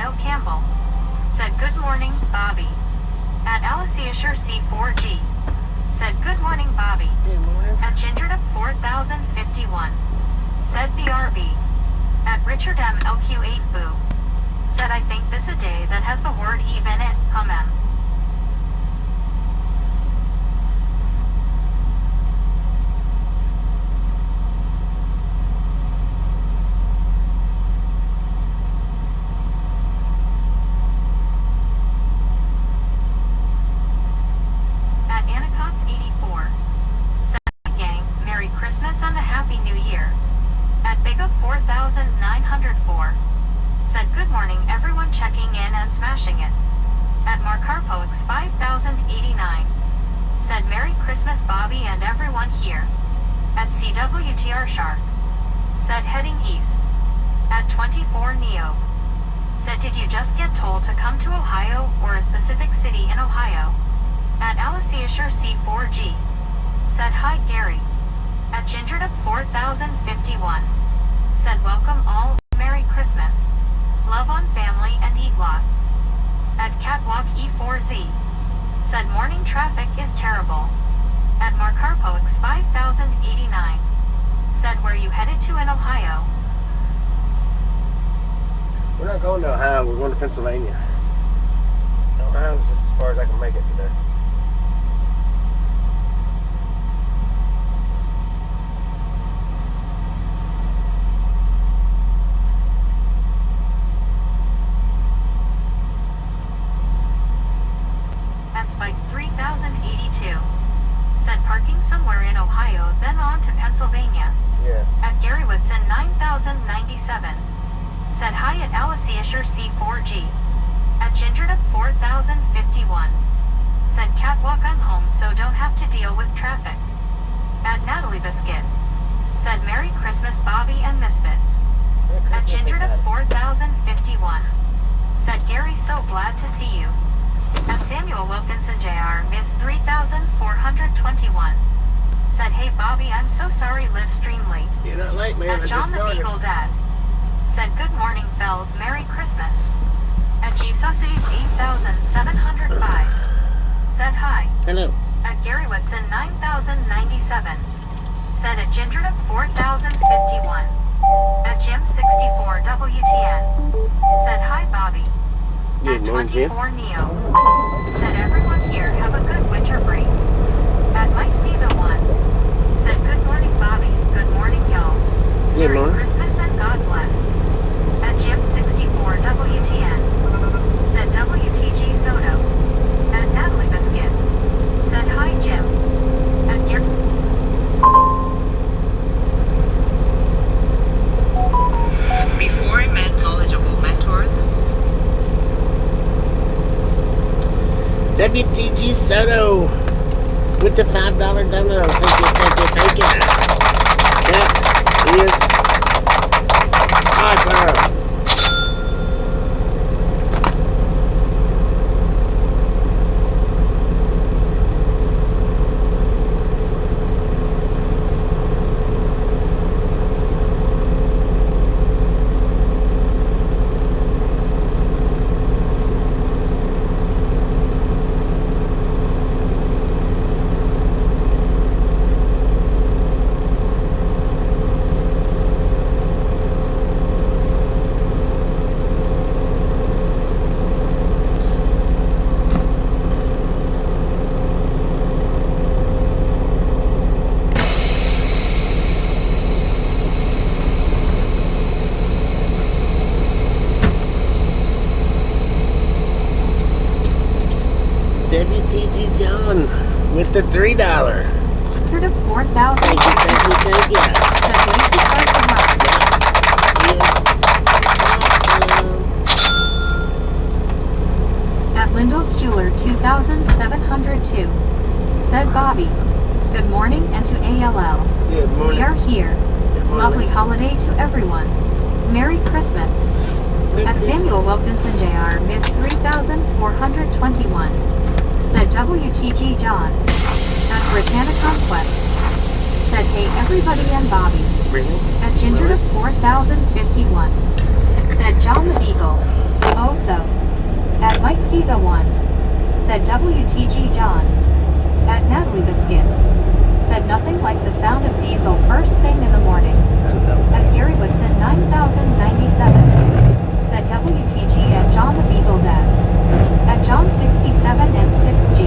Kyle Campbell. Said good morning, Bobby. At Alicia C4G. Said good morning, Bobby. Good morning. At Gingerdup 4051. Said BRB. At Richard M LQ8 Boo. Said I think this a day that has the word Eve in it, em. At Anacots 84. Said gang, Merry Christmas and a Happy New Year. At Big Up 4904. Said good morning everyone checking in and smashing it. At Markarpoix 5089. Said Merry Christmas Bobby and everyone here. At CWTR Shark. Said heading east. At 24 Neo. Said did you just get told to come to Ohio or a specific city in Ohio? At Alicia C4G. Said hi Gary. At Gingerdup 4051. Said welcome all, Merry Christmas. Love on family and eat lots. At Catwalk E4Z. Said morning traffic is terrible. At Markarpoix 5089. Said where you headed to in Ohio? We're not going to Ohio, we're going to Pennsylvania. Ohio's just as far as I can make it today. At Spike 3082. Said parking somewhere in Ohio, then on to Pennsylvania. Yeah. At Gary Woodson 9097. Said hi at Alicia C4G. At Gingerdup 4051. Said catwalk I'm home so don't have to deal with traffic. At Natalie Biscuit. Said Merry Christmas Bobby and Misfits. At Gingerdup 4051. Said Gary so glad to see you. At Samuel Wilkinson Jr. Miss 3421. Said hey Bobby I'm so sorry live stream late. You're not late, man. At John the Beagle Dad. Said good morning fells Merry Christmas. At Jesus AIDS 8705. Said hi. Hello. At Gary Whitson 9097. Said at Gingerdup 4051. At Jim 64 WTN. Said hi Bobby. Good At morning, Jim. 24 Neo. Said everyone here have a good winter break. At Mike D the One. Said good morning Bobby, good morning y'all. Good Merry morning. Christmas and God bless. At Jim 64 WTN. Said WTG Soto. At Natalie Biscuit. Said hi Jim. At Gary. Before I met knowledgeable mentors. WTG Soto with the $5 dono. Thank you. That is awesome. WTG John with the $3. Gingerdup 4000. Thank you. Said wait to start the run. That is awesome. At Lindol's Jeweler 2702. Said Bobby. Good morning and to ALL. Good morning. We are here. Good morning. Lovely holiday to everyone. Merry Christmas. At Samuel Wilkinson Jr. Miss 3421. Said WTG John. At Britannia Conquest. Said hey everybody and Bobby. Really? At Gingerdup 4051. Said John the Beagle. Oh the one, said WTG John. At Natalie Biscuit, said nothing like the sound of diesel first thing in the morning. At Gary Woodson 9097, said WTG and John the Beagle Dad. At John 67 and 6G,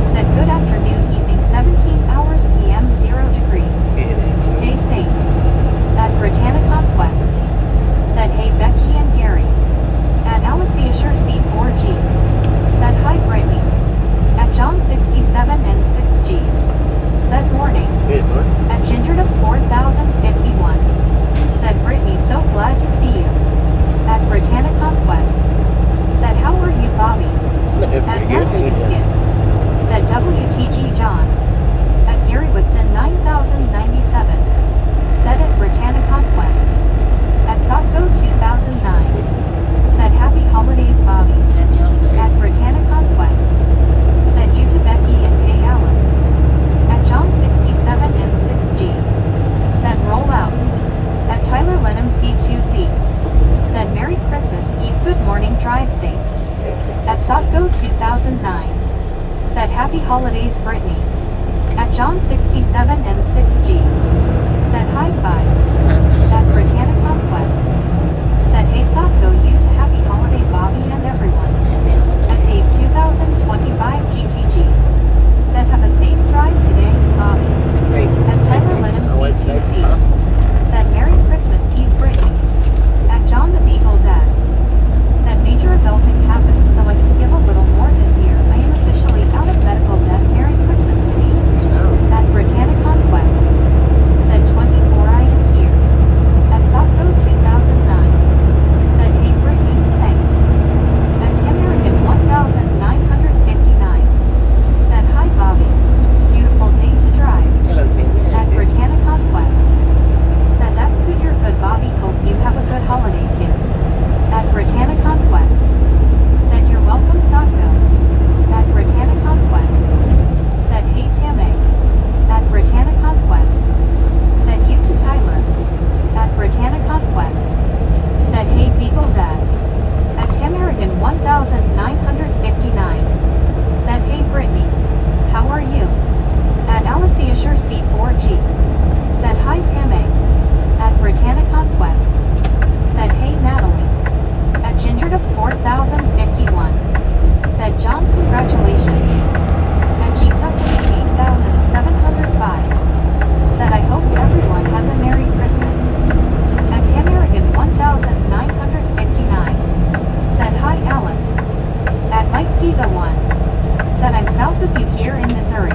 said good afternoon evening 17 hours PM 0 degrees. Stay safe. At Britannica Quest, said hey Becky and Gary. At Alicia Sure C4G, said hi Brittany. At John 67 and 6G, said morning. At Gingerdup 4051, said Brittany so glad to see you. At Britannica Quest, said how are you Bobby? At Natalie Biscuit, said WTG John. At Gary Woodson 9097, said at Britannica Quest. At Sotco 2009, said happy holidays Bobby. At Britannica Quest, said you to Becky and hey Alice. At John 67 and 6G, said roll out. At Tyler Lenham C2Z, said Merry Christmas Eve good morning drive safe. At Sotco 2009, said happy holidays Brittany. At John 67 and 6G, said high five. At Britannica Quest, said hey Sotco you to happy holiday Bobby and everyone. At Dave 2025 GTG, said have a safe drive today Bobby. At Tyler Lenham C2C, said Merry Christmas Eve Brittany. At John the Beagle Dad, said major adulting happened so I can give a little more this year. I am officially out of medical debt. Merry Christmas to me. At Britannica Quest, said 24 I am here. At Sotco 2009, said hey Brittany, thanks. At Tim American 1959, said hi Bobby. Beautiful day to drive. At Britannica Quest, said that's good you're good Bobby hope you have a good holiday too. At Britannica Quest, said you're welcome Sotco. At Britannica Quest, said hey Tammy. At Britannica Quest, said you to Tyler. At Britannica Quest, said hey Beagle Dad. At Tim Harrigan 1959, said hey Brittany, how are you? At Alicia Sure C4G, said hi Tammy. At Britannica Quest, said hey Natalie. At Gingerdup 4051, said John congratulations. At Jesus 8705, said I hope everyone has a Merry Christmas. At Tim Harrigan 1959, said hi Alice. At Mike D the One, said I'm south of you here in Missouri.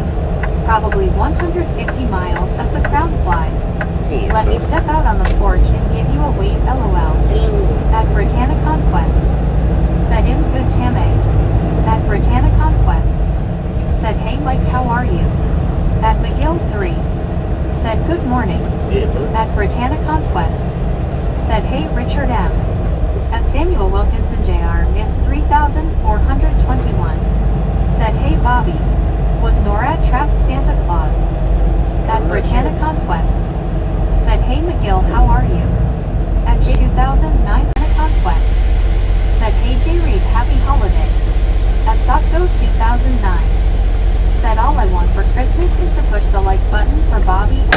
Probably 150 miles as the crowd flies. Let me step out on the porch and give you a wave LOL. At Britannica Quest, said in good Tammy. At Britannica Quest, said hey Mike how are you? At McGill 3, said good morning. At Britannica Quest, said hey Richard M. At Samuel Wilkinson Jr. is 3421, said hey Bobby. Was NORAD trapped Santa Claus? At Britannica Quest, said hey McGill how are you? At J2009 Quest, said hey J Reed happy holiday. At Sotco 2009, said all I want for Christmas is to push the like button for Bobby and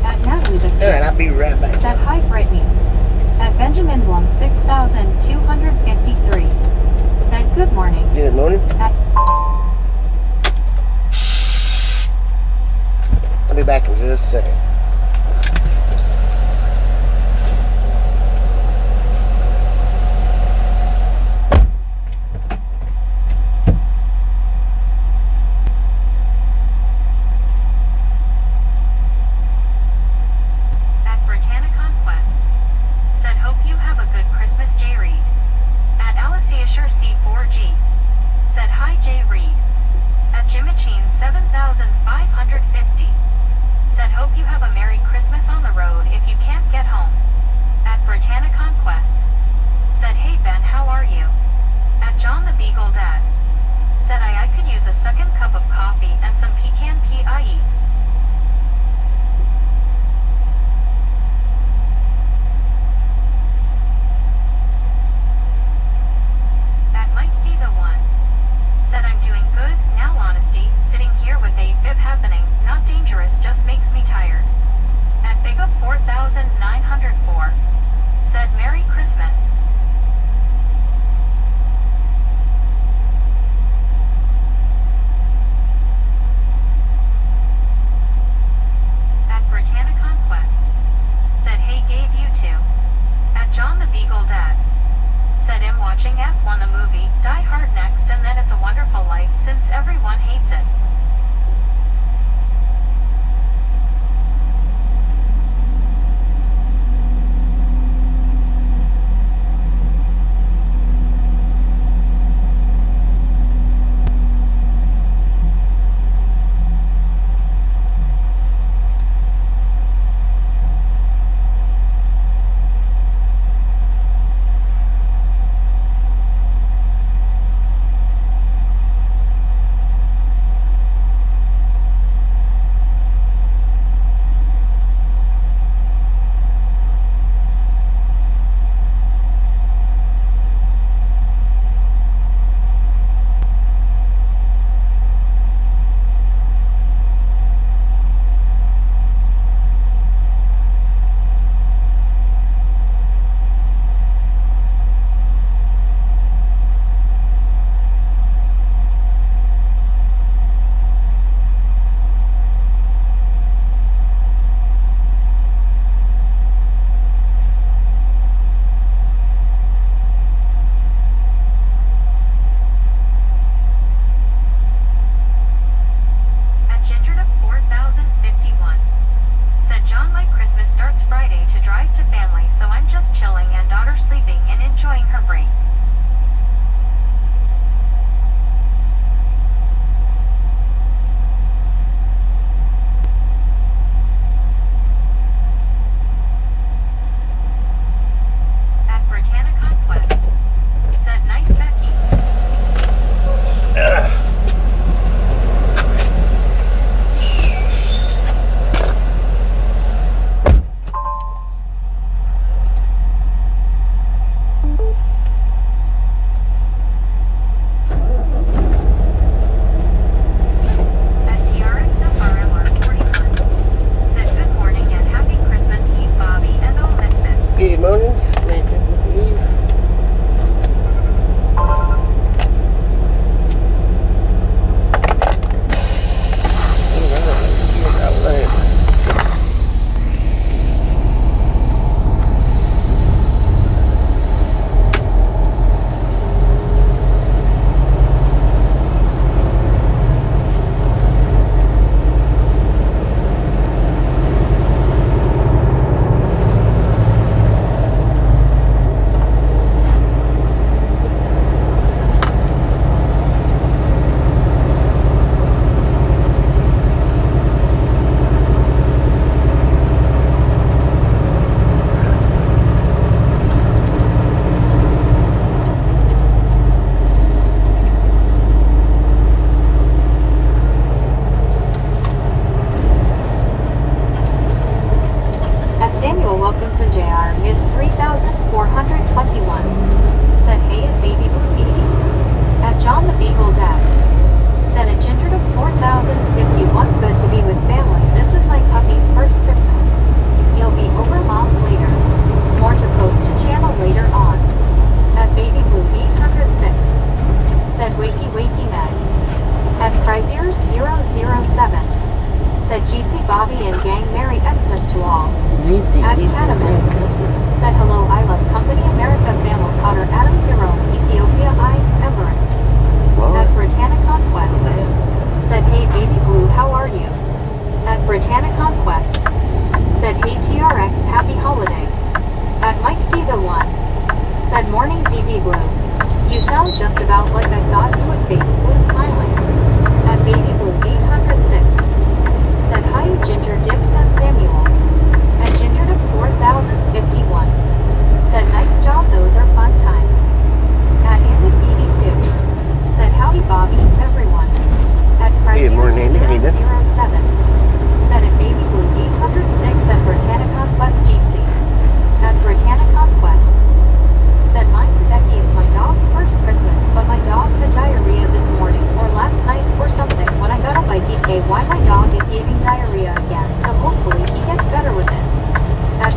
At Natalie Biscuit, Alright, I'll be right back. said hi Brittany. At Benjamin Blum 6253, said good morning. Good morning. At I'll be back in just a second. At Britannica Quest, said hope you have a good Christmas J Reed. At Alicia Sure C4G, said hi J Reed. At Jimachine 7550, said hope you have a Merry Christmas on the road if you can't get home. At Britannica Quest, said hey Ben how are you? At John the Beagle Dad, said I could use a second cup of coffee and some pecan pie. At 4904 said Merry Christmas. At Britannia Conquest said hey gave you two. At John the Beagle Dad said I'm watching F1 the movie, Die Hard next and then It's a Wonderful Life since everyone hates it. said Jeetsy, Bobby, and gang Merry Xmas to all. Jeetsy, Adi Jeetsy, Kataman Merry Christmas. said hello, I love company America, Bamel, Cotter, Adam, Hero, Ethiopia, Emirates. At Britannia Conquest said hey baby blue, how are you? At Britannia Conquest said hey TRX, happy holiday. At Mike D the one said morning DB blue. You sound just about like I thought you would, face blue smiling. At baby blue 806 said hi Ginger Dips and Samuel. At Ginger Dip 4051 said nice job, those are fun times. At Andy 82 said howdy Bobby, everyone. At Good morning, Andy. 007 said at baby blue 806 at Britannia Conquest Jeetsy. At Britannia Conquest said mine to Becky, it's my dog's first Christmas, but my dog had diarrhea this morning or last night or something when I got up by DK. Why my dog is having diarrhea again, so hopefully he gets better with it. At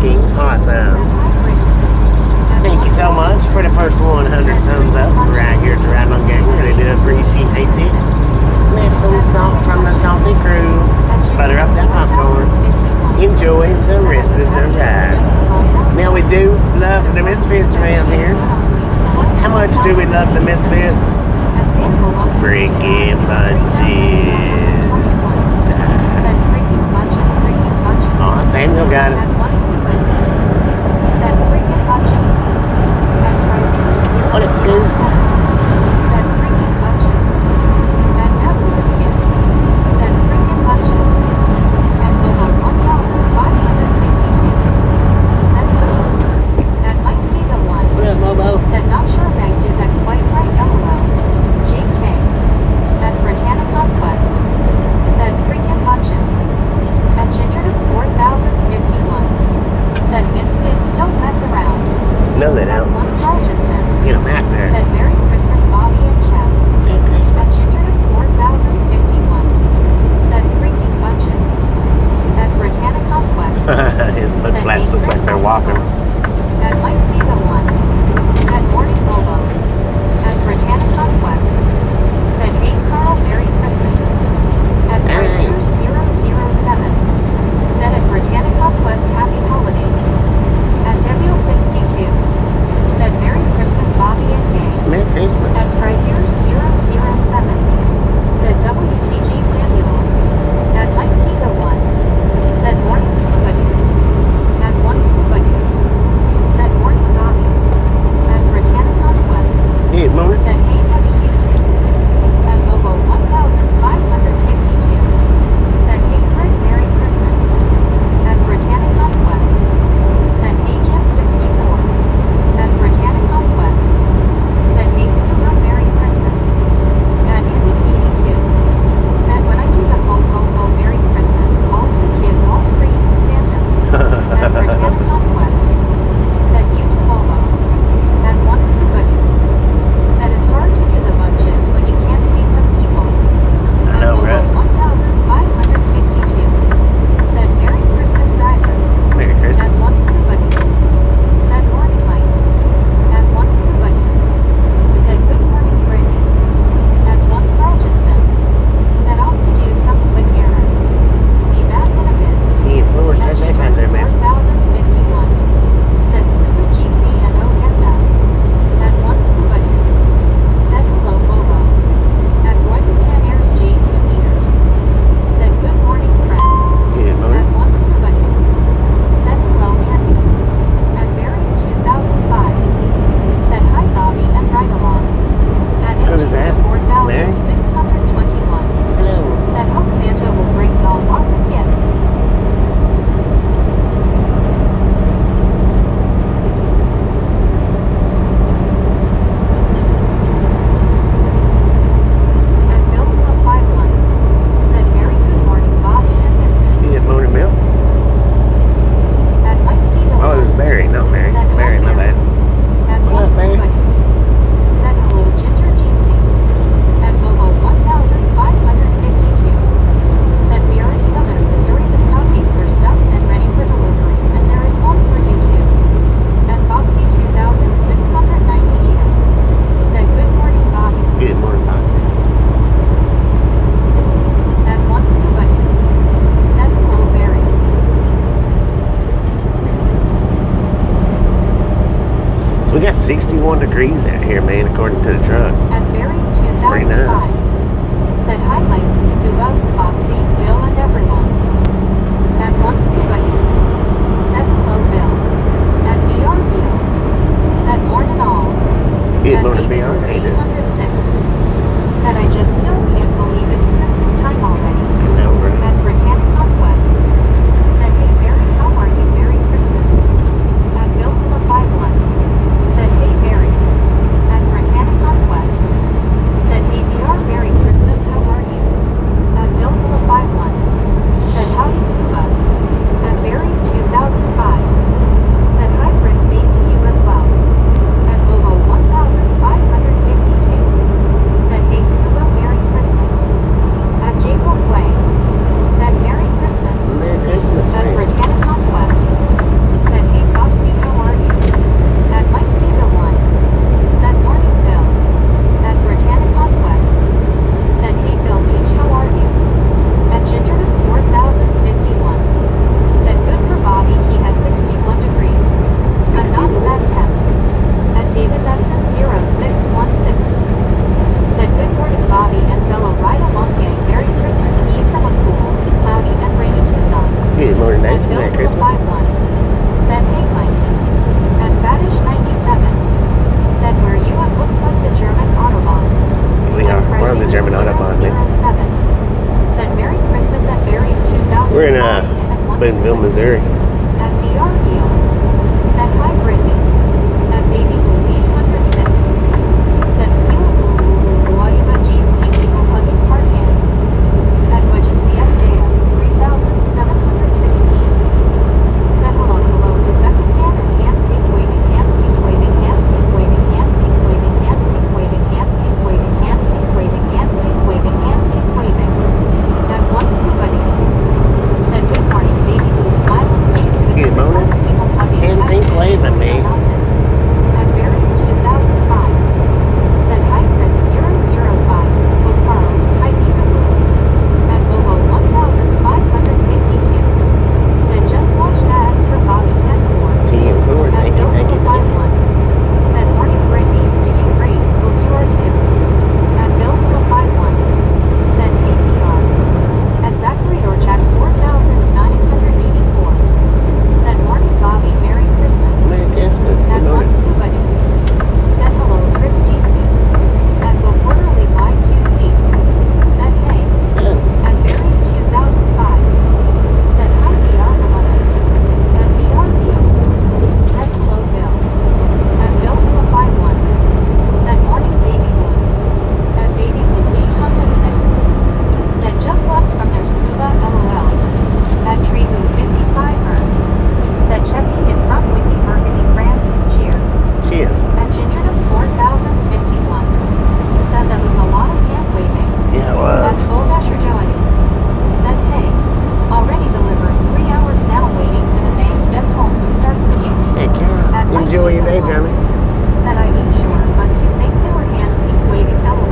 freaking awesome. Thank you so much for the first 100 thumbs up right here to Ride On Gang. Really do appreciate it. Snip some salt from the salty crew. Butter up that popcorn. Enjoy the rest of the ride. Now we do love the Misfits around here. How much do we love the Misfits? Freaking bunches. Oh, Samuel got it. What up, Scoop? Said not sure if I did that quite right, LOL. JK. At Britannic Conquest. Said freaking bunches. At Ginger 4051. Said Misfits don't mess around. No, they At don't. One Carltonson. Get them out there. Said Merry Christmas, Bobby and Chad. Merry At Christmas. Ginger 4051. Said freaking bunches. At Britannic Conquest. His butt Said flaps Hey looks like Chris they're on walking. Bobo. At Mike D the One. Said Morning Bobo. At Britannic Conquest. Said Hey Carl, Merry Christmas. At Hey. 007. Said at Britannic Conquest, Happy Holidays. At W62. Said Merry Christmas, Bobby and Gang. Merry Christmas. At Prizier 007. Said WTG Samuel. At Mike D the One. Said Morning Scuba Doo. At One Scuba Doo. Said Morning Bobby. At Britannic Conquest. Good morning. Said Hey W2. At Mobo 1552. Said Hey Greg, Merry Christmas. At Britannic Conquest. Said Hey Jen 64. At Britannic Conquest. Said Hey Scuba, Merry Christmas. At Andy 82. Said when I do the ho ho ho Merry Christmas, all of the kids all scream Santa. At Britannic Conquest. Said you to Mobo. At One Scuba Doo. Said it's hard to do the bunches when you can't see some people. I know, right? 1552. Said Merry Christmas, Driver. Merry At Christmas. One Scuba Doo. Said Morning Mike. At One Scuba Doo. Said Good Morning Brittany. At One Carltonson. Said off to do some quick errands. Be back in a bit. 10 floors, At that's that kind of man. 4051. Said Scuba Jeezy and Ogenda. At One Scuba Doo. Said hello Bobo. At Roydens and Airs J 2 meters. Said good morning friend. Good At morning. One Scuba Doo. Said hello Andy. At Barry 2005. Said hi Bobby and ride along. At Who is that? Mary? 4621. Hello. Said hope Santa will bring y'all lots of gifts. At Bill 51. Said very good morning Bobby and Misfits. Good morning, Bill. At Mike D. the Oh, it was Barry, not Mary. Said Barry, hi, my Barry. bad. At What One up, Barry? Scuba Doo. Said hello Ginger Jeezy. At Mobo 1552. Said we are in southern Missouri. The stockings are stuffed and ready for delivery, and there is one for you too. At Foxy 2698. Said good morning Bobby. Good morning, Foxy. At One Scuba Doo. Said hello Barry. So we got 61 degrees out here, man, according to the truck. At Barry Pretty 2005. nice. Said hi Mike, Scuba, Foxy, Bill and everyone. At One Scuba Doo. Said hello Bill. At BRBO. Said morning all. Good At morning, Baby BR. How you doing? 806. Said I just still can't believe it's Christmas time already. I know, right? At Britannic Conquest. Said hey Barry, how are you? Merry Christmas. At Bill 51. Said hey Barry. At Britannic Conquest. morning, At Dave. Bill Merry Christmas. 51 said, hey Mike. At Faddish 97 said, where you at? Looks like the German Autobahn. We are. We're on the German Autobahn, man. 007 said, Merry Christmas at Berry 2000. We're in Boonville, Missouri. At VR Deal said, hi Brittany. At Baby Blue 806 said, Skill why you got Gene see people hugging hard hands. At Widget BSJS 3716 said, hello, is Becca's hand and hand pink waving, hand pink waving, hand pink waving, hand pink waving, hand pink waving, hand pink waving, hand pink waving, hand pink waving, hand pink waving. At one scuba dude said, good morning, Baby Blue smiling face with Good morning. lots of people hugging Hand pink waving, man. At Barry 2005 said, hi Chris 005, Bocaro, hi Eva Blue. At Bobo 1552 said, just watched ads for Bobby 10-4. 10-4, thank you, thank you, thank you. Said, morning Brittany, doing great, hope you are too. At Bill 51 said, hey PR. At Zachary Orchak 4984 said, morning Bobby, Merry Christmas. Merry Christmas. At Good one morning. scuba dude said, hello Chris Jeetsy. At Go Quarterly Y2C said, hey. At Barry 2005 said, hi VR11. At VR Deal said, hello Bill. At Bill 51 said, morning Baby Blue. At Baby Blue 806 said, just left from their scuba LOL. At Tree Blue 55er said, checking in from Windy Burgundy, France. Cheers. Cheers. At Gingerdom 4051 said, that was a lot of hand waving. Yeah, it At was. Soul Dasher Joanie said, hey, already delivered, 3 hours now waiting for the main, then home to start cooking. Heck At yeah. Enjoy your day, Johnny. said, I ain't sure, but to think they were hand pink waving LOL.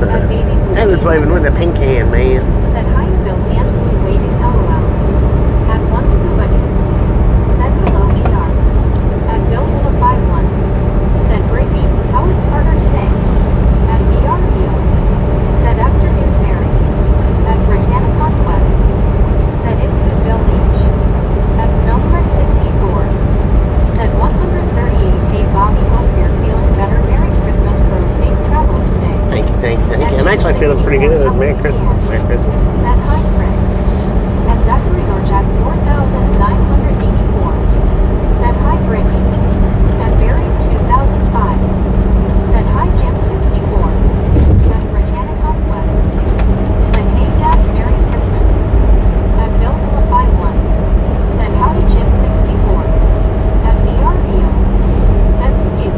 At Baby Blue I was waving with a pink hand, man. said, hi Bill, hand blue waving LOL. At one scuba dude said, hello VR. At Bill 51 said, Brittany, how is Carter today? At VR Eo said, afternoon Mary. At Britannia Conquest said, it good Bill H. At Snowbird 64 said, 138, hey Bobby, hope you're feeling better. Merry Christmas, bro. Safe travels today. Thank you, thank you, thank you. I'm actually feeling pretty good. Merry Christmas. Merry Christmas. Said, hi Chris. At Zachary Norjack 4984 said, hi Brittany. At Barry 2005 said, hi Jim 64. At Britannia Conquest said, hey Zach, Merry Christmas. At Bill 51 said, howdy Jim 64. At VRVO said, Skew.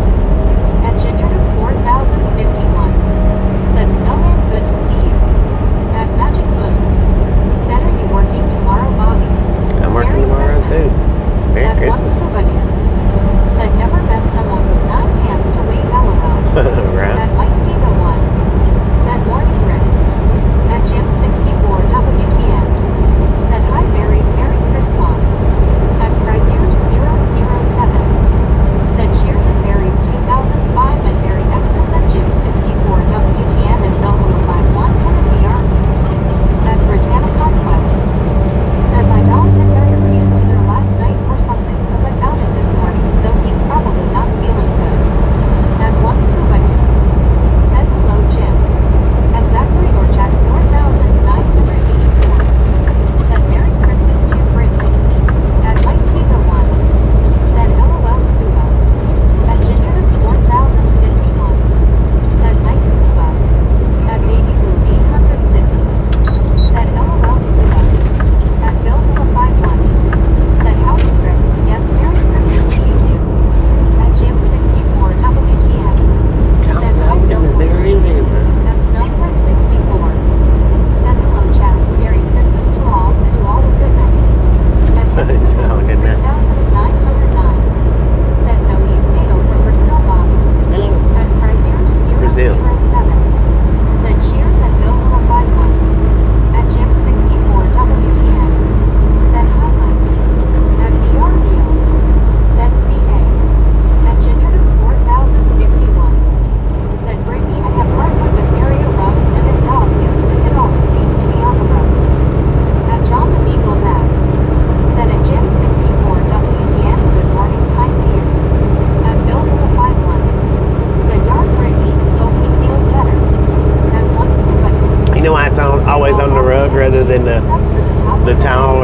At Gingerdom 4051 said, Snowman, good to see you. At Magic Moon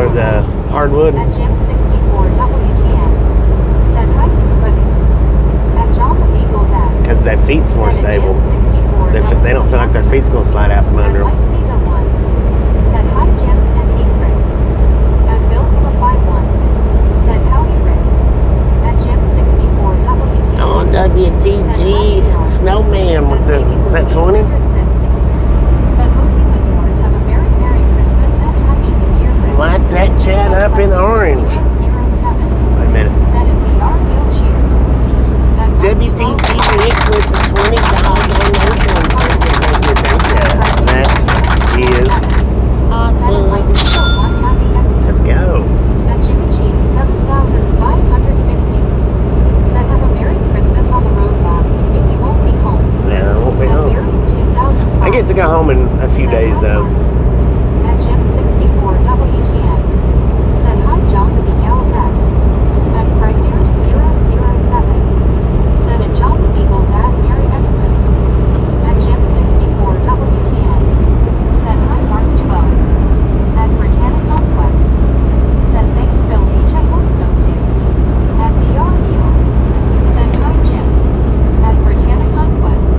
or the hardwood? At Jim 64 WTN. Said hi Scuba Dude. At John the Beagle Dad. Because their feet's more Said at stable. Jim 64 They don't feel like their feet's going to slide out from At under them. Mike Diga 1. Said hi Jim and hey Chris. At Bill Hilla 51. Said howdy Rick. At Jim 64 WTN. Oh, WTG Snowman with the, was that 20? Said hope you and yours have a very Merry Christmas and Happy New Year. Rick. Light that chat up in orange. 007. Wait a minute. Said if we are real cheers. At WTG Rick with the $20 donation. Thank you. That is awesome. Let's go. At Jimmy Cheat 7,550. Said have a Merry Christmas on the road, Bob. If you won't be home. No, I won't be At home. Mary 2005. I get to go home in a few Said days hi, though. Mark. At Jim 64 WTN. Said hi John the Beagle Dad. At Chrysler 007. Said at John the Beagle Dad Merry Xmas. At Jim 64 WTN. Said hi Mark 12. At Britannic Conquest. Said thanks Bill Beach, I hope so too. At BR Neil. Said hi Jim. At Britannic Conquest.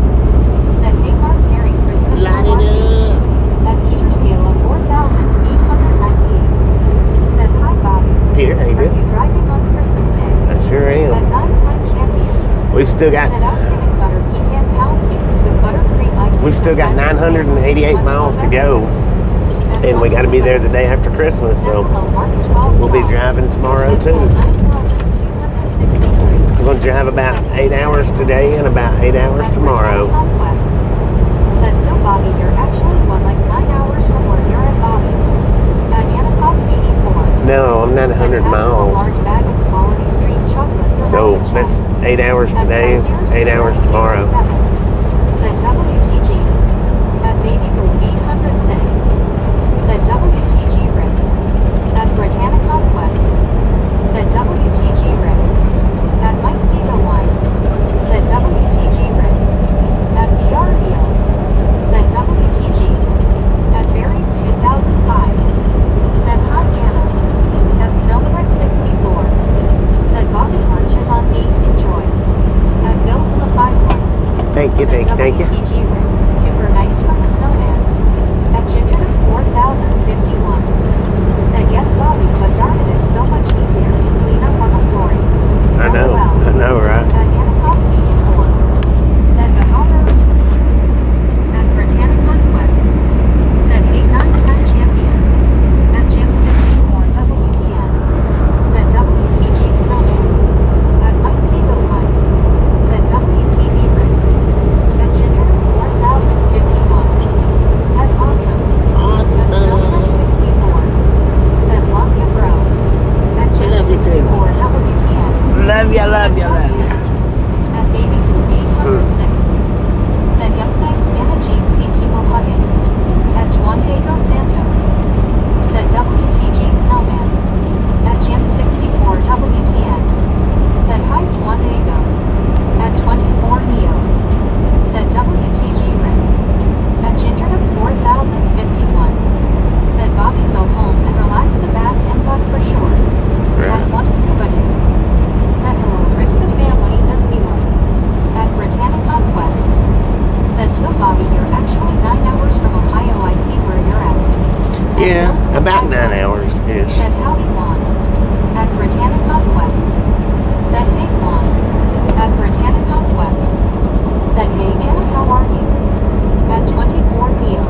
Said hey Mark Merry Christmas. Light how are it you? up. At Peter Scale of 4,898. Said hi Bobby. Peter, how you Are doing? you driving on Christmas Day? I sure At am. 9-time champion. We've still got Said out peanut butter pecan pound cakes with buttercream icing. We've still got from 988 Much miles to love, go, At and we got to be there the Once day after Christmas. Said So hello, Mark 12 we'll be Saul. driving tomorrow At too. 9,263. We're going to drive about 8 hours today and about 8 hours At tomorrow. Britannic Conquest. Said so Bobby, you're actually like 9 hours from where you're at Bobby. At Anapods 84. No, I'm not Said 100 passes a miles. large bag of quality street chocolates around So the that's chat. 8 hours At today, Chrysler 8 hours tomorrow. 007. Said WTG. At Baby Blue 806. Said WTG Rick. At Britannic Conquest. Said WTG Rick. At Mike Diga 1. Said WTG Rick. At BR Neil. Said WTG. At Barry 2005. Said hi Anna. At Snowbrick 64. Said Bobby lunch is on me, enjoy. At Bill the 51. Thank you, Said thank you. WTG Rick, super nice from the snowman. At Ginger 4051. Said yes Bobby, but darn it, it's so much easier to clean up on the flooring. I know, right? At Anapods 84. Said the Homer. At Britannic Conquest. Said 8-9-time champion. At Jim 64 WTN. Said WTG Snowman. At Mike Digo 1. Said WTV Rick. At Ginger 4051. Said awesome. At Snowman 64. Said love ya bro. At Jim Love you too. 64 WTN. Love ya, love ya, love ya. At Baby Blue 806. Said young thanks Anna Jean see people hugging. At Juan Diego Santos. Said WTG Snowman. At Jim 64 WTN. Said hi Juan Diego. At 24 Neo. Said WTG Rick. At Ginger 4051. Said Bobby go home and relax the back and butt for sure. At one Scuba Dude. Said hello Rick the family and Lilo. At Britannic Conquest. Said so Bobby, you're actually 9 hours from Ohio, I see where you're at. Yeah, about 9 hours ish. Said howdy Juan. At Britannic Conquest. Said hey Juan. At Britannic Conquest. Said hey Anna, how are you? At 24 Neo.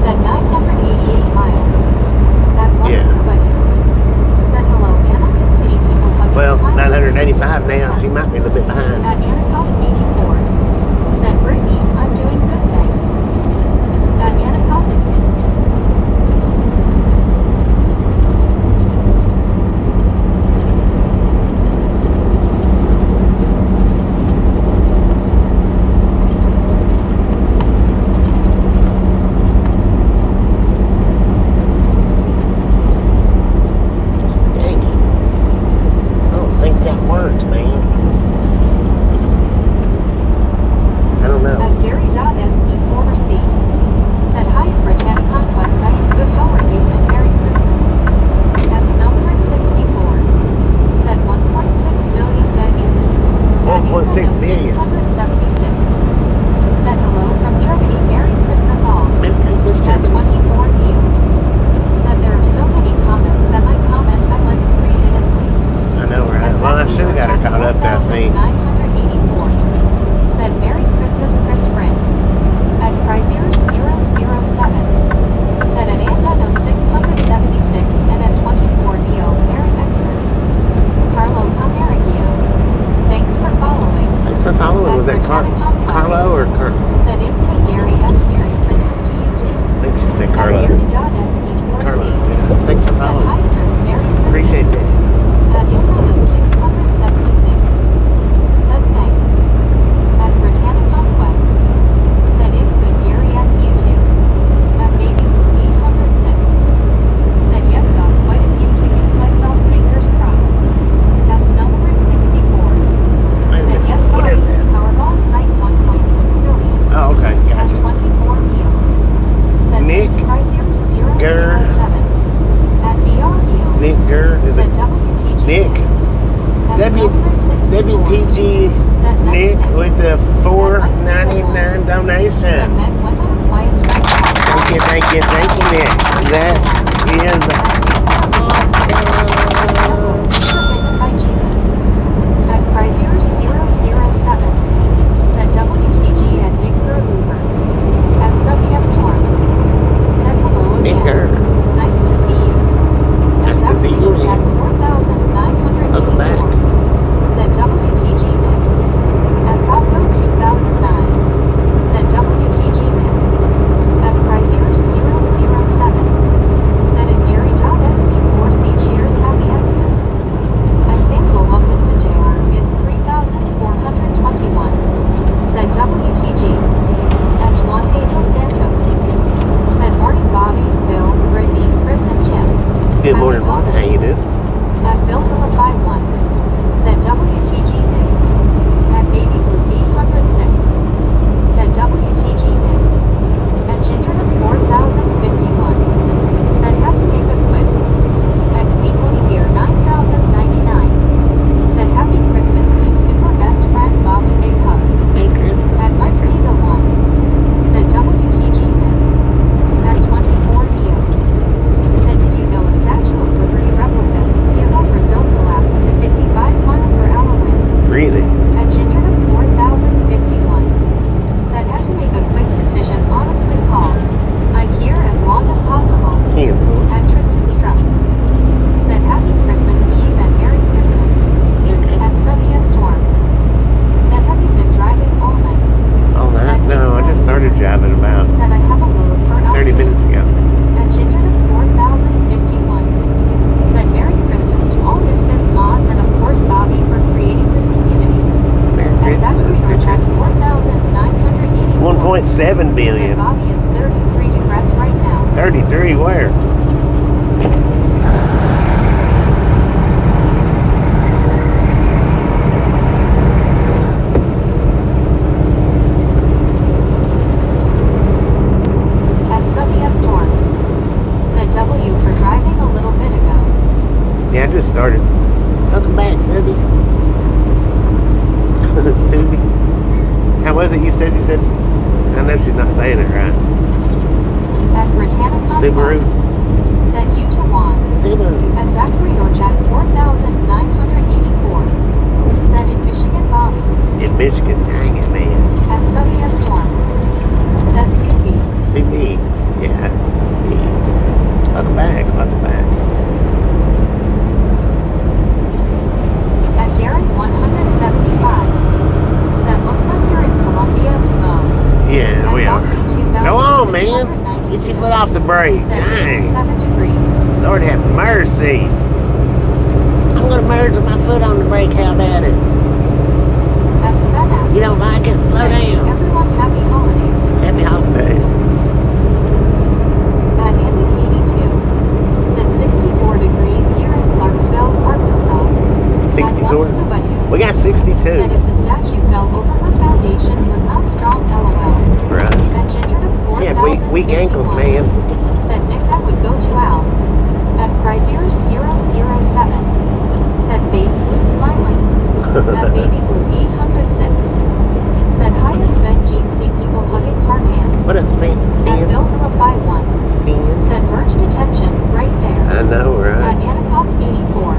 Said 988 miles. At one Yeah. Scuba Dude. Said hello Anna and kitty people hugging Well, smiling 985 now. She might be a little bit behind. At Anapods 84. Said Brittany, I'm doing good thanks. At Anapods. Dang it. I don't think that worked, man. Nick Gurr. Is it Said WTG. Nick? At W- Snowbird 64. WTG Said next Nick Nick. with the $4.99 Said donation. Meg went on a quiet sprint. Thank you, Nick. That is awesome. Forgiven by Jesus. At Chrysler 007. Said WTG and Nick Uber. At Sophia Storms. Said hello again. Nick Gurr. Nice to see you. Nice to see you, At man. 4,984. Welcome back. Said WTG Nick. At Sopco 2009. Said WTG Nick. At Chrysler 007. Said at Gary.se4C cheers happy Xmas. At Samuel Wilkinson Jr. is 3,421. Said WTG. At Juan Dos Santos. Said morning Bobby, Bill, Brittany, Chris and Jim. Good morning, Happy Mark. How you holidays. doing? At Bill Hilla 51. Said WTG Nick. At Baby Blue 806. Said WTG Nick. At Ginger 4051. Said had to make it quick. At Queen Honey Beer 9099. Said happy Christmas Eve super best friend Bobby Big Hugs. Merry Christmas. At Mike D the 1. Said WTG Nick. At 24 Neo. Said did you know a Statue of Liberty replica via Brazil collapsed to 55-mile-per-hour winds? Really? At Ginger 4051. Said had to make a quick decision honestly called. I'm here as long as possible. Handful. At Tristan Strauss. Said happy Christmas Eve and Merry Christmas. Merry At Christmas. Sophia Storms. Said have you been driving all night? All night? No, I just started driving about Said I have a load for 30 LC. minutes ago. At Ginger 4051. Said Merry Christmas to all Misfits mods and of course Bobby for creating this community. Merry At Christmas. Merry Zachary Christmas. 4984. 1.7 Said billion. Bobby it's 33 degrees right now. 33 where? At Sophia Storms. Said W for driving a little bit ago. Yeah, I just started. Welcome back, Subby. Subby. How was it? You said? I know she's not saying it right. At Britannica Subaru. Said you to Juan. Subaru. At Zachary Orchak 4984. Said in Michigan Bobby. In Michigan, dang it, man. At Sophia Storms. Said Subi. CB. Yeah, CB. Welcome back. At Darren 175. Said looks like you're in Columbia MO. Yeah, At we are. Boxy Go on, man. 2692. Get your foot off the brake. Said Dang. 87 degrees. Lord have mercy. I'm going to merge with my foot on the brake. How about it? At Sven You don't like it? Slow Said down. everyone happy holidays. Happy holidays. At Andy 82. Said 64 degrees here in Clarksville, Arkansas. 64? At Once Nobody. We got 62. Said if the statue fell over her foundation was not strong, LOL. Right. At Ginger to 4051. She had weak ankles, man. Said Nick that would go to Al. At Chrysler 007. Said Base Blue smiling. At Baby Blue 806. Said highest Sven Gene see people hugging hard hands. What up, Finn? At Bill Hilla 51. Said merge detention right there. I know, At right? Anacots 84.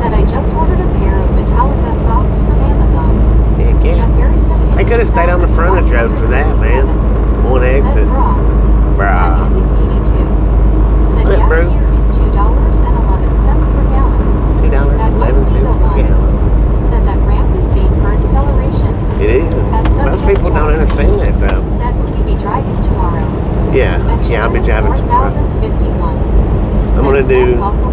Said I just ordered a pair of Metallica socks from Amazon. Heck At yeah. Barry Simpkin They could have stayed on the frontage road for that, man. One Said exit. bra. At Brah. Andy 82. Said What up, gas bro? here is $2.11 per gallon. $2.11 per gallon. Said that ramp is made for acceleration. It is. Most people don't understand that, though. Said will you be driving tomorrow? Yeah, I'll be driving tomorrow. 4051. I'm gonna Said, do- Sven, welcome.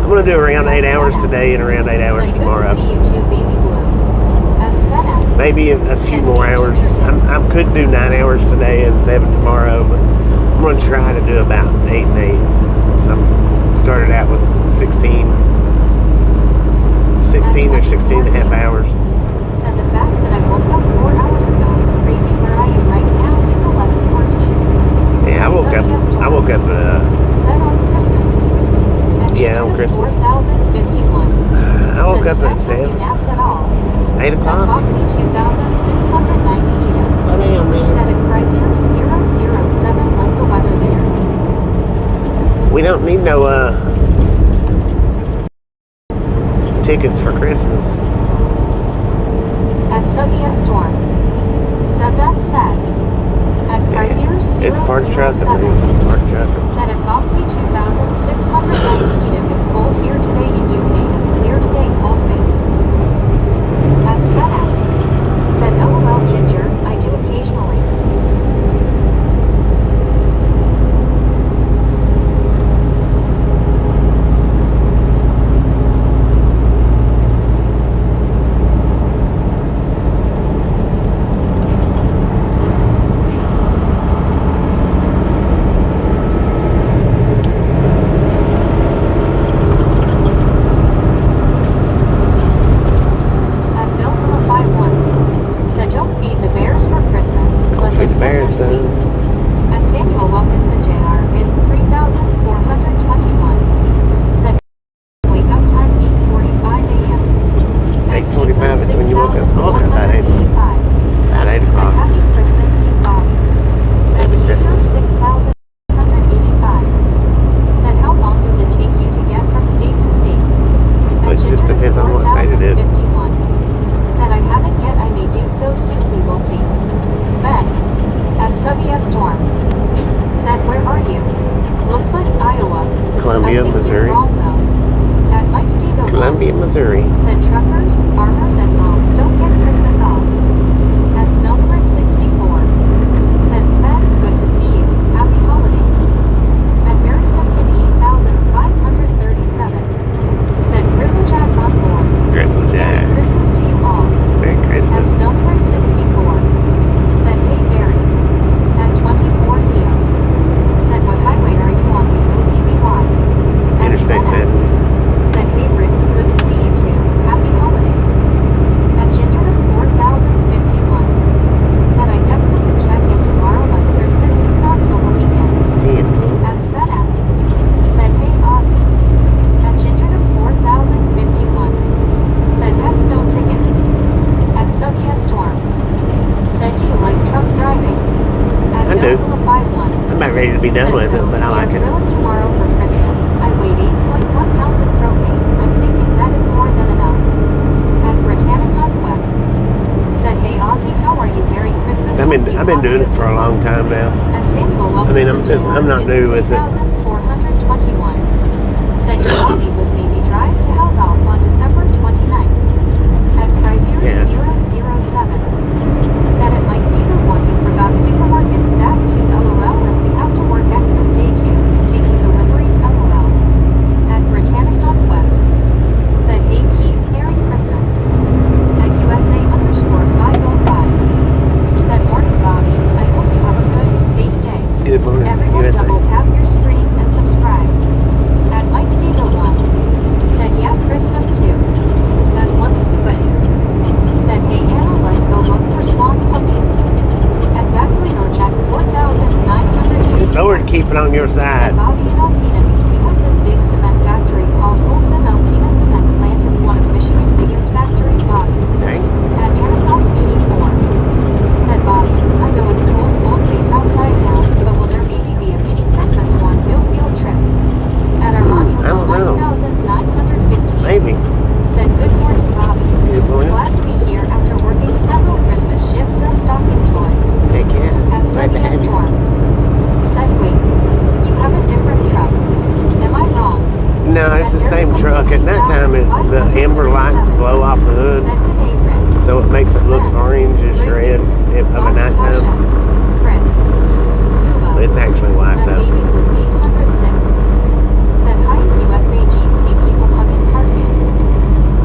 I'm going to do around 8 hours today and around 8 hours Said, tomorrow. Good to see you too, Baby Blue. At Sven. Maybe a few more hours. I could do 9 hours today and 7 tomorrow, but I'm going to try to do about 8 and 8. So I'm started out with 16 or 16 and a half hours. Said the fact that I woke up 4 hours ago is crazy. Where I am right now, it's 11:14. Yeah, I woke up Said on Christmas. Yeah, on Christmas. 4051. I woke up at Said, "Have you 7, napped at all?" 8 At o'clock. Foxy 2690 Edom. Slow down, Said man. at Chrysler 007 like the weather there. We don't need no tickets for Christmas. At Subia Storms. Said that's sad. At Chrysler 007. It's park trucking, man. It's park trucking. Said at Foxy 2690 Edom and cold here today in UK is clear today cold face. At Spanac. Said LOL Ginger, I do occasionally. At Boonville MO. Said don't feed the bears for Christmas. Let Feed them the bears, sleep. son. At Samuel Wilkinson Jr. is 3,421. Said wake up time 8:45 a.m. 8:45 is when you woke up. I woke up about 8 o'clock. About 8 Said o'clock. happy Christmas Eve, Bobby. Happy At Christmas. 6,185. Said how long does it take you to get from state to state? Well, it just depends on what state it is. 4,051. Said I haven't yet, I may do so soon, we will see. Sven. At Subia Storms. Said where are you? Looks like Iowa. Columbia, I think Missouri. you're wrong though. At Mike Deagle. Columbia, Missouri. Said truckers, farmers, and moms don't get Christmas off. At Snowbird 64. Said Sven, good to see you. Happy holidays. At Mary Simpkin 8,537. Said Grizzle Jack on board. Grizzle Merry Jack. Christmas to you all. Merry At Christmas. Snowbird 64. Said hey Barry. At 24 Neo. Said what highway are you on? BOBBY. At Interstate Spanac. 7. Said hey Rick, good to see you too. Happy holidays. At Gingerman 4051. Said I definitely check in tomorrow like Christmas is not till the weekend. 10. At Spanac. Said hey Ozzy. At Gingerman 4051. Said have no tickets. At Subia Storms. Said do you like truck driving? At I do. Belleville 51. I'm about ready to be done with it, but I like We it. are grilling tomorrow for Christmas. I weighed 8.1 pounds of propane. I'm thinking that is more than enough. At Britannicon West. Said hey Ozzy, how are you? Merry Christmas. I've been doing it for a long time now. At Samuel I mean, Wilkinson I'm not is new with it. 3,421. Said your body was maybe drive to House off on December 29th. At Chrysler Yeah. 007. Said at Mike Dealer 1 you forgot supermarket staff 2 LOL as we have to work Xmas Day 2, taking deliveries LOL. At Britannicon West. Said hey Keith, Merry Christmas. At USA_505. Said morning Bobby, I hope you have a good, safe day. Good morning, Everyone USA. double tap your screen and subscribe. At Mike Deagle 1. Said yeah Chris them too. At one scuba. Said hey Anna, let's go look for swamp puppies. At Zachary Norchak 4,900. Lord, keep it on your Said side. Bobby and Alpina, we have this big cement factory called Olson Alpina Cement Plant. It's one of Michigan's biggest factories, Bobby. Okay? At Anacon's 84. Said Bobby, I know it's cold face outside now, but will there maybe be a mini Christmas one field trip? At Armani I don't know. 1,915. Maybe. Said good morning, Bobby. Good morning. Glad to be here after working several Christmas shifts and stocking toys. Heck yeah. At Glad to Subia have you. Storms. Said wait, you have a different truck. Am I wrong? No, it's the same truck. At nighttime, the amber lights blow off the hood, Said good day, Rick. so it makes it look orange-ish red of a nighttime. Chris. Scuba. But it's actually wiped At out. Baby Blue 806. Said hi USA Gene, see people hugging cardigans.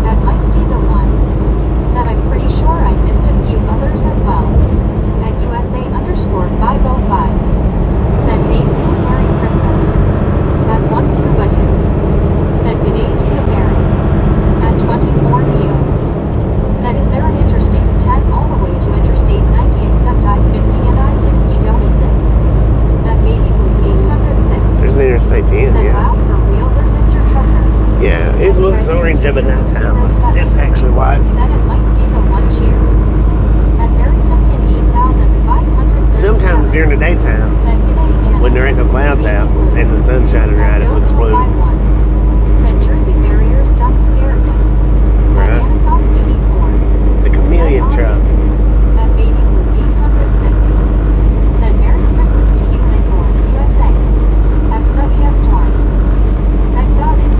At Mike D the 1. Said I'm pretty sure I missed a few others as well. At USA_505. Said hey Merry Christmas. At one scuba dude. Said good day to you Mary. At 24 Neo. Said is there an Interstate 10 all the way to Interstate 90 except I-50 and I-60 don't exist. At Baby Blue 806. It looks orange at nighttime. It's actually white. Said it might do the one cheers. At Mary Simpkin 8,500. Sometimes during the daytime, Said good day, Anna. when there ain't no clouds out and the sun's shining right, it looks blue. Said Jersey barriers done scared him. At Right. Anacon's 84. It's a chameleon truck. At Baby Blue 806. Said Merry Christmas to you and yours, USA. At Sunny Storms. Said got it.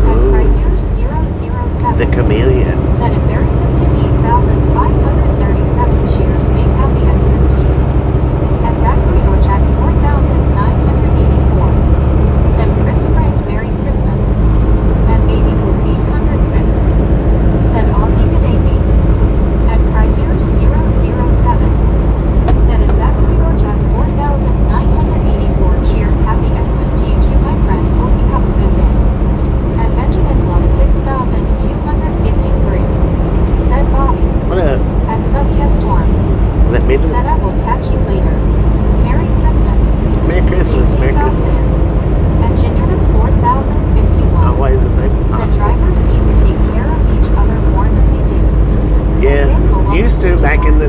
At Ooh. Chrysler 007. The chameleon. Said at Mary Simpkin 8,537 cheers. Make happy Xmas to you. At Zachary Orchak 4,984. Said Chris Frank Merry Christmas. At Baby Blue 806. Said Aussie good day mate. At Chrysler 007. Said at Zachary Orchak 4,984 cheers. Happy Xmas to you too, my friend. Hope you have a good day. At Benjamin Low 6,253. Said Bobby. What up? At Sunny Storms. Is that midget? Said I will catch you later. Merry Christmas. Merry Christmas, Stay Merry safe out Christmas. there. At Gingerman 4051. Always the same as Said possible. drivers need to take care of each other more than they do. Yeah, used to back in the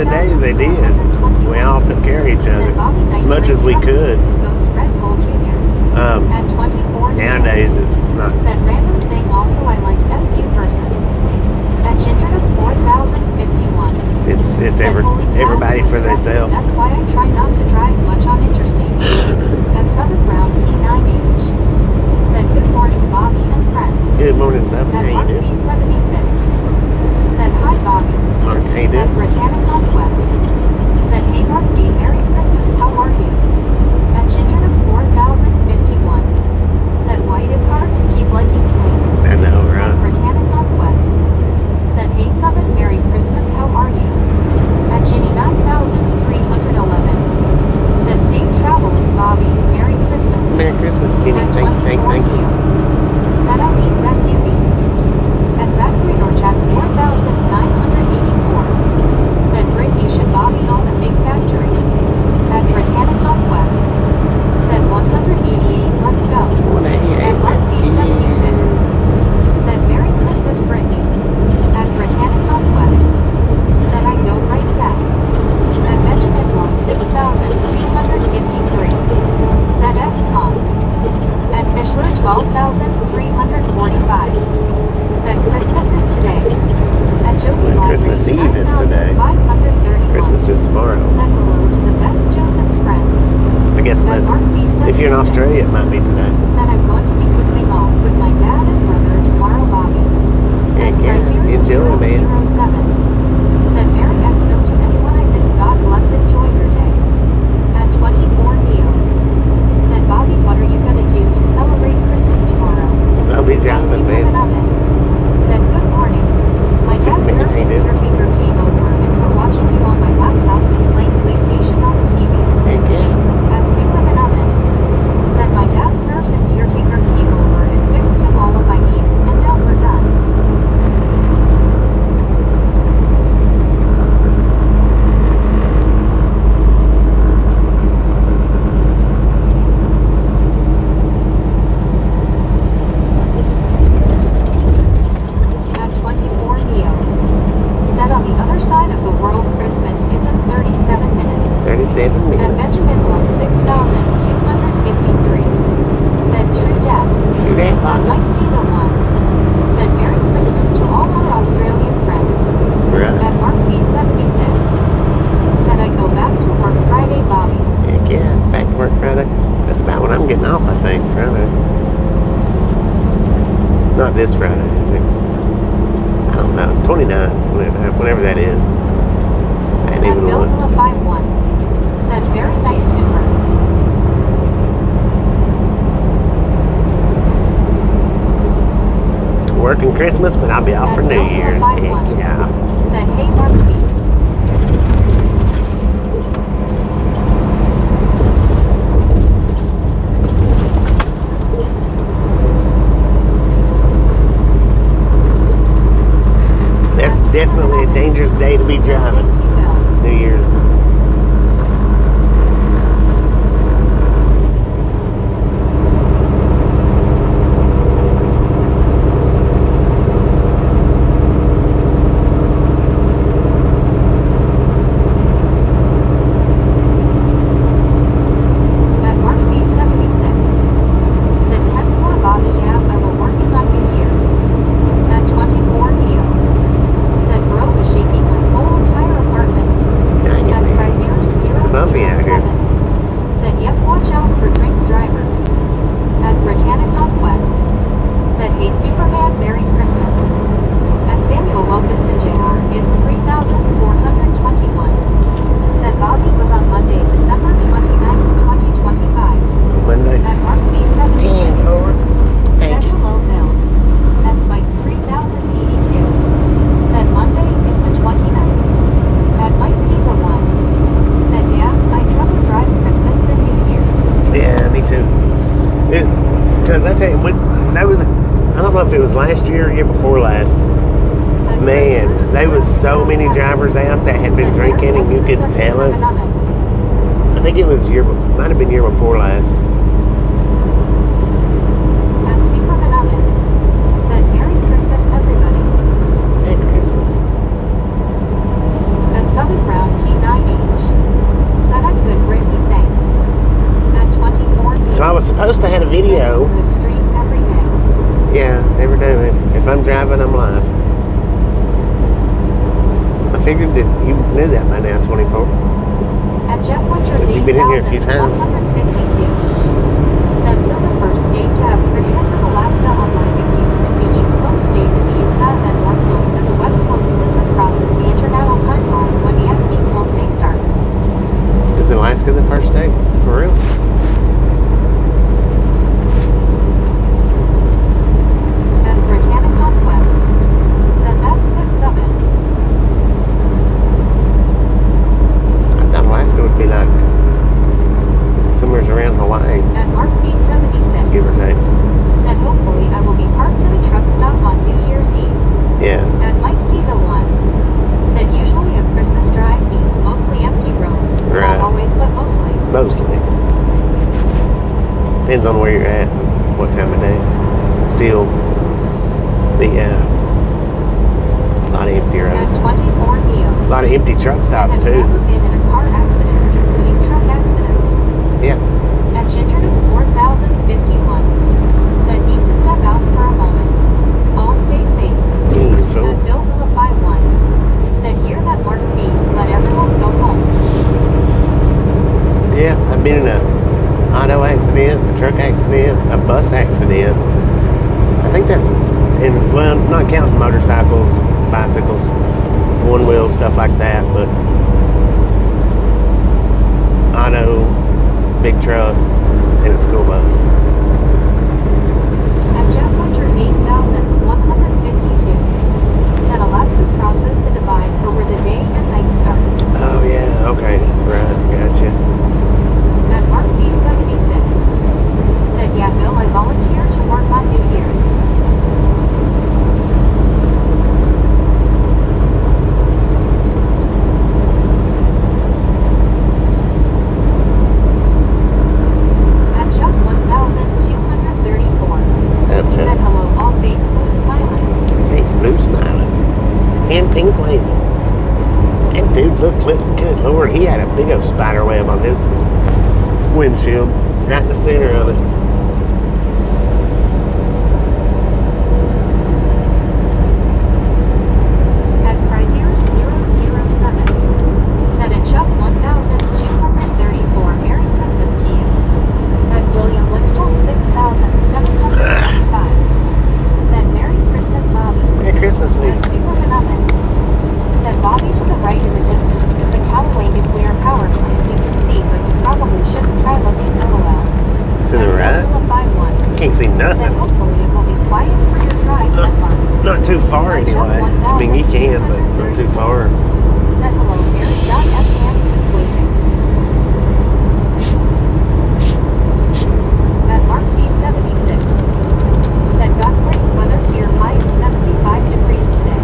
day they did. We all took care of each other as much as we could. At 24. Nowadays it's not. Said random thing also I like SU versus. At Gingerman 4051. It's everybody for themselves. That's why I try not to drive much on interstates. At 7 Brown P9H. Said good morning Bobby and friends. Good morning, Simon. At How Mark you doing? B76. Said hi Bobby. Mark, how you At doing? Britannic Conquest. Said hey Mark B. Merry Christmas, how are you? At Gingerman 4051. Said white is hard to keep liking clean. I know, At right? Britannic Conquest. Said hey Summit, Merry Christmas, how are you? At Ginny 9311. Said safe travels Bobby, Merry Christmas. Merry Christmas, Jenny. At Thank you. Said I means SUVs. At Zachary Norchak 4,984. Said Brittany should Bobby own a big factory. At Britannic Conquest. Said 188, let's go. 188, At let's Lexi 76. Said Merry Christmas Brittany. At Britannic Conquest. Said I know right Zach. At Benjamin Low 6,253. Said X Moss. At Fischler 12,345. Said Christmas is today. At Josie Well, Black Christmas Eve is today. 531. Christmas is tomorrow. Said hello to the best Joseph's friends. I guess At unless Mark B76. if you're in Australia, it might be today. Said I'm going to be cooking off with my dad and brother tomorrow, Bobby. Heck At yeah, enjoy, man. 007. Said Merry Xmas to anyone I miss. God bless. Enjoy your day. At 24 Neo. Said Bobby, what are you gonna do to celebrate Christmas tomorrow? I'll be At driving, man. Oven. Said good morning. My dad's Superman, nurse and how you doing? caretaker came over and we're watching you on my laptop and playing PlayStation on the TV. Heck yeah. At Superman Oven. Said my dad's nurse and caretaker came over and fixed him all of my need, and now we're done. At 24 Neo. Said on the other side of the world Christmas isn't 37 minutes. 37 At minutes. Benjamin Low 6,253. Said true death. True that, At Bobby. Mike D. the One. Said Merry Christmas to all our Australian friends. Right. At Mark B76. Said I go back to work Friday, Bobby. Heck yeah. Back to work Friday. That's about when I'm getting off, I think, Friday. Not this Friday. Next. I don't know. 29th, whenever that is. I ain't At even Bill looked. 51. Said very nice super. Working Christmas, but I'll be off At for New Bill Year's. 51. Heck yeah. Said hey Mark B. That's definitely a dangerous day to be Said driving. thank you, Bill. New Year's. don't know if it was last year or year before last. Man, there was so many drivers out that had been drinking, and you could tell it. I think it was might have been year before last. At Superman said Merry Christmas, everybody. Merry Christmas. At Southern Brown P9H said I'm good, greatly, thanks. At 24 So I was supposed to have a video. Live stream every day. Yeah, every day, man. If I'm driving, I'm live. I figured that you knew that by now, 24. At Jeff Winters You've been in here a few times. 152 said so the first state to have Christmas is Alaska on live use is the East Coast state and the USA and North Coast and the West Coast since it crosses the international timeline when the F-equals day starts. Is Alaska the first state? For real? At Britannic Conquest said that's good 7. I thought Alaska would be like somewhere around Hawaii, At Mark B76 give or take. said hopefully I will be parked at a truck stop on New Year's Eve. Yeah. At Mike D the 1 said usually a Christmas drive means mostly empty roads. Right. Not always, but mostly. Mostly. Depends on where you're at and what time of day. Still, a lot of empty At roads. 24 Neo A lot of empty truck stops I've too. never been in a car accident, including truck accidents. Yeah. At Ginger 4051 said need to step out for a moment. All stay safe. Jeez, At fool. Bill Vilify 1 said hear that Mark B. Let everyone go home. Yeah, I've been in a auto accident, a truck accident, a bus accident. I think that's well, not counting motorcycles, bicycles, one wheel, stuff like that, but auto, big truck, and a school bus. At Jeff Winters 8152 said Alaska crosses the divide for where the day and night starts. Oh yeah, okay, right, gotcha. At Mark B76 said yeah Bill I volunteer to work on New Year's. At Chuck 1234 Up said to hello all face blue smiling. face blue smiling. And pink label. That dude looked good Lord, he had a big old spider web on his windshield, right in the center of it. At Chrysler 007 said at Chuck 1234 Merry Christmas to you. At William Lichtold 6735 said Merry Christmas Bobby. Merry Christmas week. At Superphenomen said Bobby to the right in the distance is the Callaway nuclear power plant you can see but you probably shouldn't try looking LOL. To the right? Can't see Said nothing. hopefully it will be quiet for your drive, Denmark. Not too far anyway. I mean, you can, but not too far. Said hello, Mary John F. Hampton waving. At Mark P76 said got great weather here, high of 75 degrees today.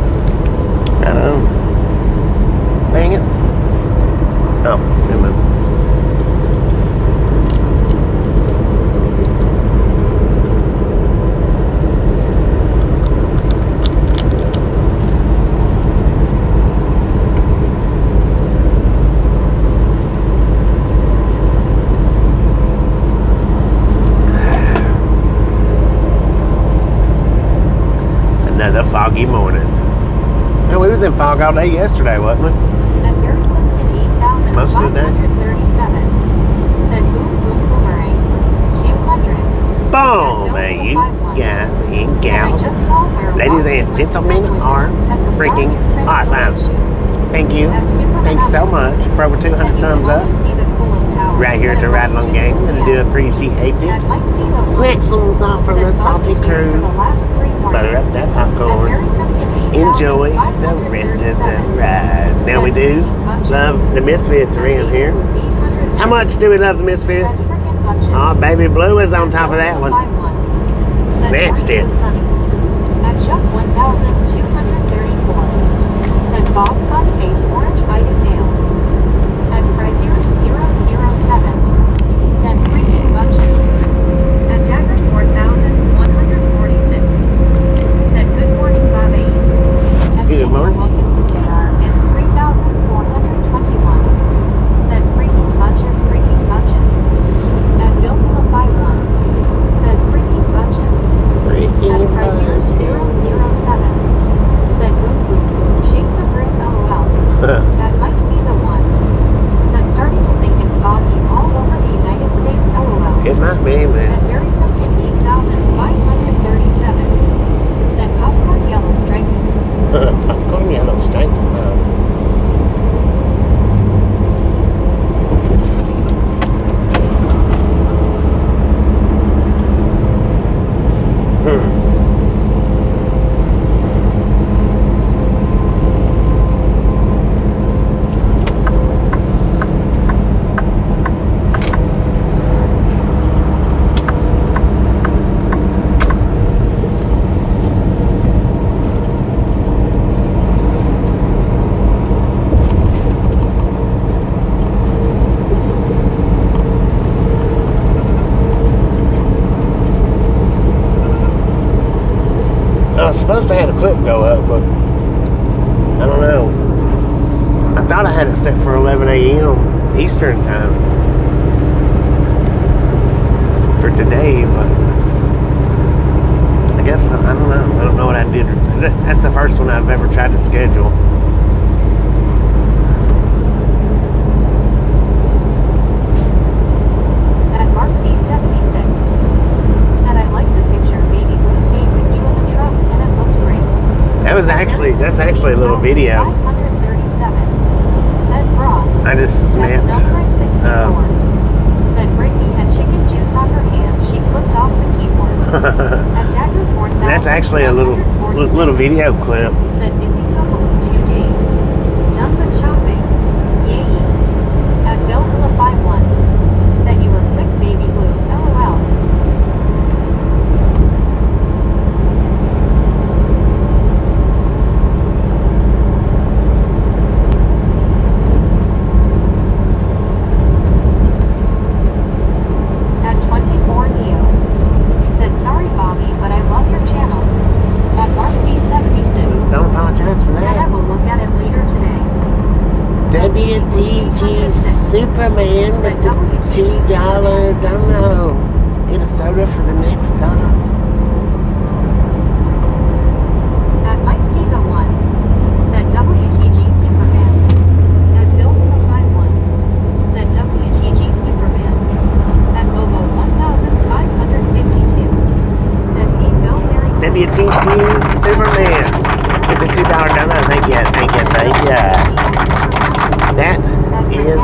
I know. Dang it. Oh, never mind. Another foggy morning. And we was in fog all day yesterday, wasn't we? At Barry Simpkin Most of the day. 8537 said boom boom boomerang 200. Boom, man, you guys and gals, ladies and gentlemen are freaking awesome. Thank you. Thank you so much for over 200 thumbs up. Right here at the Ride Along Gang. I do appreciate it. Snatch some salt from the salty crew. Butter up that popcorn. Enjoy the rest of the ride. Now we do love the Misfits around here. How much do we love the Misfits? Oh, Baby Blue is on top of that one. Snatched it. Chuck 1234. Said Bob Funface Orange Bited Nails. At Brazier007. Said Freaking Bunches. At Dagger 4146. Said Good Morning Bobby. At Good morning. Wilkinson JR is 3421. Said Freaking Bunches, Freaking Bunches. At Billville 51. Said Freaking Bunches. Freaking At Brazier007. Said Boom Boom Boom, shake the broom LOL. At Mike D the One. Said starting to think it's foggy all over the United States LOL. It might be, At man. Very Sunken 8537. Said Popcorn Yellow Striped. Popcorn yellow stripes. I was supposed to have a clip go up, but I don't know. I thought I had it set for 11 a.m. Eastern time for today, but I guess not. I don't know. I don't know what I did. That's the first one I've ever tried to schedule. At Mark B76. Said I like the picture Baby Blue made with you in the truck and it looked great. That's actually a little video. 537. Said Brock. I just That's snapped. number 64. Said Brittany had chicken juice on her hand. She slipped off the keyboard. At Dagger 4000. That's actually a little video clip. Said busy couple of 2 days. Done with shopping. Yay. At Billville 51. Said you were quick, Baby Blue. LOL. At 24 Neo. Said sorry, Bobby, but I love your channel. At Mark B76. Don't apologize for Said I that. will look at it later today. WTG Superman Said with the WTG $2 dono. Get a soda for the next stop. At Mike D the One. Said WTG Superman. At Bill the 51. Said WTG Superman. At Bobo 1552. Said hey Bill Mary. WTG Superman with the $2 dono. Thank you. That is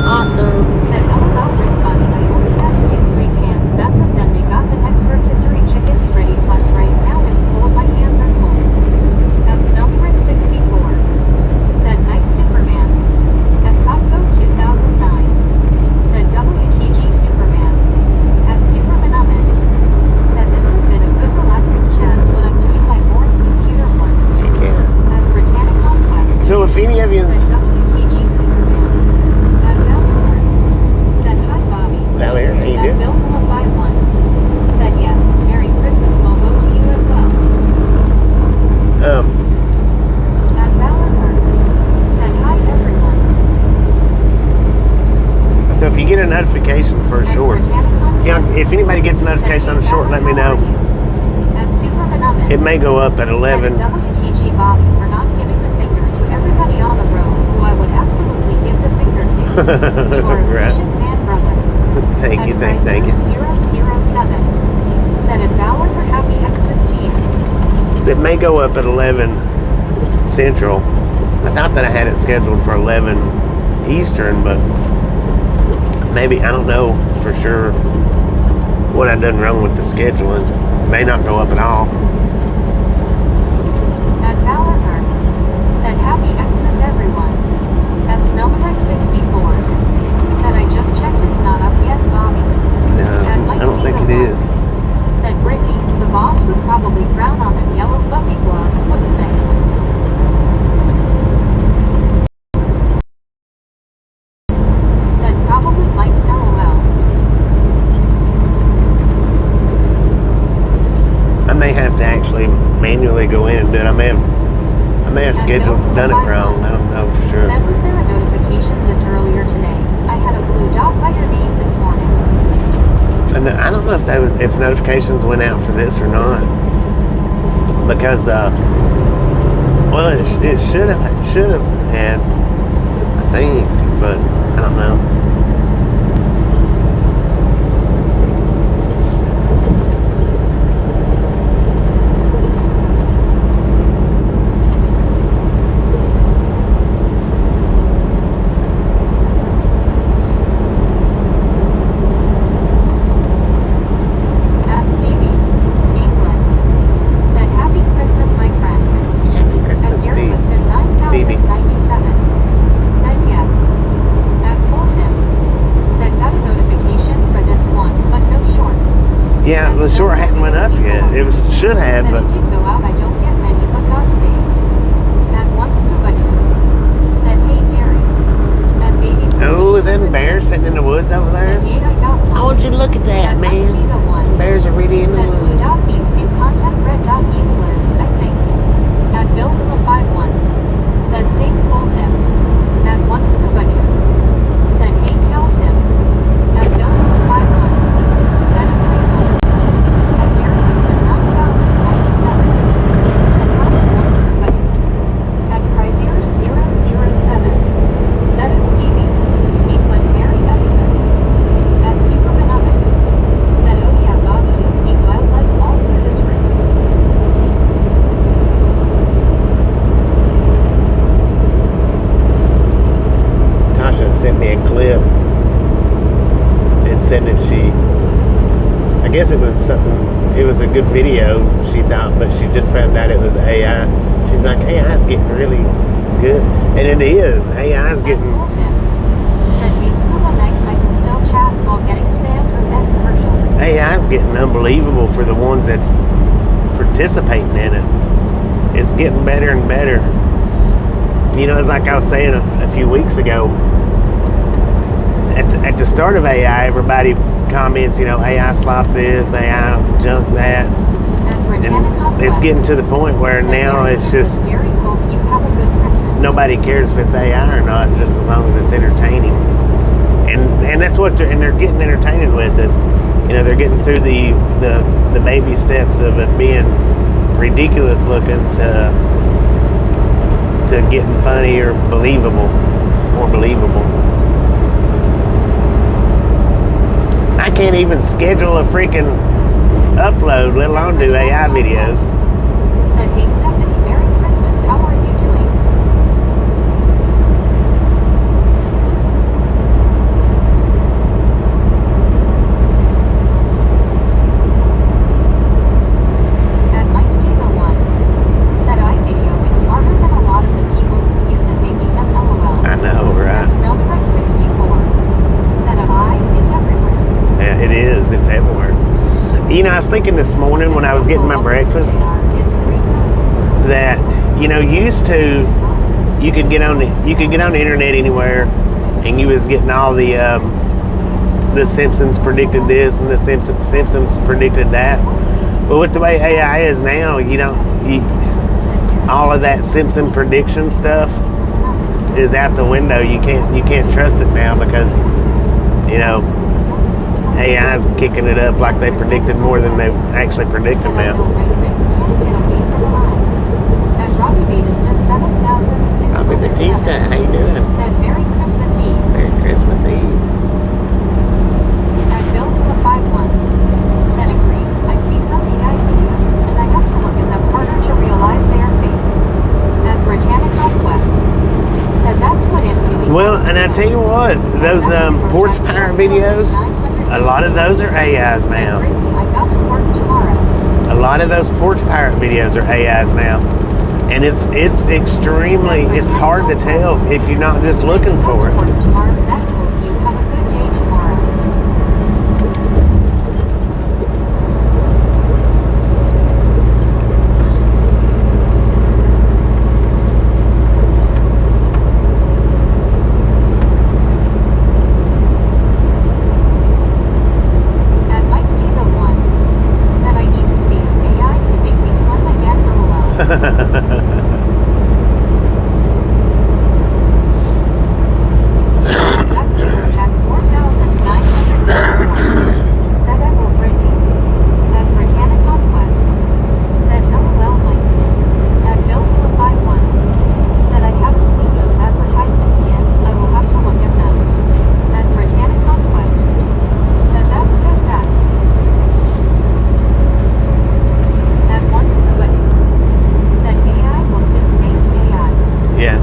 awesome. Said LOL Rick Bunny, I only had to do 3 cans. That's it then. They got the next rotisserie chickens ready. Plus right now and full of my hands are full. That's number 64. Said nice Superman. At Sopco 2009. Said WTG Superman. At Superman Amen. Said this has been a good relaxing chat, but I'm doing my boring computer work. Yeah. At Britannicon Quest. So if any of you, Said WTG Superman. At Valor. Said hi Bobby. Valerie, how you At doing? Bill 51. Said yes. Merry Christmas Momo to you as well. At Valor. Said hi everyone. So if you get a notification for a At short, Britannicon if anybody gets a notification on a short, let me know. At Superman Amen. It may go up at 11. Said WTG Bobby for not giving the finger to everybody on the road who I would absolutely give the finger to. You are a Right. patient man, brother. Thank you. At 007. Said at Valor for happy Xmas to you. It may go up at 11 Central. I thought that I had it scheduled for 11 Eastern, but maybe, I don't know for sure what I done wrong with the scheduling. May not go up at all. At Valor said happy Xmas everyone. At Snowman 64. Said I just checked it's not up yet, Bobby. No, I don't think it is. Said Brittany, the boss would probably frown on them yellow actually manually go in and do it. I may have done it wrong. I don't know for sure. Said, was there a notification this earlier today? I had a blue dot by your name this morning. And I don't know if notifications went out for this or not, because well, it should have had, I think, but I don't know. Yeah, the short hadn't went up yet. It should have, said but it did go out. I don't get many lookout days. That once nobody said, hey Gary. That baby. oh, is that bear sitting in the woods over there? Said, yeah, I got one. I want you to look at that, man. Bears are really in the Said blue woods. dot means new content, red dot means live, I think. At Boonville MO. Said same called him. That once nobody. Said hey tell Tim. At Boonville MO. Said a three. At Maryland said 9,097. Said how once nobody. At Chrysler 007. Said it Stevie. England Merry Xmas. At Superman Oven. Said oh yeah Bobby you see wildlife all through this room. Tasha sent me a clip. It said that I guess it was something, it was a good video, she thought, but she just found out it was AI. She's like, AI is getting really good. And it is. AI is getting... Said we school nice I can still chat while getting spammed or ad commercials. AI is getting unbelievable for the ones that's participating in it. It's getting better and better. You know, it's like I was saying a few weeks ago, at the start of AI, everybody comments, you know, AI slop this, AI junk that. And it's getting to the point where now it's just nobody cares if it's AI or not, just as long as it's entertaining. And that's what they're getting entertained with it. You know, they're getting through the baby steps of it being ridiculous looking to getting funny or believable. I can't even schedule a freaking upload, let alone do AI videos. Said, hey Stephanie, Merry Christmas, how are you doing? At Mike Diva 1, said iVideo is smarter than a lot of the people who use it making them LOL. I know, right? At Snowcrack 64, said I is everywhere. Yeah, it is. It's everywhere. You know, I was thinking this morning when I was getting my breakfast that, you know, used to you could get on the internet anywhere, and you was getting all the Simpsons predicted this and the Simpsons predicted that. But with the way AI is now, you know, all of that Simpson prediction stuff is out the window. You can't trust it now because, you know, AI's kicking it up like they predicted more than they actually predicted now. Bobby Batista, how you doing? Said Merry Christmas Eve. Merry Christmas Eve. At Bill to the 5-1. Said agree. I see some AI videos and I have to look at them harder to realize they are fake. At Britannica West. Said that's what I'm doing. Well, and I tell you what, those porch pirate videos, a lot of those are AIs now. I got to work tomorrow. A lot of those porch pirate videos are AIs now. And it's hard to tell if you're not just looking for it. Tomorrow, Zach, you have a good day tomorrow. At Mike Diva 1, said I need to see AI can make me slim Executor Jack 4994 said I will bring you. At Britannicon Quest said LOL Mike. At Boonville MO said I haven't seen those advertisements yet. I will have to look at them. At Britannicon Quest said that's good Zach. At once nobody said AI will soon make AI. Yeah.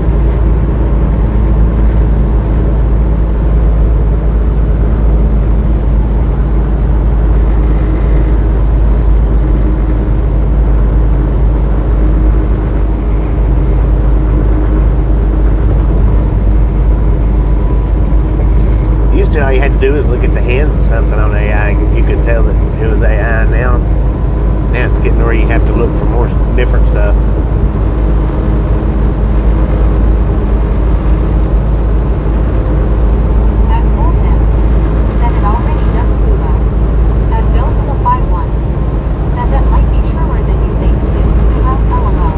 Used to, all you had to do is look at the hands of something on AI and you could tell that it was AI. Now it's getting where you have to look for more different stuff. At Fulton said it already does scuba. At Boonville MO said that might be truer than you think. Soon scuba, LOL.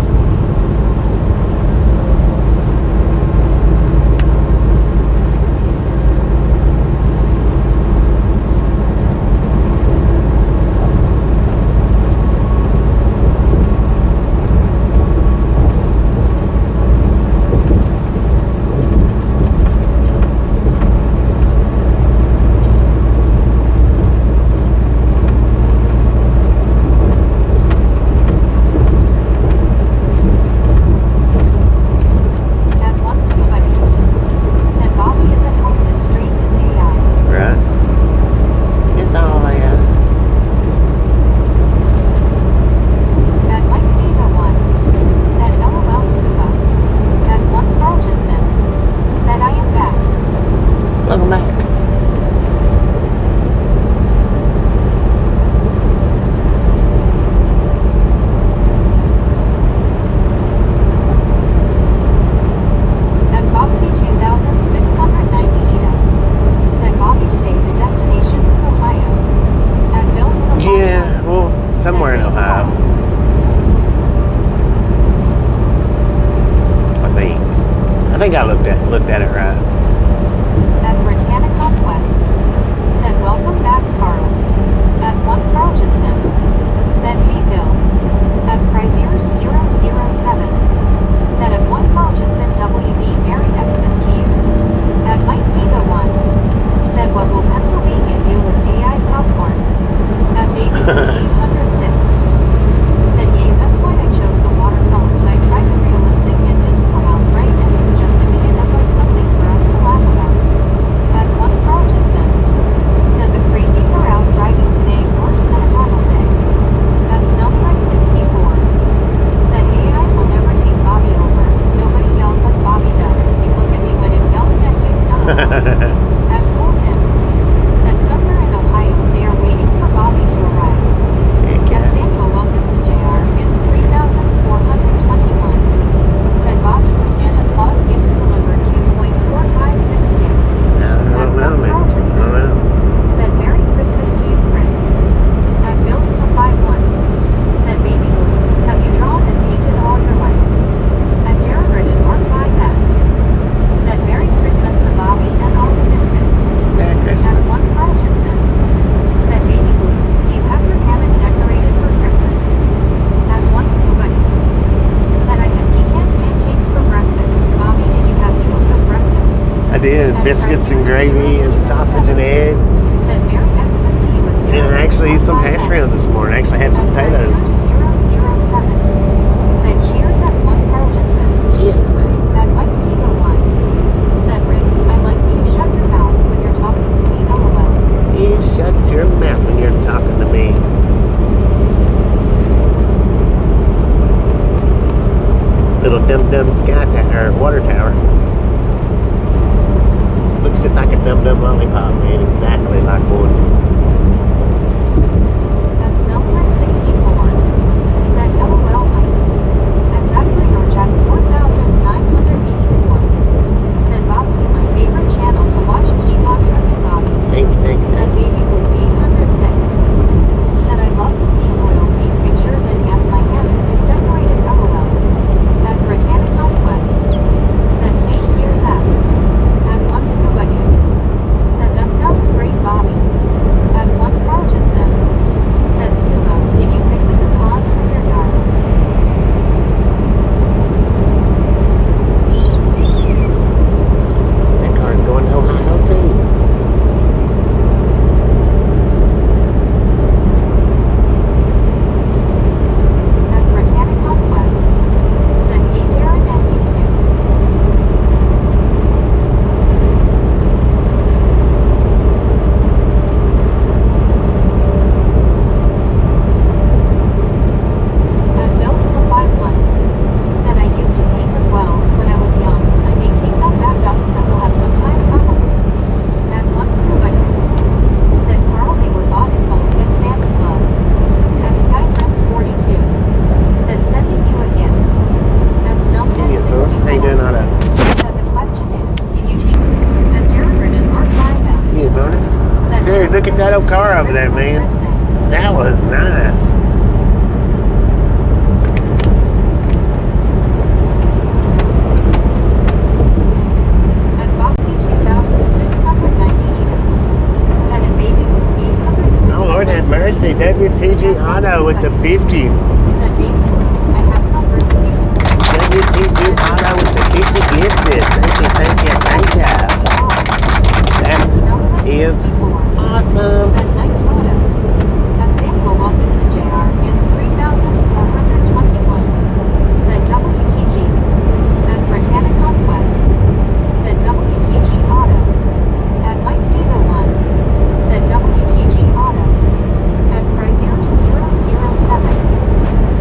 At once nobody said Bobby is at home. This stream is AI. Right? It's all AI. At Mike Diva 1 said LOL scuba. At 1 Carltonson said I am back. Welcome back. At Foxy 2698 said Bobby today the destination is Ohio. At Boonville MO Yeah, well, somewhere in Ohio. I think I looked at it right. At Britannica West said welcome back Carl. At 1 Carltonson said hey Bill. At Prizier 007 said at 1 Carltonson WB Merry Xmas to you. At Mike Diva 1 said what will Pennsylvania do with AI popcorn? At Baby 806 said yay that's why I chose the watercolors. I tried the realistic and didn't come out right and we just tweet it as like something for us to laugh about. At 1 Carltonson said the crazies are out driving today worse than a normal day. At Snellride 64 said AI will never take Bobby over. Nobody yells like Bobby does. You look at me when I'm yelling at you. At Fulton said somewhere in Ohio they are waiting for Bobby to arrive. At Samuel Wilkinson Jr. is 3,421 said Bobby the Santa Claus gifts delivered 2.456 gig. I don't know, man. I don't know. Said Merry Christmas to you, Chris. At Building a 51 said Baby Blue, have you drawn and painted all your life? At Jared and Mark 5S said Merry Christmas to Bobby and all the misfits. Merry At Christmas. 1 Carltonson said Baby Blue, do you have your hammock decorated for Christmas? At once nobody said I had pecan pancakes for breakfast. Bobby, did you have you a good breakfast? I did. Biscuits and gravy and sausage and eggs. Said Merry Xmas to you and And I actually used some hash browns this morning. I actually had some potatoes. 007 said cheers at 1 Carltonson. Cheers, man. At Mike Diva 1 said Rick, I like when you shut your mouth when you're talking to me, LOL. You shut your mouth when you're talking to me. Little dum-dum sky tower, water tower. Looks just like a dum-dum lollipop, man. Exactly like one. At Snellride 64 said LOL Mike. At Zachary or Jack 4984 said Bobby, my favorite channel to watch. Keep on trucking, Bobby. Thank you, thank you, At thank you. Baby Blue 806 said I love to paint oil paint pictures and yes my hammock is decorated LOL. car over there, man. That was nice. At Foxy 2,690. Senate Baby 806. Oh, Lord have mercy. WTG Auto with the 50. Said Baby, I have some emergency. WTG Auto with the 50 gifted. Thank you, thank you, thank you. That is awesome. Said nice photo. At Samuel Wilkinson Jr. is 3,421. Said WTG. At Britannic Conquest. Said WTG Auto. At Mike Diva 1. Said WTG Auto. At Prizier 007.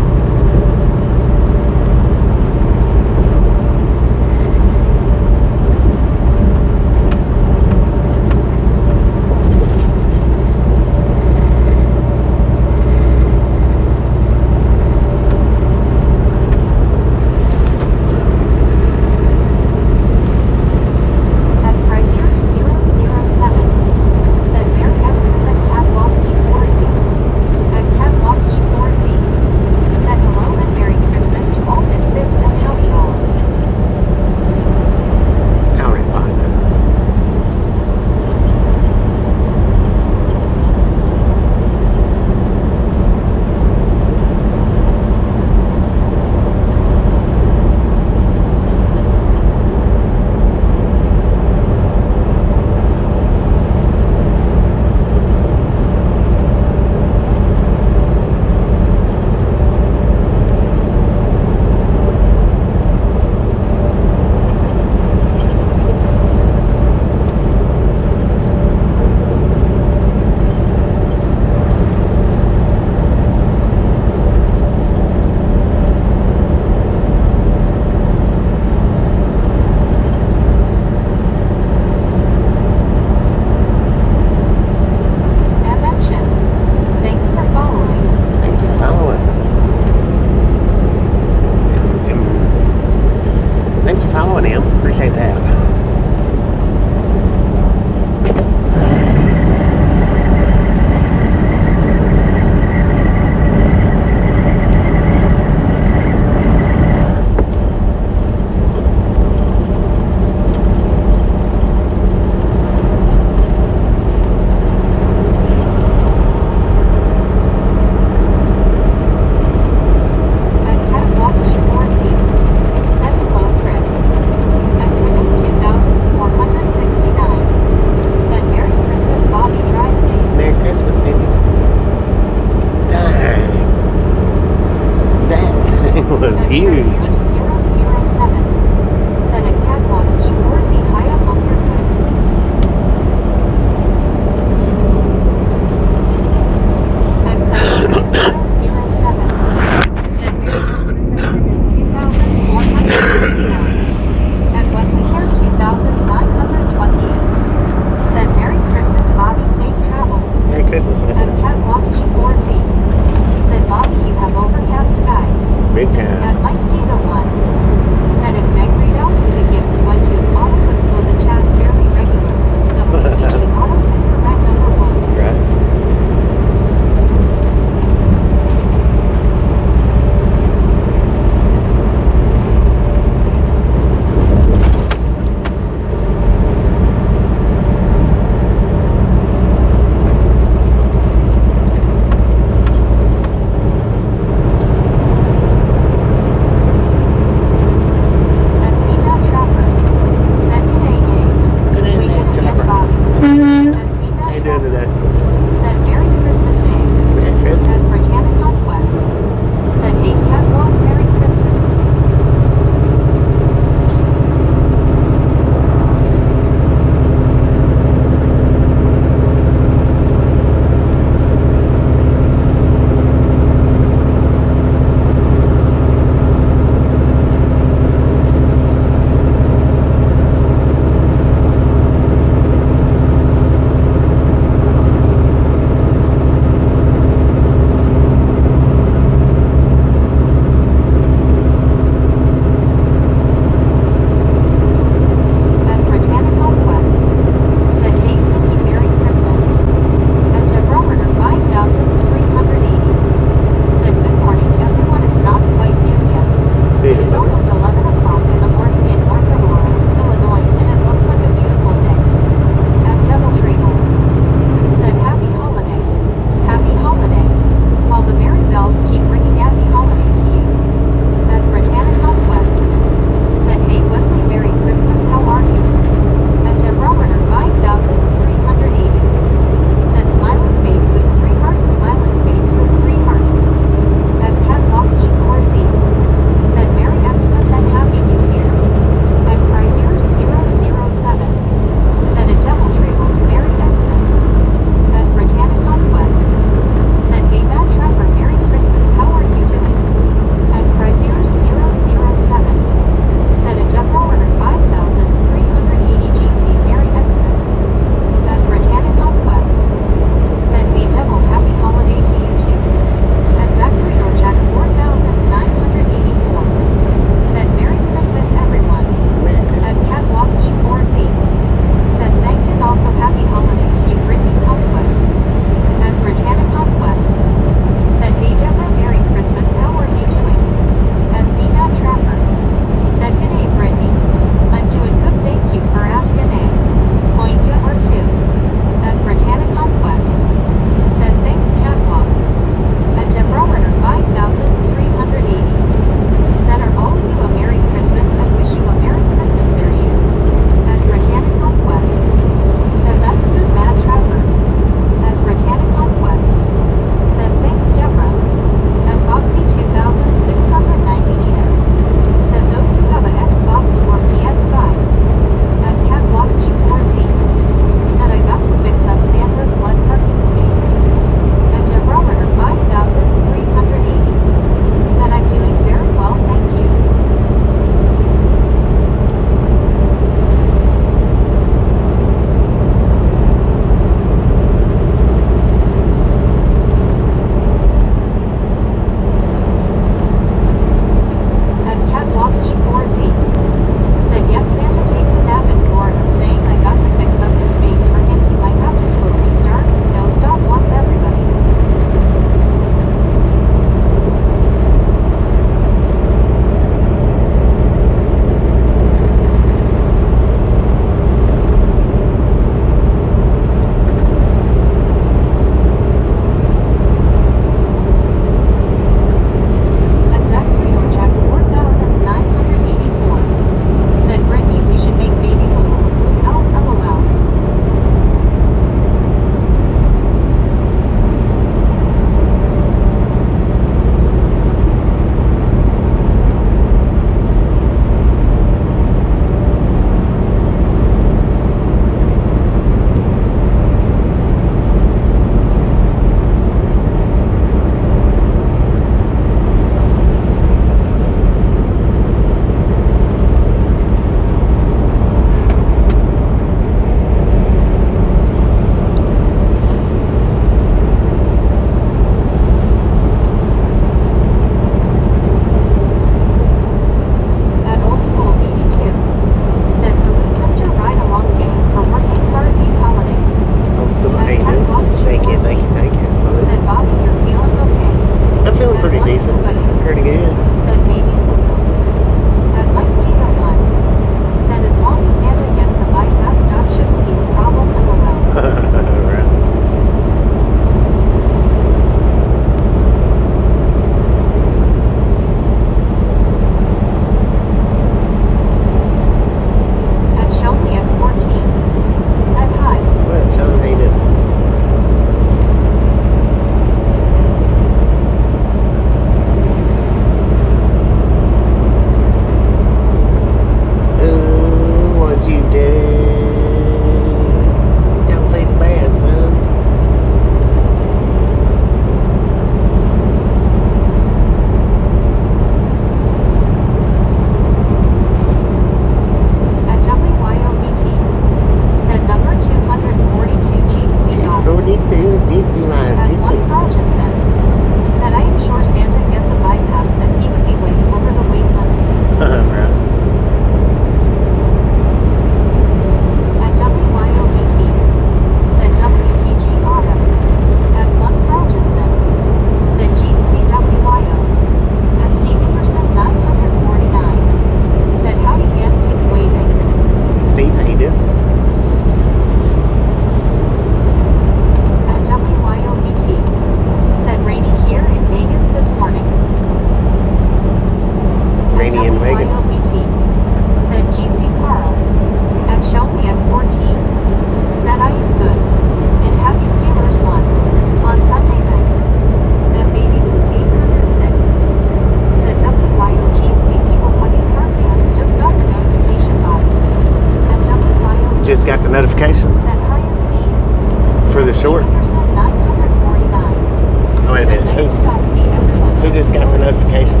For the short? Stevenson 949. Oh, wait a Said minute. nice to not see everyone. Who just got the notification?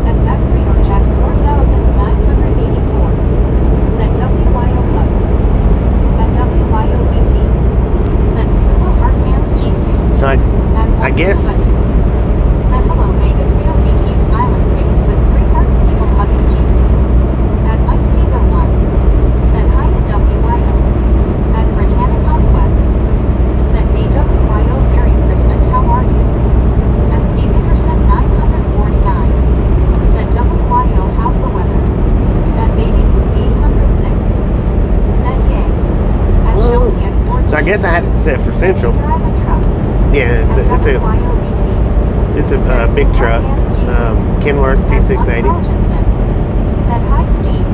At Zachary Orchak 4984. Said WYO Plus. At WYOBT. Said Smoola Heart Hands Jeezy. So At I guess. Said hello Vegasfield BT smiling face with 3 hearts people hugging Jeezy. At Mike Diva 1. Said hi to WYO. At Britannic Conquest. Said hey WYO Merry Christmas how are you? At Steve Anderson 949. Said WYO how's the weather? At Baby Blue 806. Said yay. At Whoa. Shelby at 14. So I guess I had it set for Central. Drive a truck. Yeah, At WYOBT. it's a big truck. Kenworth T680. Said hi Steve.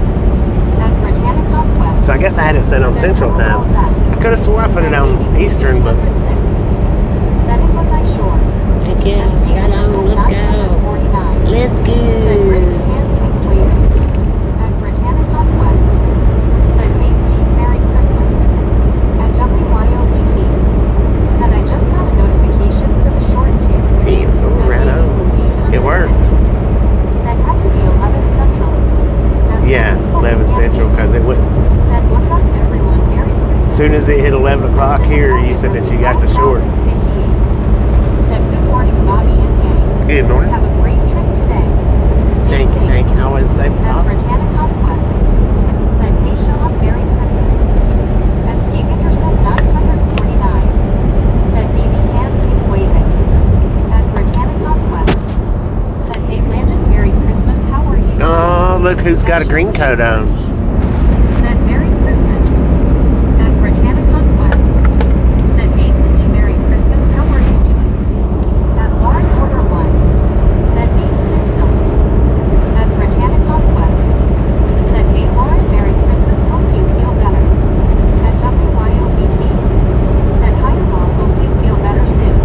At Britannic Conquest. So I guess I had it set on Said, Central hello, time. Zach. I could have swore I put it on Eastern, but. Said it was I sure. Heck yeah, At Steve right on, Anderson let's go. 949. Let's Said go. Brittany hand waving. At Britannic Conquest. Said hey Steve Merry Christmas. At WYOBT. Said I just got a notification for the short too. Damn, oh, right on. It worked. Said had to be 11 Central. At Yeah, Evansville, 11 Central, because it went. Said what's up everyone, Merry Christmas. As soon as it hit 11 o'clock here, you said that you got the short. Said good morning Bobby and gang. Good morning. Have a great trip today. Stay Thank you, safe. thank you. Always safe as At possible. Britannic Conquest. Said hey Sean, Merry Christmas. At Steve Anderson 949. Said baby hand pink waving. At Britannic Conquest. Said hey Landon, Merry Christmas, how are you? Oh, look who's got a green coat on. Said Merry Christmas. At Britannic Conquest. Said hey Cindy, Merry Christmas, how are you doing? At Lauren Order 1. Said name 6 cents. At Britannic Conquest. Said hey Lauren, Merry Christmas, hope you feel better. At WYOBT. Said hi Mom, hope you feel better soon.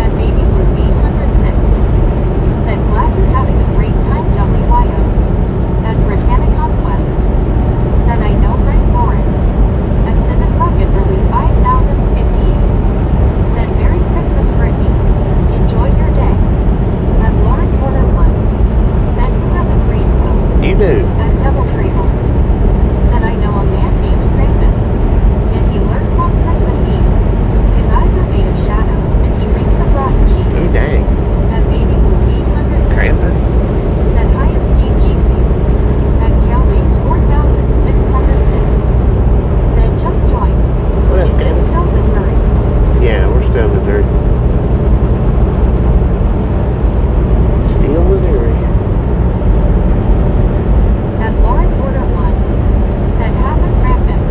At Baby Blue 806. Said glad you're having a great time WYO. At Britannic Conquest. Said I know right Lauren. At Civic Rocket Early 5058. Said Merry Christmas Brittany. Enjoy your day. At Lauren Porter 1. Said who has a green coat? You do. At Devil Trebles. Said I know a man named Krampus. And he lurks on Christmas Eve. His eyes are made of shadows and he reeks of rotten Oh, cheese. dang. At Baby Blue 806. Krampus. Said hi to Steve Jeezy. At Calmates 4606. Said just joined. What up, Is this Calvin? still Missouri? Yeah, we're still in Missouri. Still Missouri. At Lauren Porter 1. Said Happy Krampus.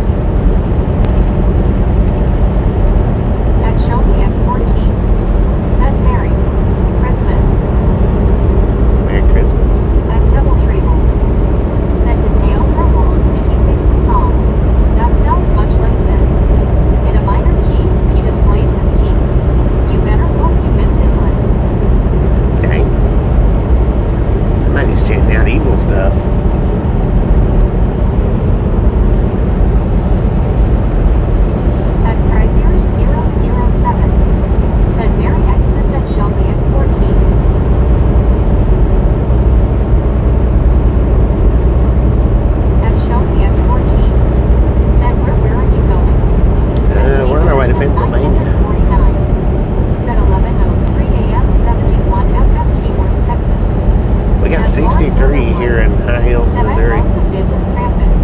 At Shelby at 14. Said Merry Christmas. Merry Christmas. At Devil Trebles. Said his nails are long and he sings a song. That sounds much like this. In a minor key, he displays his teeth. You better hope you miss his list. Dang. Somebody's chanting out evil stuff. At Chrysler 007. Said Merry Xmas at Shelby at 14. At Shelby at 14. Said where are you going? We're on our way to Pennsylvania. 949. Said 11:03 a.m. 71 FFT Worth, Texas. We got 63 here in High Hills, Said Missouri. I love the bids of Krampus.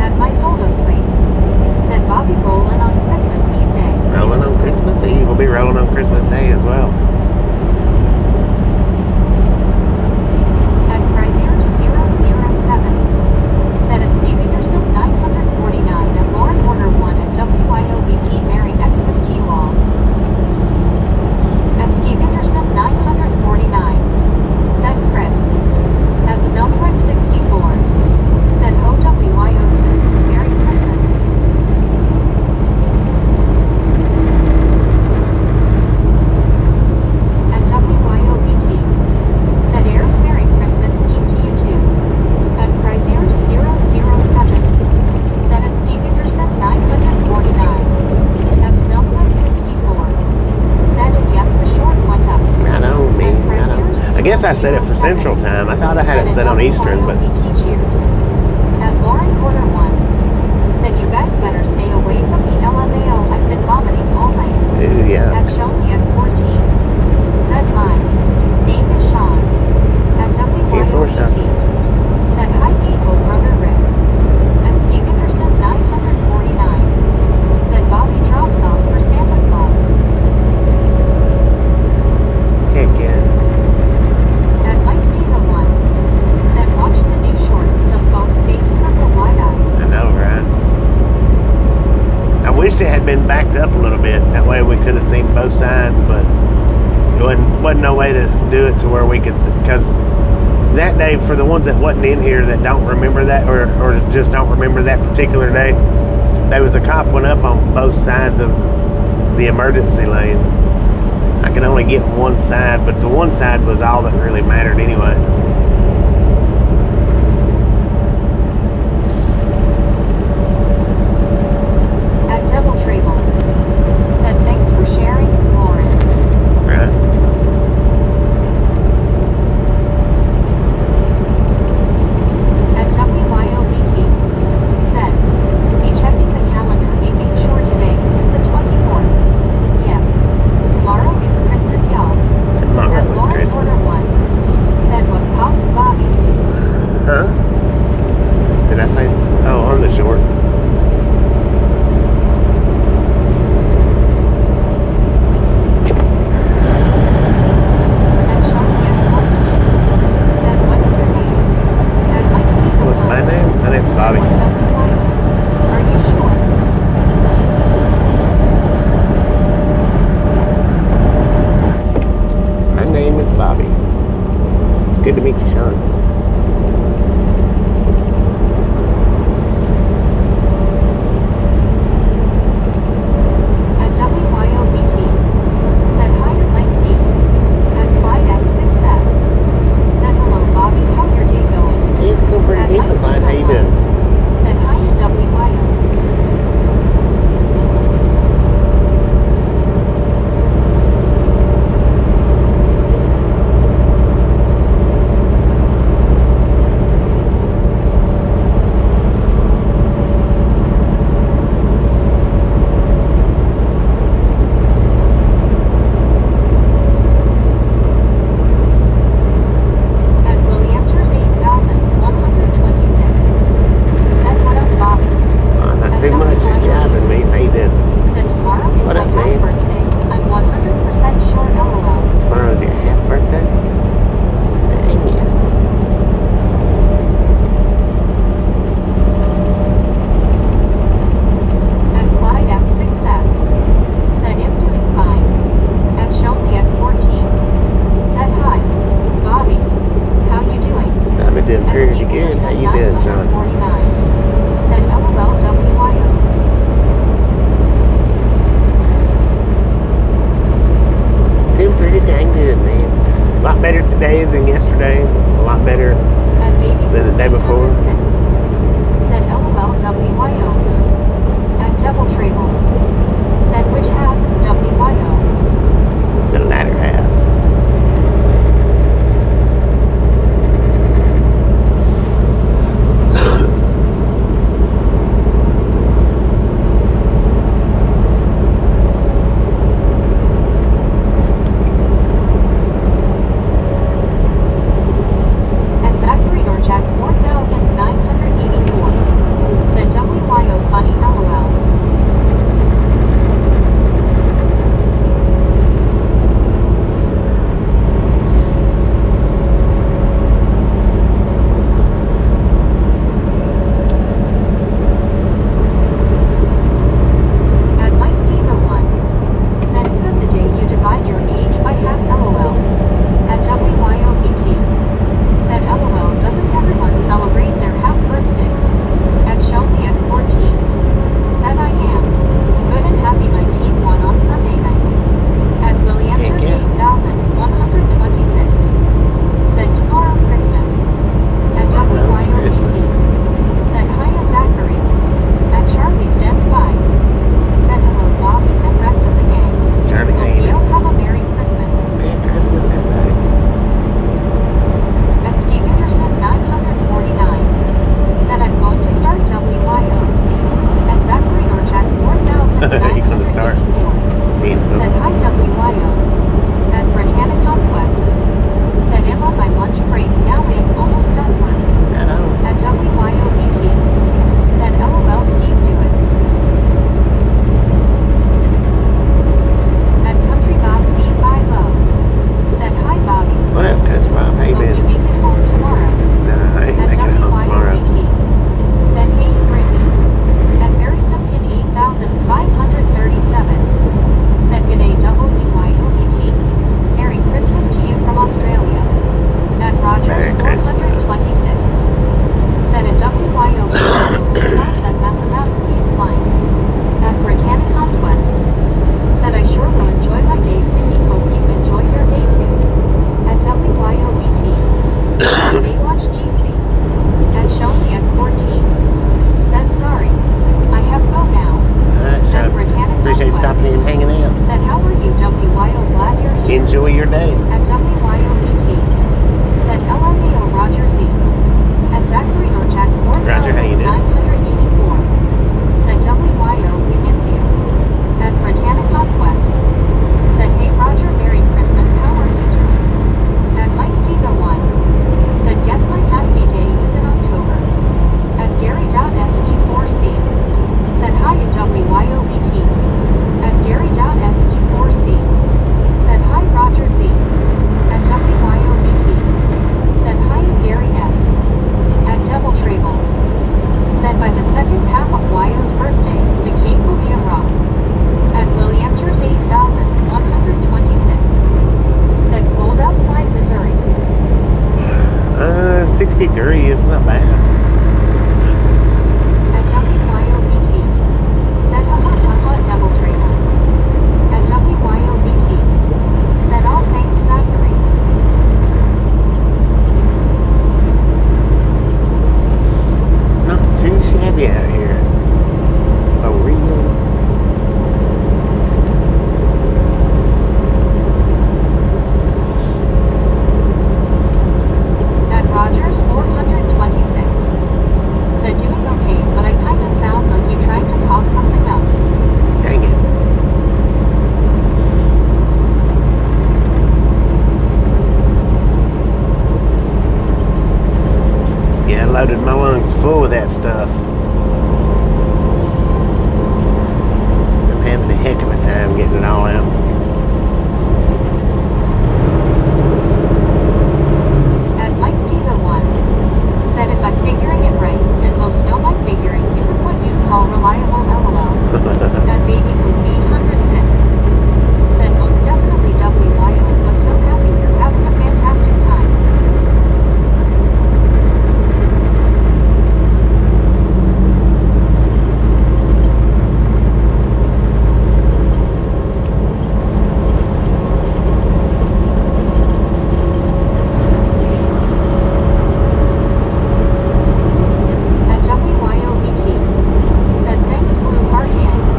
At my Soldo Suite. Said Bobby rolling on Christmas Eve day. Rolling on Christmas Eve. We'll be rolling on Christmas Day as well. At Chrysler 007. Said at Steve Anderson 949 at Lauren Order 1 at WYOBT Mary I guess I set it for Central Time. I thought I had it set on Eastern, but At Lauren Quarter 1, said you guys better stay away from the LMAO. I've been vomiting all night. ooh, yeah. At Shoney at 14, said my name is Sean. At WYOBT, said hi Depot Brother Rick. At Steve Anderson 949, said Bobby drops off for Santa Claus. Heck yeah. At Mike Diva 1, said watch the new short, some folks face purple wide eyes. I know, right? I wish it had been backed up a little bit. That way we could have seen both sides, but it wasn't no way to do it to where we could, because that day, for the ones that wasn't in here that don't remember that, or just don't remember that particular day, there was a cop went up on both sides of the emergency lanes. I could only get one side, but the one side was all that really mattered anyway. At Devil Trables, said thanks for sharing, Lauren. Right? At WYOBT, said, be checking the calendar and make sure today is the 24th. Yeah. Tomorrow is Christmas, y'all. Tomorrow At is Lauren Christmas. Order 1, said what pop trunk's full of that stuff. I'm having a heck of a time getting it all out. At Mike Diva 1 said if I'm figuring it right, and most know my figuring isn't what you'd call reliable LOL. At Baby Boom 806 said most definitely WYO, but so happy you're having a fantastic time. At WYOBT said thanks blue heart hands.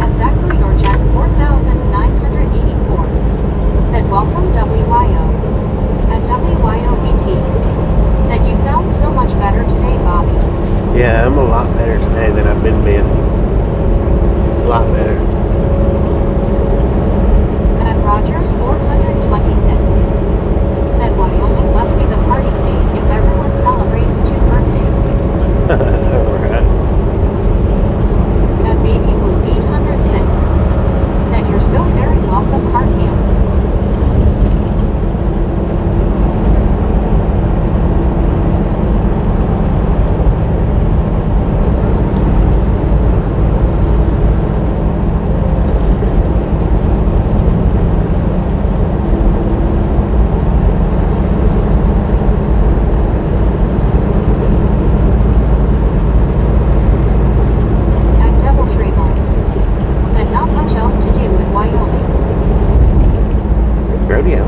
At Zachary or Jack 4984 said welcome WYO. At WYOBT said you sound so much better today, Bobby. Yeah, I'm a lot better today than I've been being. A lot better. At Rogers 426 said Wyoming must be the party state if everyone celebrates 2 birthdays. Right. At Baby Blue 806 said you're so very welcome, heart hands. At Devil Tribbles said not much else to do in Wyoming. Rodeo.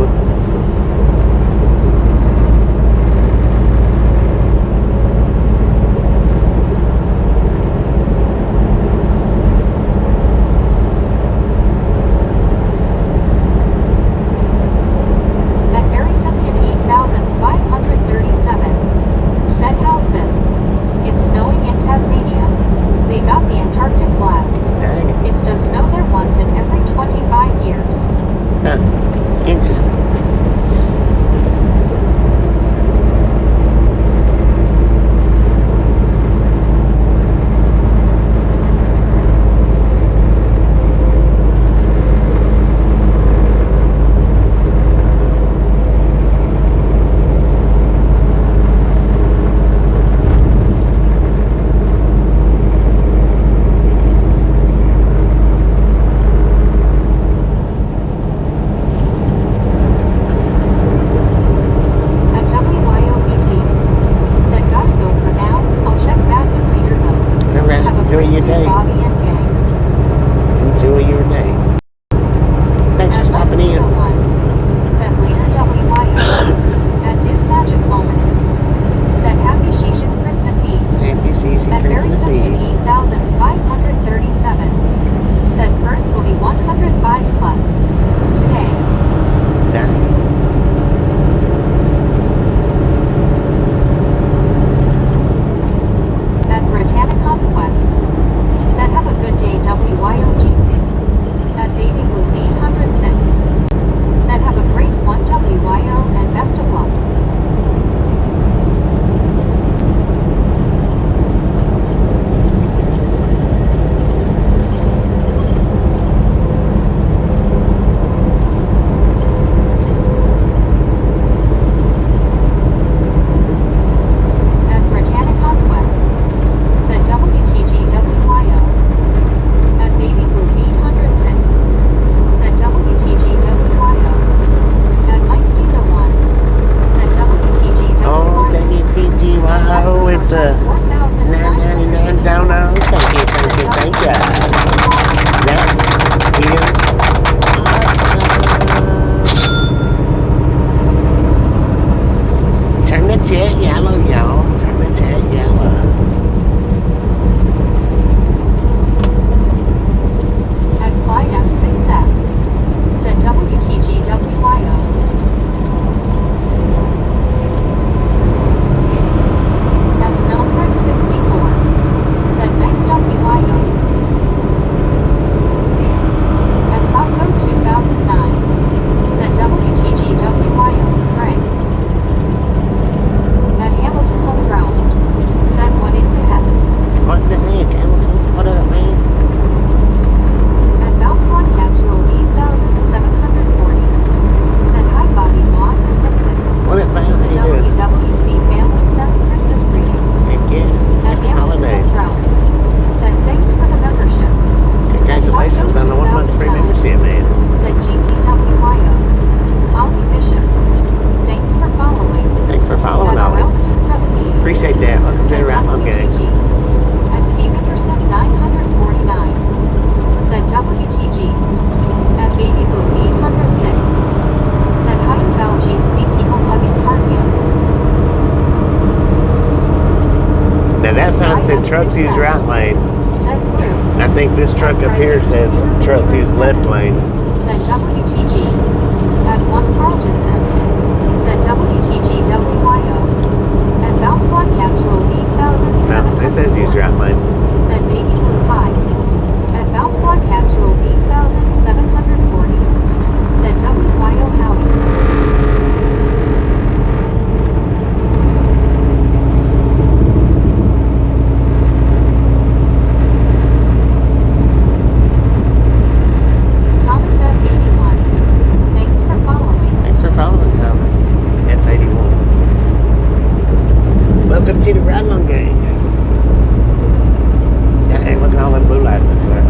At Barry Simpkin 8537 said how's this? It's snowing in Tasmania. They got the Antarctic blast. Dang it. It does snow there once in every 25 years. Huh. Interesting. At WYOBT said gotta go for now. I'll check back in later though. All right. Have a Enjoy great your day, day. Bobby and gang. Enjoy your day. Thanks for At stopping in. 101 said later WYO. At Diz Magic Moments said happy Shishin Christmas Eve. Happy CC At Barry Christmas Simpkin Eve. 8537 said birth will be 105 plus today. Dang. At Britannica Quest said have trucks use right lane. Said Group. I think this truck up here says trucks use left lane. Said WTG. At 1 Carltonson. Said WTGWYO. At Mouse Blood Cats Rule 8,700. No, it says use right lane. Said Baby Blue Pie. At Mouse Blood Cats Rule 8,740. Said WYO Howie. Thomas F81. Thanks for following. Thanks for following, Thomas. F81. Welcome to the Ride Along Gang. Dang, look at all them blue lights up there.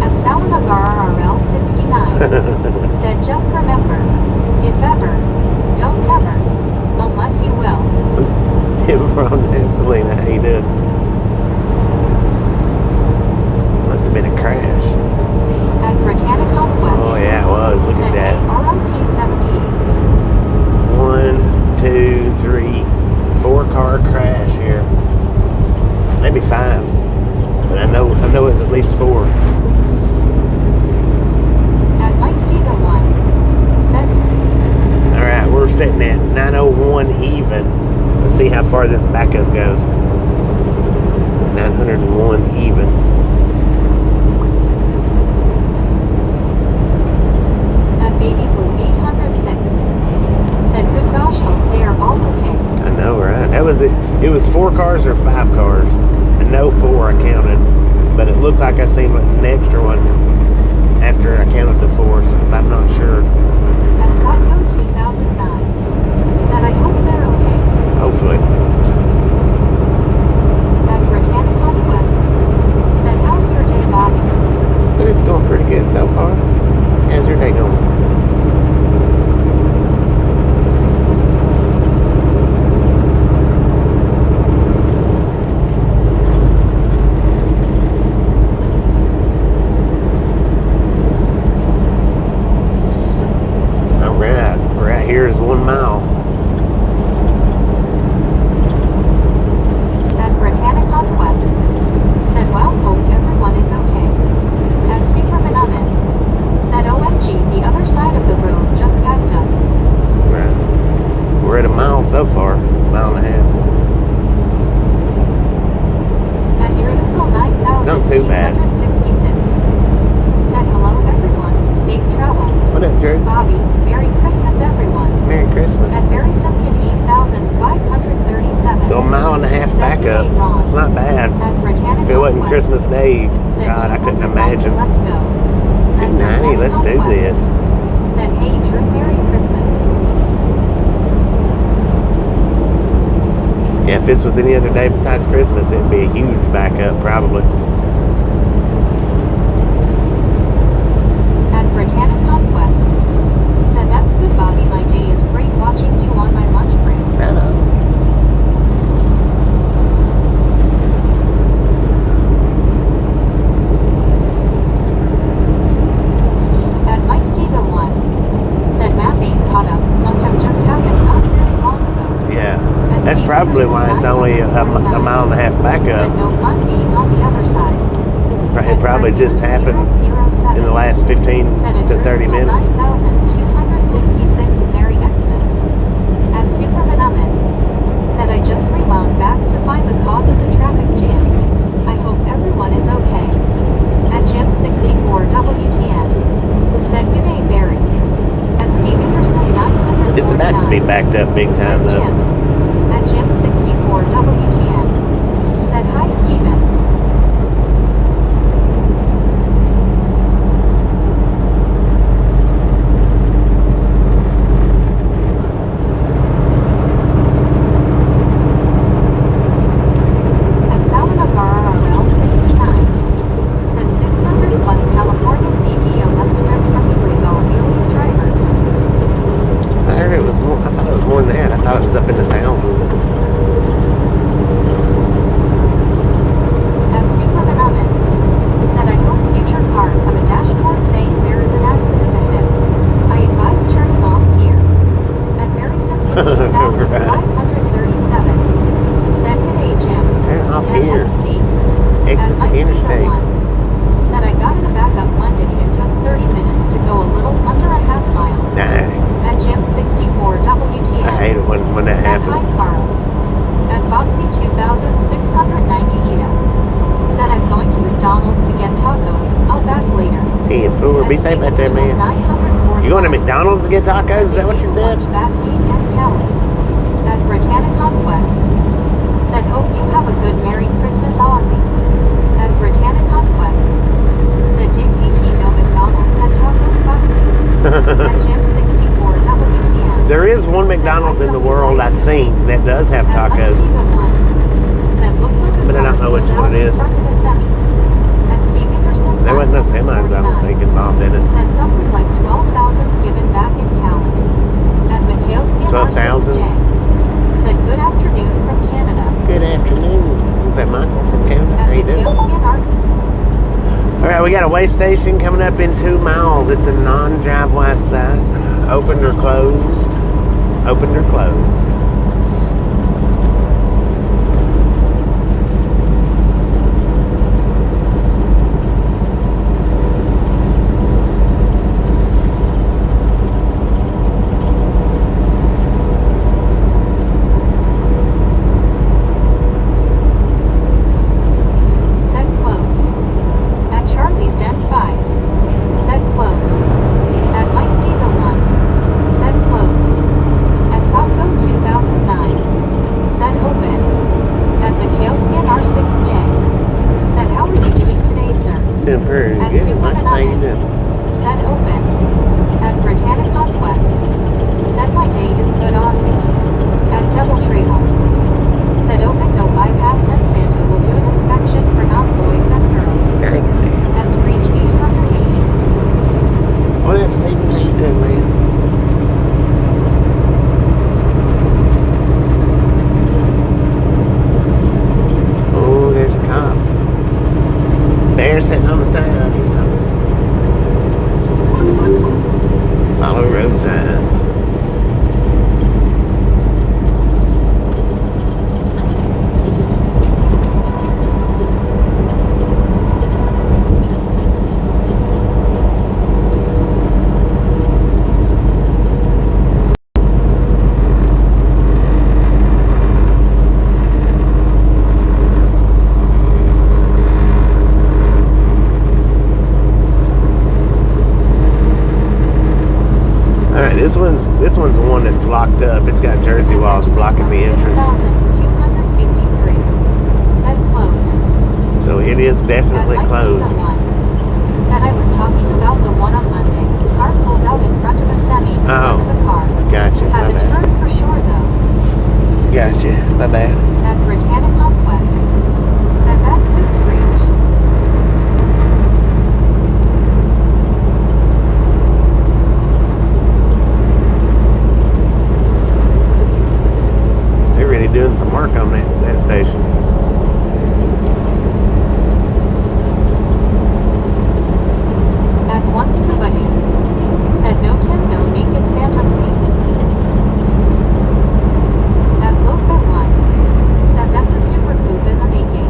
At Salinagar RL 69. Said just remember, if ever, don't ever, unless you will. Tim from and Selena, how you doing? Must have been a crash. At Britannica West. Oh yeah, it was. Look at Said that. ROT 78. 1, 2, 3, 4-car crash here. Maybe 5, but I know it's at least 4. At Mike Diga 1. Said All right, we're sitting at 901 even. Let's see how far this backup goes. 901 even. at Baby Blue 806. Said good gosh, hope they are all okay. I know, right? That was it. It was 4 cars or 5 cars. I know 4 I counted, but it looked like I seen an extra one after I counted the 4, so I'm not sure. At Saco 2009. Said I hope they're okay. Hopefully. At Britannica West. Said how's your day, Bobby? But it's going pretty good so far. How's your day going? Alright, we're out here is 1 mile. At Britannica West. Said well, hope everyone is okay. At Superman Amen. Said OMG, the other side of the road just packed up. Right. We're at a mile so far, mile and a half. At Drewsel Not too bad. 9,266. Said hello everyone, safe travels. What up, Drew? Bobby, Merry Christmas everyone. Merry Christmas. At Barry Simpkin 8,537. So a mile and a half back up. It's not bad. At Britannica If it wasn't West. Christmas Day, Said God, I couldn't 200, imagine. Let's go. At 290, let's do Britannica this. West. Said hey Drew, Merry Christmas. Yeah, if this was any other day besides Christmas, it'd be a huge backup, probably. At Britannica West. Said that's good Bobby, my day is great watching you on my lunch break. I know. At Mike Diga 1. Said map ain't caught up, must have just happened not very long ago. Yeah. At That's Steve probably Anderson why it's only a mile and a half back Said up. no fun being on the other side. It probably just happened in the last 15 to 30 minutes. 9,266 Merry Xmas. At Superman Amen. Said I just rewound back to find the cause of the traffic jam. I hope everyone is okay. At Jim 64 WTN. Said good day Barry. At Steve Anderson 900. It's about to be backed up big time, Said Jim. though. At Jim 64 WTN. Said hi Steven. At Salinagar RL 69. Said 600 plus California CDOS stripped from the bet there, man. You going to McDonald's to get tacos? Is that what you said? At Britannicon Quest. Said, hope you have a good Merry Christmas, Aussie. At Britannicon Quest. Said, did KT know McDonald's had tacos foxy? At Jim 64 WTM. There is one McDonald's in the world, I think, that does have tacos. But I don't know which one it is. There wasn't no semis, I don't think, involved in it. Said something like 12,000 given back in Callan. At McHale's 12,000? Said good afternoon from Canada. Good afternoon. Was that Michael from Canada? At How you doing? Alright, we got a way station coming up in 2 miles. It's a non-driveway site. Opened or closed? Opened or closed? This one's the one that's locked up. It's got Jersey walls blocking the entrance. 6,253. Said closed. So it is definitely closed. Said I was talking about the one on Monday. Car pulled out in front of a semi. Oh, The car. Gotcha. My Had a bad. turn for sure though. Gotcha. My bad. At Britannicon Quest. Said that's good screech. Doing some work on that station. At once Scuba said no Tim, no naked Santa please. At Loca 1 said that's a super poop in the making.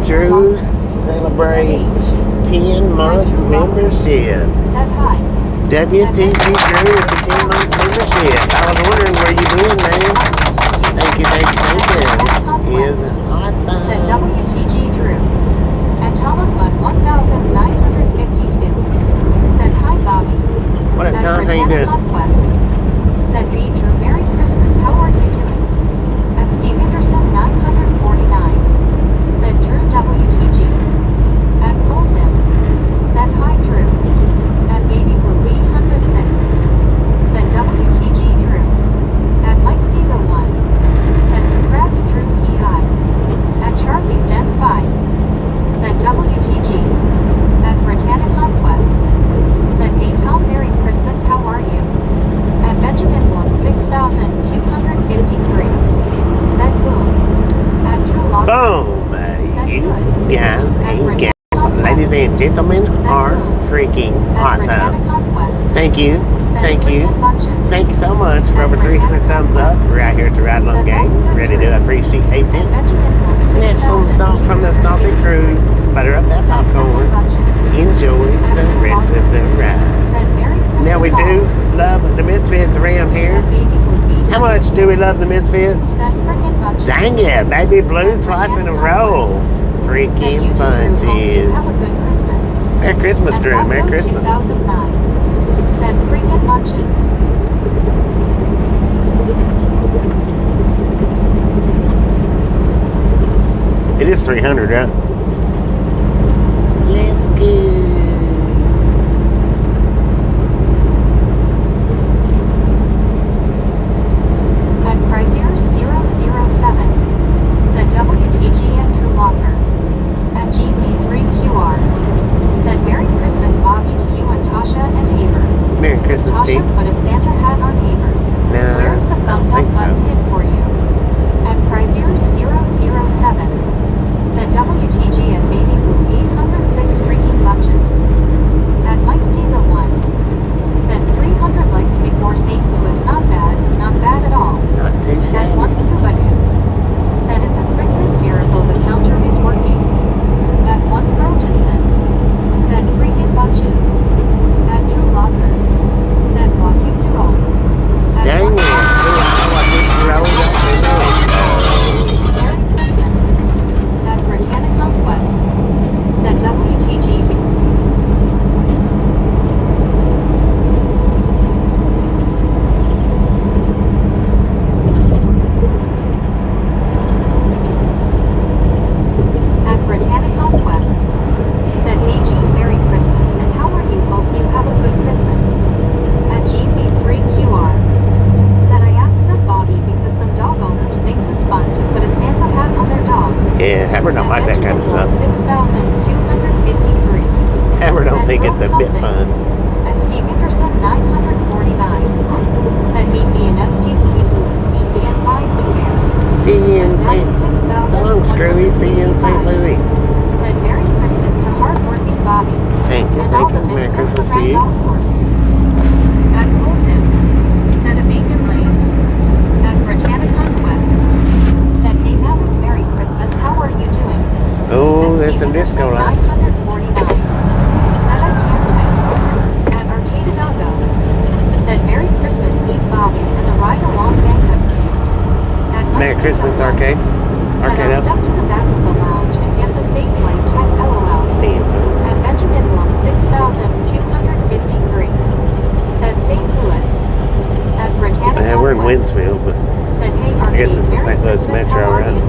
Drew celebrates 10 months membership. Said hi. WTG Drew with the 10 months membership. I was wondering where you been, man. Thank you. Is awesome. Said WTG Drew. And Tom 1952. Said hi Bobby. What up, Tom? How you doing? Quest. Said hey Drew, Merry Christmas. How are you doing? And Steve Anderson 949. Said Drew WTG. And called him. Said hi Drew. And Baby Blue 806. Said WTG Drew. And Mike Diva 1. Said congrats Drew PI. At Charlie's Den 5. Said WTG. At Britannicon Quest. Said hey Tom, Merry Christmas, how are you? At Benjamin Blum 6253. Said boom. At Drew Lock. Boom! You guys and gals, ladies and gentlemen, are freaking awesome. Thank you. Thank you so much for over 300 thumbs up. We're out here at the Ride Along Gang. Ready to appreciate it. Snatch some salt from the salty crew. Butter up that popcorn. Enjoy the rest of the ride. Now we do love the Misfits around here. How much do we love the Misfits? Dang it, Baby Blue twice in a row. Freaking bunches. Merry Christmas, At Drew. Merry Zocco Christmas. 2009. Said freaking munches. It is 300, right? Let's go. At Chrysler 007. Said WTG and True Locker. At GB3QR. Said Merry Christmas, Bobby, to you and Tasha and Haver. Merry Christmas, Tasha Steve. put a Santa hat on Haver. No, Where's the I don't thumbs up think so. button hit for you? At Chrysler 007. Said WTG and Baby Blue 806 freaking bunches. At Mike Dingo 1. Said 300 likes before St. Louis. Not bad at all. Not too At shabby. One Scuba Doo. Said it's a Christmas miracle the counter is working. At One Grotenson. Said freaking bunches. At True Locker. Said Watu Siro. Dang it. Merry Christmas. At Britannica West. Said WTG. At Britannica West. Said hey Gene, Merry Christmas and how are you? Hope you have a good Christmas. At GB3QR. Said I asked them Bobby because some dog owners thinks it's fun to put a Santa hat on their dog. Yeah, Hammer don't like that kind of stuff. 6,253. Hammer don't think it's a bit fun. At Steve Ingerson 949. Said meet me in ST Louis Louis. Meet me in my Blue Bear. See you in St. So long, Screwy. See you in St. Louis. Said Merry Christmas to hardworking Bobby. Thank you. And Thank all you. the Merry misfits Christmas to around you. golf course. At Colton. Said a bacon lays. At Britannica West. Said hey Alex, Merry Christmas. How are you doing? Oh, there's some disco lights. 949. Said I can't type. At Arcade Doggo. Said Merry Christmas, meet Bobby and the ride along gang members. At Mike Merry Christmas, Dingo. Arcade. Said Arcade I'll up. step to the back of the lounge and get the safe light 10 LOL. Damn. At Benjamin Blum 6,253. Said St. Louis. At Britannica We're in West. Winsfield, but Said hey I guess Arcade, it's the Merry St. Louis Christmas, Metro, how are right? you?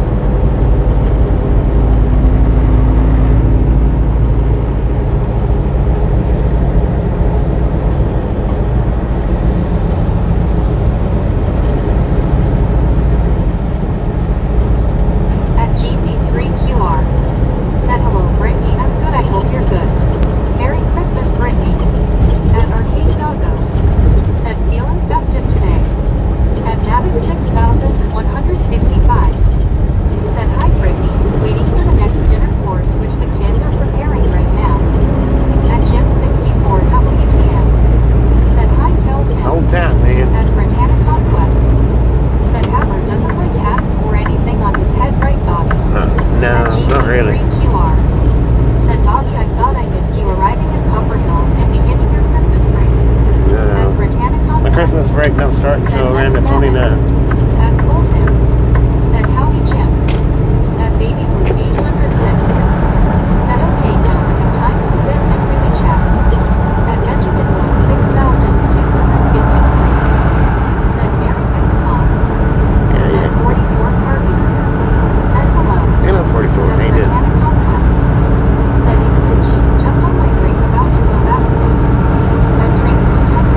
At GB3QR. Said hello Brittany, I'm good, I hope you're good. Merry Christmas Brittany. At Arcade Doggo. Said feeling festive today. At Mavic 6,155. Said hi Brittany, waiting for the next dinner course which the kids are preparing right now. At Jim 64 WTM. Said hi Kelton. Hold tight, man. At Britannica West. Said Hammer doesn't like hats or anything on his head, right Bobby? No, not really. QR. Said Bobby, I thought I missed you arriving in Copperhill and beginning your Christmas break. At No. Britannica My West. Christmas break don't start until around the 29th. At Colton. Said howdy Jim. At Baby Blue 806. Said okay now I have time to sit and really chat. At Benjamin Blum 6,253. Said Merry Xmas. Yeah, At 44 Harvey. Said hello. And I'm 44. At They did. Britannica West. Said Ingrid G. Just on my break about to go back soon. At Drinks Kentucky.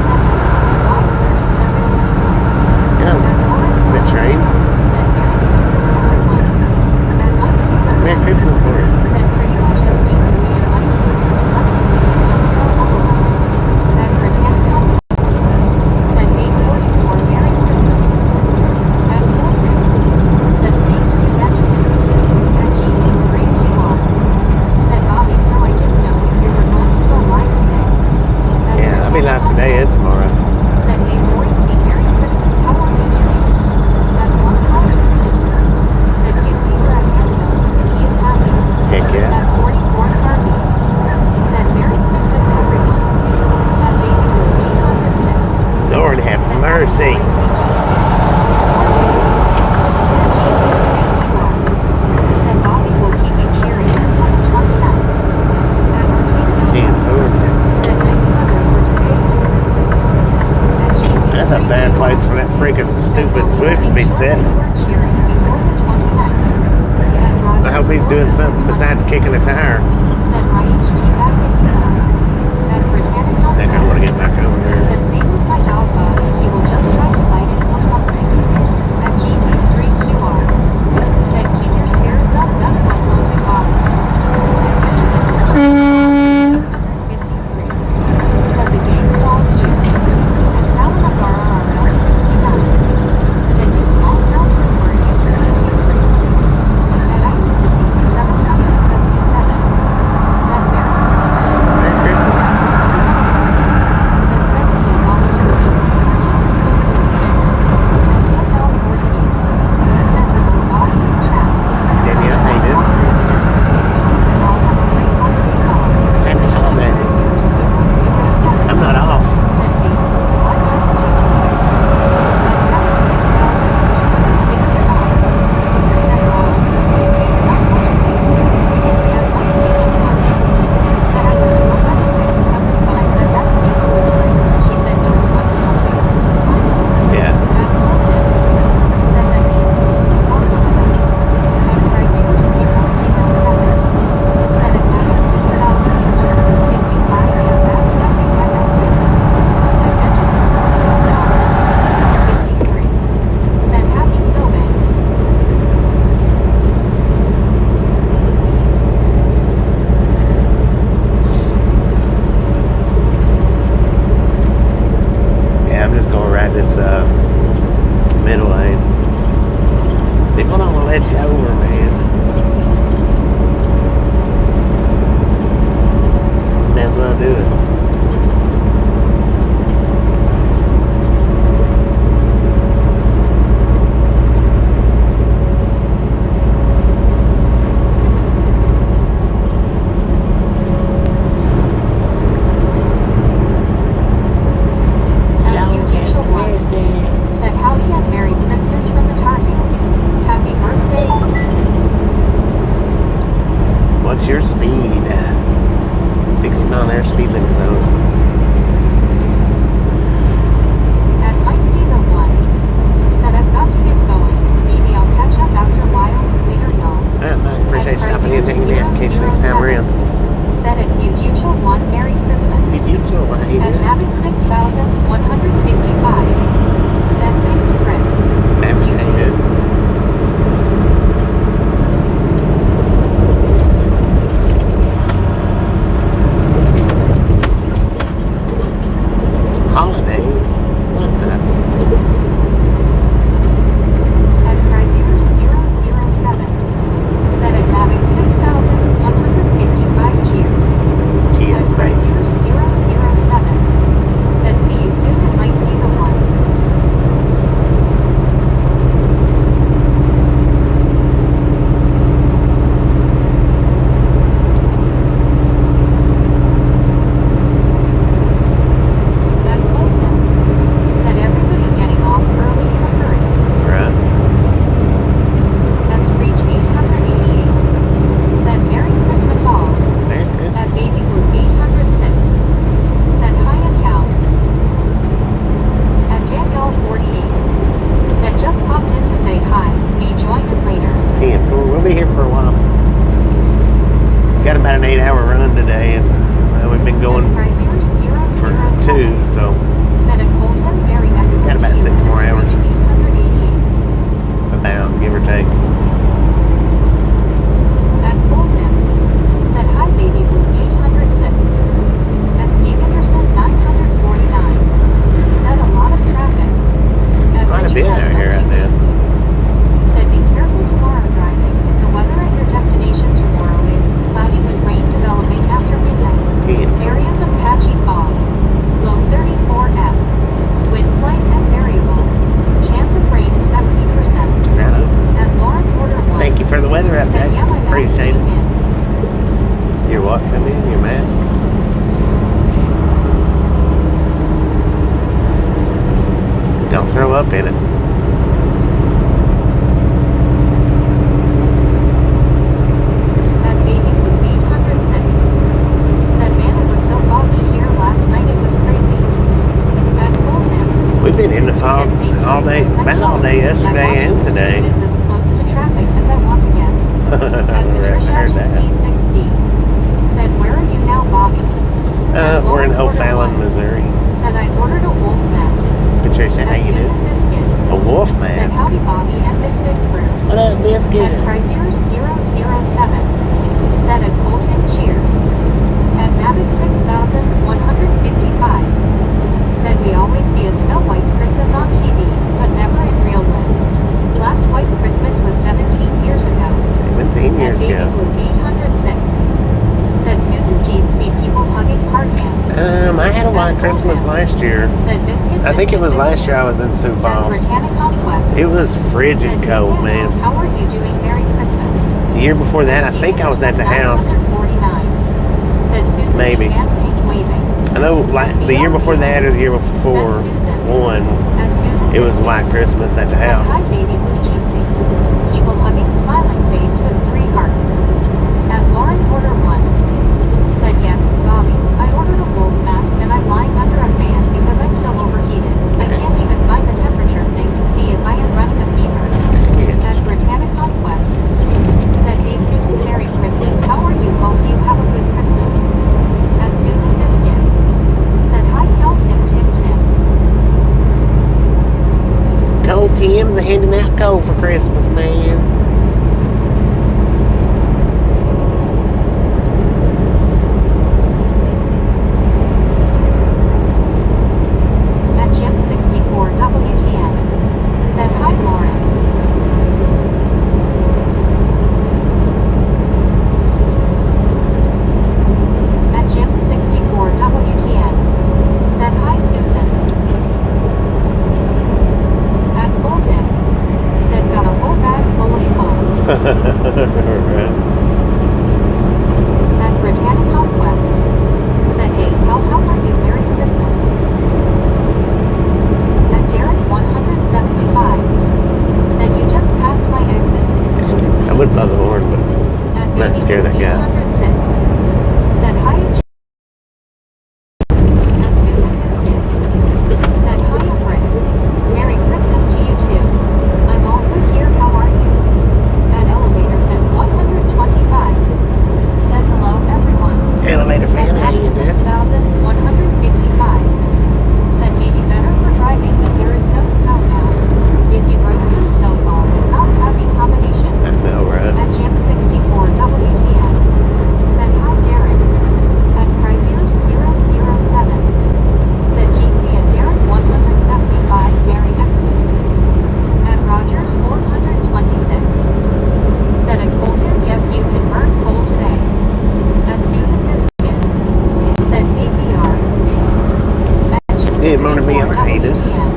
Said hello. 37. Yeah. At Lauren Is that trains? Said Merry Christmas everyone. At Mike Dingo. Merry Christmas for you. Said pretty much as deeply in Unspoon unless you leave Unspoon alone. At Britannica West. Said 844 Merry Christmas. At Colton. Said Saint to Benjamin. At GB3QR. Said Bobby, so I didn't know if you were going to go live today. At Yeah, I'll be live Britannica today and tomorrow. Said hey boys, see Merry Christmas, how are you doing? At One Carlton. Said you were at Hanville if he is happy. Heck yeah. At 44 Harvey. Said Merry Christmas everyone. At Baby Blue 806. Lord have Said mercy. Said Bobby will keep you cheery until the 29th. At freaking stupid Swift to be set. I hope he's doing something besides kicking a tire. Heck, I want to get back over there. Said same with my dog Bob. He will just try to bite it or something. At GB3QR. Said keep your spirits up. That's what holds it off. At Benjamin 53. Said the gang's all here. At Salinagara RL 69. Said to small town trooper you turn in your freaks. And I need to see 777. Said Merry Christmas. Merry Christmas. Said 70 is always a week. Sundays and some foolish. And Danielle 48. Said with a body and chat. Danielle, how you doing? And all have a great holidays off. Happy holidays. 0007. I'm not off. Said Facebook, what nights do you miss? And having 6,000. Said Rob, do you need not more space? And what do you want? Said I was to a wedding next cousin, but I said that secret was free. She said no, it's what's no Facebook smile. Yeah. And Colton said that means welcome. And Chrysler 007 said it having 6,155 and that nothing had empty. And Benjamin 6,253 said happy snowman. Yeah, I'm just gonna ride this middle lane. People don't want to let you over, man. May as well do it. And Eugenia One said howdy and Merry Christmas from the Target. Happy birthday. What's your speed? 60-mile-an-hour speed limit zone. And Mike D the One said I've got to get going. Maybe I'll catch up after a while. Later, y'all. Alright, man. Appreciate you stopping in and taking the application next time we're in. Said at Eugenia One Merry Christmas. Be beautiful. How you And doing? having 6,155. Said thanks, Chris. How you doing? Holidays? What the? And Chrysler 007 said at having 6,155 cheers. Cheers, And mate. Chrysler 007 said see you soon at Mike D the One. And Colton said everybody getting off early in a hurry. Right. And Screech 888 said Merry Christmas all. Merry And Christmas. Baby Blue 806 said hi and Cal. And Danielle 48 said just popped in to say hi. Me join it later. 10. Cool. We'll be here for a while. Got about an 8-hour run today, and we've been going And Chrysler for 007 2, so said at Colton Merry Xmas Got about to you. 6 more And hours. Screech 888 about, give or take. and Colton said hi Baby Blue 806 and Steve Anderson 949 said a lot of traffic. It's And quite a Richard bit had out here right now. said be careful tomorrow driving. The weather at your destination tomorrow is cloudy with rain developing after midnight. 10. Areas of patchy fog. Low 34F. Winds light and variable. Chance of rain 70%. Right on. And Lauren Porter 1 Thank you for the weather said yeah, my update. mask Appreciate came it. in. Your what come in? Your mask? Don't throw up in it. And Baby Blue 806 said man it was so foggy here last night it was crazy. And Colton We've been in the fog all day, about all day yesterday and today. It's as close to traffic as I want to get. Patricia Heard that. D60 said, "Where are you now, Bobby?" We're in O'Fallon, Missouri. Said, "I ordered a wolf mask." Patricia, how you Susan doing? Biscuit A wolf said, mask. "Howdy, Bobby and Biscuit crew." What up, Biscuit? At Chrysler 007 said at Colton Cheers. At Mavic 6155 said, "We always see a Snow White Christmas on TV, but never in real life. Last White Christmas was 17 years ago." 17 years At ago. Baby 806 said Susan Jean see people hugging hard hands. I had a white Christmas last year. Said Biscuit. I think it was last year I was in Sioux At Falls. Britannica West. It was frigid Said, cold, "Daniel, man. How are you doing? Merry Christmas." The year before that, I think I was at the house. 949 said Susan Maybe. began pink waving. I know the year before that or the year before one, At Susan it was Biscuit white Christmas at the said, house. "Hi, baby blue jeansy." People hugging smiling face with 3 hearts. At Lauren Porter 1 said, "Yes, Bobby, I ordered a wolf mask and I'm lying under a fan because I'm so overheated. I can't even find the temperature thing to see if I am running a fever." At Britannica West said, "Hey Susan, Merry Christmas. How are you? Hope you have a good Christmas." At Susan Biscuit said, "Hi, Kel Tim Tim Tim." Cold Tim's handing out cold for Christmas, man. At Jim 64 WTN said, "Hi, Lauren." At Jim 64 WTN said, "Hi, Susan." At Bolton said, "Got a whole bag full of fun." At Britannica West said, "Hey, how are you? Merry Christmas." At Derek 175 said, "You just passed my exit." I would blow the horn, but At Might scare that guy. 806 said, "Hi, at Susan Biscuit said, "Hi, Britt. Merry Christmas to you too. I'm all good here. How are you?" At Elevator Fan 125 said, "Hello, everyone." elevator fan, how you doing? 6155 said, "Maybe better for driving that there is no snow now. Busy roads and snowfall is not a happy combination." I know, right? At Jim 64 WTN said, "Hi, Derek." At Chrysler 007 said, "Jeansy and Derek 175 Merry Xmas." At Rogers 426 said, "At Colton, yep, you can burn coal today." At Susan Biscuit said, "Hey, VR." At Jim Yeah, Mona 64 VR, how you doing? WTN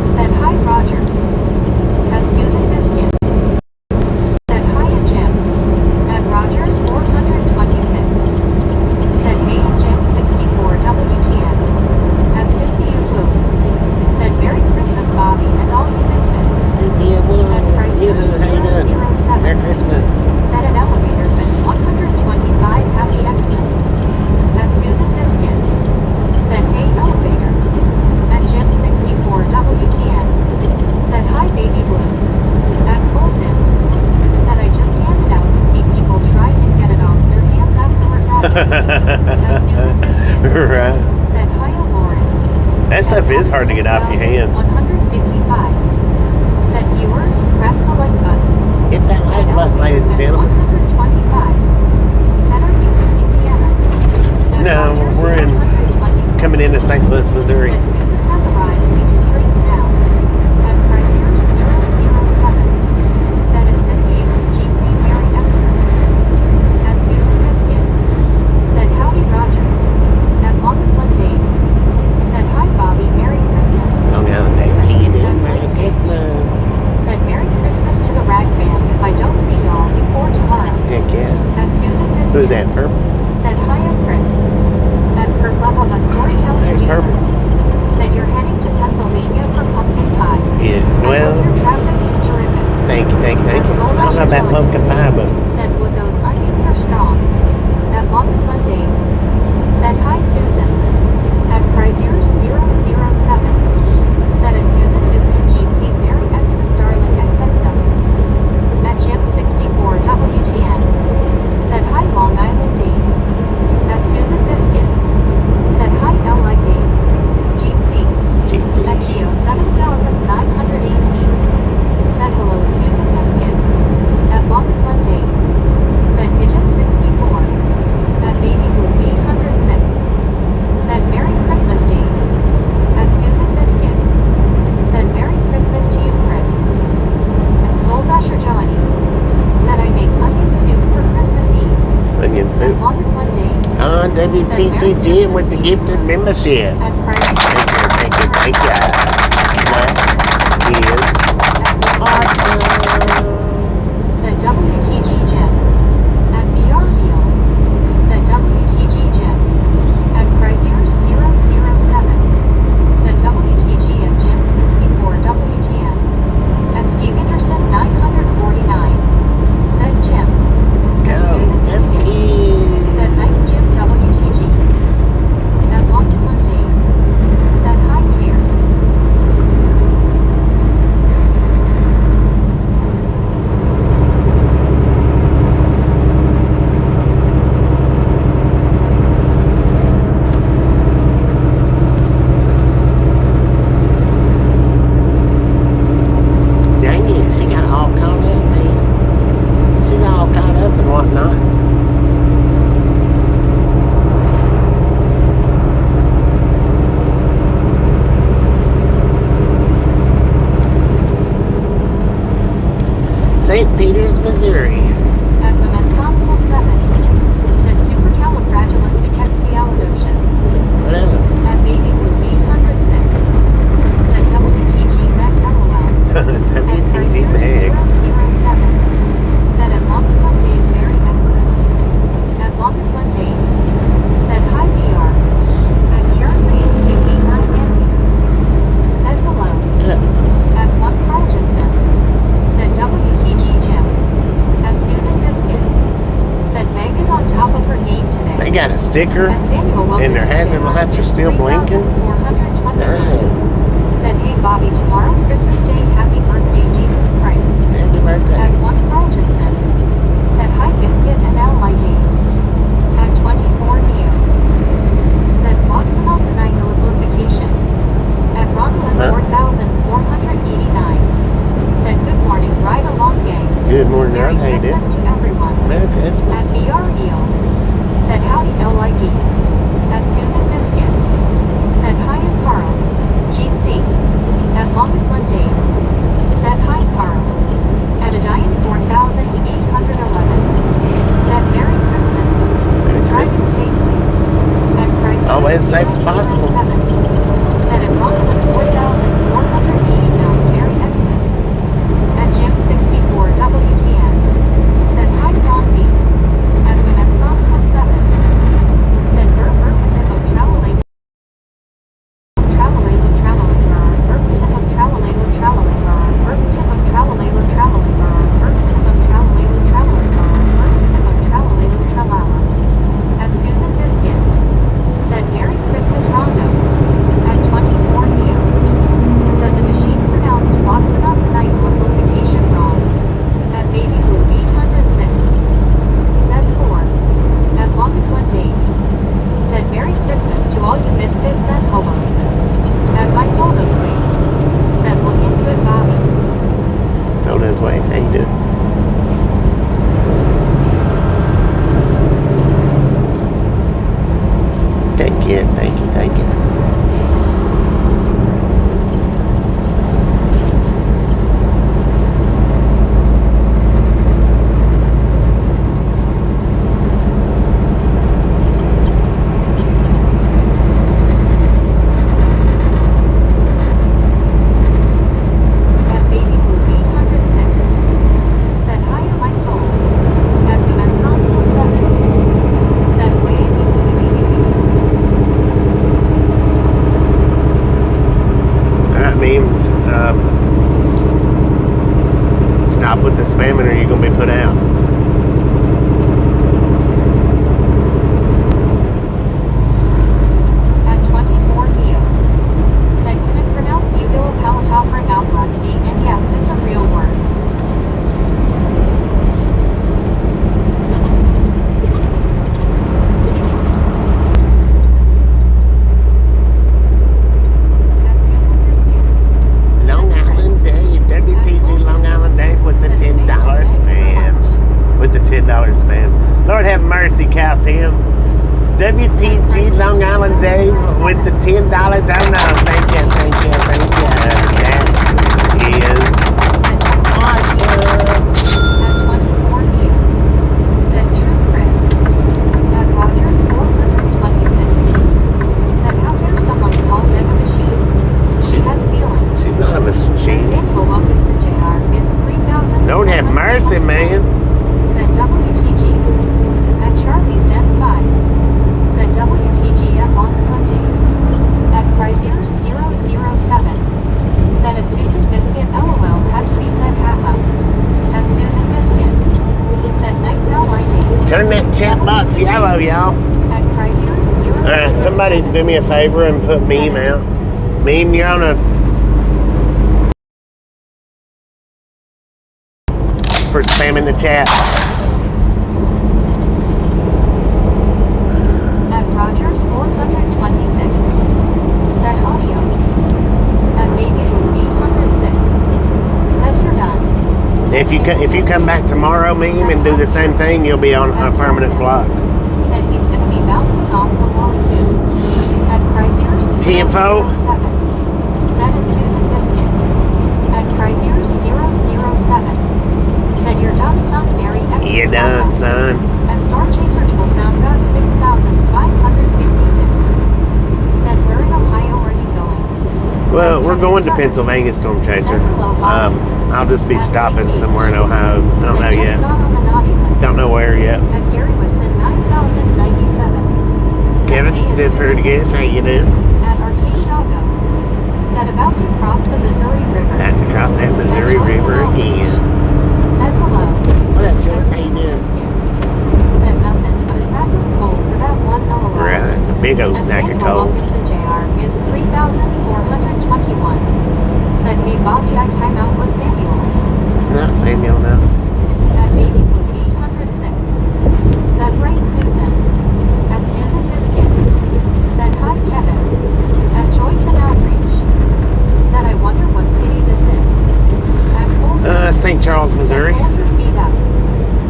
said, "Hi, Rogers." At Susan Biscuit said, "Hi, at Jim." At Rogers 426 said, "Hey, at Jim 64 WTN." At Cynthia Wu said, "Merry Christmas, Bobby, and all you misfits." Cynthia, At Chrysler how you doing? 007 Merry Christmas. said, "At Elevator Fan 125 Happy Xmas." At Susan Biscuit said, "Hey, Elevator." At Jim 64 WTN said, "Hi, baby blue." At Colton said, "I just handed out to see people try and get it off their hands after we're graduating." At Susan Biscuit Right. said, "Hi, Lauren." That stuff is hard to get off your hands. 155 said, "Viewers, press the like button." Hit that like button, ladies and gentlemen. 125 said, "Are you in Indiana?" At No, Rogers we're in 126 coming into St. Louis, Missouri. said, "Susan has arrived. We can drink now." At Chrysler 007 said, "It's in Haven, Jeansy, Merry Xmas." At Susan Biscuit said, "Howdy, Roger." At Longest Lip Dave said, "Hi, Bobby, Merry Christmas." Long Island Day, how you doing? Merry Christmas. Said, "Merry Christmas to the Rag Band if I don't see y'all before tomorrow." Heck yeah. At Susan Biscuit Who's that, Purple? said, "Hi, I'm Chris." At Kurt Love of a Storytelling There's Union Purple. said, "You're heading to Pennsylvania for pumpkin pie. Yeah, I well, hope your traffic is terrific." thank you. I don't know about pumpkin pie, but Said, "Would those onions are strong." At Longest Lip Dave said, "Hi, Susan." At Chrysler 007 WTG Gym with the gifted membership. At Price Thank you. That is awesome. Said WTG Gym. At VR Deal. Said WTG Gym. At Chrysler 007. Said WTG at Gym 64 WTN. At Steve Anderson 949. Said Jim. Let's go. Susan That's Biscuit. cute. Said nice Jim WTG. At Longest Lindy. Said hi Cares. Dang it, she got all caught up, man. She's all caught up and whatnot. St. Peters, Missouri. At Women's 7. Said supercalifragilisticexpialidocious. Whatever. At Baby Blue 806. Said WTG Meg LOL. At WTG Chrysler Meg. 007. Said at Longest Dave Merry Xmas. At Longest Dave. Said hi VR. At Karen Reed 59 nanometers. Said hello. At 1 Carl Jensen. Said WTG Jim. At Susan Biscuit. Said Meg is on top of her game today. They got a sticker At Samuel Wilkins and their hazard lights are still blinking. 3,429. Dang. Said hey Bobby, tomorrow Christmas Day, happy birthday Jesus Christ. Happy birthday. At 1 Carl Jensen. Said hi Biscuit and LID. At 24 Neo. Said Floxinosinite amplification. At Ronald Huh? 4489. Said good morning, ride along gang. Good morning, Merry how you doing? Christmas to everyone. Merry At Christmas. VR Eel. Said howdy LID. At Susan Biscuit. Said hi and Carl. Gene C. At Longest Dave. Said hi Carl. At Adian 4811. Said Merry Christmas. Merry Driving Christmas. safely. At Chrysler Always as safe as possible. 007. Said at Rockland 4489. Merry Xmas. At Jim 64 WTN. Said hi Blondie. At Women's 7. Said Burr Tip of Tralalay. Tralalalo Tralalay. Burr Tip of Tralalalo Tralalay. Burr Tip of Tralalalo Tralalay. Burr Tip of Tralalalo Tralalay. Burr Tip of Tralalalo Tralala. At Susan Biscuit. Said Merry Christmas Rondo. At 24 Neo. Said the machine pronounced Floxinosinite amplification wrong. At Baby Blue 806. Said 4. At Longest Dave. Said Merry Christmas to all you misfits and hobos. At My Soldo's Way. Said looking good Bobby. So does Wade. How you doing? Thank you. At Baby Blue 806. Said hi to my soul. At Women's 7. Said way. That means stop with the spamming or you're going to be put out. At 24 Neo. Said can it pronounce Eupilopalatophoric outblasty? And yes, it's a real word. At Susan Biscuit. Long Island Dave. WTG Long Island Dave with the $10 spam. With the $10 spam. Lord have mercy, Cal Tim. WTG Long Island Dave with the $10 donut. Thank you. That is awesome. At 24 Neo. Said True Chris. At Rogers 429. somebody do me a favor and put meme out? Meme, you're on a... for spamming the chat. At Rogers 426. Said adios. At Baby 806. Said you're done. If you come back tomorrow, meme, and do the same thing, you'll be on a permanent block. Said he's gonna be bouncing off the wall soon. At Chrysler's TFO. 007. Said it's Susan Biscuit. At Chrysler's 007. Said you're done, son. Mary X. You're done, son. At Storm Chaser will sound about 6,556. Said where in Ohio are you going? Well, we're going to Pennsylvania, Storm Chaser. I'll just be stopping somewhere in Ohio. I don't know yet. Don't know where yet. At Gary Woodson 9,097. Kevin did pretty good. How you doing? At Arcade Doggo. Said about to cross the Missouri River. Had to cross that Missouri River again. Said hello. What up, Joyce? How you doing? Said nothing but a sack of coal for that one LOL. Right, a big old sack of coal. Wilkinson Jr. is 3,421. Said hey Bobby, I time out with Samuel. Not Samuel, no. At Baby Blue 806. Said right Susan. At Susan Biscuit. Said hi Kevin. At Joyce and Outreach. Said I wonder what city this is. At Colton. St. Charles, Missouri. Said Andrew beat up.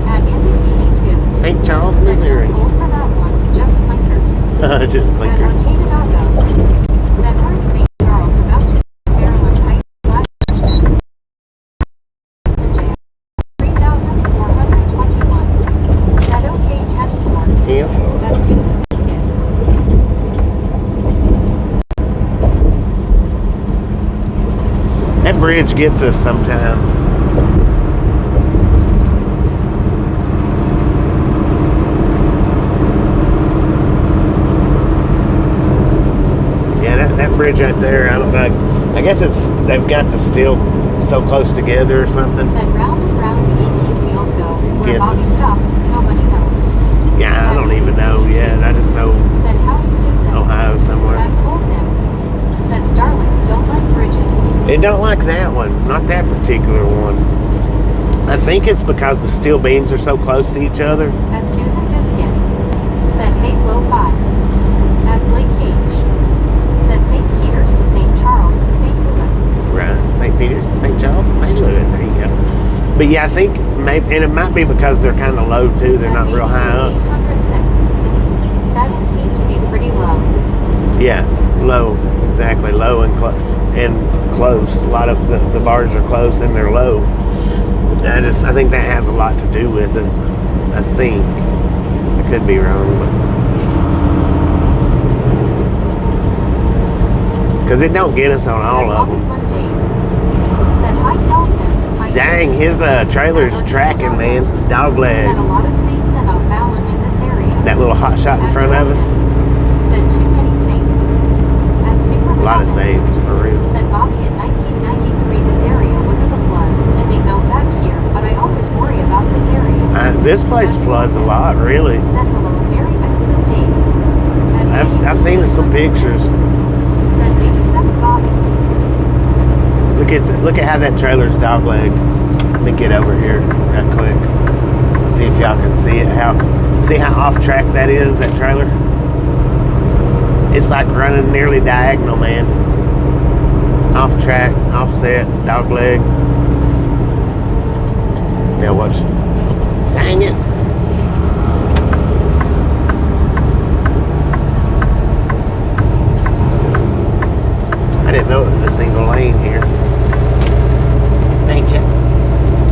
At Andy 82. St. Charles, Said Missouri. don't hold for that one. Just clinkers. Just At clinkers. Arcade Doggo. Said we're in St. Charles about to Maryland Heights. 3,421. Said okay 10-4. TFO. That's Susan Biscuit. That bridge gets us sometimes. Yeah, that bridge right there, I don't know. I guess they've got the steel so close together or something. Said round and round the 18 wheels go. Where Gets Bobby us. stops, nobody knows. Yeah, I don't even know yet. I just know Said howdy Susan. Ohio somewhere. At Colton. Said Starling, don't like bridges. They don't like that one, not that particular one. I think it's because the steel beams are so close to each other. At Susan Biscuit. Said hey low 5. At Blake Cage. Said St. Peter's to St. Charles to St. Louis. Right, St. Peter's to St. Charles to St. Louis. There you go. But yeah, I think maybe, and it might be because they're kind of low too. They're not real high up. 806. Said it seemed to be pretty low. Yeah, low, exactly, low and close. A lot of the bars are close and they're low. I think that has a lot to do with it. I think. I could be wrong, but because it don't get us on all of them. Said hi Dalton. Dang, his trailer's tracking, man. Dog leg. Said a lot of saints and a Fallon in this area. That little hot shot in front of us. Said too many saints. At Super A lot of saints, for real. Said Bobby in 1993 this area was in the flood and they built back here, but I always worry about this area. This place floods a lot, really. Said hello Mary Xmas Dave. I've seen some pictures. Said big sex Bobby. Look at how that trailer's dog leg. Let me get over here real quick. See if y'all can see it. See how off track that is, that trailer? It's like running nearly diagonal, man. Off track, offset, dog leg. Now watch. Dang it. I didn't know it was a single lane here. Thank you.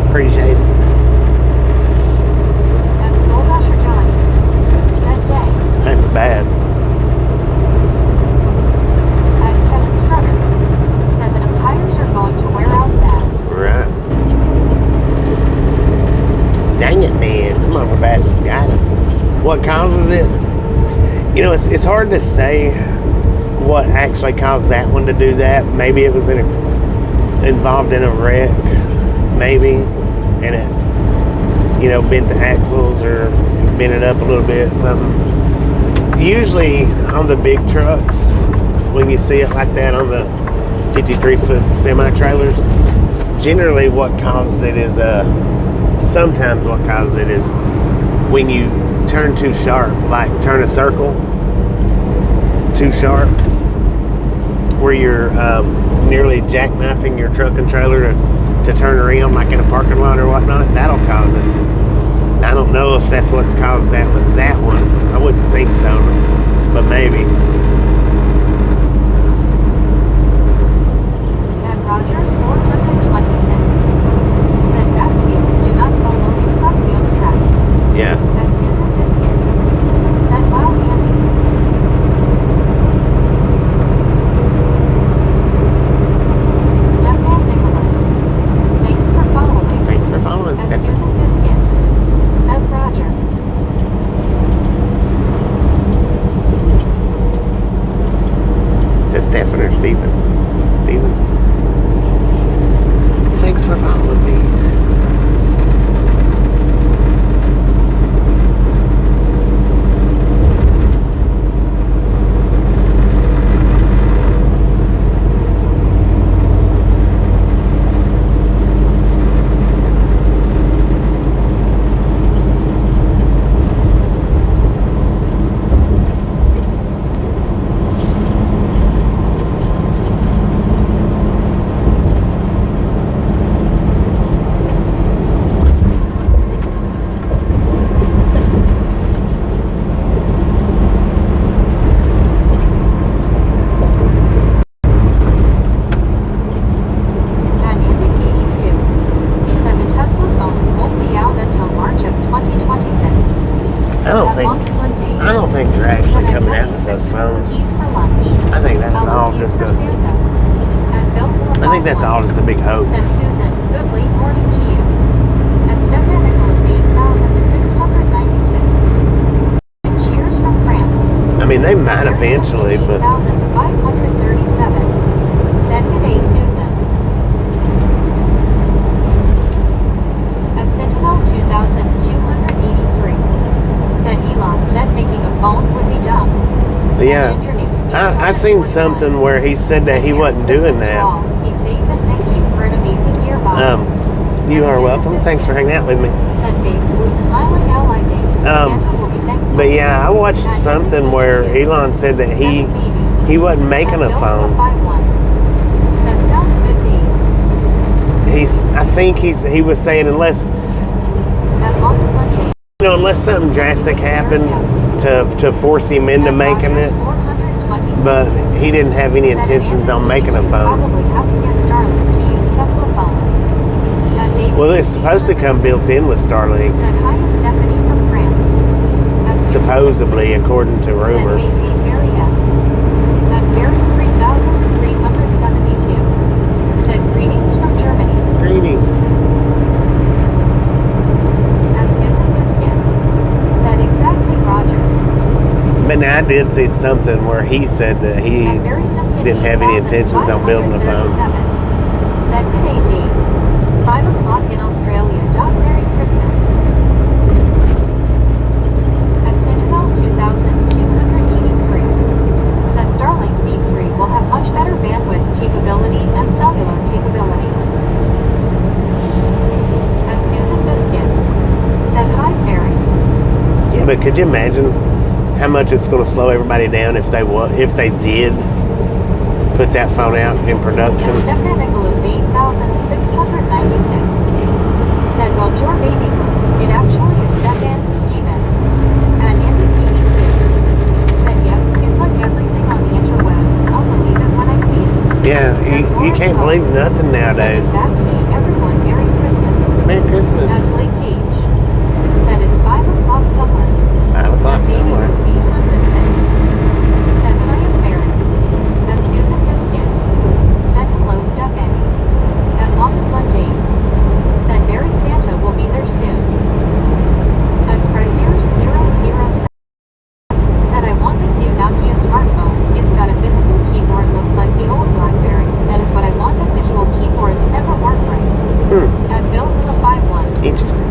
Appreciate it. That's Soul Dasher Johnny. Said day. That's bad. At Kevin Strutter. Said that tires are going to wear out fast. Right. Dang it, man. Them overpasses got us. What causes it? You know, it's hard to say what actually caused that one to do that. Maybe it was involved in a wreck, maybe, and it, you know, bent the axles or bent it up a little bit, something. usually on the big trucks, when you see it like that on the 53-foot semi-trailers, generally what causes it is sometimes what causes it is when you turn too sharp, like turn a circle too sharp, where you're nearly jackknifing your truck and trailer to turn around, like in a parking lot or whatnot. That'll cause it. I don't know if that's what's caused that with that one. I wouldn't think so, but maybe. At Rogers 426, said back wheels do not go loading front wheels tracks. Yeah. At Susan Biscuit, said wow Andy. Stefan Nicholas, thanks for following. Thanks for following, At Stephanie. Susan Biscuit, said Roger. To Stephen or Stephen? Stephen? Thanks for following me. At Andy 82, said the Tesla phones won't be out until March of 2026. I don't think they're actually coming out with those phones. I think that's all just a big hoax. Said Susan, good late morning to you. At Stefan Nicholas 8,696. And cheers from France. I mean, they might eventually, but 8,537. Said good day, Susan. At Sentinel 2,283. Said Elon said making a phone would be dumb. yeah. I seen something where he said that he wasn't doing that. Be safe and thank you for an amazing year, Bob. You are welcome. Thanks for hanging out with me. Said face blue smiling ally day. Santa will be thankful. But yeah, I watched something where Elon said that he wasn't making a phone. Said sounds good, Dave. I think he was saying unless At longest Lynn Dave. unless something drastic happened to force him into making it, but he didn't have any intentions on making a phone. Probably have to get Starlink to use Tesla phones. Well, it's supposed to come built in with Starlink, Said hi to Stephanie from France. supposedly, according to rumor. Said maybe Mary S. At Mary 3,372. Said greetings from Germany. Greetings. At Susan Biscuit. Said exactly Roger. But now I did see something where he said that he At Mary Simpkin didn't have any intentions on building a phone. 8,537. Said good day, Dave. 5 o'clock in Australia. Merry Christmas. At Sentinel 2,283. Said Starlink V3 will have much better bandwidth capability and cellular capability. At Susan Biscuit. Said hi, Mary. Yeah, but could you imagine how much it's going to slow everybody down if they did put that phone out in production? At Stefan Nicholas 8,696. Said bonjour baby. It actually is Stefan Steven. At Andy 82. Said yep, it's like everything on the interwebs. I'll believe it when I see it. Yeah, you can't believe nothing nowadays. Said back me everyone Merry Christmas. Merry Christmas. At Blake Cage. Said it's 5 o'clock somewhere. 5 o'clock At Baby somewhere. 806. Said hi I'm Mary. At Susan Biscuit. Said hello Stephanie. At Longest Lynn Dave. Said Mary Santa will be there soon. At Frazier 007. Said I want the new Nokia smartphone. It's got a physical keyboard looks like the old BlackBerry. That is what I want as visual keyboards never work right. At Bill 51. Interesting.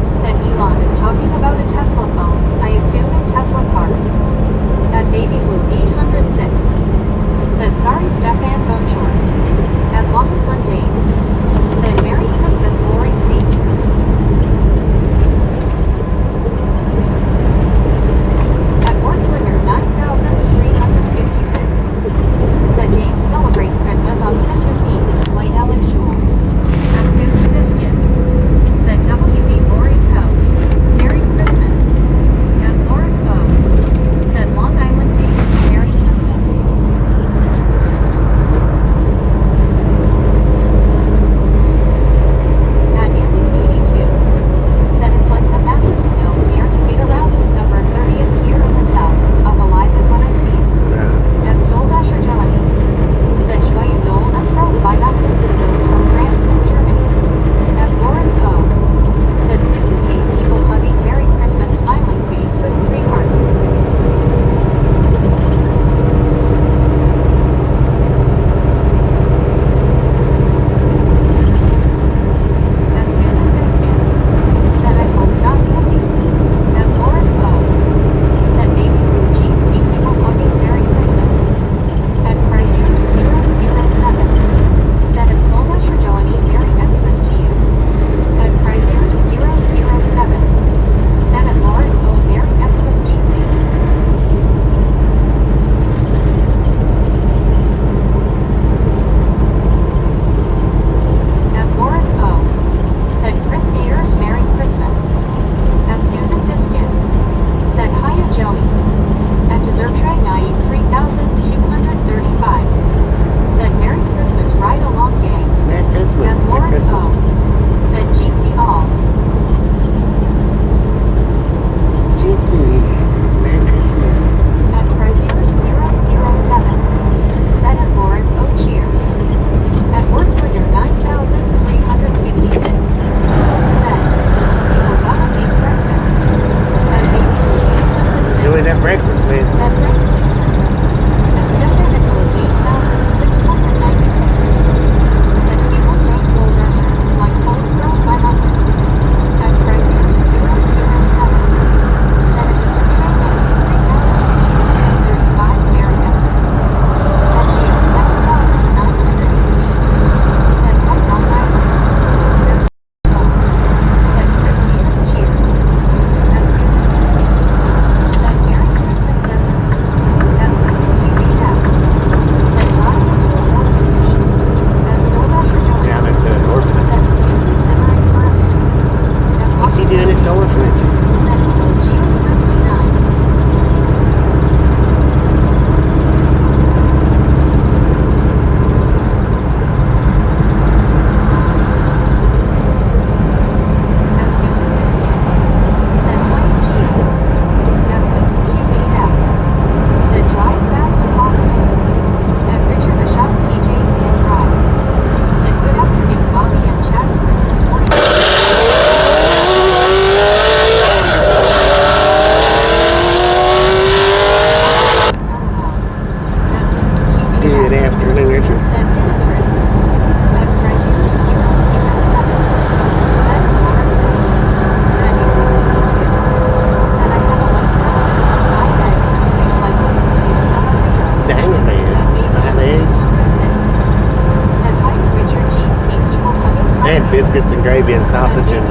biscuits and gravy and sausage and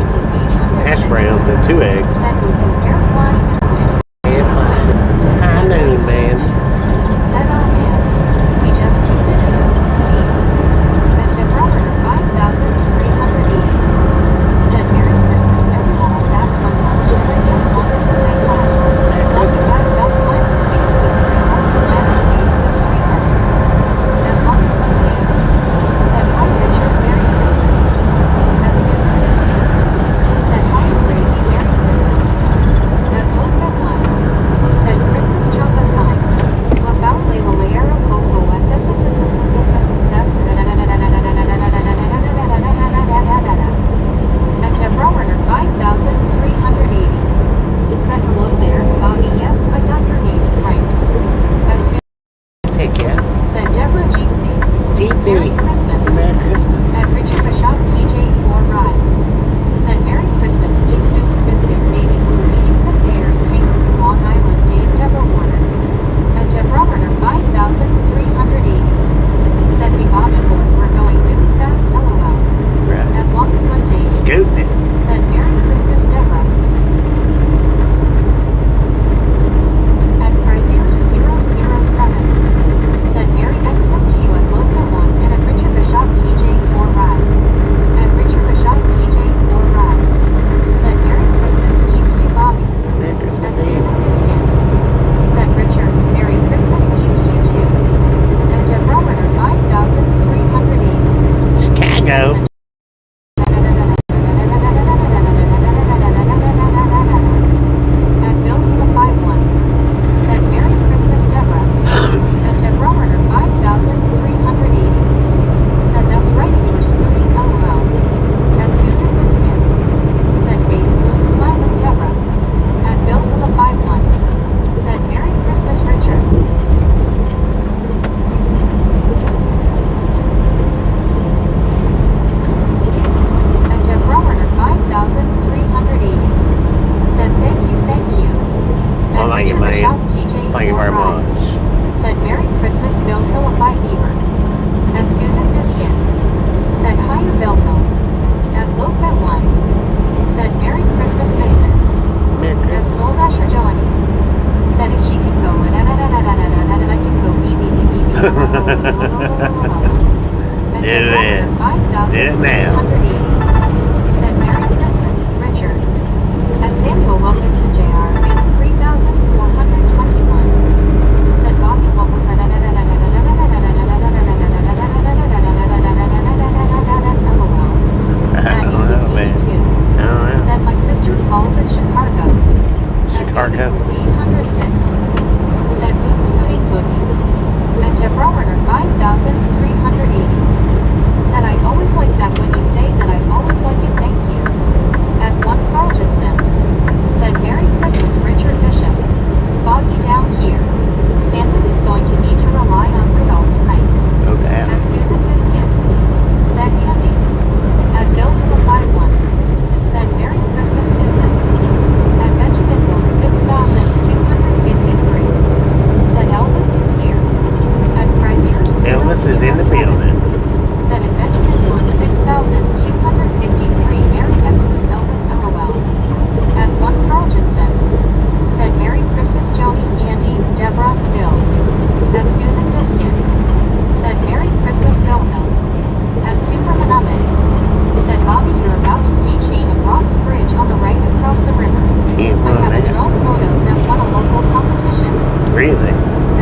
hash browns and 2 eggs. Said we can airplane. High noon, man. Said, oh man, we just kicked it into full speed. At Thermometer 5,380. Said Merry Christmas everyone on that front porch, and I just wanted to say hi. Lots of guys got smiling face with 3 hearts, smiling face with 3 hearts. At Longest Lane, said hi Richard, Merry Christmas. At Susan Biscuit, said hi Brady, Merry Christmas. At Low Bedline, said Christmas Choppa time. La Valley Lalearo Coco At Thermometer 5,380. Said hello there, Bobby. Yep, I got your name right. At Susan Heck yeah. said Deborah Jeetsy. Jeetsy. Merry Christmas. Merry Christmas. At Richard Bishop TJ 4 Ride. Said Merry Christmas Eve Susan Biscuit Baby Blue Eating Chris Ayers Kangaroo Long Island Dave Deborah Warner. At Thermometer 5,380. Said we Bob and Boy we're going really fast LOL. Right. At Longest Lane Dave Scooting it. said Merry Christmas Deborah. At Frazier 007 said Merry Xmas to you at Local 1 and at Richard Bishop TJ 4 Ride. At Richard Bishop TJ 4 Ride said Merry Christmas Eve to you Bobby. Merry Christmas At Eve. Susan Biscuit said Richard, Merry Christmas Eve to you too. At Thermometer 5,380. Chicago. At Bill the 51 said Merry Christmas Deborah. At Thermometer 5,380 said that's right we were scooting LOL. At Susan Biscuit said face blue smiling Deborah. At Bill the 51 said Merry Christmas Richard. At Thermometer 5,380 said thank you. At Well, thank you, Richard man. Bishop TJ Thank you very Ride much. said Merry Christmas Bill Hillify Beaver. At Susan Biscuit said hiya Billville. At Loaf at One said Merry Christmas Misfits. Merry At Christmas. Soul Dasher Johnny said if she can go and I can go Do it. Do it now. Said Merry Christmas Richard. At Samuel Wilkinson Jr. is 3,421. Said Bobby what was that? Said my sister calls it Chicago. Chicago. 806. Said Boot Snooty Boogie. At Thermometer 5,380. Said I always like that when you say that I always like it, thank you. At 1 Carltonson. Said Merry Christmas Richard Bishop. Boggy down here. Santa is going to need to rely on Rudolph tonight. No doubt. At Susan Biscuit said Andy. At Bill the 51 said Merry Christmas Susan. At Benjamin Book 6,253 said Elvis is here. At Frazier Elvis is in the 007 building. said at Benjamin Book 6,253 Merry Xmas Elvis LOL. At 1 Carltonson said Merry Christmas Joni, Andy, Deborah, Bill. At Susan Biscuit said Merry Christmas Bill Hill. At Supermaname said Bobby you're about to see Chain of Rocks Bridge on the right across the river. I have a drone photo that won a local competition. Really?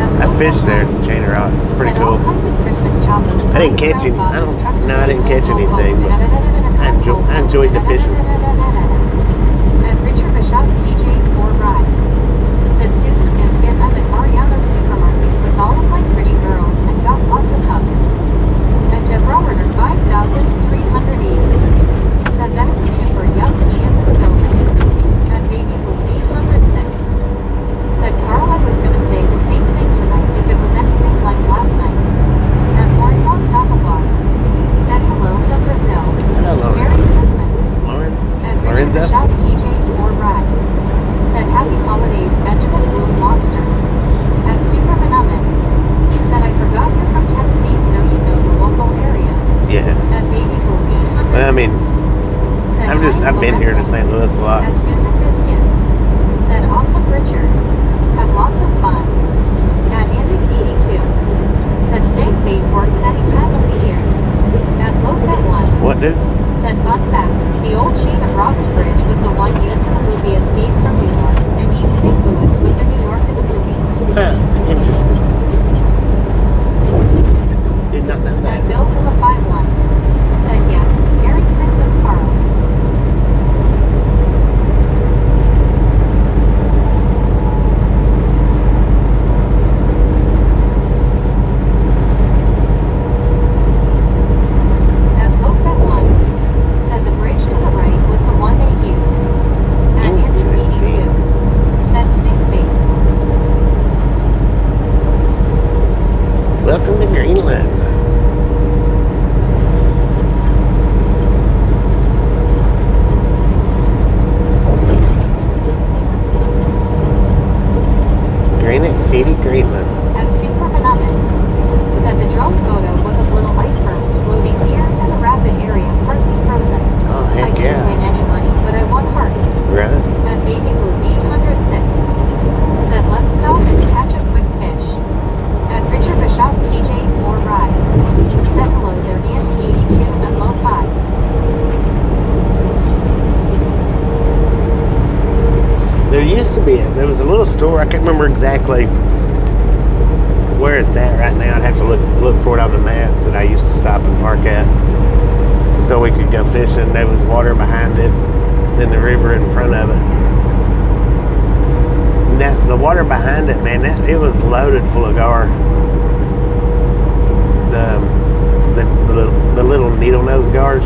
At I fished there. It's a chain of rocks. It's pretty said cool. all kinds of Christmas chocolates. I didn't catch any. I didn't catch anything, but I enjoyed the fishing. At Richard Bishop TJ 4 Ride said Susan Biscuit I'm at Mariano's supermarket with all of my pretty girls and got lots of hugs. At Thermometer 5,380 said that is a super yuck he is in the building. At Baby Blue 806 said Carl I was gonna say the same thing tonight if it was anything like last night. At Lawrence Unstoppable said hello from Brazil. Hello. Merry Christmas. Lawrence. At Lawrence I mean, Said I've been here to St. Louis a lot. And Susan Biscuit said, awesome Richard. Have lots of fun. At Andy 82 said, stay bait works any time of the year. At Lopet 1 What, dude? said, fun fact, the old chain of Rocks Bridge was the one used in the movie Escape from New York, and East St. Louis was the New York in the movie. Huh, interesting. Did not know At that. Bill Phillip 51 said, yes, Merry Christmas, Carl. At Lopet 1 said the bridge to the right was the one they used. At Andrew 82 said stink bait. Welcome to Greenland. Granite City, Greenland. At Super Manaman said the drone photo was of little icebergs floating near and a rapid area partly frozen. Oh, I heck didn't yeah. win any money, but I won hearts. Right? At Baby Blue 806 said let's stop and catch a quick fish. At Richard Bishop TJ 4 Ride said hello there Andy 82 and Low 5. There used to be there was a little store. I can't remember exactly where it's at right now. I'd have to look for it on the maps that I used to stop and park at, so we could go fishing. There was water behind it, then the river in front of it. And that, the water behind it, man, it was loaded full of gar. The little needle nose gars.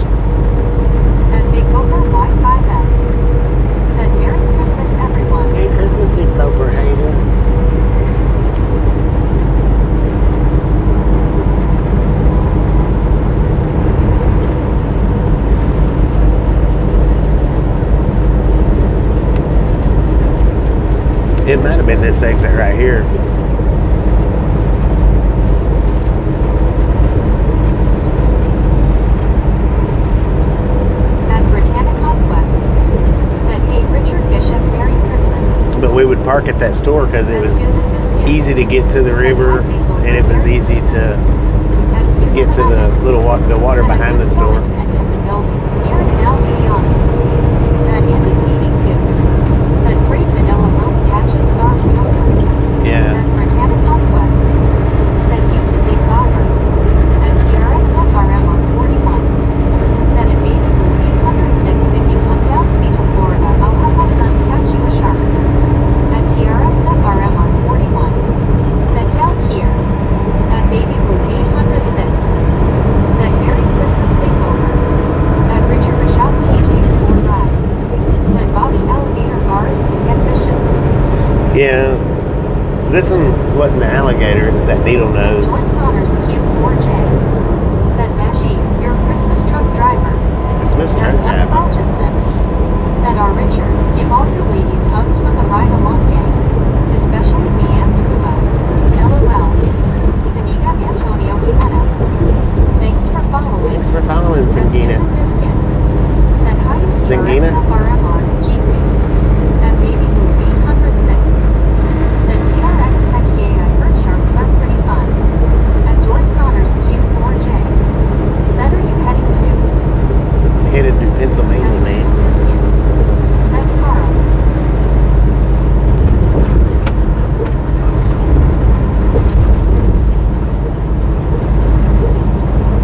At Big Boca Y5S said Merry Christmas everyone. Merry Christmas, Big Boper. How you doing? It might have been this exit right here. At Britannica West said, hey Richard Bishop, Merry Christmas. But we would park at that store because it And was Susan Biscuit easy to get to the river, and it was easy to at Super get to the Manaman little the water said, behind "I the couldn't store. go into any of the buildings near it now, to be honest. At Andy 82 said great vanilla rope catches Garfield. Yeah. At Britannica West said you to Big Bopper. At TRX FRM on 41 said it Baby Blue 806 if you come down sea to Florida, I'll have my son catch you a shark. At TRX FRM on 41 said down here. At Baby Blue 806 said Merry Christmas Big Over. At Richard Bishop TJ 4 Ride said Bobby Alligator Bars can get vicious. Yeah. This one wasn't the alligator, it was that needle nose. Joyce Connors Q4J said Mashi, your Christmas truck driver. Christmas truck At Doug driver. Hutchinson said our Richard, give all your ladies hugs for the ride along gang, especially me and Scuba. LOL. Zaniga Antonio Jimenez. Thanks for following. Thanks for following, At Zangina. Susan Biscuit said hi to Zangina? TRX FRM on Jeetsy. At Baby Blue 806 said TRX heck yeah, I heard sharks are pretty fun. At Joyce Connors Q4J said are you heading to? Headed to Pennsylvania, At man. Susan Biscuit said Carl.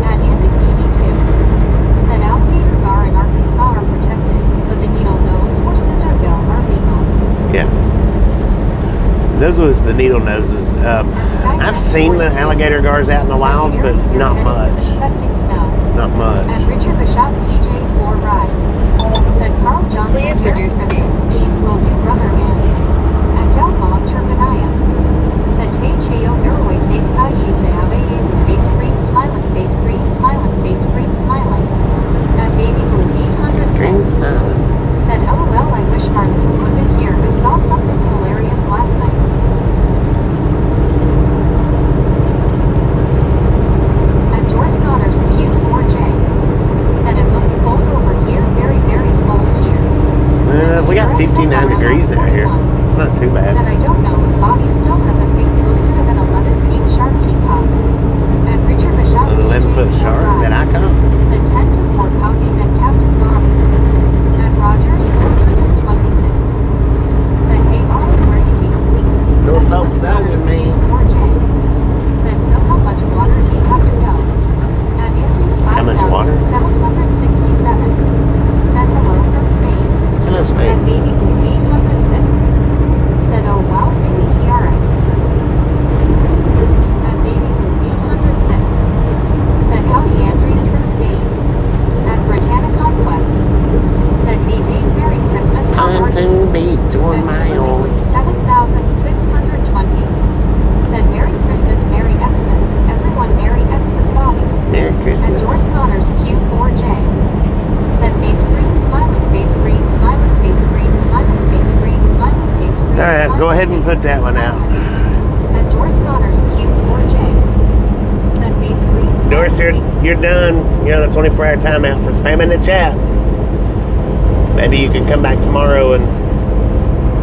At Andy 82 said alligator gar in Arkansas are protected, but the needle nose or scissor bill are legal. Yeah. Those was the needle noses. I've seen the alligator gars out in the wild, but not much. Expecting snow. Not At much. Richard Bishop TJ 4 Ride said Carl Johnson. Please Merry reduce Christmas Eve will do brother man. At Del Bob Turbinaya said Tay Cheo Airway says Kayi se ave face green smiling face green smiling face green smiling. At Baby Blue Green 806 smiling. said LOL I wish Marlene wasn't here. I saw something hilarious last night. At Joyce Connors Q4J said it looks ahead and put that one out. At Doris Connors Q4J. Said base green. Doris, you're done. You're on a 24-hour timeout for spamming the chat. Maybe you can come back tomorrow and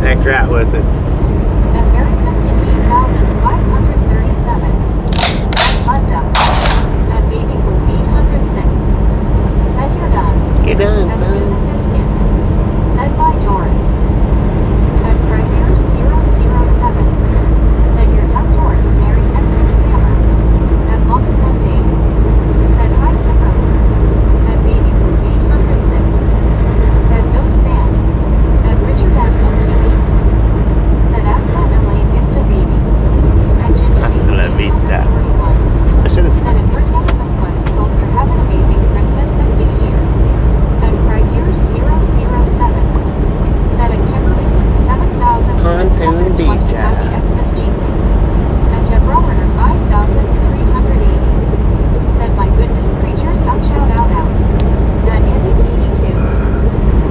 act right with it. At Mary Simpkin 8,537. Said Linda. At Baby Blue 806. Said you're done. You're done, At son. Susan Biscuit. Said by Doris. At Chrysler 007. Said you're done, Doris. Mary N6 Scammer. At Longest Lindy. Said hi, Kimberly. At Baby Blue 806. Said no spam. At Richard M. O'Keefe. Said Asta LA Vista Baby. At Ginger Hasta la vista. 41. I should have Said at Britannia Quest, hope you're having an amazing Christmas and New Year. At Chrysler 007. Said at Kimberly 7,620 beach, Happy Xmas Jeansy. At Deborah Warner 5,380. Said my goodness creatures, out shout out out. At Andy 82.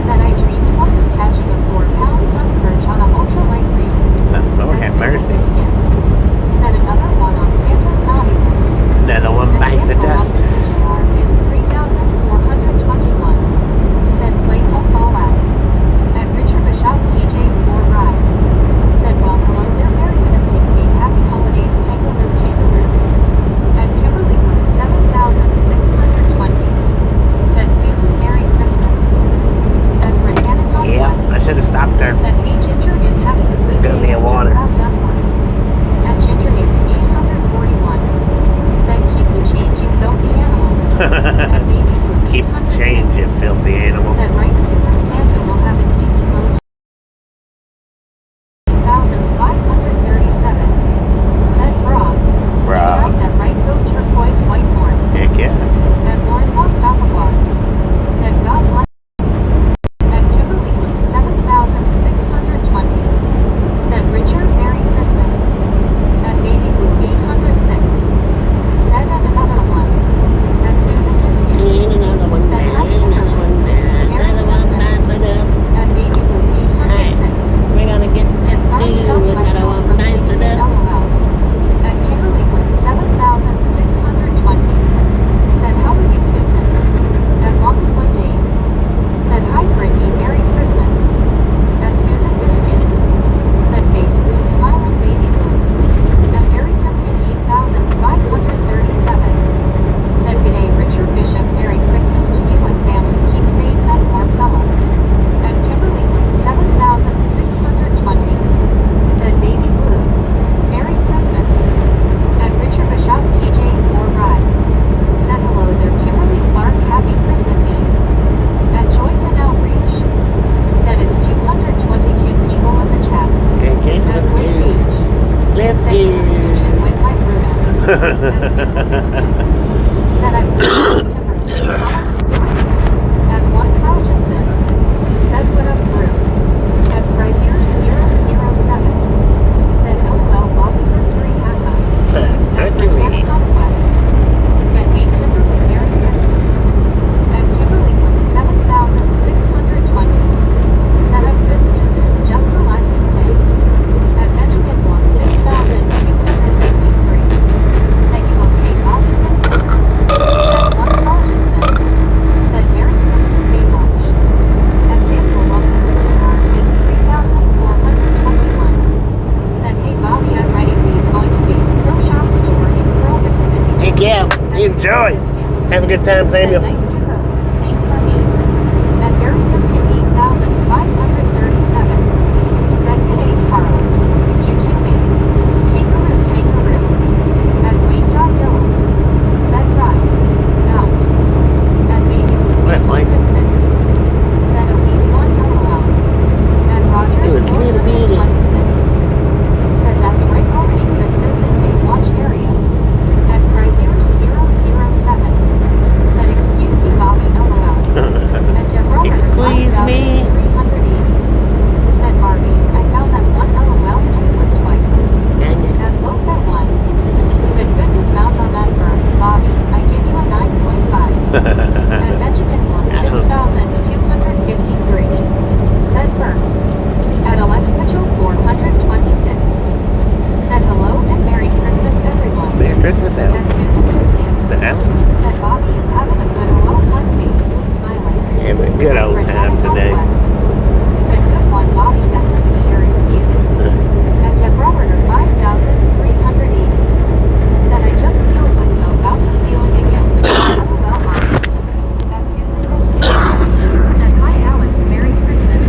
Said I dreamed once of catching a 4-pound sun perch on a ultralight reel. Lord At have Susan mercy. Biscuit. Said another one on Santa's naughty list. Another one bites the dust. Is 3,421. Said play home all out. At Richard Bishop TJ 4 Ride. Said well hello there very simply paid happy holidays kangaroo kangaroo. At Kimberly Wood 7,620. Said Susan Merry Christmas. At Britannica Yeah, West. I should have stopped there. Said hey Ginger is having a good Got day. me a water. Just about done work. At Ginger Gates 841. Said keep the change you filthy animal. At Baby Blue Keep the change, you 806. filthy animal. Said right Susan Santa will have an easy load 2,537. Said Brock. Brock. Type that right go turquoise white horns. Heck yeah. At Lawrence Ostapagua. Said God bless. At Kimberly 7,620. Said Richard Merry Christmas. At Baby Blue 806. Said and another one. At Susan Biscuit. And another one Said there, hi another one there, another one bites the dust. At Baby Blue 806. We're gonna get Said this some dude, stuff another myself one from bites the Secret dust. LOL. At Kimberly Wood 7,620. Said how are you Susan? At Longest Lindy. Said hi Brittany, Merry Christmas. At Susan Biscuit. Said face blue smiling baby blue. At Mary Simpkin 8,537. Said good day Richard Bishop, Merry Christmas to you and family, keep safe that warm fella. At Kimberly Wood 7,620. Said baby blue, Merry Christmas. At Richard Bishop TJ 4 Ride. Said hello there Kimberly Clark, happy Christmas Eve. At Joyce and Outreach. Said it's 222 people in the chat. Okay, At let's Blake go. Beach. Let's Said you must switch go. it with my Bruno. At Susan Biscuit. Said I Kimberly. At one Crouchinson. Said what up Brew. At Chrysler 007. Said LOL Bobby for 3 haha. At Britannica West. Said hey Kimberly Merry Christmas. At Kimberly Wood 7,620. Said up good Susan, just relaxing day. At Benjamin Block 6,253. Said you okay Bobby Vincent. At one Crouchinson. Said Merry Christmas Baywatch. At Samuel Wilkinson is 3,421. Said hey Bobby I'm ready we are going to Dave's Pro Shop store in Pearl, Mississippi. Heck yeah. At Enjoy. Susan Biscuit. Have a good time, Said Samuel. nice Kiro. Same for me. At Mary Simpkin 8,537. Said good day Carl. You too me. Kangaroo kangaroo. At Wayne Dog Dillon. Said right. Out. At Baby What, Mike? 806. Said a week one LOL. At Rogers It was little bitty. 426. Said that's right already Krista's in Baywatch area. At Chrysler 007. Said excuse you Bobby LOL. At Deborah Excuse me. 380. Said Barbie, I found that one LOL and it was twice. At Low-Fed 1. Said good dismount on that bird. Bobby, I give you a 9.5. At Benjamin Block 6,253. Said Bert. At Alex Mitchell 426. At Alex? Susan Biscuit. Is it Alex? Said Bobby is having a good old time face, blue smiling. Having a good old time today. Said good one, Bobby doesn't need your excuse. At Deborah 5,380. Said I just peeled myself out the ceiling again. LOL Mom. At Susan Biscuit. Said hi Alex, Merry Christmas.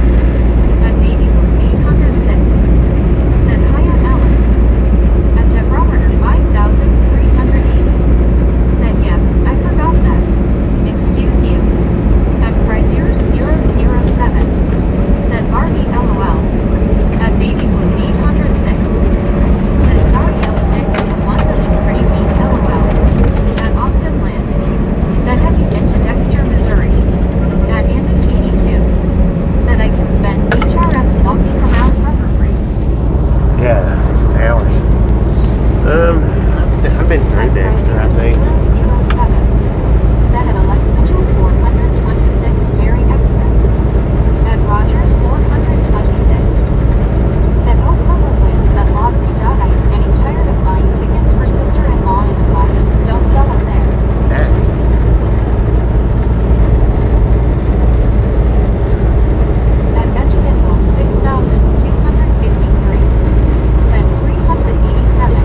At Baby Blue 806. Said hi Alex. At Deborah 5,380. Said yes, I forgot that. Excuse you. At Chrysler 007. Said Barbie LOL. At Baby Blue 806. Said sorry I'll stick with the one that is pretty weak LOL. At Austin Land. Said have you been to Dexter, Missouri? At Andy 82. Said I can spend HRS walking around Harbor Freight. Yeah, hours. I've been through Dexter, I think. 007. Said at Alex Mitchell 426 Merry Xmas. At Rogers 426. Said hope someone wins that lottery die. Getting tired of buying tickets for sister-in-law and wife. Don't sell them there. Ah, At Benjamin Wolf 6,253. Said 387.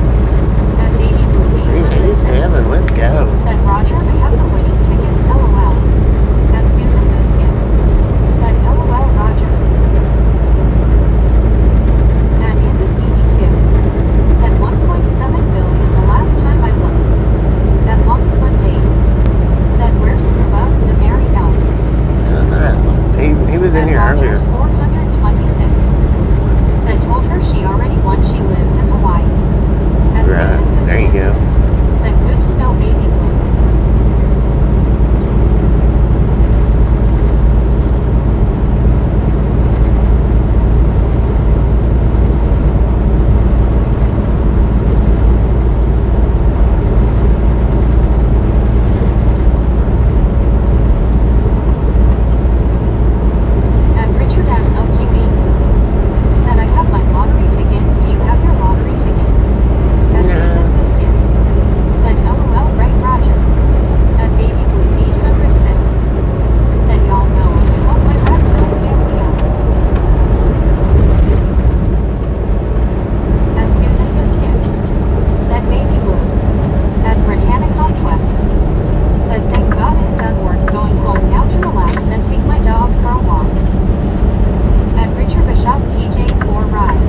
At Baby Blue 806. 387, let's go. Said Roger, I have the winning tickets, LOL. At Susan Biscuit. Said LOL Roger. At Andy 82. Said 1.7 billion the last time I looked. At Long Slim Dave. Said where's Scuba, the Mary Elf? He was in At here earlier. Rogers 426. Said told her she already won, she lives in Hawaii. At Right, Susan Biscuit. there you go. Said good to know Baby Blue. At Richard M. LQB. Said I have my lottery ticket. Do you have your lottery ticket? At Yeah. Susan Biscuit. Said LOL right Roger. At Baby Blue 806. Said y'all know. I hope my ragtime family out. At Susan Biscuit. Said Baby Blue. At Britannic Conquest. Said thank God I'm done work, going home now to relax and take my dog for a walk. At Richard Bishop TJ 4 Ride.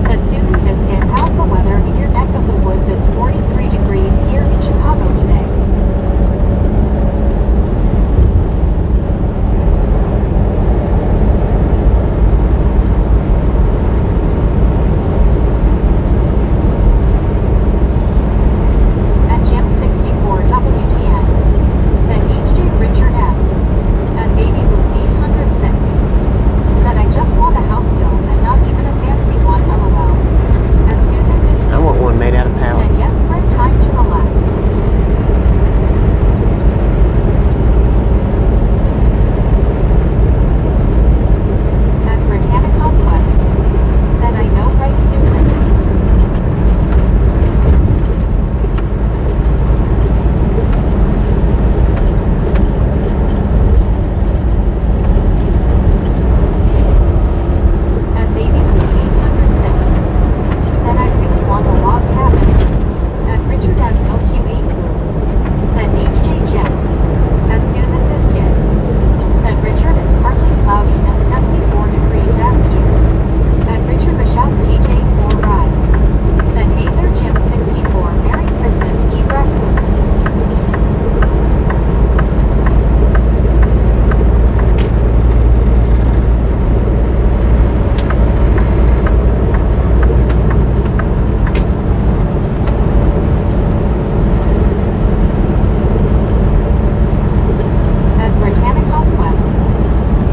Said Susan Biscuit, how's the weather in your neck of the woods? It's 43 degrees here in Chicago today. At Jim 64 WTN. Said HJ Richard M. At Baby Blue 806. Said I just want a house built and not even a fancy one LOL. At Susan Biscuit. I want one made out of Said pallets. yes, Fred, time to relax. At Britannic Conquest. Said I know right Susan. At Baby Blue 806. Said I really want a log cabin. At Richard M. LQ8 Blue. Said HJ Jen. At Susan Biscuit. Said Richard, it's partly cloudy and 74 degrees out here. At Richard Bishop TJ 4 Ride. Said hey there Jim 64, Merry Christmas Eve Raccoon. At Britannic Conquest.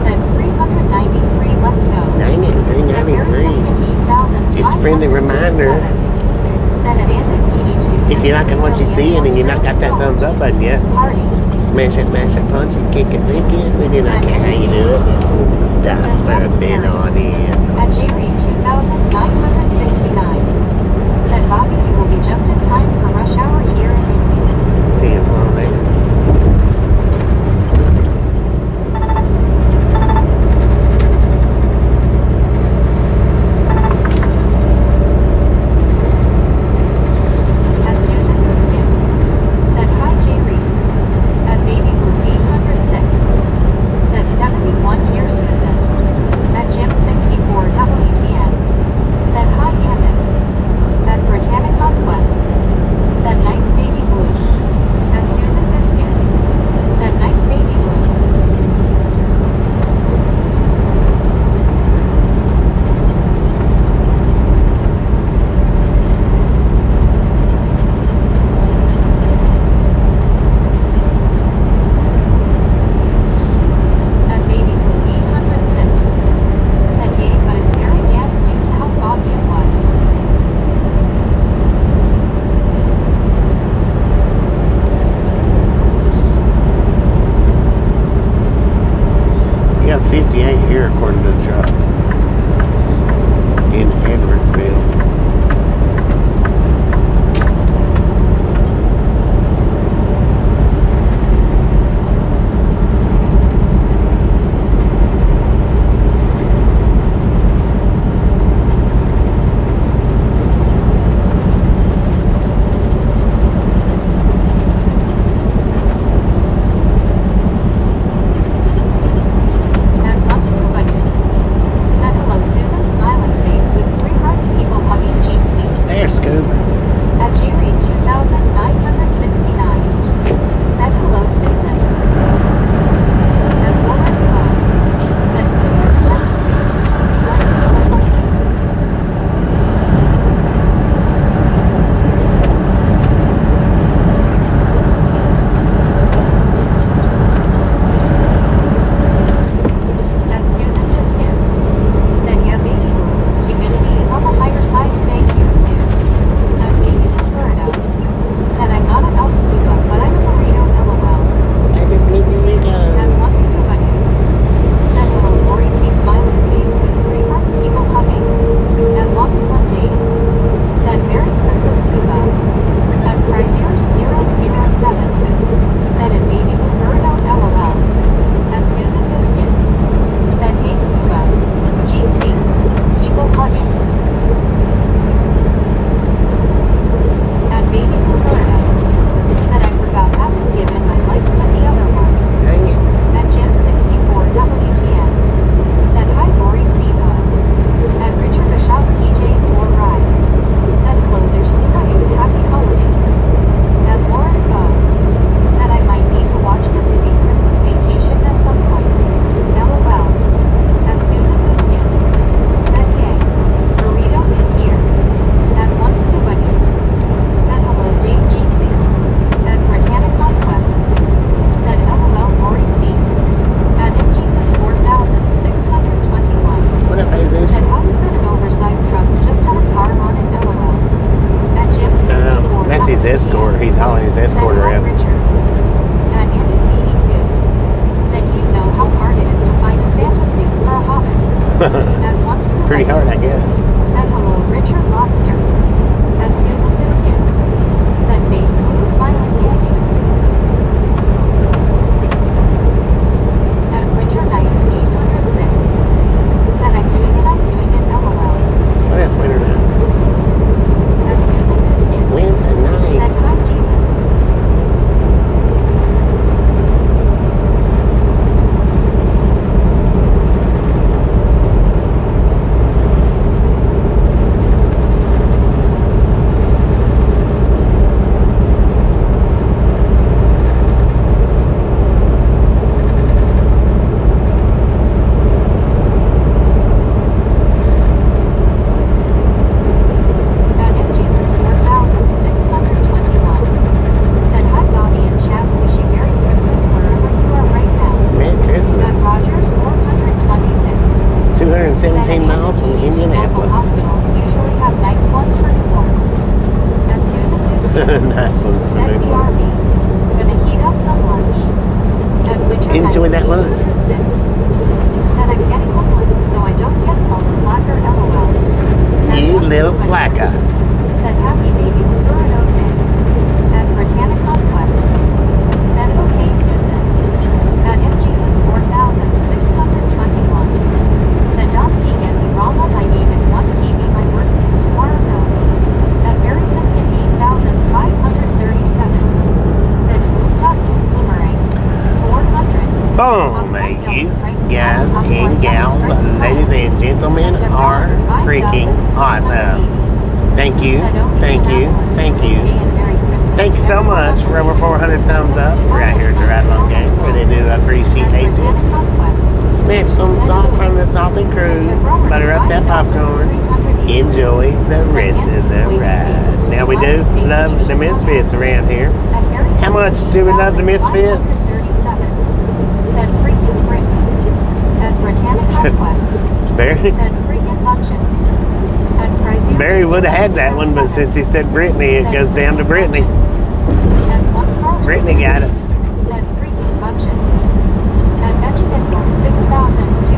Said 393, let's go. Dang it, At Mary 393. 78,000. Just a friendly reminder. Said at Andy 82. If you're liking what you see and you're not got that thumbs up button yet, Party. smash it, mash it, punch it, kick it, lick it. We do not care how you do it. Stop smurfing on it. At Jerry 2,969. Said Bobby, you will be just in time for rush hour here 58 here according to the truck. In Edwardsville. Escort. He's hauling his escort around. Pretty hard, I guess. Said hello, Richard Lobster. And Susan Biscuit. Said face blue smiling Andy. At Winter Nights 806. Said I'm doing it, LOL. What if Winter Nights? And Susan Biscuit. Wednesday night. Said hi Jesus. Nice ones for new ones. Gonna heat up some lunch. At Winter Enjoy Nights that lunch. 806. Said I'm getting homeless so I don't get called a slacker LOL. You little slacker. Said happy baby Luburino day. At Britannic Conquest. Said okay Susan. At MJesus 4621. Said Don T get me wrong on my name and 1 TV my birthday tomorrow no. At Mary Simpkin 8537. Said boom boomerang 400. Boom, mate. You guys and gals, ladies and gentlemen, are freaking awesome. Thank you, thank you, thank you. Thank you so much for over 400 thumbs up. We're out here at the Ride Along Game where they do appreciate it. Snatch some salt from the salty crew, butter up that popcorn, enjoy the rest of the ride. Now we do love the Misfits around here. How much do we love the Misfits? Said freaking Brittany. At Britannic Conquest. Barry? Said freaking lunches. At Chrysler. Barry would have had that one, but since he said Brittany, it goes down to Brittany. Brittany got it. Said freaking bunches. At Benjamin 6200.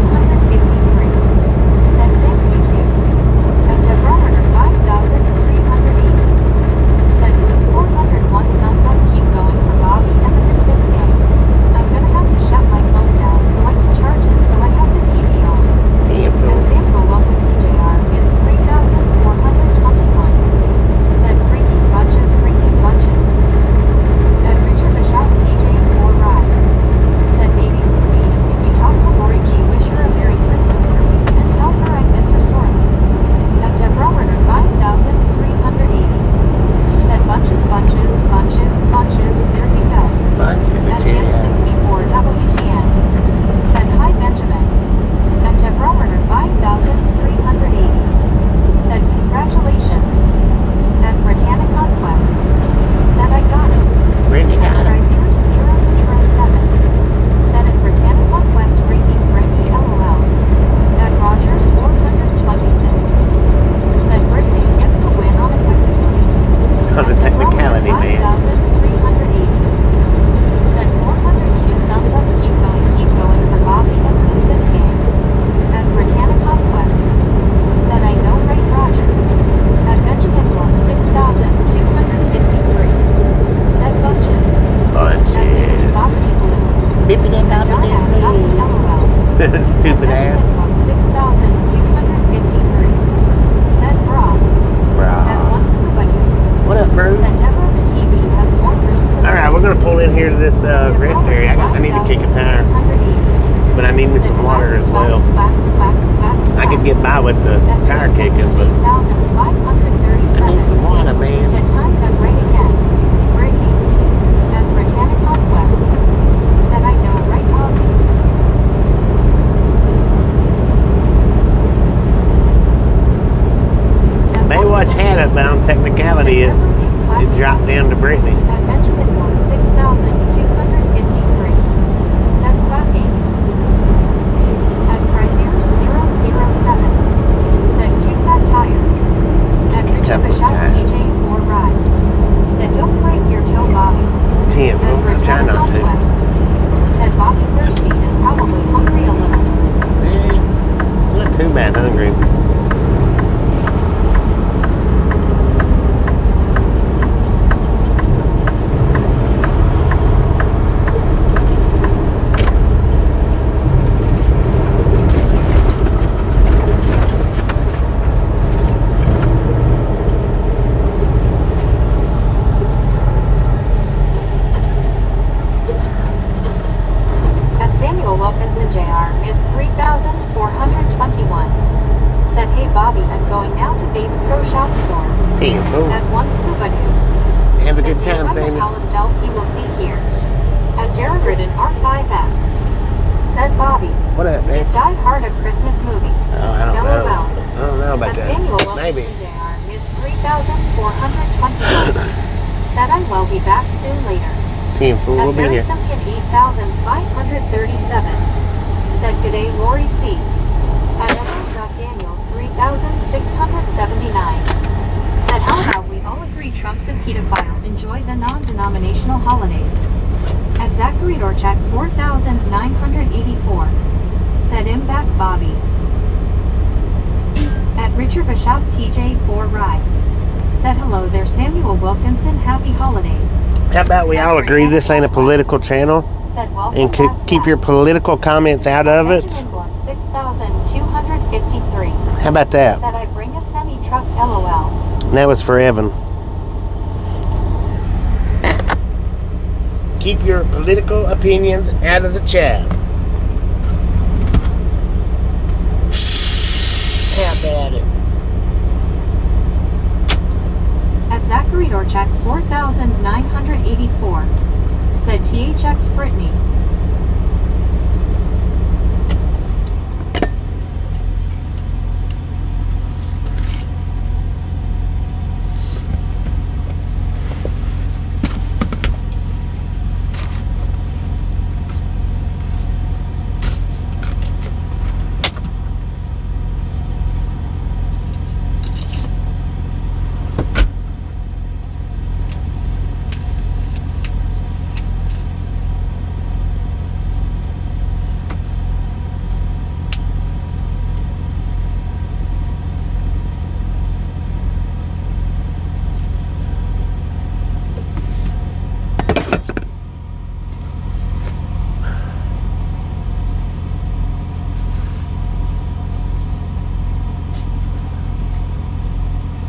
Stupid ass. Benjamin 6253. Said Brock. At Bro. one scuba dude. What up, bro? Said Deborah, the TV has more room for Alright, we're gonna pull in here to this rest area. I need to kick a tire, but I need me some water as well. I could get by with the tire kicking, but I need some water, man. Said time cut right again. Breaking. At Britannic Conquest. Said I know, right, Ozzy? Baywatch had it, but on technicality, it dropped down to Brittany. At Benjamin 6253. Said Bucky. At Brazier 007. Said kick that tire. At Richard Bishop TJ 4 ride. Said don't break your toe, Bobby. Damn, At I'm trying Britannic not to. Conquest. Said Bobby thirsty and probably hungry a little. Not too bad hungry. At Samuel Wilkinson Jr. is 3,421. Said hey Bobby, I'm going now to Base Pro Shop Store. Damn, fool. At one scuba dude. Have a Said good time, I'm the Sammy. tallest elf you will see here. At Jared Ridden R5S. Said Bobby, What up, man? is Die Hard a Christmas movie? Oh, I don't LOL. know. I don't know about At that. Samuel Wilkinson Maybe. Jr. is 3,421. Said I will be back soon later. Team fool, we'll At be Barry here. Simpkin 8,537. Said g'day Lori C. At Daniels 3,679. Said how about we all agree Trump's a pedophile, enjoy the non-denominational holidays. At Zachary Dorchak 4,984. Said him back Bobby. At Richard Bishop TJ 4 ride. Said hello there Samuel Wilkinson, happy holidays. How about we all agree this ain't a political channel Said welcome and back, keep Zach. your political comments out of it? Benjamin Blum 6,253. How about that? Said I bring a semi-truck LOL. And that was for Evan. Keep your political opinions out of the chat. How about it? At Zachary Dorchak 4,984. Said THX Brittany.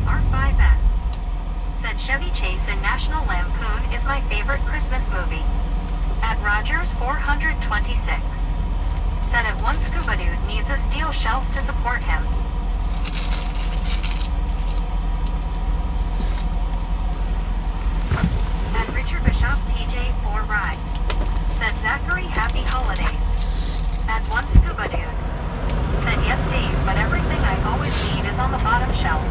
R5S. Said Chevy Chase in National Lampoon is my favorite Christmas movie. At Rogers 426. Said at one scuba dude needs a steel shelf to support him. At Richard Bishop TJ 4 ride. Said Zachary happy holidays. At one scuba dude. Said yes Dave, but everything I always need is on the bottom shelf.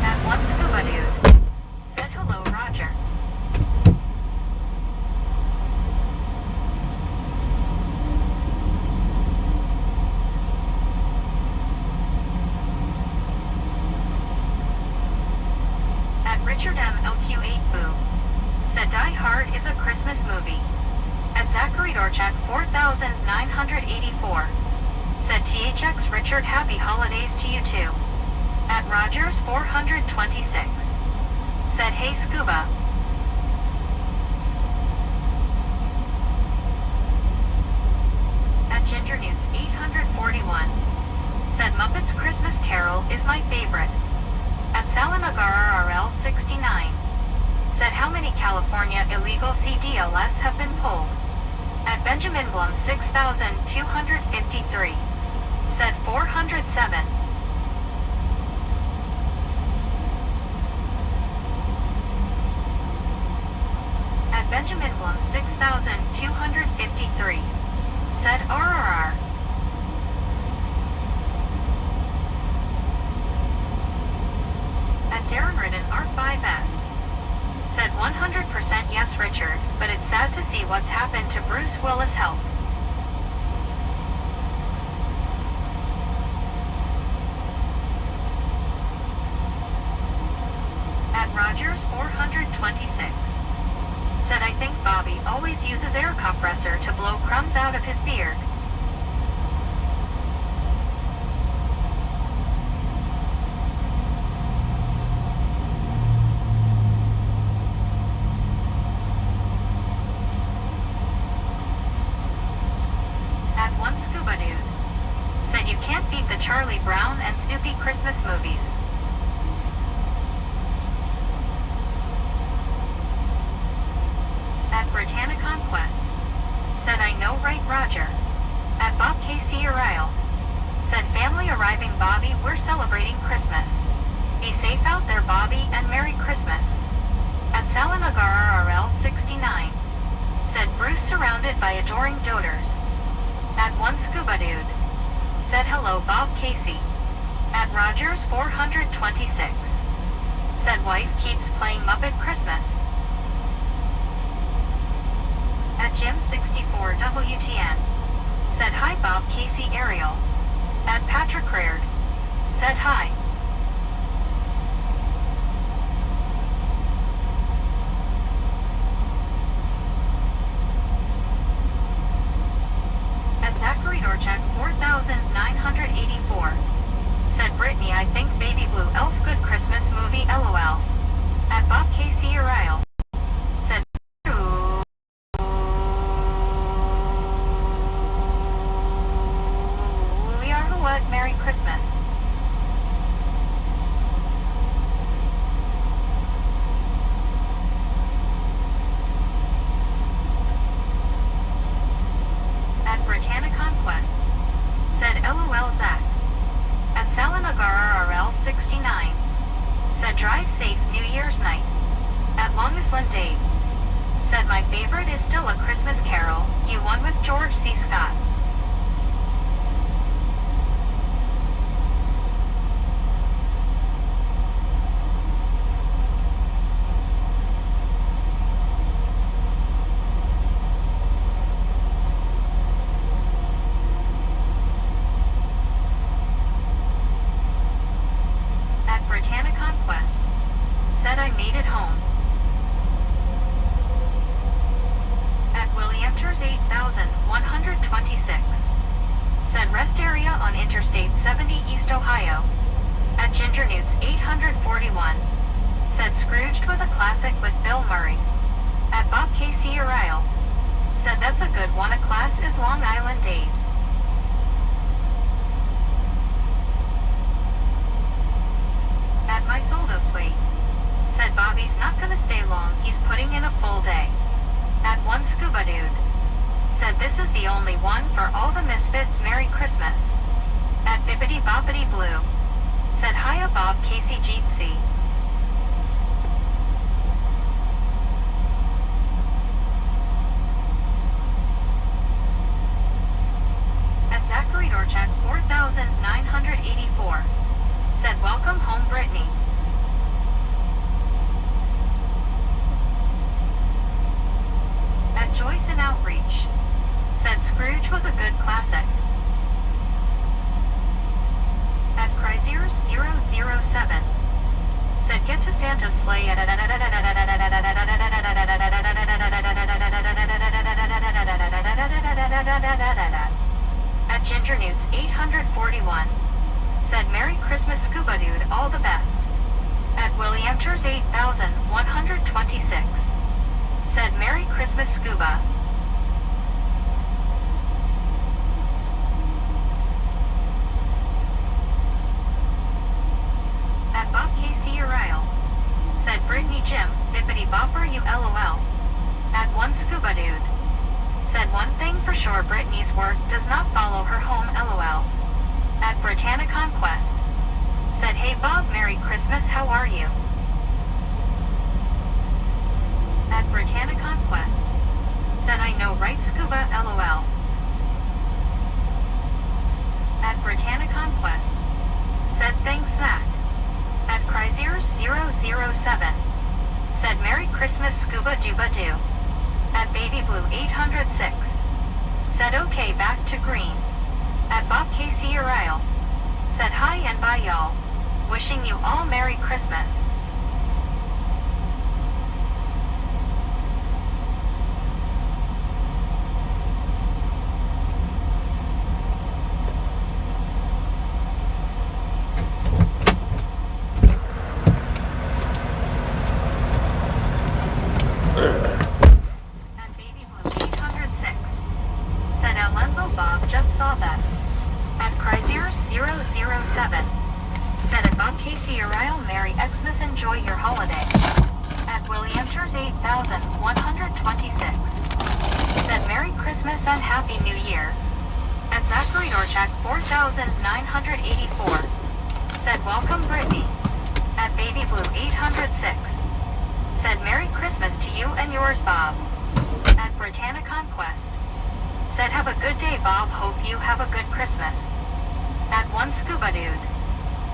At one scuba dude. Said hello Roger. At Richard M. LQ8 Boo. Said Die Hard is a Christmas movie. At Zachary Dorchak 4,984. Said THX Richard happy holidays to you too. At Rogers 426. Said hey Scuba. At my favorite. At Salinagar RL 69. Said how many California illegal CDLS have been pulled? At Benjamin Blum 6,253. Said 407. At Benjamin Blum 6,253. Said RRR. At Darren Ridden R5S. Said 100% yes Richard, but it's sad to see what's happened to Bruce Willis' health. At Rogers 426. Said I think Bobby always uses air compressor to blow crumbs out of his beard. At one Scuba Dude. Said you can't beat the Charlie Brown and Snoopy Christmas movies. At Britannia Conquest. Said I know right Roger. At Bob Casey Ariel. Said family arriving Bobby, we're celebrating Christmas. Be safe out there Bobby and Merry Christmas. At Salinagar RL 69. Said Bruce surrounded by adoring doters. At one Scuba Dude. Said hello Bob Casey. At Rogers 426. Said wife keeps playing Muppet Christmas. At Jim 64 WTN. Said hi Bob Casey Ariel. At Patrick Raird. Said hi. At Zachary Dorchak 4984. Said Brittany I think Baby Blue Elf good Christmas movie LOL. At Bob Casey Ariel. Said what Merry Christmas. At Britannia Conquest. Said LOL Zach. At Salinagar RL 69. Said drive safe New Year's night. At Longest Lynn Dave. Said my favorite is still A Christmas Carol, you won with George C. Scott. Britannia Conquest. Said I made it home. At Williamters 8126. Said rest area on Interstate 70 East Ohio. At Ginger Newts 841. Said Scrooged was a classic with Bill Murray. At Bob Casey Ariel. Said that's a good one. A class is Long Island Dave. At my Soldos wait. Said Bobby's not gonna stay long, he's putting in a full day. At one Scuba Dude. Said this is the only one for all the misfits Merry Christmas. At Bippity Boppity Blue. Said hiya Bob Casey Jeetsy. At Zachary Dorchak 4984. Said welcome home Brittany. At Joyce and Outreach. Said Scrooge was a good classic. At Chrysers 007. Said get to Santa's sleigh at Ginger Newts 841. Said Merry Christmas Scuba Dude, all the best. At Williamters 8126. Said Merry Christmas Scuba. one thing for sure, Brittany's work does not follow her home, lol. At Britannia Conquest. Said, hey Bob, Merry Christmas, how are you? At Britannia Conquest. Said, I know right, Scuba, lol. At Britannia Conquest. Said, thanks, Zach. At Cryzier007. Said, Merry Christmas, Scuba Dooba Doo. At Baby Blue 806. Said, okay, back to green. At Bob Casey Uriel. Said, hi and bye y'all. Wishing you all Merry Christmas. Enjoy your holiday. At Williamters 8126. Said Merry Christmas and Happy New Year. At Zachary Dorchak 4984. Said welcome Brittany. At Baby Blue 806. Said Merry Christmas to you and yours, Bob. At Britannia Conquest. Said have a good day, Bob, hope you have a good Christmas. At One Scuba Dude.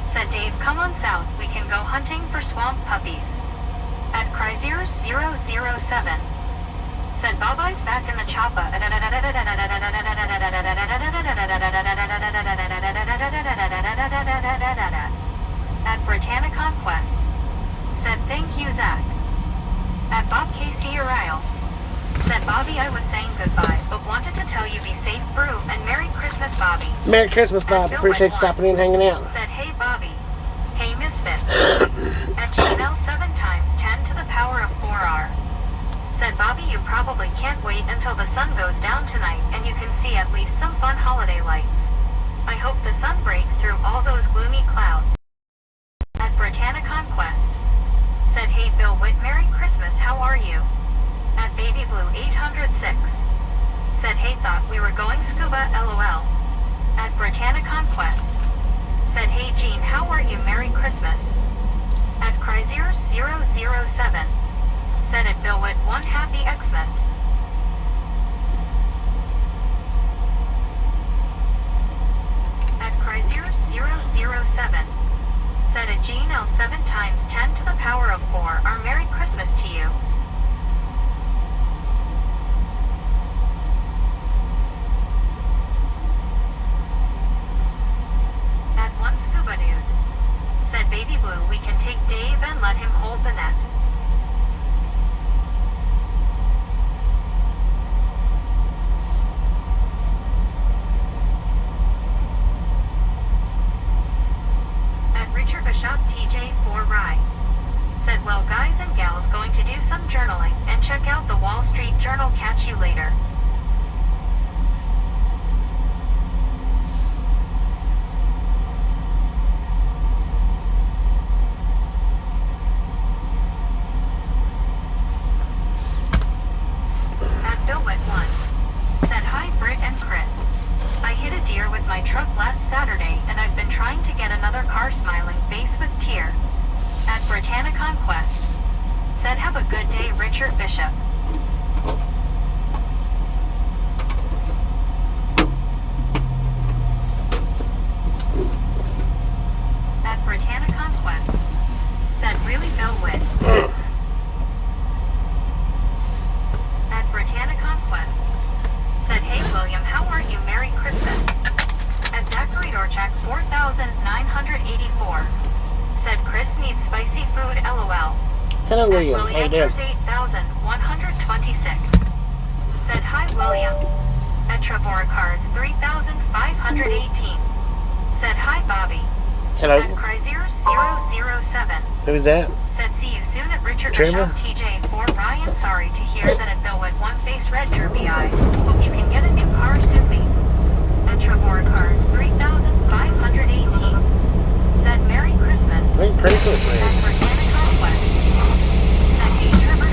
Said Dave, come on south, we can go hunting for swamp puppies. At Cryzier007. Said Bob, I's back in the choppa. At Britannia Conquest. Said thank you, Zach. At Bob Casey Uriel. Said Bobby, I was saying goodbye, but wanted to tell you be safe, Brew, and Merry Christmas, Bobby. Merry Christmas, Bob. Appreciate you stopping in and hanging out. Said, hey, Bobby. Hey, Misfit. At Chanel 7 times 10 to the power of 4R. Said, Bobby, you probably can't wait until the sun goes down tonight and you can see at least some fun holiday lights. I hope the sun break through all those gloomy clouds. At Britannia Conquest. Said, hey, Bill Witt, Merry Christmas, how are you? At Baby Blue 806. Said, hey, thought we were going scuba, lol. At Britannia Conquest. Said, hey, Jean, how are you, Merry Christmas? At Cryzier007. Said at Bill Witt 1 Happy Xmas. At Cryzier007. Said at Jean L 7 times 10 to the power of 4 are Merry Christmas to you. At One Scuba Dude. Said Baby Blue, we can take Dave and let him hold the net. At Richard Bishop TJ4 Rye. Said, well, guys and gals, going to do some journaling and check out the Wall Street Journal. Catch you later. Saturday, and I've been trying to get another car. Smiling face with tear. At Britannia Conquest. Said have a good day, Richard Bishop. At Britannia Conquest. Said really Bill Witt. At Britannia Conquest. Said hey William, how are you, Merry Christmas? At Zachary Dorchak 4984. Said Chris needs spicy food, lol. Hello, William. How you doing? 8126. Said hi, William. At Trevor Cards 3518. Said hi, Bobby. Hello. At Cryzier007. Who's that? Said see you soon at Richard Trevor? Bishop TJ4 Ryan. Sorry to hear that at Bill with one face red derby eyes. Hope you can get a new car soon, mate. At Trevor Cards 3518. Said Merry Christmas. Merry Christmas, At man. Britannia Conquest. Said hey Trevor.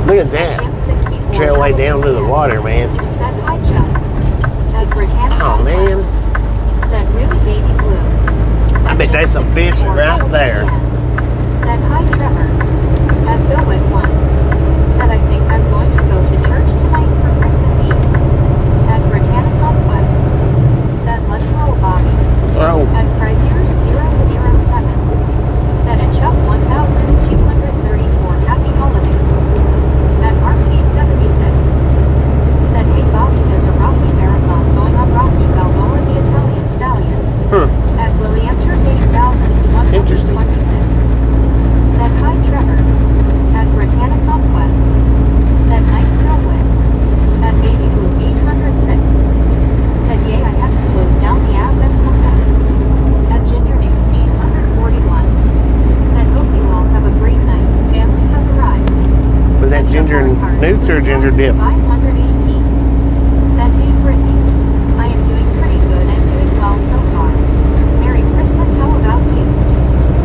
Look at that. Jim 64 Trail way down to the water, man. Said hi, Chuck. At Britannica Oh, man. West. Said really baby blue. I bet there's some fish right there. Said hi, Trevor. At Billwick 1. Said I think I'm going to go to church tonight for Christmas Eve. At Britannica West. Said let's roll, Bobby. Oh, At Chrysler 007. Said at Chuck 1234 happy holidays. At Mark B76. Said hey Bobby, there's a Rocky Marathon going on Rocky Balboa the Italian Stallion. At William Church 8126. Said hi Trevor. At Britannica West. Said nice Millwood. At Baby Blue 806. Said yay, I had to close down the app and come back. At Ginger Nates 841. Said hope you all have a great night. Family has arrived. was that ginger newts or ginger dip? 518. Said hey Brittany. I am doing pretty good and doing well so far. Merry Christmas, how about you?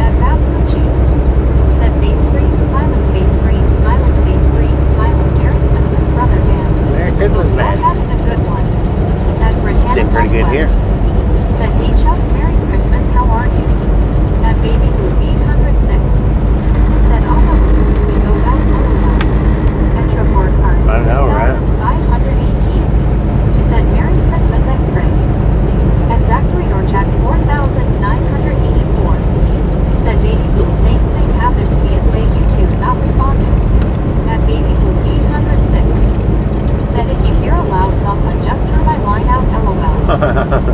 At Vascucci. Said face green, smiling face green, smiling face green, smiling. Merry Christmas, brother man. Merry Christmas, Hope you're man. having a good one. At Britannica Did pretty good here. West. Said hey Chuck, Merry Christmas, how are you? At Baby Blue 806. Said oh no, we go back home now. At Trevor Cards I know, right? 518. Said Merry Christmas and Chris. At Zachary Orchak 4984. Said Baby Blue, same thing happened to me at Say YouTube not responding. At Baby Blue 806. Said if you hear a loud thump, I just threw my line out, LOL.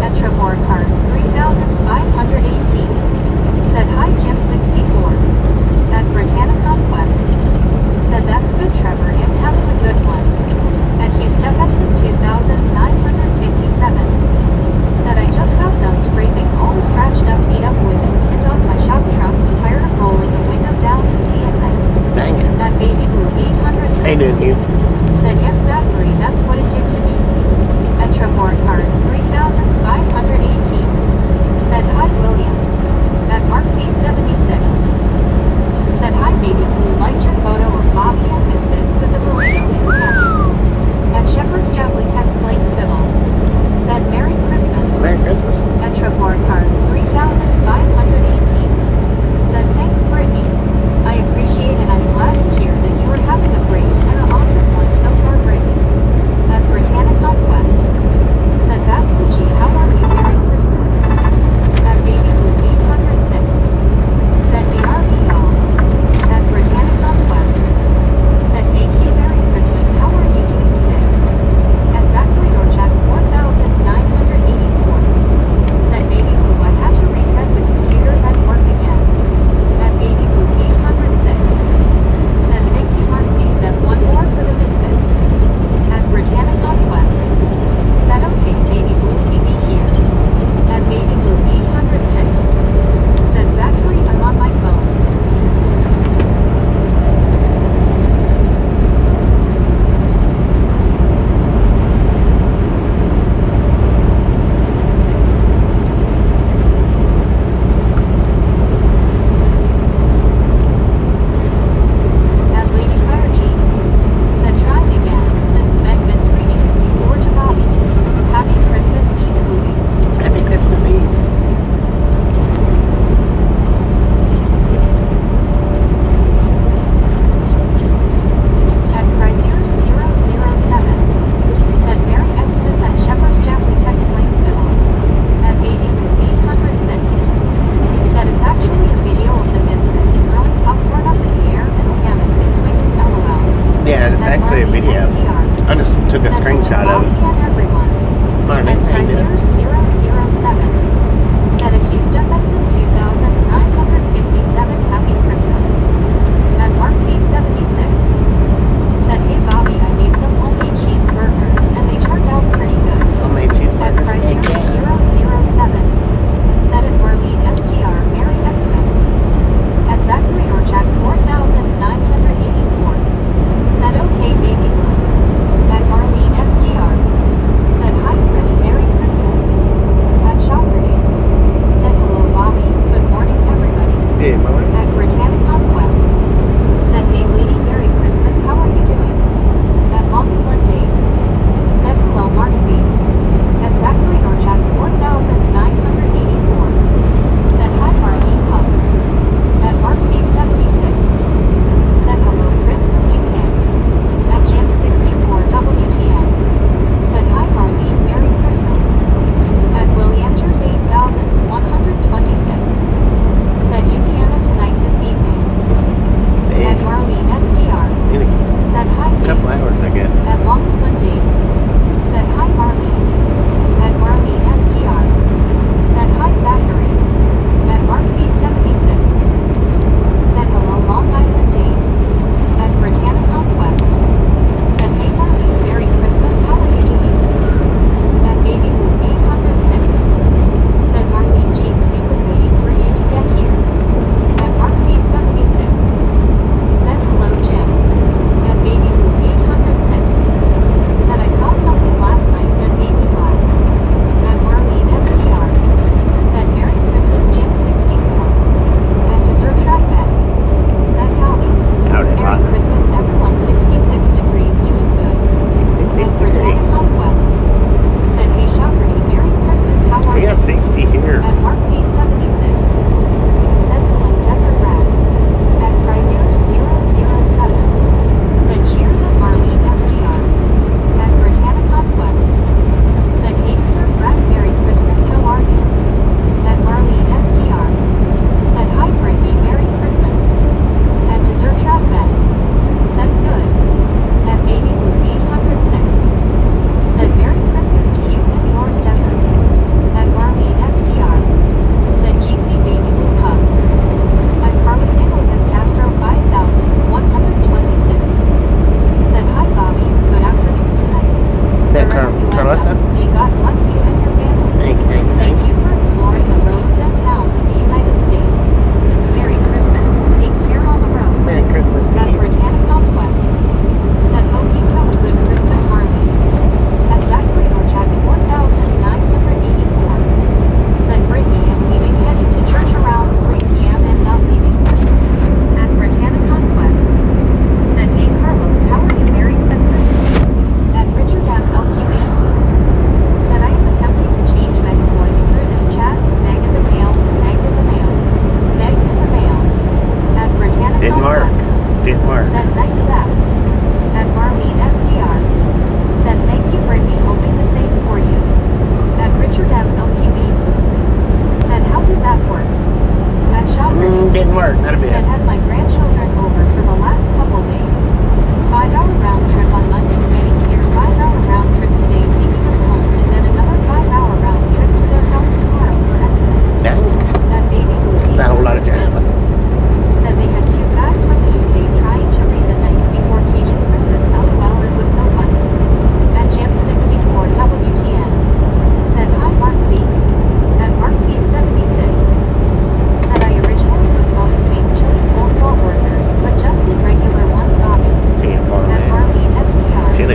At Trevor Cards 3518. Said hi Jim 64. At Britannica West. Said that's good Trevor and having a good one. At Hugh Stephenson 2957. Said I just got done scraping all the scratched up beat up window tint off my shop truck, tired of rolling the window down to see it then. Dang it. At Baby Blue 806. Hey, didn't you? Said yep Zachary, that's what it did to me. At Trevor Cards 3518. Said hi William. At Mark B76. Said hi Baby Blue, liked your photo of Bobby and Misfits with the burrito in the cabin. At Shepherd's Javelin Text Blade Spittle. Said Merry Christmas. Merry Christmas. At Trevor Cards 3518. Said thanks Brittany. I appreciate it. I'm glad to hear that you are having a great and an awesome one so far, Brittany. At Britannica West. Said Vascucci, how are you? Merry Christmas. At Baby Blue 806. Said BRB y'all. At Britannica West. Said thank you, Merry Christmas, how are you doing today? At Zachary Orchak 4984. Said Baby Blue, I had to reset the computer that worked again. At Baby Blue 806. Said thank you, Mark B. Then one more for the Misfits. At Britannica West. Said okay, Baby Blue, meet me here. At Baby Blue 806. Said Zachary, I'm on my phone. At Lady Fire Jeep. Said trying again, since Meg missed reading it before to Bobby. Happy Christmas Eve, Louie. Happy Christmas Eve. At Chrysler 007. Said Merry Xmas at Shepherd's Javelin Text Blade Spittle. At Baby Blue 806. Said it's actually a video of the Misfits throwing popcorn up in the air and the hammock is swinging, LOL. Yeah, it's At actually a Marley video. STR. I just took a Said screenshot of Bobby it. and everyone. Marley, At how you Chrysler doing? 007. Said at Hugh Stephenson 2957 happy Christmas. At Mark B76. Said hey Bobby, I made some homemade cheeseburgers and they turned out pretty good. Homemade At cheeseburgers. Chrysler Yeah. 007. Said at Marlene STR Merry Xmas. At Zachary Orchak 4984. Said okay Baby Blue. At Marlene STR. Said hi Chris, Merry Christmas.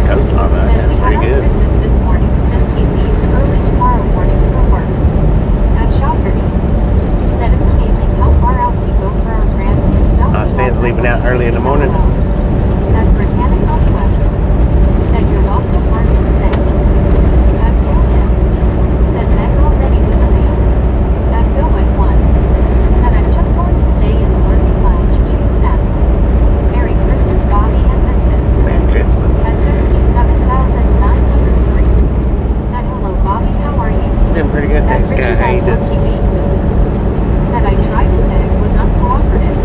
coleslaw, though. Said Sounds we had pretty our good. Christmas this morning since he leaves early tomorrow morning for work. At Shopperty. Said it's amazing how far out we go for our grandkids. Stan's leaving out early in the morning. At Britannic Northwest. Said you're welcome, Martin. Thanks. At Hilton. Said Meg already was a man. At Billwood 1. Said I'm just going to stay in the learning lounge eating snacks. Merry Christmas, Bobby and Misfits. Merry Christmas. At Tuxby 7903. Said hello, Bobby, how are you? Doing pretty good, thanks, guy. How you doing? Said I tried and Meg was uncooperative.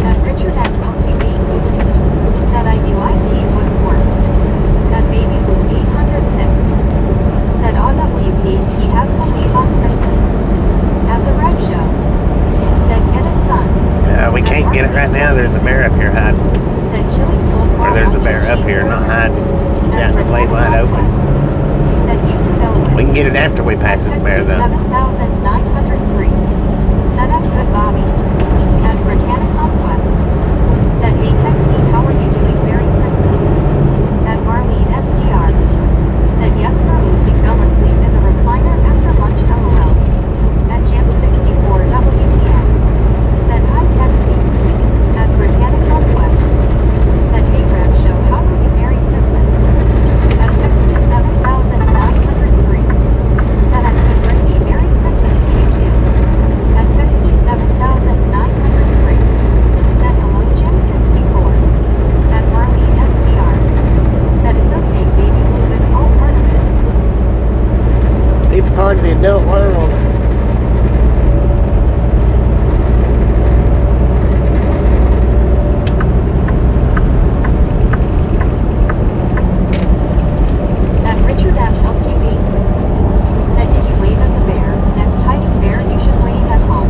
At Richard at LTV. Said I knew IT wouldn't work. At Baby Blue 806. Said OWP he has to leave on Christmas. At the Red Show. Said get it, son. We can't get it right now. There's a bear up here hiding. Said chili coleslaw. Or there's a bear up here, not hiding. He's out in the plain wide open. Said you to Bellwood. We can get it after we pass this bear, though. 7903. Said I'm good, Bobby. At Britannic Conquest. Said hey Texty, how are you doing? Merry Christmas. At Marlene SDR. Said yes, Raoul, he fell asleep in the recliner after lunch, LOL. At Jim 64 WTN. Said hi Texty. At Britannic Northwest. Said hey Rev Show, how are you? Merry Christmas. At Texty 7903. Said I could bring me Merry Christmas to you too. At Texty 7903. Said hello Jim 64. At Marlene SDR. Said it's okay, baby blue, it's all part of it. It's part of the adult world. At Richard M. LQE. Said did you wave at the bear? Next hiding bear you should wave at home.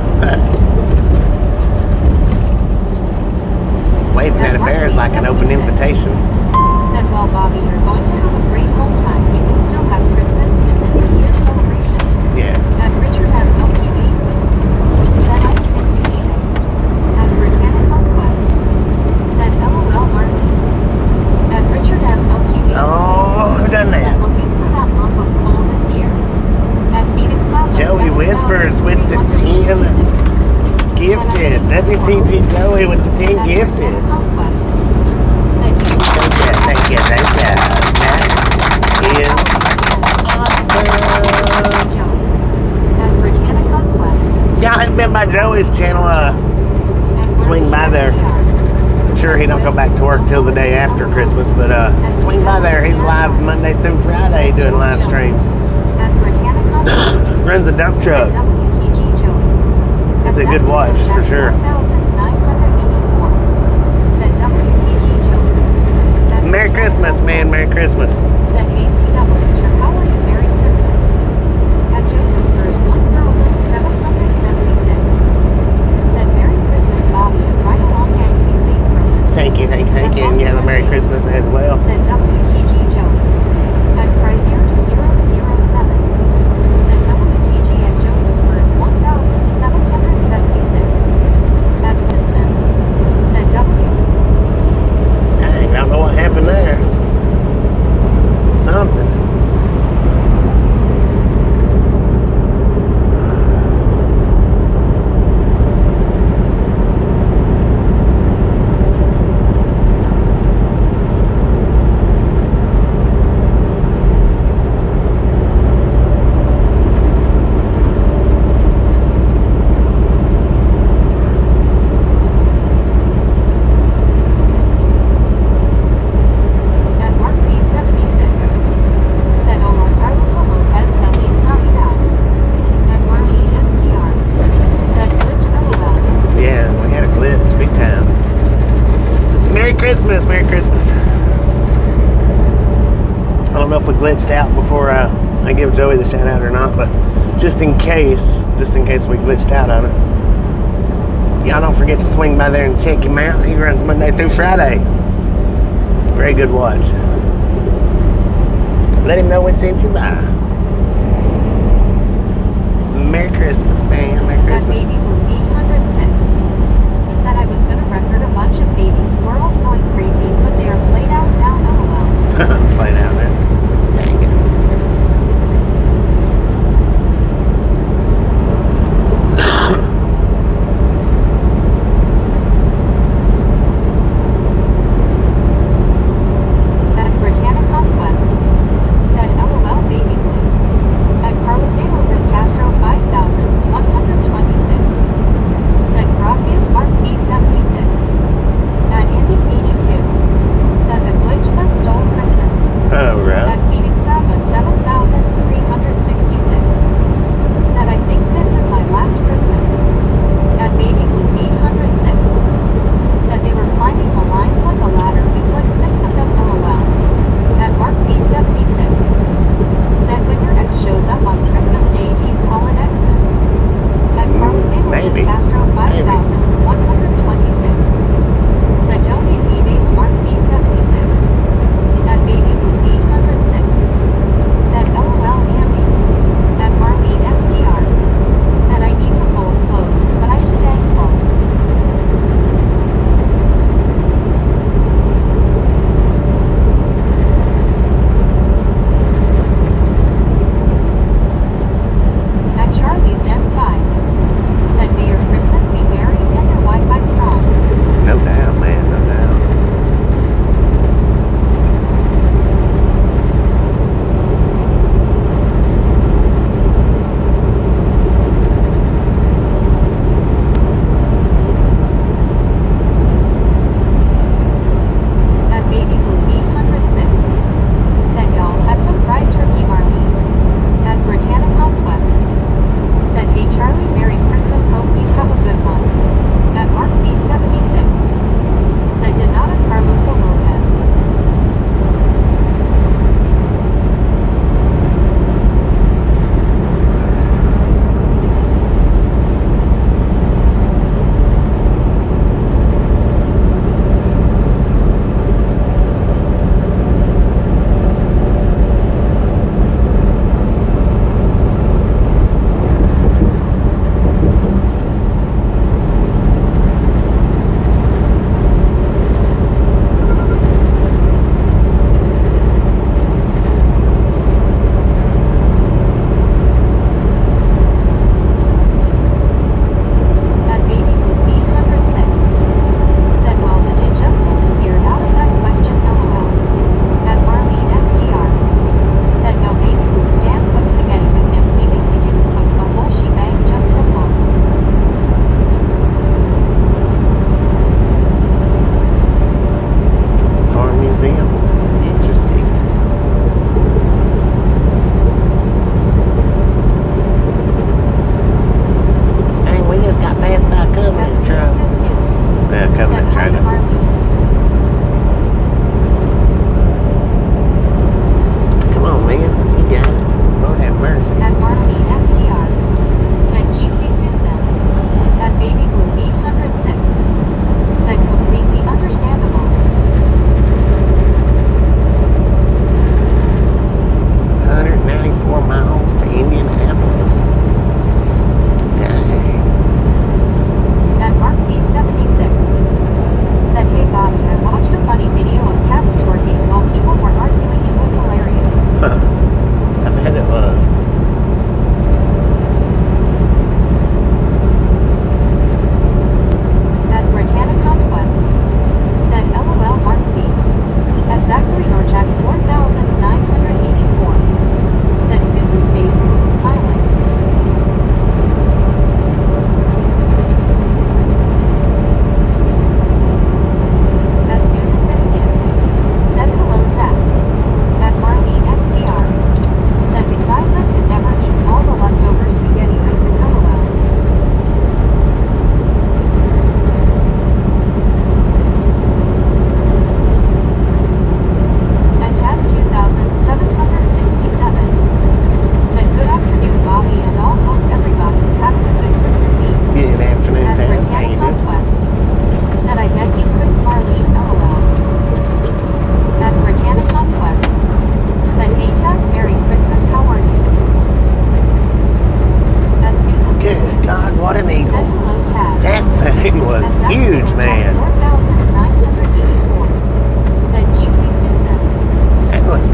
Waving at a bear is like an open invitation. Said well Bobby, you're going to have a great home time. You can still have Christmas and the New Year celebration. Yeah. At Richard M. LQE. Said I misbehaving. At Britannic Northwest. Said LOL Martin. At Richard M. LQE. Oh, who done Said that? looking for that lump of coal this year. At Phoenix South. Joey Whispers with the 10 gifted. WTG Joey with the 10 gifted. Said you Thank you. That is awesome. At Britannic Conquest. If y'all haven't been by Joey's channel, swing by there. I'm sure he don't go back to work till the day after Christmas, but swing by there. He's live Monday through Friday doing live streams. At Britannic Conquest. Runs a dump truck. WTG Joey. It's a good watch for sure. 1984. Said WTG Joey. Merry Christmas, man. Merry Christmas. Said ACW, how are you? Merry Christmas. At Joe Whispers 1776. Said Merry Christmas, Bobby, and right along and be safe, brother. Thank you. And you have a Merry Christmas as well. Said WTG Joey. At Chrysler 007. Said WTG and Joe Whispers 1776. At Vincent. Said W. Dang, I don't know what happened there. Something. At Mark P76. Said Olo Carlos Lopez Feliz Navidad. At Marlene STR. Said Glitch LOL. Yeah, we had a glitch, big time. Merry Christmas, Merry Christmas. I don't know if we glitched out before I give Joey the shout out or not, but just in case we glitched out on it. Y'all don't forget to swing by there and check him out. He runs Monday through Friday. Very good watch. Let him know we sent you by. Merry Christmas, man. Merry At Christmas. Baby Blue 806. Said I was gonna record a bunch of baby squirrels going crazy, but they are played out now, LOL. Play down there. Dang it. At Britannicon Quest, said LOL Baby Blue. At Carloseno Des Castro 5126, said Gracias Mark B76. At Andy 82, said the glitch that stole Christmas.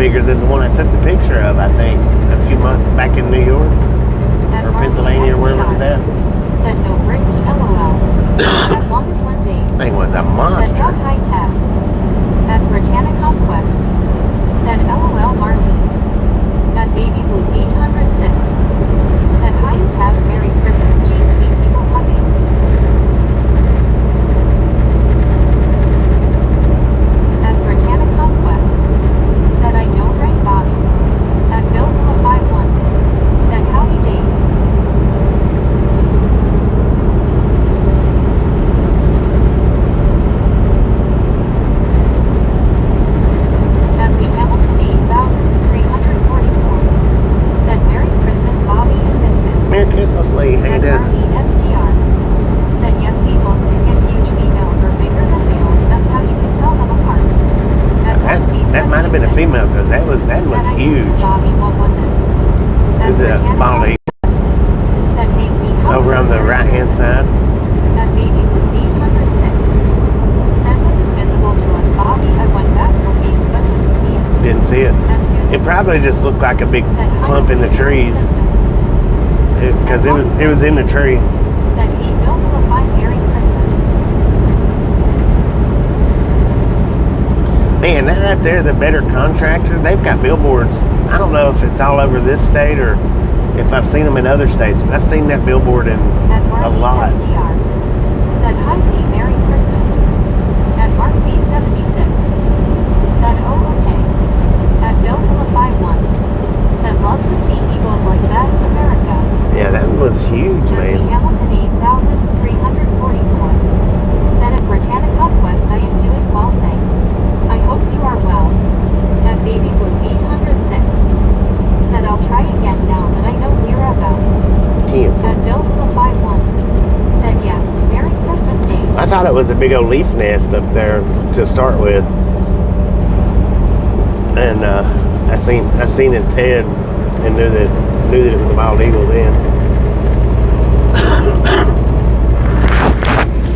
bigger than the one I took the picture of, I think, a few months back in New York At or Marty Pennsylvania or wherever it was STR. at. Said no Brittany LOL. At Longest Dave. Thing was a Said monster. not high tax. At Britannic Conquest. Said LOL Marty. At Baby Blue 806. Said hi Taz Merry Christmas Gene see people hugging. At Britannic Conquest. Said I know right Bobby. At Bill 51. Said howdy Dave. At Lee Hamilton 8344. Said Merry Christmas Bobby and Biscuits. Merry Christmas, Lee. How you At doing? Army STR. Said yes eagles can get huge females or bigger than males, that's how you can tell them apart. At That might have been a 76. female because that was Said I huge. used to Bobby, what was it? Is it a Britannica bald eagle? Said hey Lee how Over on the Merry right hand Christmas. side. At Baby Blue 806. Said this is visible to us Bobby, I went back looking but didn't see it. Didn't see it. At Susan It probably just looked like a big said, hi, clump in the Merry trees Christmas. because it was in the tree. Said he Bill will find Merry Christmas. Man, that right there, the Better Contractor, they've got billboards. I don't know if it's all over this state or if I've seen them in other states, but I've seen that billboard in At a Mark lot. STR. Said hi B Merry Christmas. At Mark B76. Said oh okay. At Bill 51. Said love to see eagles like that, America. Yeah, that was huge, At Lee man. Hamilton 8344. Said at Britannic Conquest I am doing well thank. I hope you are well. At Baby Blue 806. Said I'll try again now that I know whereabouts. At Bill 51. Said yes, Merry Christmas Day. I thought it was a big old leaf nest up there to start with, and I seen its head and knew that it was a bald eagle then.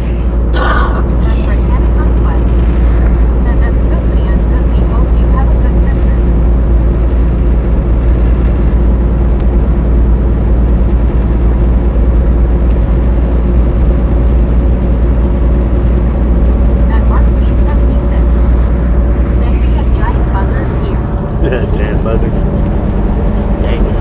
At Britannic Conquest. Said that's good Leon, good we hope you have a good Christmas. At Mark B76. Said we have giant buzzards here. Giant buzzards. Dang it.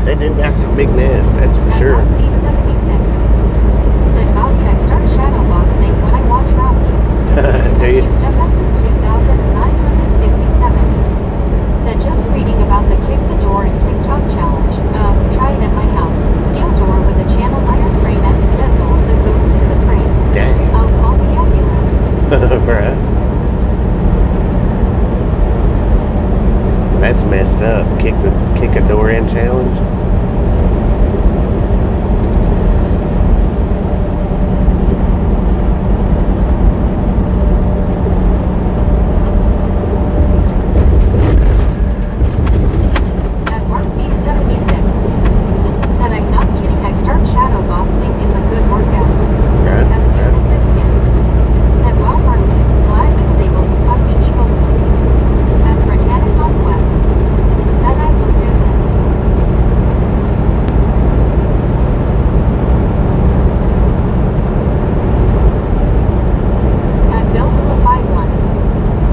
They do got some big nests, that's for At sure. Mark B76 said, Bobby, I start shadowboxing when I watch Rocky. Do you? Houston Hudson 2957 said, just reading about the kick the door and TikTok challenge. Try it at my house. Steel door with a channel iron frame and spindle that goes through the frame. Dang. I'll call the ambulance. Bruh. That's messed up. Kick a door in challenge. At Mark B76 said, I'm not kidding, I start shadowboxing, it's a good workout. Right? At Susan Biscuit said, wow, Marley, glad he was able to cut the evil loose. At Britannic Conquest said, I was Susan. At Bill Hula 51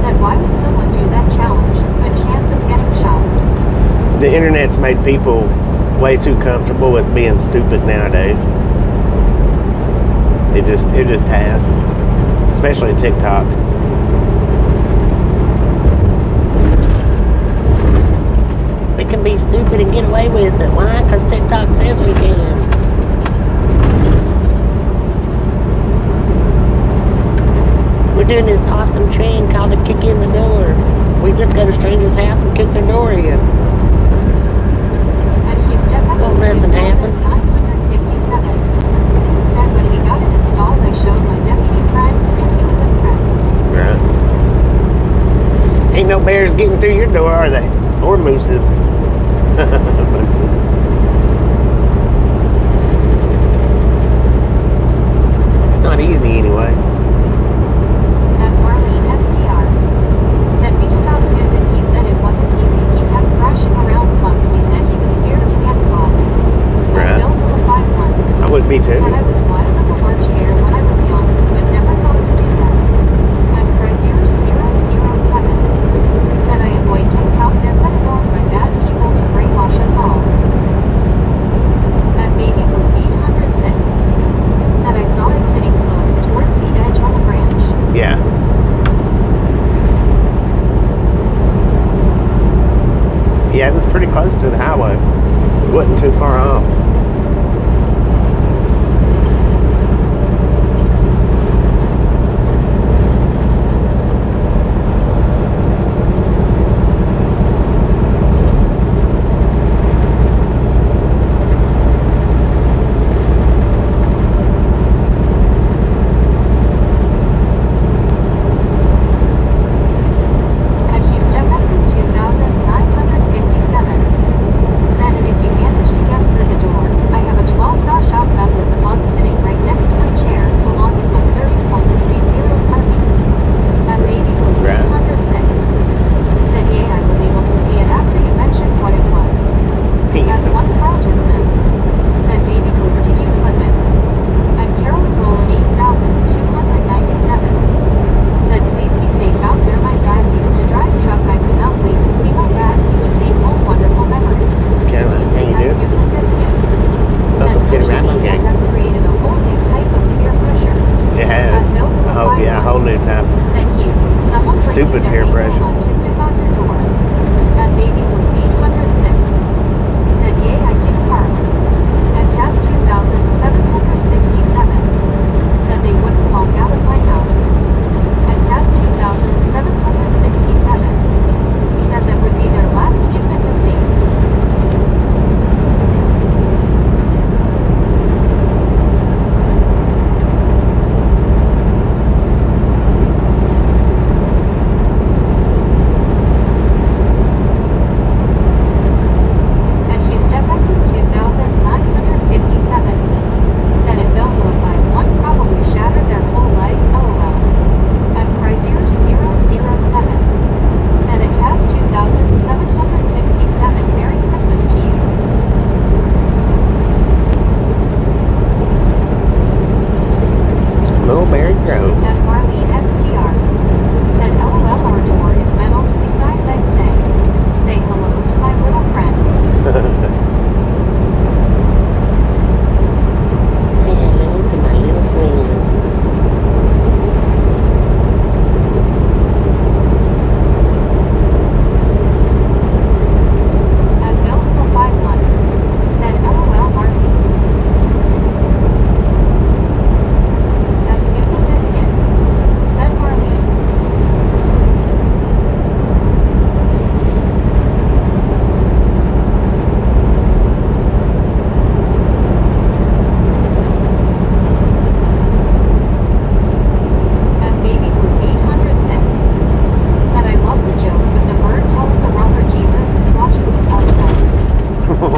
said, why would someone do that challenge? Good chance of getting shot. The internet's made people way too comfortable with being stupid nowadays. It just has. Especially TikTok. We can be stupid and get away with it. Why? Because TikTok says we can. We're doing this awesome trend called a kick in the door. We just go to strangers' house and kick their door in. At Houston Well, nothing happened. 957 said, when we got it installed, I showed my deputy friend and he was impressed. Right. Ain't no bears getting through your door, are they? Or mooses. Mooses. Not easy anyway. At Marlene STR said, we took out Susan, he said it wasn't easy, he kept crashing around, plus he said he was scared to get caught. Right. At Bill Hula 51 I would be too. said, I was wild as a March hare when I was young, but never thought to do that. At Crazier007 said, I avoid TikTok as that's owned by bad people to brainwash us all. At Baby Blue 806 said, I saw it sitting close towards the edge on a branch. Yeah. Yeah, it was pretty close to the highway. It wasn't too far off. At Houston Hudson 2957 said, and if you manage to get through the door,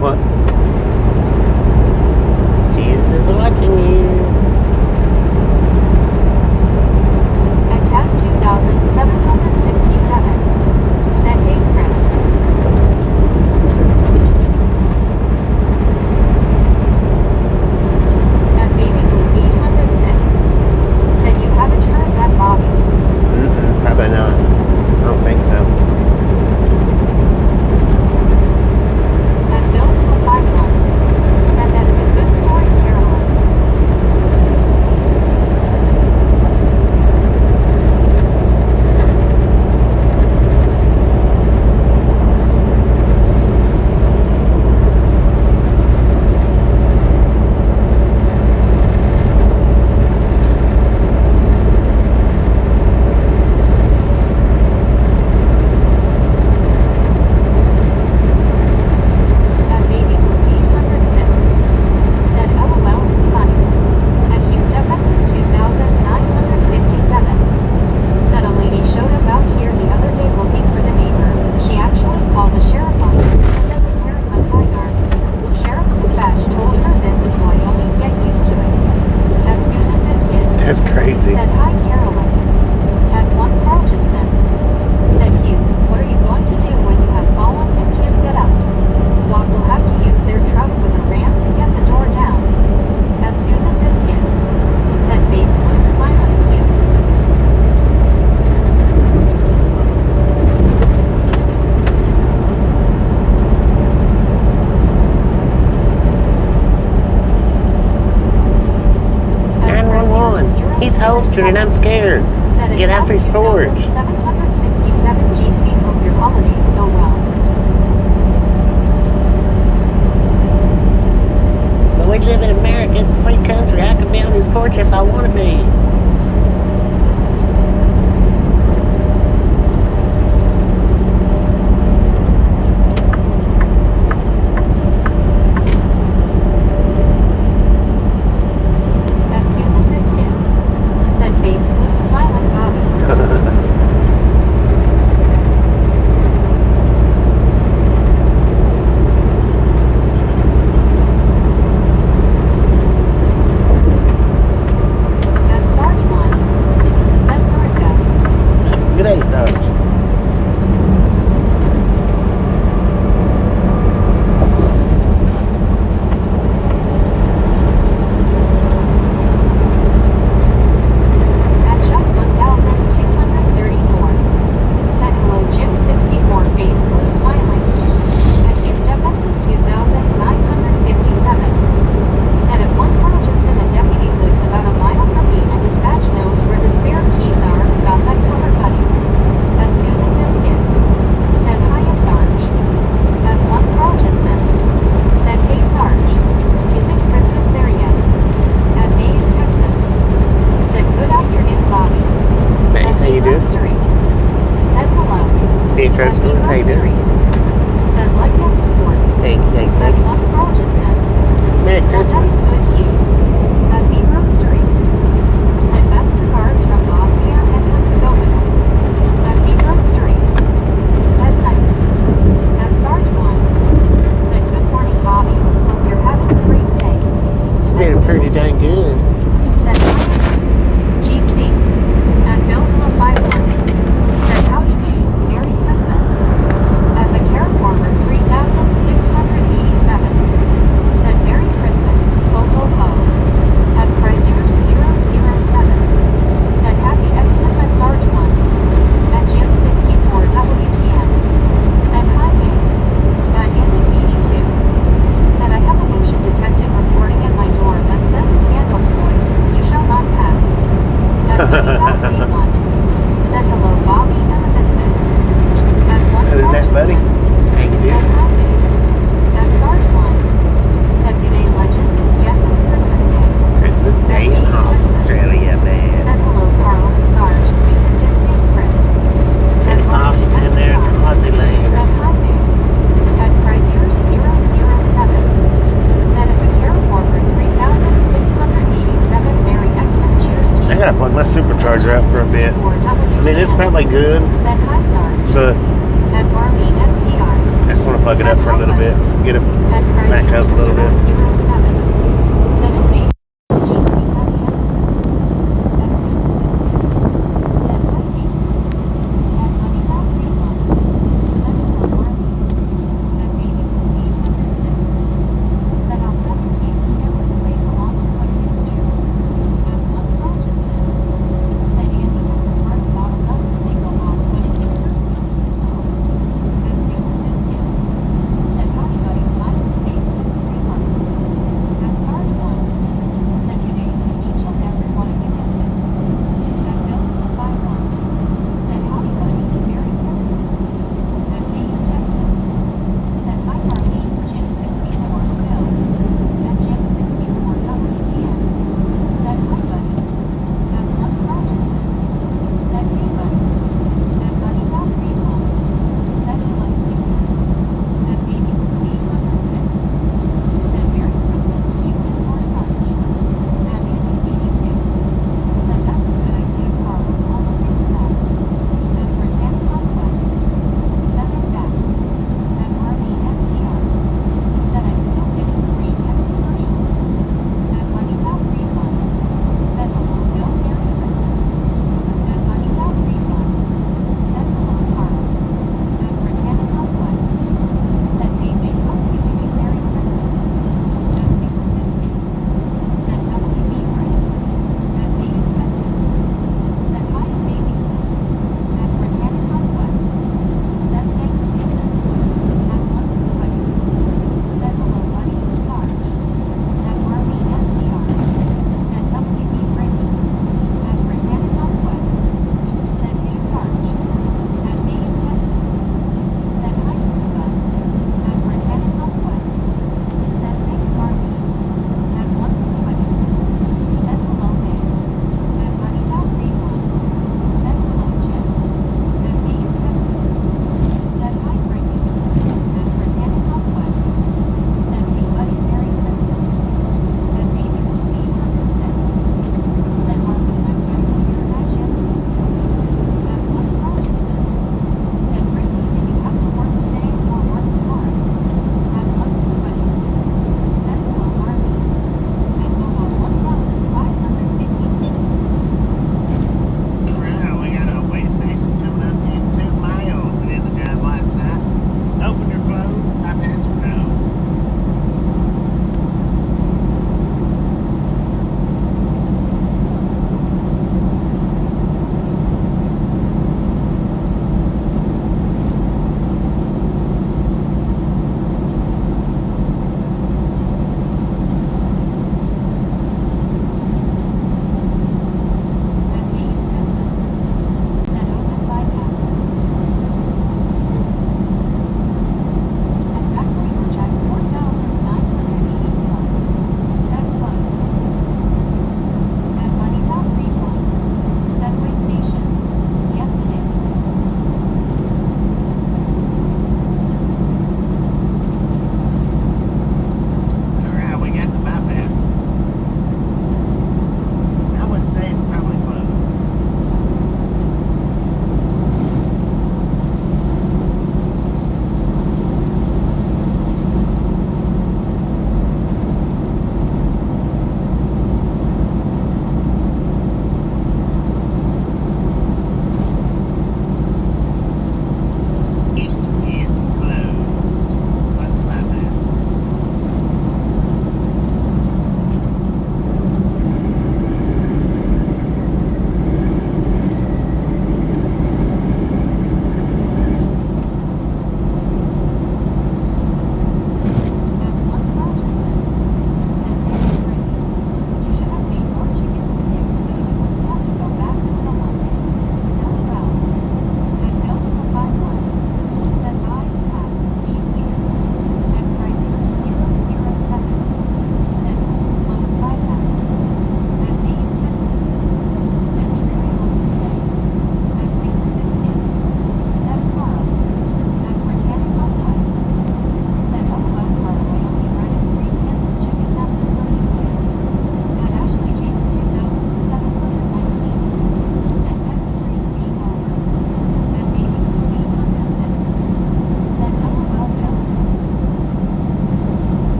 what? Jesus is watching you. At task 2767, said hey Chris. At baby blue 806, said you haven't heard that Bobby. Probably not. I don't think so. At Bill 51, said that is a good story, Caroline. At baby blue 806, said LOL it's funny. At Houston Benson 2957, said a lady showed up out here the other day looking for the neighbor. She actually called the sheriff on me because I was wearing my sidearm. Sheriff's dispatch told her this is Wyoming, get used to it. At Susan Biscuit, That's crazy. said hi Carolyn. At one Carltonson, said Hugh, what are you going to do when you have fallen and can't get up? SWAT will have to use their truck with a ramp to get the door down. At Susan Biscuit, said face blue smiling Hugh. At 911. He's holstered and I'm scared. Said Get off his porch. 767 GC, hope your holidays go well. But we live in America. It's a free country. I can be on his porch if I want to be. At Susan Biscuit, said face blue smiling Bobby. At Sarge 1, said Martha. Good day, Sarge. At Chuck 1234, said hello Jim 64 face blue smiling. At Houston Benson 2957, said at one Carltonson the deputy lives about a mile from me and dispatch knows where the spare keys are, got that cover cutting. At Susan Biscuit, said hiya Sarge. At one Carltonson, said hey Sarge, isn't Christmas there yet? At May in Texas, said good afternoon Bobby. Hey, At how you Beacon doing? Street, said hello. Pietro At Stores, how you Beacon doing? Street, said like and support. Thank you, thank you, At thank you. one Carltonson, Merry said Christmas. that's good Hugh. At Beacon Street, said best regards from Bosnia and Herzegovina. At Beacon Street, said nice. At Sarge 1, said good morning Bobby, hope you're having a great day. It's been pretty dang good. Said GC. At Bill 51, said howdy day, Merry Christmas. At the Care Forward 3687, said Merry Christmas, ho ho ho. At Chrysler 007, said Happy Xmas at Sarge 1. At Jim 64 WTM, said hi gang. At Andy 82, said I have a motion detective reporting at my door that says in Gandalf's voice, you shall not pass. At Minnie.B1, said hello Bobby and the Misfits. At one How is that, buddy? Carltonson, How you said doing? hi gang. At Sarge 1, said good day legends, yes it's Christmas Day. Christmas Day in Australia, man. Said hello Carl, Sarge, Susan Biscuit, Chris. Said Austin in there in Aussie land. Said hi there. At Chrysler 007, said at the Care Forward 3687 Merry Xmas cheers to you. I gotta plug my supercharger up for a bit. I mean, it's probably good, Said hi Sarge. but At Barbie STI. I just want to plug it up for a little bit, get it At back up a little bit. 007. Said it may. Jeans and happy answers. At Susan Biscuit. Said hi Kate. At Honey Dog Green One. Said hello Marley. At Baby Blue 806. Said I'll 17 and know its way to launch and what it can do. At Love Rogerson. Said Andy has his hearts bottled up and they go off when it first comes to his home. At Susan Biscuit. Said howdy buddy smiling face with 3 hearts.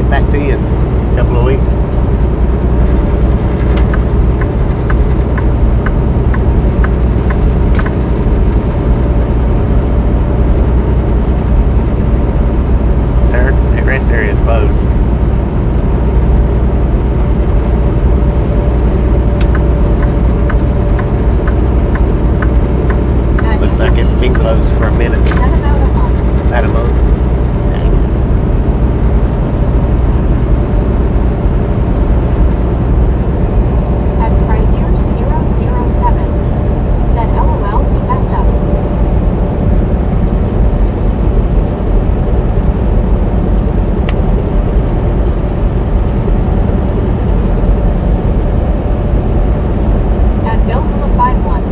get back to you in a couple of weeks. Sir, that rest area is closed. Looks like it's been closed for a minute. Is that about a month? About a month. Dang it. At Prizier 007. Said LOL, he messed up. At Billhilla51.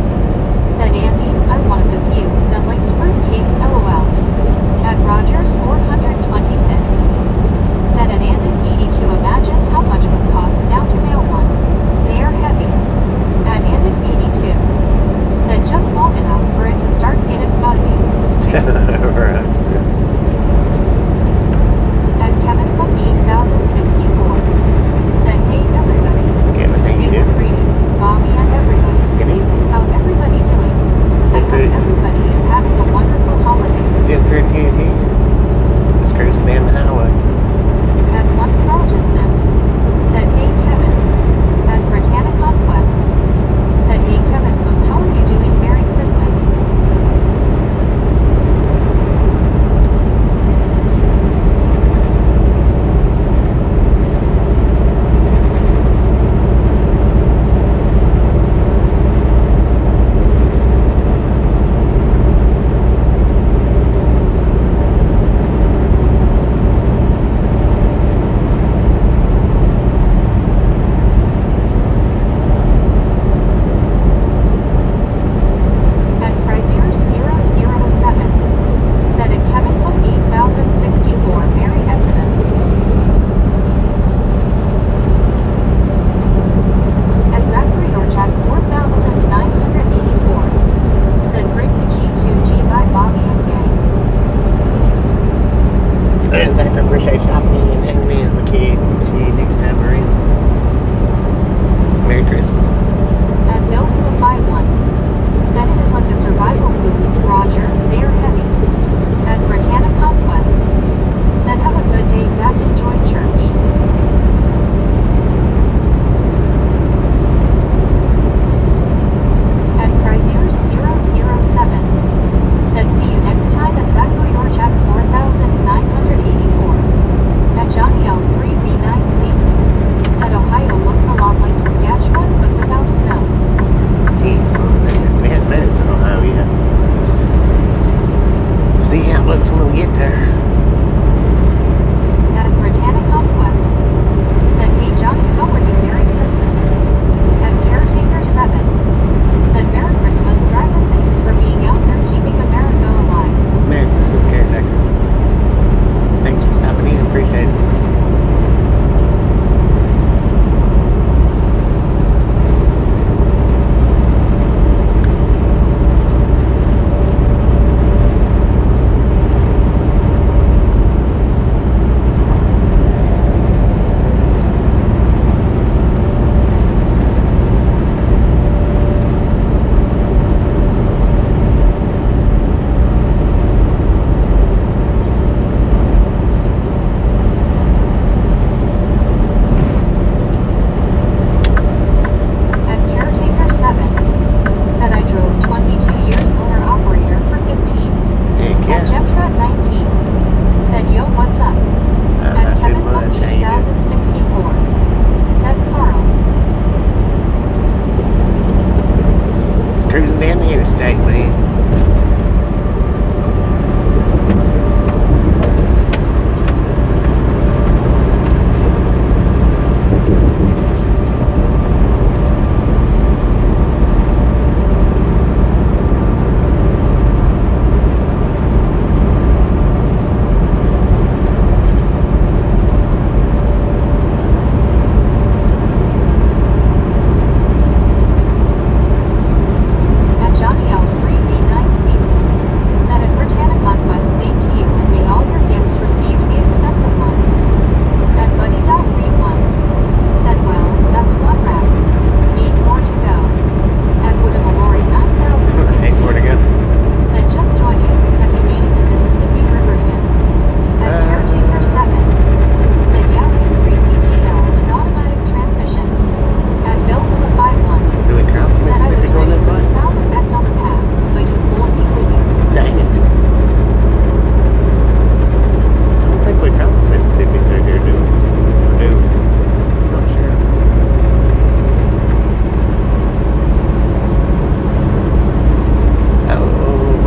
Said Andy, I wanted the view that likes fruitcake, LOL. At Rogers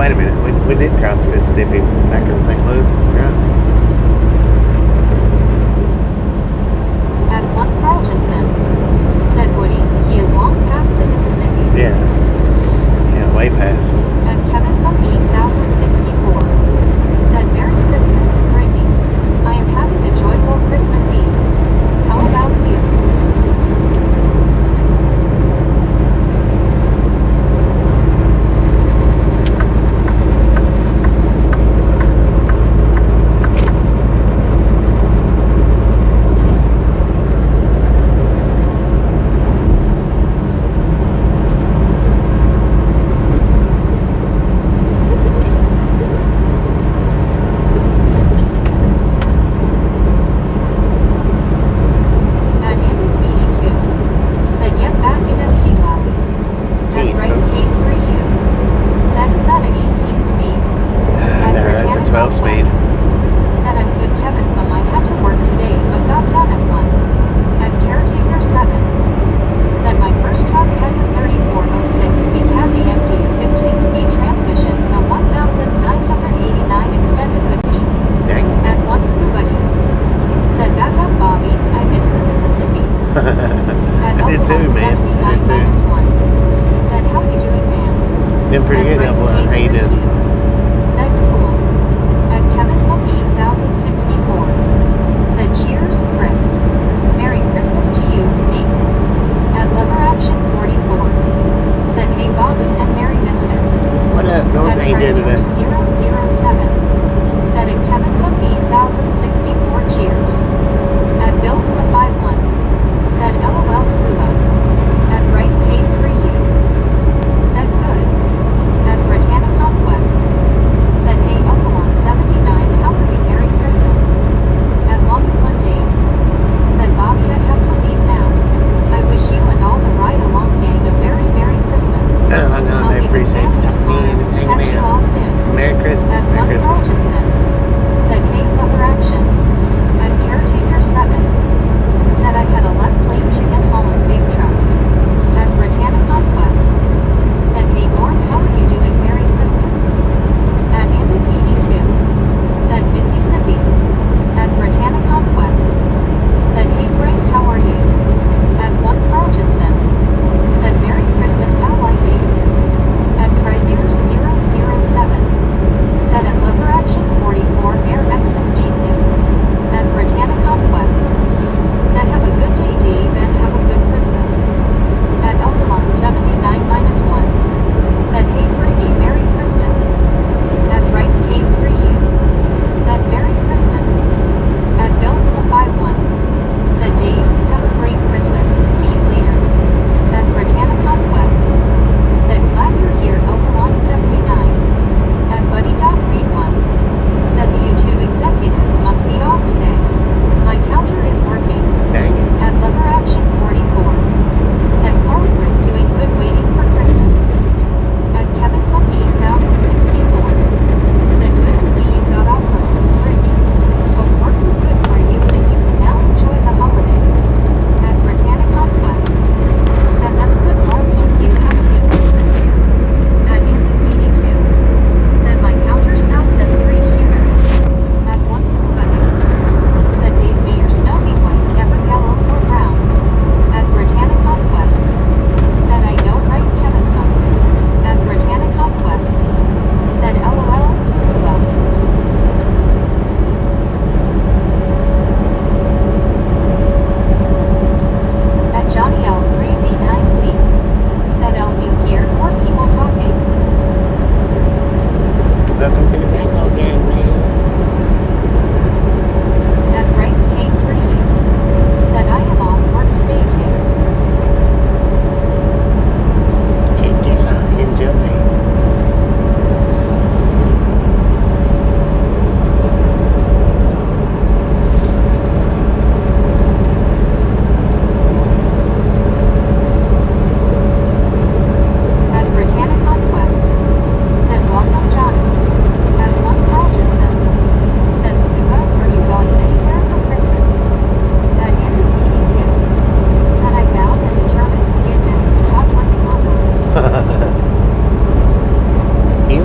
wait a minute. We did cross the Mississippi back in St. Louis, right? At 1 Carltonson, said Woody, he is long past the Mississippi. Yeah. Yeah, way past. At Kevin from 8064, said Merry Christmas, Brittany. I am having a joyful Christmas Eve. How about you? Doing pretty good, Evelyn. How you doing? Said cool. At Kevin from 8064. Said cheers, Chris. Merry Christmas to you, me. At Lover Action 44. Said hey Bobby and Merry Misfits. What up? No one ain't doing today. 007. Said at Kevin from 8064 cheers. At Bill from the 51. Said LOL Scuba. At Bryce K3U. Said good. At Britannia Conquest. Said hey Uncle on 79 how are you Merry Christmas. At Longest Lindane. Said Bobby I have to leave now. I wish you and all the ride along gang a very Merry Christmas. I appreciate you being and hanging Catch you all out. soon. Merry Christmas. At Merry Christmas.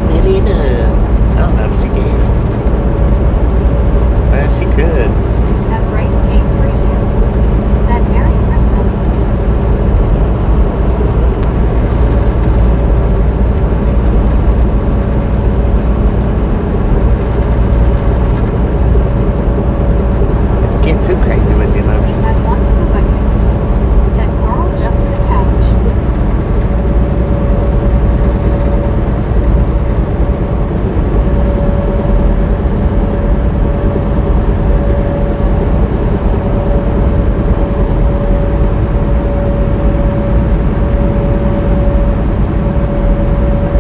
Billy Duck. I don't know if she can. Well, she could. At Bryce came for you. Said Merry Christmas. Get too crazy with the emojis. At one scuba you. Said Coral just to the couch.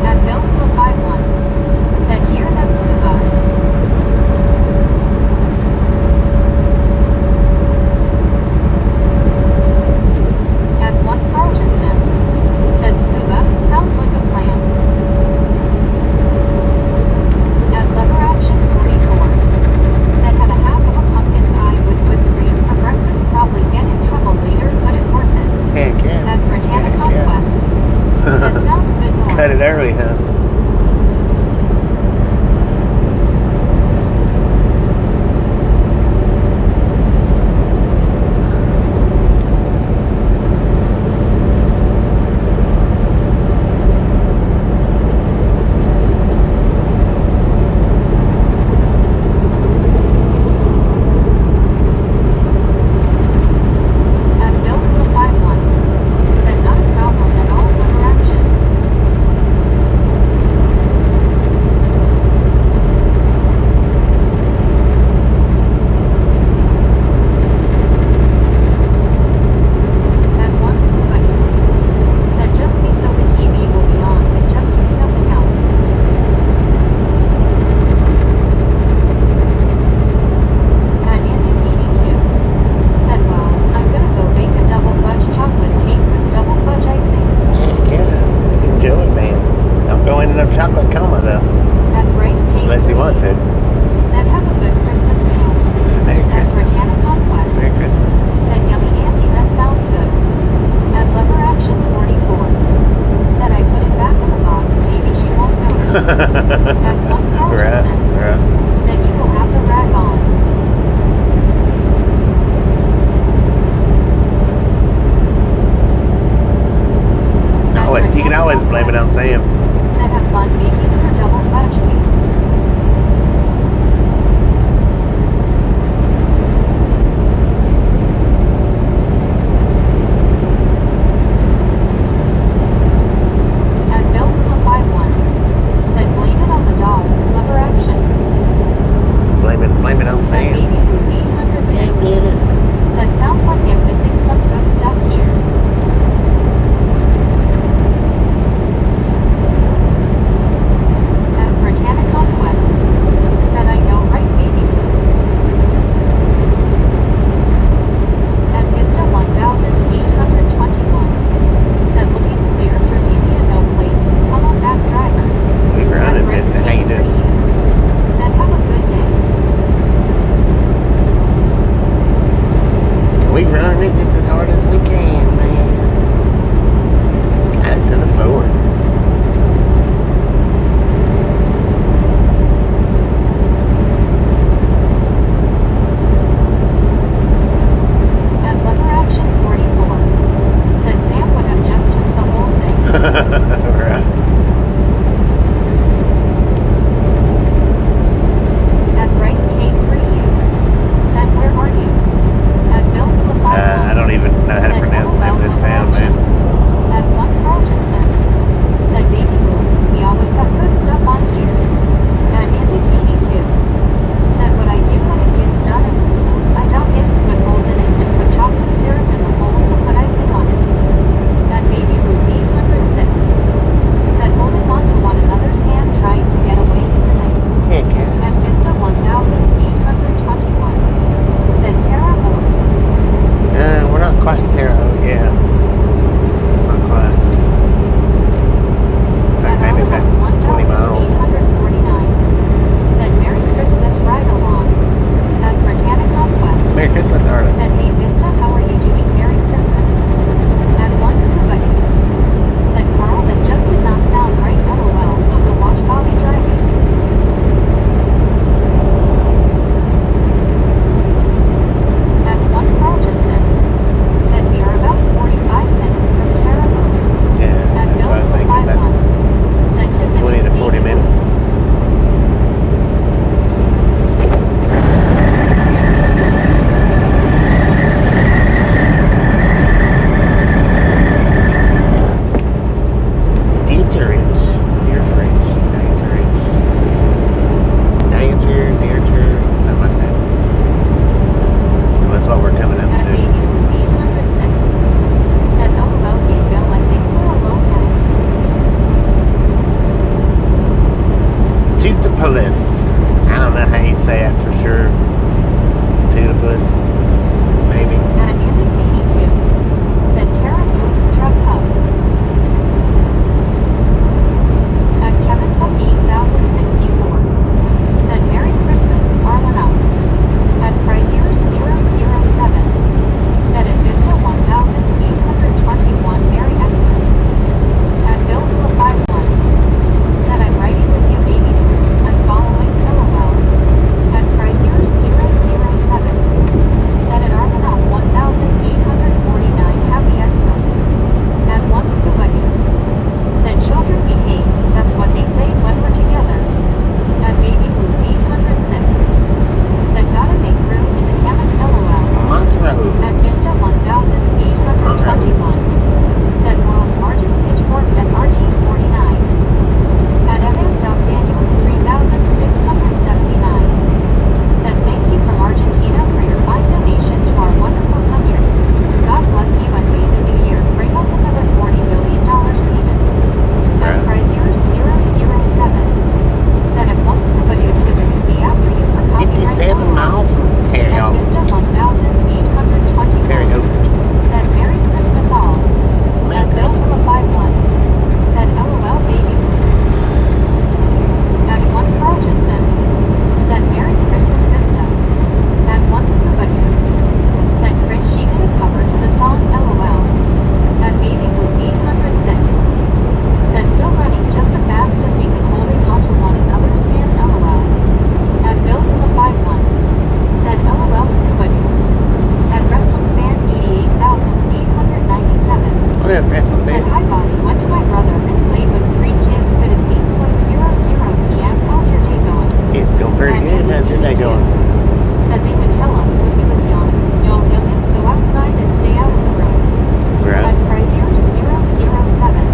At Bill 51. Said here that's scuba. At one Carltonson. Said scuba, sounds like a plan. At Lever Action 44. Said had a half of a pumpkin pie with whipped cream for breakfast, probably get in trouble later, but it worth it. Heck yeah. At Britannic Heck yeah. Conquest. Said sounds good more. Cut it early, huh? At Bill 51. Said not a problem at all, Lever Action. At one scuba you. Said just me so the TV will be on and just do nothing else. At Andy 82. Said well, I'm gonna go bake a double fudge chocolate cake with double fudge icing. Heck yeah. Enjoy it, man. Don't go into no chocolate coma, though. At Bryce Cake. Unless you want to. Said have a good Christmas meal. Merry At Christmas. Britannic Conquest. Merry Christmas. Said yummy auntie, that sounds good. At Lever Action 44. Said I put it back in the box, maybe she won't notice. At one Right, Carltonson. right. Said you will have the rag on. You can always blame it on Sam. Said have fun baking her double fudge cake. At Bill 51. Said blame it on the dog, Lever Action. Blame it on At Sam. Baby Boo 806. Sam did it. Said sounds like they're missing some good stuff here. At Britannic Conquest. Said I know right baby. At Vista 1821. Said looking clear through Indian No Place. Come on back driver. We were At running Bryce this to how you Cake for doing? you. Said have a good day. We run it just as hard as we can, man. Got it to the floor. At Lever Action 44. Said Sam would have just took the whole thing. Right. At Bryce Cake for you. Said where are you? At Bill 51. I don't even know how to pronounce the name of this town, man. At one Carltonson. Said baby boo, we always have good stuff on here. At Andy 82. Said what I do when it gets done, I dunk it, put holes in it, and put chocolate syrup in the holes and put icing on it. At baby boo 806. Tutapolis. I don't know how you say it for sure. Tutapolis, maybe. At Andy 82, said Tara Newton Truck Hub. At Kevin from 8064, said Merry Christmas, Arlen. At Prizier 007, said at Vista 1821, Merry Xmas. At Bill 51, said I'm writing with you, baby. I'm following, LOL. At Prizier 007, said at Arlen 1849, Happy Xmas. At One Scuba Doo, said children behave, that's what they say when we're together. At Baby Blue 806, said gotta make room in the hammock, LOL. Montrose. At Vista 1821, said world's largest pitchfork at RT49. At Daniels 3679, said thank you from Argentina for your fine donation to our wonderful country. God bless you and may the new year bring us another $40 million payment. At Prizier 007, said at One Scuba Doo Tippet will be after you for copyright. 57 miles from Terre At Haute. Vista 1821, Terre Haute. said Merry Christmas all. At Bill 51, said LOL baby. At One Carltonson, said Merry Christmas Vista. At One Scuba Doo, said Chris she did a cover to the song LOL. At Baby Blue 806, said so running just as fast as we could holding onto one another's hand LOL. At Bill 51, said LOL Scuba Doo. At Wrestling Fan 88,897, What up, Wrestling said Fan? hi Bobby, went to my brother and played with 3 kids, but it's 8:00 p.m. How's your day going? It's going pretty good. How's your day going? Said they would tell us when we was young, y'all youngins go outside and stay out of the road. Right. At Prizier 007,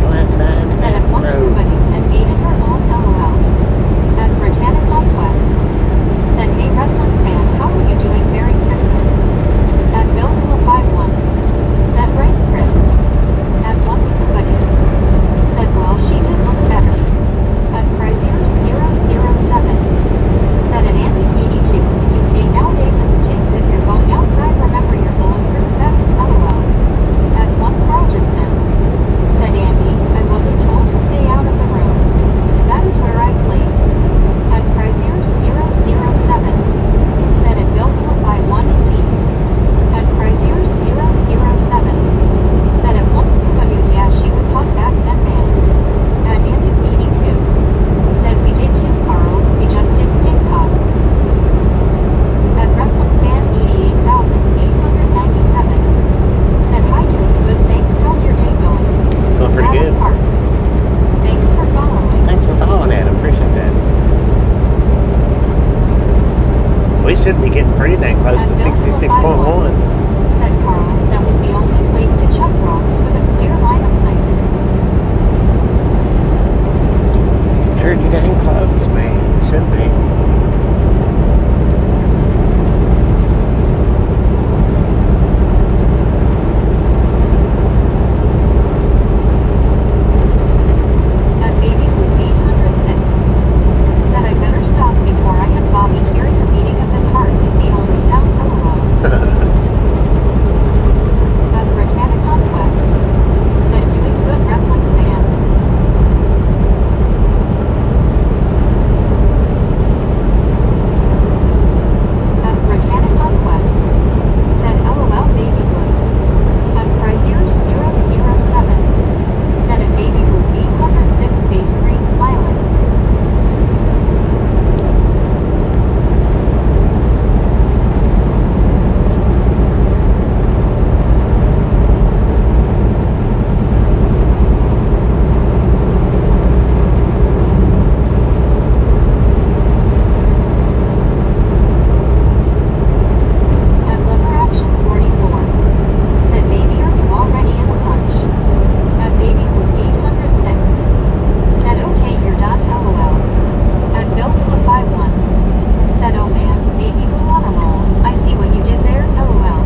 Go outside, said stay at up the One road. Scuba Doo and made it her own LOL. At Britannic Conquest, said hey wrestling fan, how are you doing? Merry Christmas. At Bill 51, said right Chris. At One Scuba Doo, said well she did look better. At Prizier 007, said at Andy 82, UK nowadays it's kids, if you're going outside remember your bulletproof vests LOL. At One Carltonson, said Andy, I wasn't told to stay out of the road. That is where I played. At Prizier 007, said at Bill by 1D. At Prizier 007, said at One Scuba Doo, yeah she was hot back then man. At Andy 82, said we did too Carl, we just didn't get caught. At Wrestling Fan 88,897, said hi doing good thanks, how's your day going? Going pretty Adam good. Parks, thanks for following. Thanks for following, Adam. Appreciate that. We should be getting pretty dang close At to Bill 66.1. said Carl, that was the only place to chuck rocks with a clear line of sight. Pretty dang close, man. Should be. At Baby Blue 806, said I better stop before I have Bobby hearing the beating of his heart is the only sound LOL. At Britannic Conquest, said doing good wrestling fan. At Britannic Conquest, said LOL Baby Blue. At Prizier 007, said at Baby Blue 806 face green smiling. At Liver Action 44, said baby are you already in the punch? At Baby Blue 806, said okay you're done LOL. At Bill 51, said oh man, Baby Blue on a roll, I see what you did there LOL.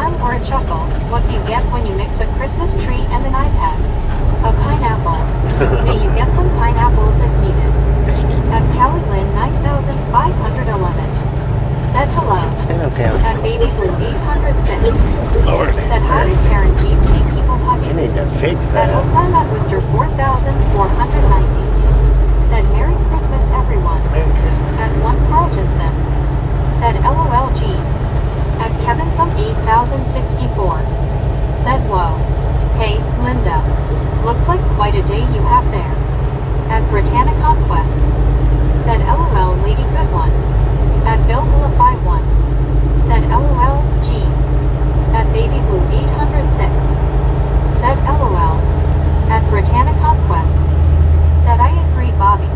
alarm or a chuckle, what do you get when you mix a Christmas tree and an iPad? A pineapple. May you get some pineapples if needed. Dang it. At Callie Lynn 9511. Said hello. Hello, Kelly. At Baby Blue 806. Lord, Said how does mercy. Karen Jeep see people You hugging? need to fix At that. Oakland at Worcester 4490. Said Merry Christmas everyone. Merry Christmas. At 1 Carl Jensen. Said LOLG. At Kevin from 8064. Said whoa. Hey, Linda. Looks like quite a day you have there. At Britannia Conquest. Said LOL Lady Good One. At Bill Hilla 51. Said LOL G. At Baby Blue 806. Said LOL. At Britannia Conquest. Said I agree Bobby.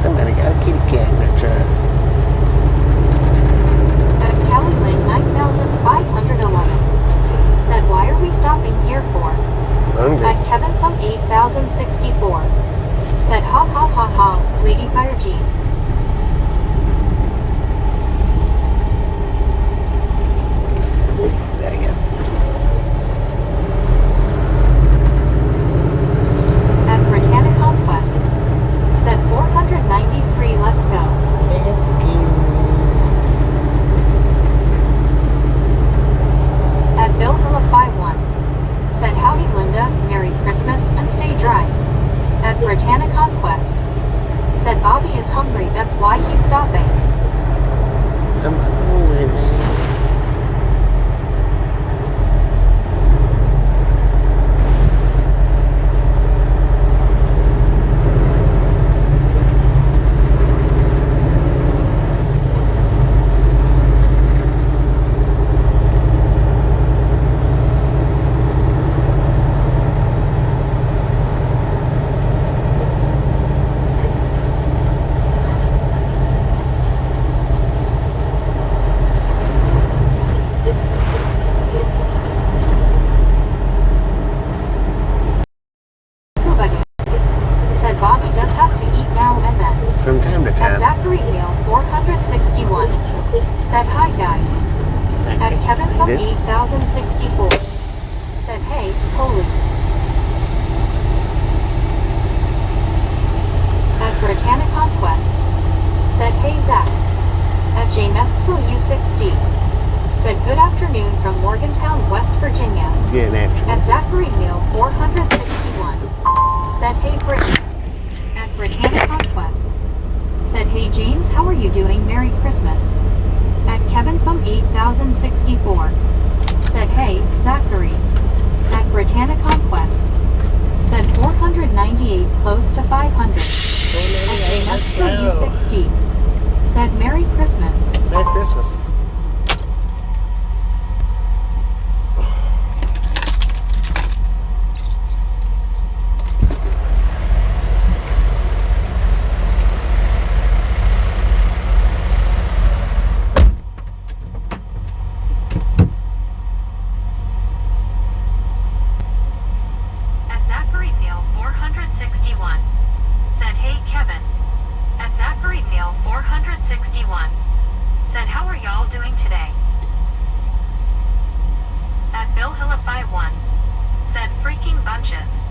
Somebody got a kitty cat in their truck. At Callie Lynn 9511. Said why are we stopping here for? Hungry. At Kevin from 8064. Said ha ha ha ha, Lady Fire Jeep. There you go. At Britannia Conquest. Said 493 let's go. Let's go. At Bill Hilla 51. Said howdy Linda, Merry Christmas and stay dry. At Britannia Conquest. Said Bobby is hungry, that's why he's stopping. I'm hungry, man. Said Bobby does have to eat now and then. From time to At time. Zachary Neal 461. Said hi guys. At Kevin from Good. 8064. Said hey, holy. At Britannia Conquest. Said hey Zach. At J Mesxel U6D. Said good afternoon from Morgantown, West Virginia. Good afternoon. At Zachary Neal 461. Said hey Brittany. At Britannia Conquest. Said hey James, how are you doing? Merry Christmas. At Kevin from 8064. Said hey Zachary. At Britannia Conquest. Said 498 close to 500. At J Mesxel U6D. Said Merry Christmas. Merry Christmas. At Zachary Neal 461. Said hey Kevin. At Zachary Neal 461. Said how are y'all doing today? At Bill Hilla 51. Said freaking bunches.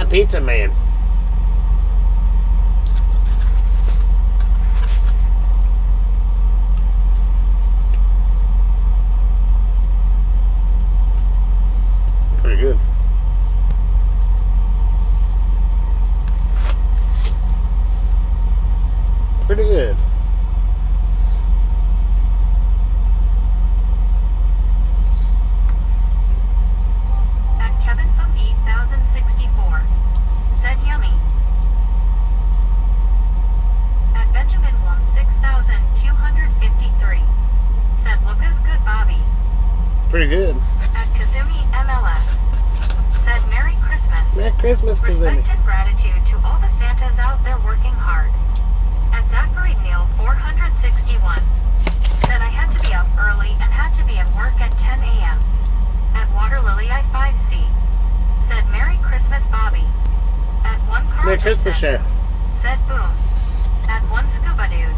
Pizza man. Pretty good. Pretty good. Pretty good. At Kazumi MLS. Said Merry Christmas. Merry Christmas, Kazumi. Respect and gratitude to all the Santas out there working hard. At Zachary Neal 461. Said I had to be up early and had to be at work at 10 a.m. At Water Lily I5C. Said Merry Christmas, Bobby. At one car. Merry Christmas, Share. Said Boom. At one Scuba Dude.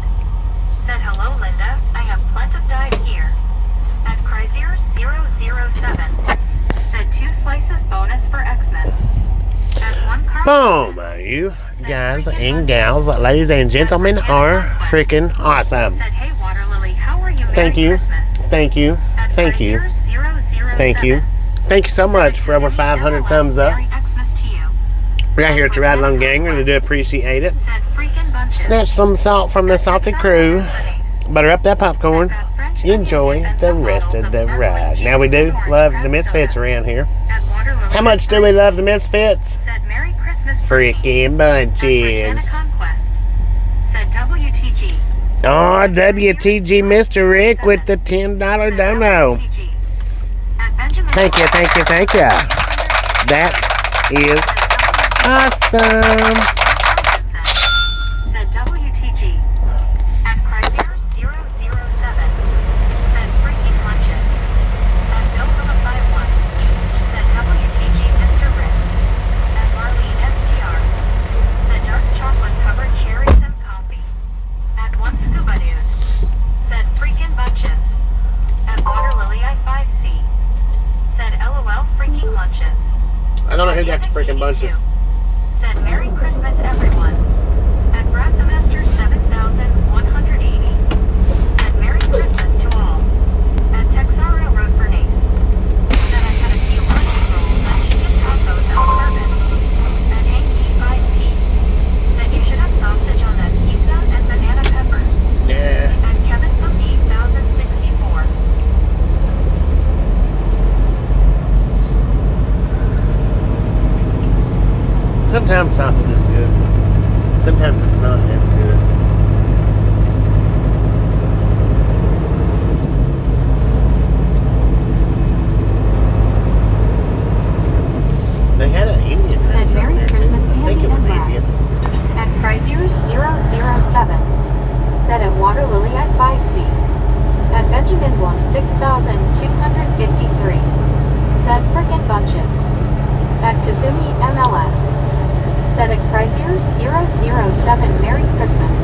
Said hello, Linda. I have plenty of died here. At Chrysler 007. Said 2 slices bonus for Xmas. At one car. Boom! You guys and gals, ladies and gentlemen, are freaking awesome. Said, hey, Water Lily, how are you? Thank you. Thank you. Thank you. Thank you. Thank you so much for over 500 thumbs up. Right here at the Ride Along Gang. Really do appreciate it. Snatch some salt from the salty crew. Butter up that popcorn. Enjoy the rest of the ride. Now we do love the Misfits around here. How much do we love the Misfits? Freaking bunches. Oh, WTG Mr. Rick with the $10 dono. Thank you, thank you, thank you. That is awesome. Said WTG. At Chrysler 007. Said freaking lunches. At Bill Phillip 51. Said WTG Mr. Rick. At Marlene STR. Said dark chocolate covered cherries and coffee. At one Scuba Dude. Said freaking bunches. At Water Lily I5C. Said LOL freaking lunches. I don't know who got the freaking bunches. Said Merry Christmas everyone. At Brad the Master 7180. Said Merry Christmas to all. At Texario Road Bernace. Said I had a few onion rolls and chicken tacos out carbon. At Hank E5P. Said you should have sausage on that pizza and banana peppers. Yeah. At Kevin from 8064. Sometimes sausage is good. Sometimes it's not as good. They had an Indian Said restaurant Merry there, Christmas, too. I think Andy it was and Brad. Indian. At Chrysler 007. Said at Water Lily at 5C. At Benjamin Blum 6253. Said frickin' bunches. At Kazumi MLS. Said at Chrysler 007 Merry Christmas.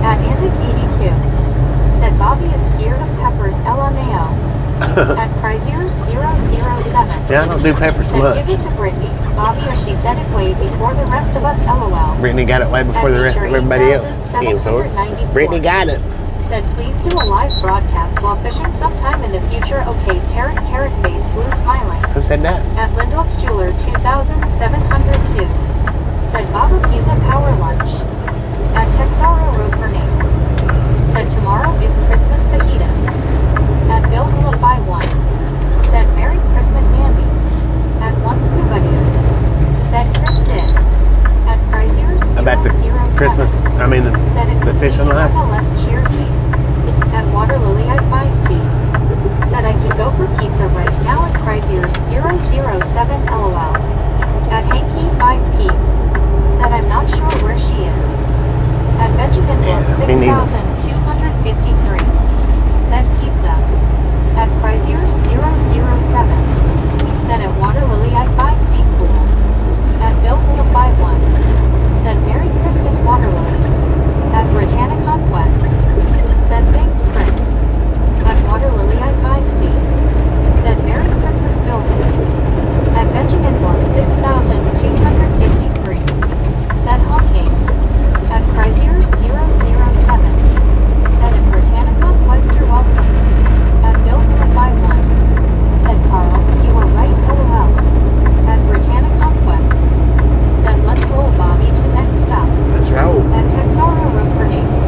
At Andic 82. said Bobby is scared of peppers, LMAO. At Chrysler 007. Yeah, I don't do peppers Said much. give it to Brittany. Bobby, as she said it way before the rest of us, LOL. Brittany got it way before the rest of everybody else came for it. Brittany got it. Said please do a live broadcast while fishing sometime in the future. Okay, carrot face, blue smiling. Who said that? At Lindolt's Jeweler 2702. Said Baba Pizza Power Lunch. At Texaro Road Bernays. Said tomorrow is Christmas fajitas. At Bill Hula by one. Said Merry Christmas Andy. At One Scuba Dude. Said Chris did. At Chrysler 007. About the Christmas, I mean, Said it the fishing life. less cheers me. At Water Lily I 5C. Said I could go for pizza right now at Chrysler 007 LOL. At Hanky 5P. Said I'm not sure where she is. At Benjamin Block me neither. 6253. Said pizza. At Chrysler 007. Said at Water Lily I 5C pool. At Bill Hula 51. Said Merry Christmas Water Lily. At Britannic Conquest. Said thanks Chris. At Water Lily I 5C. Said Merry Christmas Bill Hula. At Benjamin Block 6253. Said honking. At Chrysler 007. Said at Britannic Conquest you're welcome. At Bill Hula 51. Said Carl, you were right LOL. At Britannic Conquest. Said let's roll Bobby to next stop. Let's roll. At Texaro Road Bernays.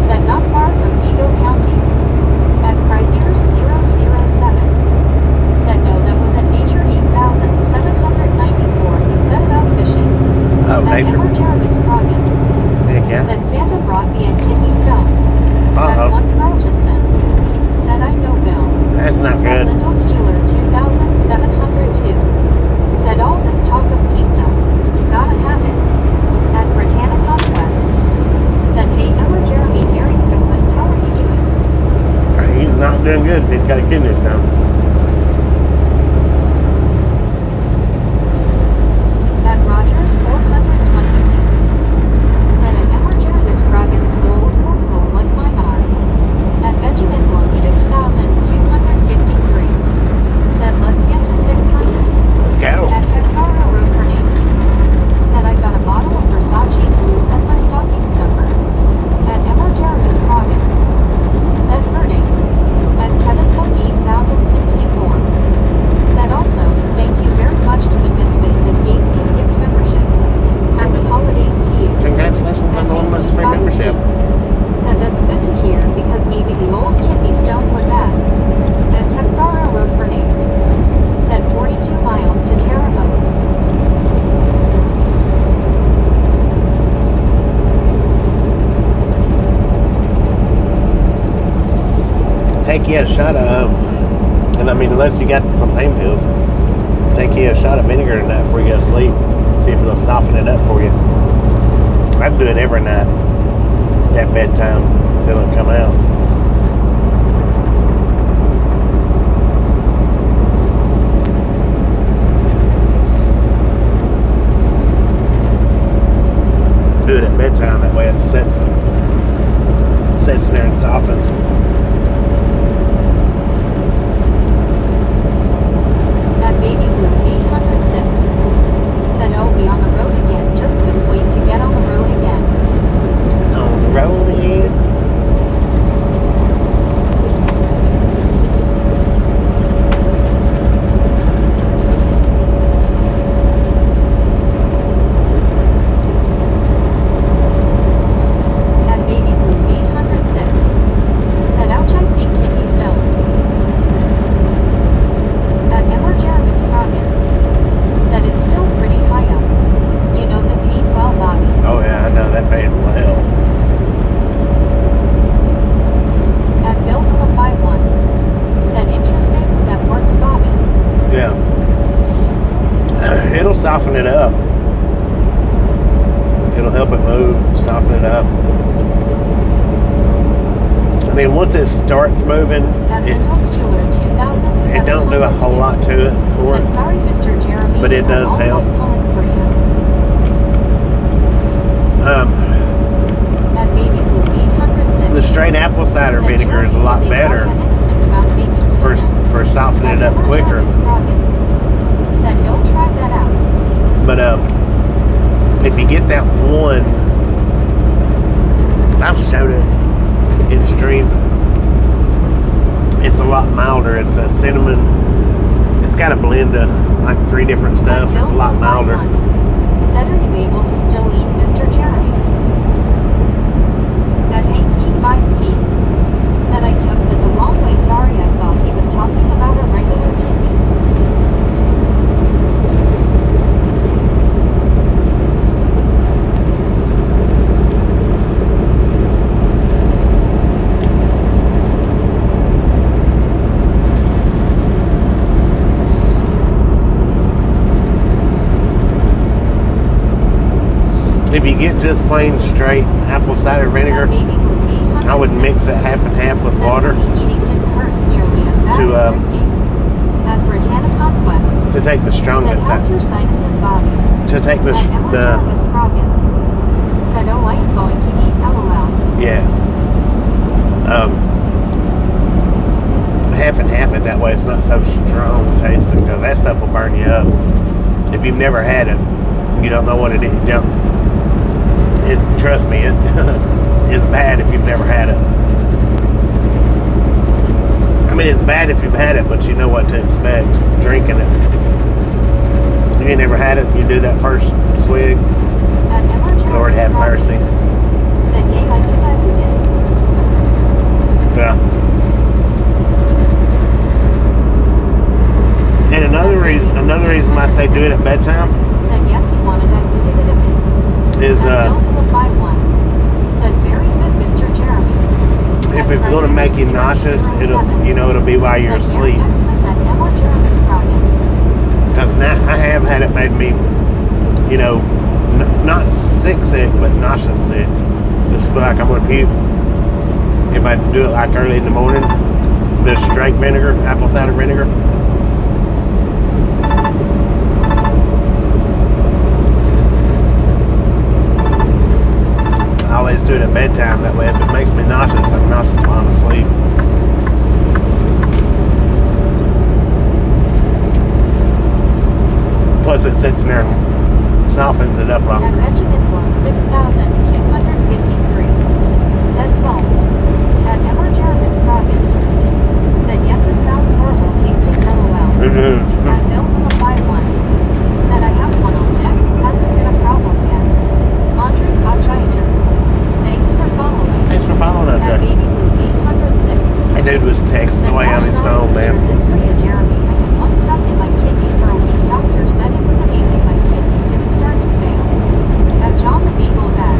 Said not far from Vigo County. At Chrysler 007. Said no, that was at Nature 8794 who set about fishing. Oh, At Nature. Emma Jeremy's Province. Heck yeah. Said Santa brought me a kidney stone. At Uh-oh. one Carltonson. Said I know Bill. That's not At good. Lindolt's Jeweler 2702. Said all this talk of pizza. Gotta have it. At Britannic Conquest. Said hey Emma Jeremy, Merry Christmas, how are you doing? He's not doing good if he's got a kidney stone. At Rogers 426. Said at Emma Jeremy's Scroggins gold or gold like my eye. At Benjamin Blow 6253. Said let's get to 600. Let's go. At Texaro Road Bernays. Said I got a bottle of Versace blue as my stocking stuffer. At Emma Jeremy's Province. Said Herding. At Kevin Cook 8064. Said also, thank you very much to the misfit that gave me gift membership. Happy holidays to you. Congratulations on the 1 month's free membership. Said that's good to hear because maybe the old kidney stone went bad. At Texaro Road Bernays. Said 42 miles to Terre Haute. Take you a shot of, and I mean, unless you got some pain pills, take you a shot of vinegar in that before you go to sleep. See if it'll soften it up for you. I do it every night at bedtime until it come out. Do it at bedtime, that way it sets in there and softens. At Baby Blue 806. Said oh we on the road again, just couldn't wait to get on the road again. On the road again. At Baby Blue 806. Said ouch I see kidney stones. At Emma Jeremy's Province. Said it's still pretty high up. You know the pain well Bobby. Oh yeah, I know that pain well. At Bill Hula 51. Said interesting, that works Bobby. Yeah. It'll soften it up. It'll help it move, soften it up. I mean, once it starts moving, At Lindolt's Jeweler 2007. it don't do a whole lot to it for Said it. sorry Mr. Jeremy. But it does I'm help. almost pulling for you. At Baby Blue 806. The straight apple cider Said vinegar is a Jeremy, lot did they better talk anything about baking for soda? for softening it At up quicker. Jarvis Robbins. Said he'll try that out. But if you get that one, I've showed it in streams. It's a lot milder. It's a cinnamon. It's got a blend of like 3 different stuff. It's a lot milder. Said, are you able to still eat Mr. Jeremy? At AP5P. Said I took that the wrong way. Sorry, I thought he was talking about a regular kidney. If you get just plain straight apple cider vinegar, I would mix it half and half with water to take the strongness out. How's your sinuses, Bobby? To take the Said, oh, I am going to eat LOL. yeah. Half and half it, that way it's not so strong tasting, because that stuff will burn you up. If you've never had it, you don't know what it is. Trust me, it is bad if you've never had it. I mean, it's bad if you've had it, but you know what to expect drinking it. If you never had it, you do that first swig. Lord have mercy. Said, yay, I think I would get. Yeah. And another reason I say do it at bedtime Said, yes, he wanted diluted it a bit. is Said, very good, Mr. Jeremy. if it's going to make you nauseous, it'll be while you're asleep. Because now I have had it made me, not sick, but nauseous sick. Just feel like I'm going to puke. If I do it like early in the morning, the straight vinegar, apple cider vinegar. I always do it at bedtime. That way, if it makes me nauseous, I'm nauseous while I'm asleep. Plus, it sits in there and softens it up At longer. Benjamin Blow, 6,253. Said phone. At Emma Jarvis Robbins. Said, yes, it sounds horrible tasting LOL. It is. At Bill 51. Said, I have one on deck. Hasn't been a problem yet. Andre Kochaiter. Thanks for following. Thanks for following out At there. Baby Blue 806. That dude was texting Said, away on his sorry phone, to hear man. this for you, Jeremy. I had one stuck in my kidney for a week. Doctor said it was amazing. My kidney didn't start to fail. At John the Beagle Dad.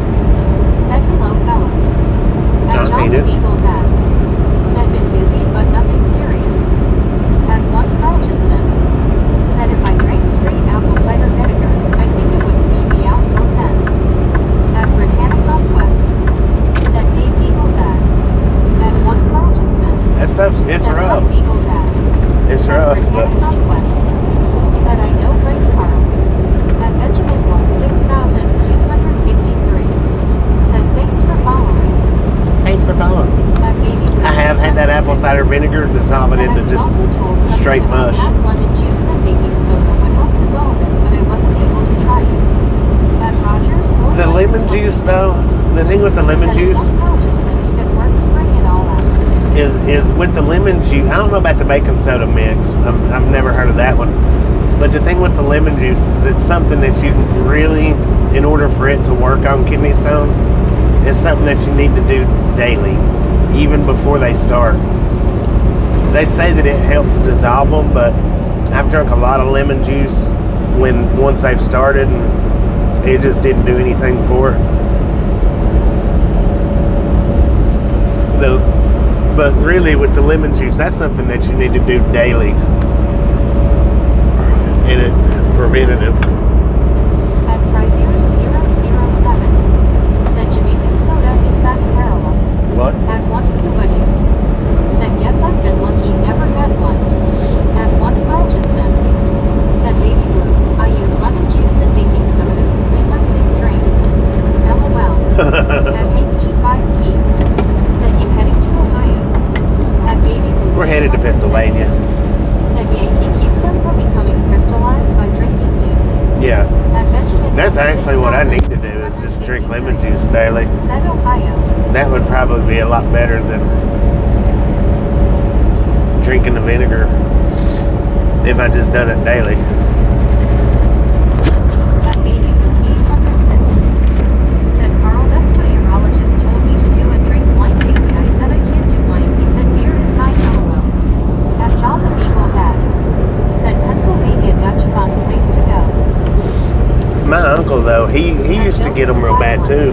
Said, hello, fellas. At John John the Peter. Beagle Dad. Said, been busy, but nothing serious. At one Carltonson. Said, if I drank straight apple cider vinegar, I think it would pee me out both ends. At Britannica West. Said, hey, Beagle Dad. At one Carltonson. That stuff's, it's Said, rough. "Hello, Beagle Dad." It's At rough, but Britannica West. Said, I know Frank Carl. At Benjamin Blow, 6,253. Said, thanks for following. thanks for following. At Baby Blue I have had that apple 806. cider vinegar dissolve it Said, I into was just also told something straight about mush. half lemon juice and baking soda would help dissolve it, but I wasn't able to try it. At Rogers, The lemon juice, though, the thing with the lemon juice you could work spring it all out. is with the lemon juice. I don't know about the baking soda mix. I've never heard of that one. But the thing with the lemon juice is it's something that you really, in order for it to work on kidney stones, it's something that you need to do daily, even before they start. They say that it helps dissolve them, but I've drunk a lot of lemon juice once they've started, and it just didn't do anything for it. But really, with the lemon juice, that's something that you need to do daily. And it preventative. At Prizier 007. Said Jamaican soda is sarsaparilla. What? At one Scuba Dude. Said, yes, I've been lucky, never had one. At one Carltonson. Said, baby blue, I use lemon juice and baking soda to clean my sink drains. LOL. At AP5P. Said, Yeah. At Benjamin That's Mo, actually what I need to do is just drink lemon juice daily. said Ohio. That would probably be a lot better than drinking the vinegar if I just done it daily. At Baby Blue 806. Said Carl, that's what a urologist told me to do and drink wine daily. I said I can't do wine. He said beer is fine. LOL. At John the Beagle Dad. Said Pennsylvania Dutch fun place to go. My uncle though, he used to get them real bad too.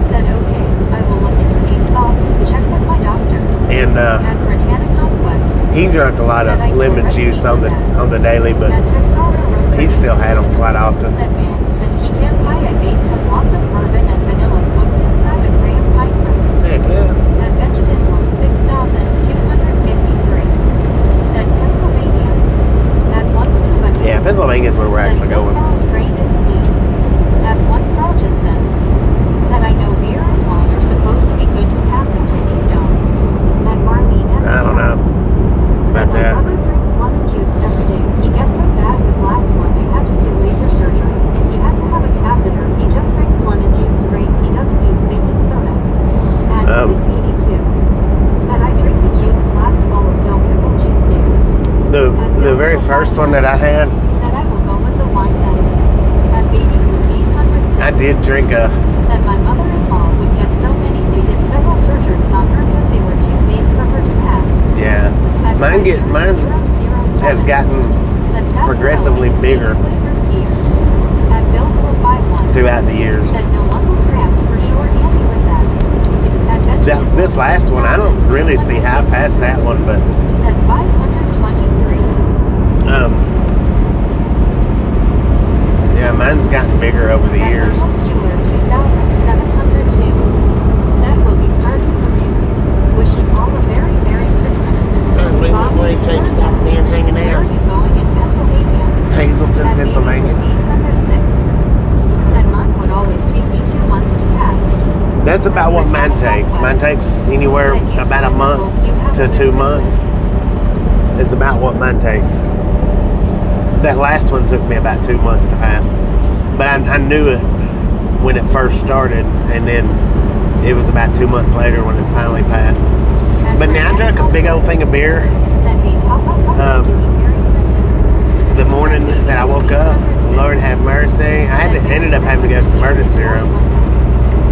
Said okay, I will look into these thoughts, check with my doctor. And At Britannica Quest. he drank a lot of lemon juice on the daily, but At Texara Road. he still had them quite often. Said man, the pecan pie I baked has lots of bourbon and vanilla cooked inside a graham pie crust. Heck yeah. At Benjamin Mo 6253. Said Pennsylvania. At one scuba. Yeah, Pennsylvania's where we're actually Said going. Silver's drain is clean. At one Carlgensen. Said I know beer and wine are supposed to be good to pass a kidney stone. At Marlene S. I don't know Said about my that. brother drinks lemon juice every day. He gets like that. His last one, they had to do laser surgery, and he had to have a catheter. He just drinks lemon juice straight. He doesn't use baking soda. At 82. Said I drink a juice glass full of dill pickle juice daily. The very first one that I had, Said I will go with the wine then. At Baby Blue 806. I did drink a. Said my mother-in-law would get so many. They did several surgeries on her because they were too big for her to pass. Yeah, At mine's 007. has gotten Said Sarsaparilla progressively is bigger basically her ear. At Boonville MO. throughout the years. Said no muscle cramps for sure, Andy with that. At Benjamin This last one, I don't really see how I passed that one, but Said 523. yeah, mine's gotten bigger over the At years. Nichols Jeweler 2702. Said we'll be starting cooking. Wishing all a very Merry Christmas. What do you think? Stop being hanging Where are out. you going in Pennsylvania? Hazleton, At Pennsylvania. 806. Said mine would always take me 2 months to pass. That's about what mine takes. Mine takes anywhere about a month to 2 months. Is about what mine takes. That last one took me about 2 months to pass, but I knew it when it first started, and then it was about 2 months later when it finally passed. But now I drank a big old thing of beer Said hey Papa, doing Merry Christmas. the morning that I woke up. Lord have mercy. Ended up having to go to the emergency room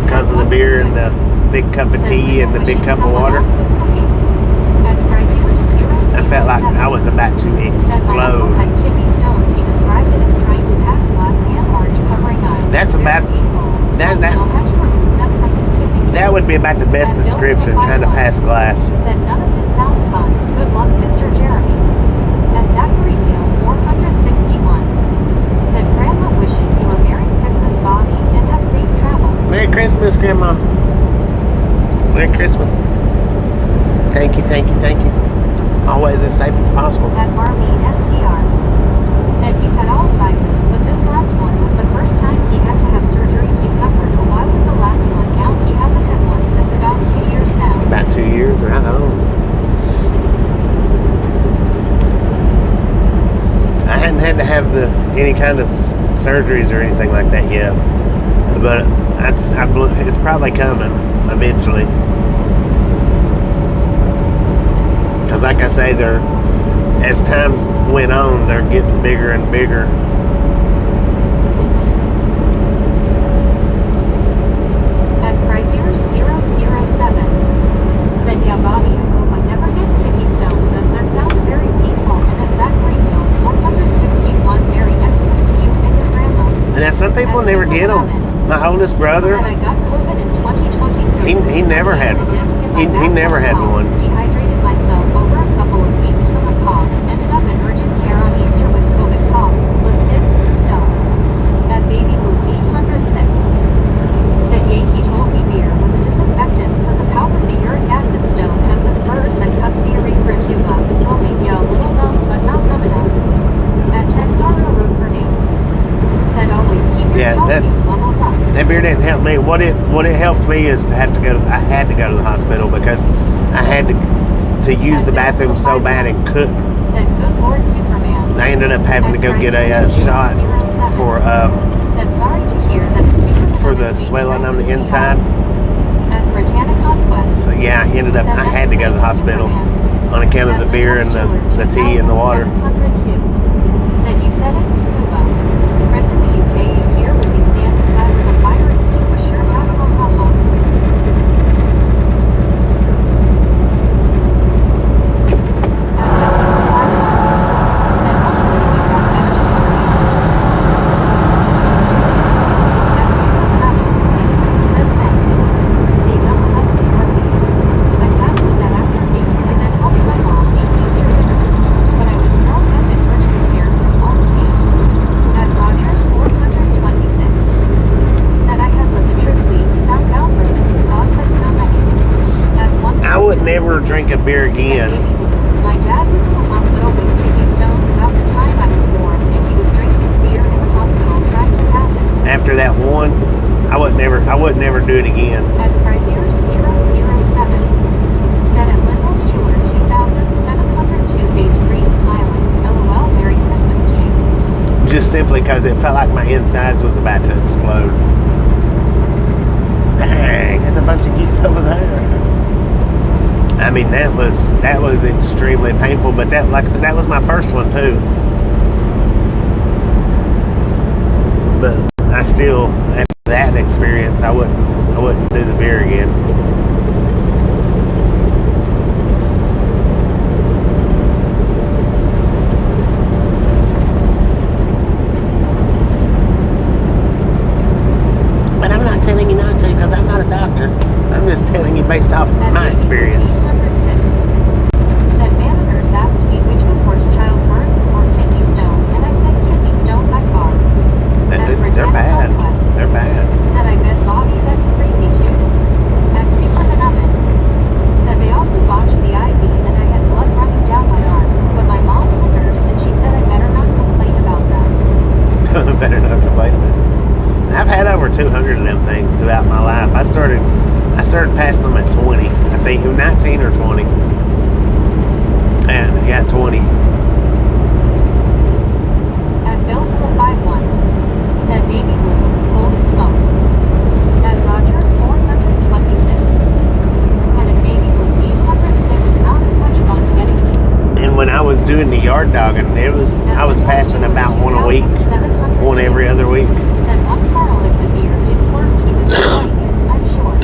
because of the beer and the big cup of tea and the big cup of water. I felt like I was about to explode. That's about that would be about the best description, trying to pass glass. Said none of this sounds fun. Good luck, Mr. Jeremy. At Zachary Hill 461. Said Grandma wishes you a Merry Christmas, Bobby, and have safe travel. Merry Christmas, Grandma. Merry Christmas. Thank you, thank you, thank you. Always as safe as possible. At Marlene SDR. Said he's had all sizes, but this last one was the first time he had to have surgery. He suffered a while with the last one. Now he hasn't had one since about 2 years now. About 2 years, right on. I hadn't had to have any kind of surgeries or anything like that yet, but it's probably coming eventually. Because like I say, as times went on, they're getting bigger and bigger. At Chrysler 007. Said, yeah, Bobby, I hope I never get kidney stones, as that sounds very painful. And at Zachary Hill 461, Merry Xmas to you and your grandma. And now some people never get them. My oldest brother, Said I got COVID in 2023. he never had he never had one. Dehydrated myself over a couple of weeks from a cough. Ended up in urgent care on Easter with COVID cough, slip disc and stuff. At Baby Blue 806. Said Yankee told me beer was a disinfectant because of how the uric acid stone has the spurs that cuts the urethra tube up. Will make you a little numb, but not numb enough. At Texara Road Bernays. Said always keep your calcium levels up. That beer didn't help me. What it helped me is I had to go to the hospital because I had to use the bathroom so bad and couldn't. Said good Lord Superman. I ended up having to go get a shot for Said sorry to hear that it's super for the swelling on the inside. At Britannica Quest. So yeah, I ended up, I had to go to the hospital on account of the beer and the tea and the water. 702. Said you said it, scuba. Chris in the UK, you here would be standing by with a fire extinguisher. Ha ha ha ha. Never drink a beer again. My dad was in the hospital with kidney stones about the time I was born, and he was drinking beer in the hospital trying to pass it. After that one, I would never do it again. At Frazier 007 said at Lyndall's Jeweler 2702 base green smiling. LOL, Merry Christmas to you. Just simply because it felt like my insides was about to explode. Dang, there's a bunch of geese over there. I mean, that was extremely painful, but that, like I said, that was my first one too. But I still, after that experience, I wouldn't do the beer again. But I'm not telling you not to, because I'm not a doctor. I'm just telling you based off my experience. 806 said managers asked me which was worse, childbirth or kidney stone, and I said kidney stone by far. They're bad. They're bad. Said I bet Bobby that's crazy too. At Super Oven said they also botched the IV and I had blood running down my arm, but my mom's a nurse and she said I better not complain about that. Better not complain about it. I've had over 200 of them things throughout my life. I started passing them at 20. I think 19 or 20. And yeah, 20. At Bill to the 51 said baby blue, holy smokes. At Rogers 426 said at baby blue 806 not as much fun getting you. And when I was doing the yard dogging, I was passing about one a week, one every other week. Said one Carl if the beer didn't work, he was enjoying it, I'm sure.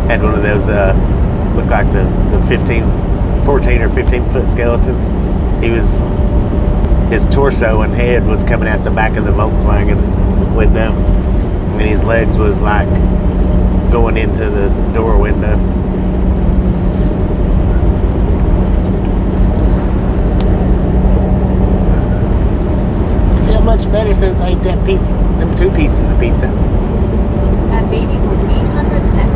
Had one of those, looked like the 14 or 15 foot skeletons. His torso and head was coming out the back of the Volkswagen window, and his legs was like going into the door window. I feel much better since I ate them 2 pieces of pizza. That baby was 806.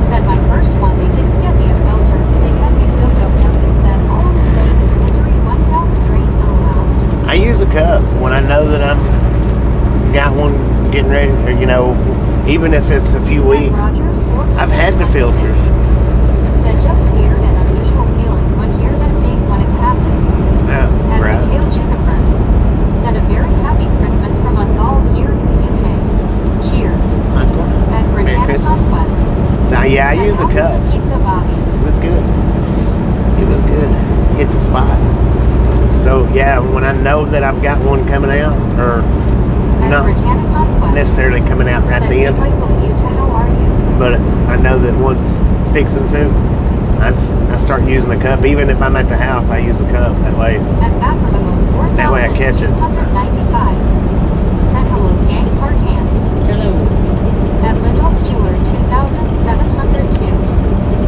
Said my first one, they didn't get me a filter. They got me so doped up and said, all I'm saying is misery went down the drain. Oh, I use a cup when I know that I'm got one getting ready, or even if it's a few weeks. I've had the filters. Said just weird and How was cup. the pizza, Bobby? It was good. It was good. Hit the spot. So yeah, when I know that I've got one coming out, or At not Britannica Quest. necessarily coming out right Said, then, "Hey, Michael, how are you?" but I know that one's fixing to, I start using a cup. Even if I'm at the house, I use a cup. That way, At Backerman, That way I catch it. 4,295. Said hello, gang, hard hands. hello. At Lindell's Jeweler, 2,702.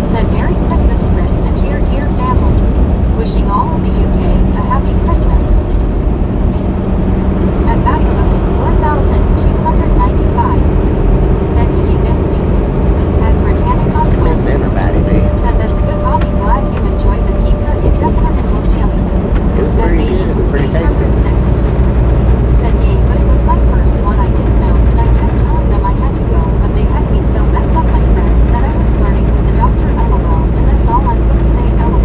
Said Merry Christmas, Chris, and to your dear family. Wishing all in the UK a happy Christmas. At Backerman, 4,295. Said, did you miss me? At Britannica Miss Quest. everybody, man. Said, that's good, Bobby. Glad you enjoyed the pizza. It definitely looked yummy. It was pretty good, pretty tasty. 806. Said, yay, but it was my first one. I didn't know, and I kept telling them I had to go, but they had me so messed up. My friend said I was flirting with the doctor, LOL, and that's all I'm gonna say, LOL.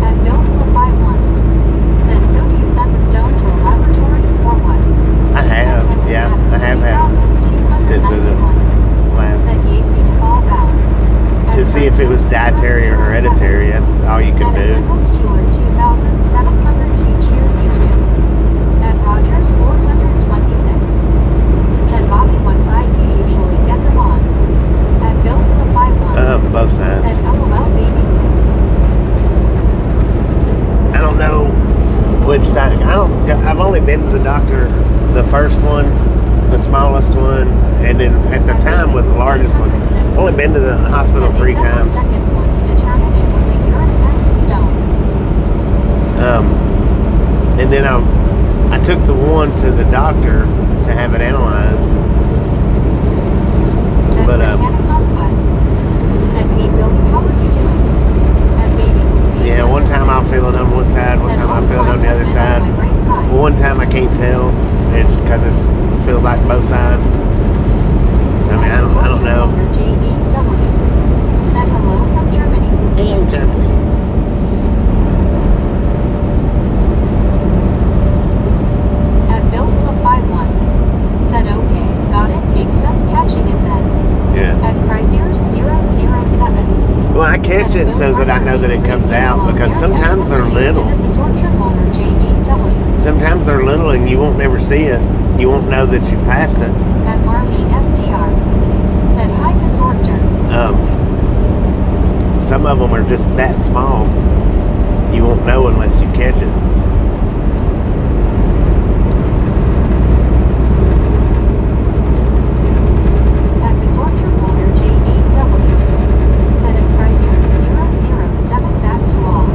At Bill 51. Said, so do you send the stone to a laboratory, or what? I have, At Tim yeah, Maddox, I have had 3,291. sent to the lab Said, yay, see to all bound. to see if it was dietary or hereditary. That's all you can Said, at do. Lindell's Jeweler, 2,702. Cheers, you two. At Rogers, 426. Said, Bobby, what side do you usually get them on? At Bill 51. Both sides. Said, LOL, baby. I don't know which side. I've only been to the doctor, the first one, the smallest one, and then at the time was the largest one. I've only been to the hospital Said, 3 they sent the times. second one to determine it was a uric acid stone. And then I took the one to the doctor to have it analyzed. At But, Britannica Quest. Said, hey, Bill, how are you doing? At Baby. Yeah, one time I'll feel it on one side, one time I'll feel it on the other side. One time I can't tell. It's because it feels like both sides. So I mean, I don't know. Said hello from Germany. Hello, Germany. At Bill 51. Said okay, got it, makes sense catching it then. Yeah. At Chrysler 007. Well, I catch it so that I know that it comes out, because sometimes they're little. Sometimes they're little and you won't never see it. You won't know that you passed it. At Marlene STR. Said hi, Miss Order. Some of them are just that small. You won't know unless you catch it. At Miss Orchard Walter JEW. Said at Chrysler 007 back to all.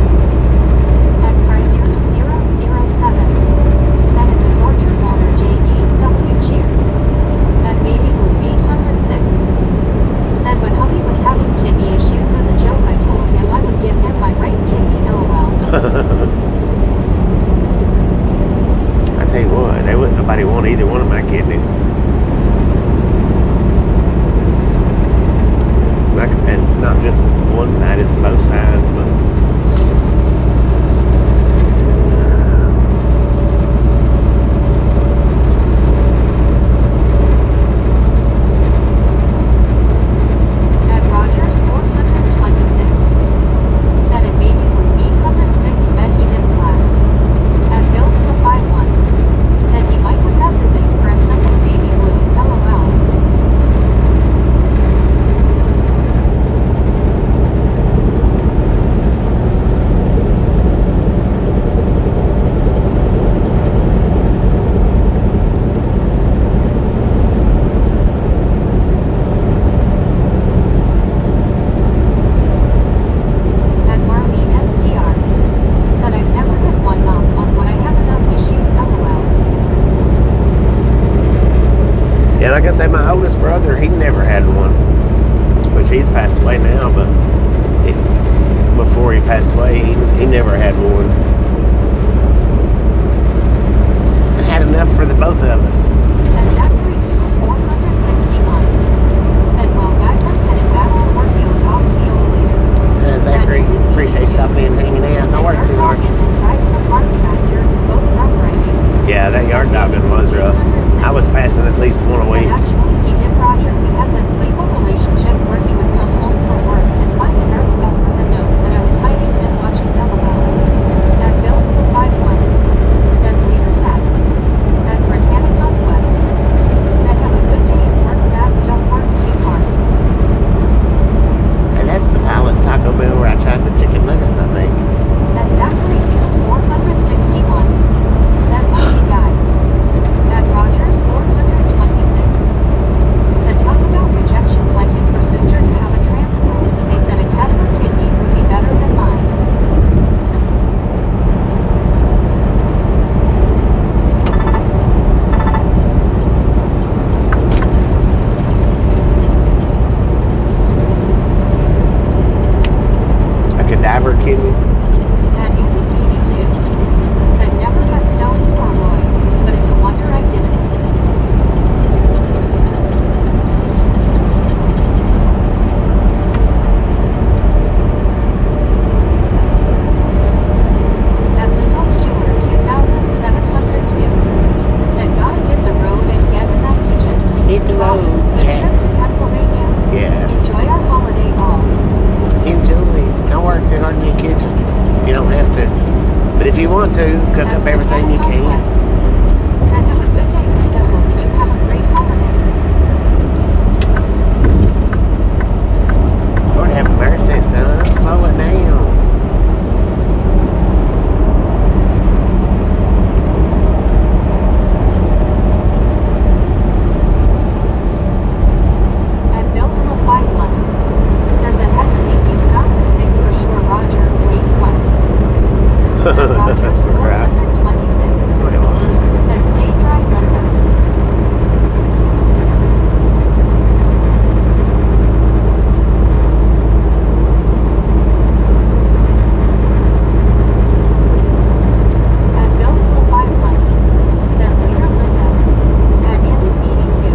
At Chrysler 007. Said at Miss Orchard Walter JEW. Cheers. At Baby Blue 806. Said when hubby was having kidney issues, as a joke I told him I would give him my right kidney, LOL. I tell you what, nobody want either one of my kidneys. It's not just one side, it's both sides. But At Rogers 426. Said at Baby Blue 806 bet he didn't laugh. At Bill 51. Said he might have had to think for a second, Baby Blue, LOL. At Marlene STR. Said I've never had one knock on when I have enough issues, LOL. yeah, like I say, my oldest brother, he never had one, which he's passed away now. But before he passed away, he never had one. I had enough for the both of us. At Zachary 461. Said, well guys, I'm headed back to work. You'll talk to you later. Zachary, appreciate you stopping in and hanging out. I work too hard. And driving a farm tractor is both rough I was passing at least one a Said week. actually, he did Roger. We had that playful relationship where he would come home from work and find a Nerf gun with a note that I was hiding and watching LOL. At Bill with a 5-1, said later Zach. At Britannicon West, said have a good day at work, Zach, don't work too hard. And that's the pilot Taco Bell where I tried the chicken nuggets, I think. At Zachary 461, said love you guys. At Rogers 426, said talk about rejection planted for sister to have a transplant. They said a cat or kidney would be better than mine. A cadaver kidney. At Andy 82, said never had stones or roids, but it's a wonder I didn't. At Lindell's Jeweler 2702, said gotta hit the road and get in that kitchen. Hit the road, The Jack. trip to Pennsylvania. Yeah. Enjoy our holiday all. Enjoy. Don't work too hard in your kitchen. You don't have to. But if you want to, cook up everything you can. Said have a good day, Linda. Hope you have a great holiday. Lord have mercy, son. Slow it down. And Bill from a 5-1 said that had to make you stop and think for sure, Roger. Wait, what? At Rogers Right. 426 said stay dry, Linda. At Bill from a 5-1 said later, Linda. At Andy 82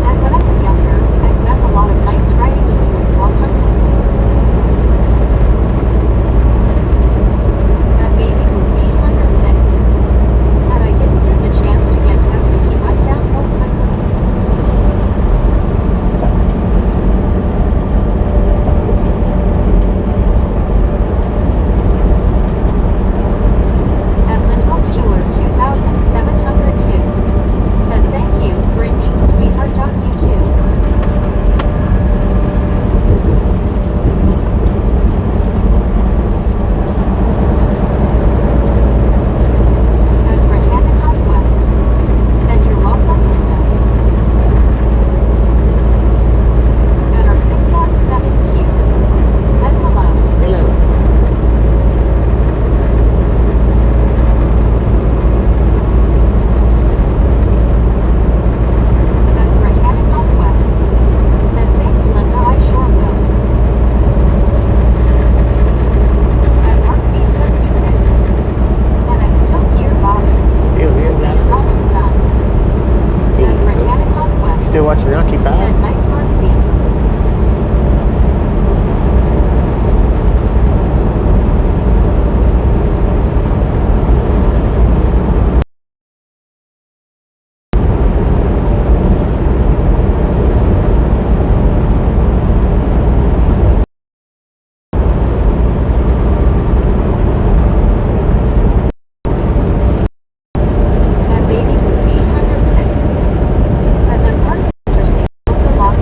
said when I was younger, I spent a lot of nights riding the moon while hunting. At Baby Group 806 said I didn't get the chance to get tested. He went downhill quickly. At Lindell's Jeweler 2702 said thank you, Brittany, sweetheart. You too. At Britannicon West, said you're welcome, Linda. At our 607Q, said hello. Hello. At Britannicon West, said thanks, Linda, I sure will. At Mark B76, said I'm still here, Bobby. Still here, The day is Bobby? almost done. At Britannicon West, Still watching Rocky said 5? nice work, B. At Baby Group 806, said that park interstate looked a lot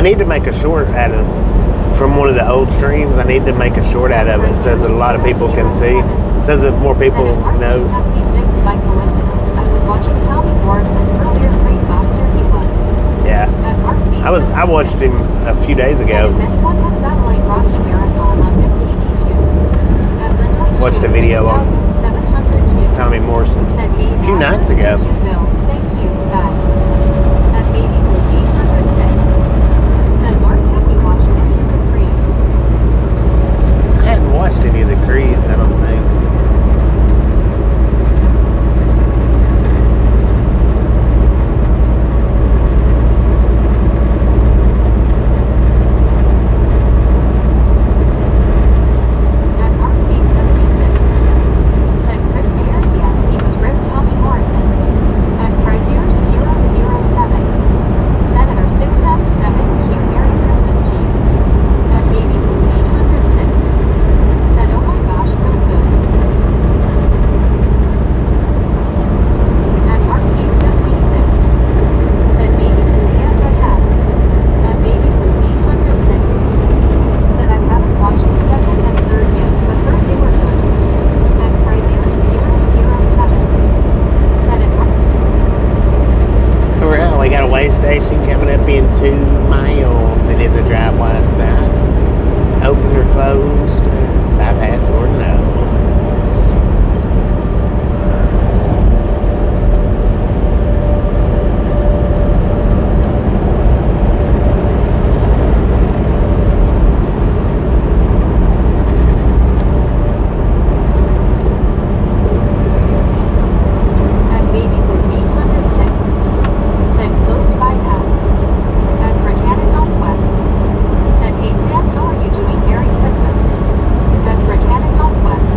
need to make a short out of from one of the old streams. I need to make a short out of it. It says that a lot of people can see. It says that more people knows. 76 by coincidence. I was watching Tommy Morrison earlier. Great boxer he was. Yeah. I watched him a few days ago. Watched a video on Tommy Morrison a few nights ago. Thank you, guys. At Baby Blue 806. Said Mark, have you watched any of the Creeds? I hadn't watched any of the Creeds, I don't think. At RP76. Said Chris Ayers, yes, he was ripped Tommy Morrison. At Chrysler 007. Senator 6F7Q, Merry Christmas to you. At Baby Blue 806. Said, oh my gosh, so good. At RP76. Said Baby Blue, yes I have. At Baby Blue 806. Said I haven't watched the second and third yet, but heard they were good. At Chrysler 007. Said it. Well, we got a way station coming up in 2 miles. It is a drive-wise site. Open or closed, bypass or no. At Baby Blue 806. Said closed bypass. At Britannicon West. Said, hey Sam, how are you doing? Merry Christmas. At Britannicon West.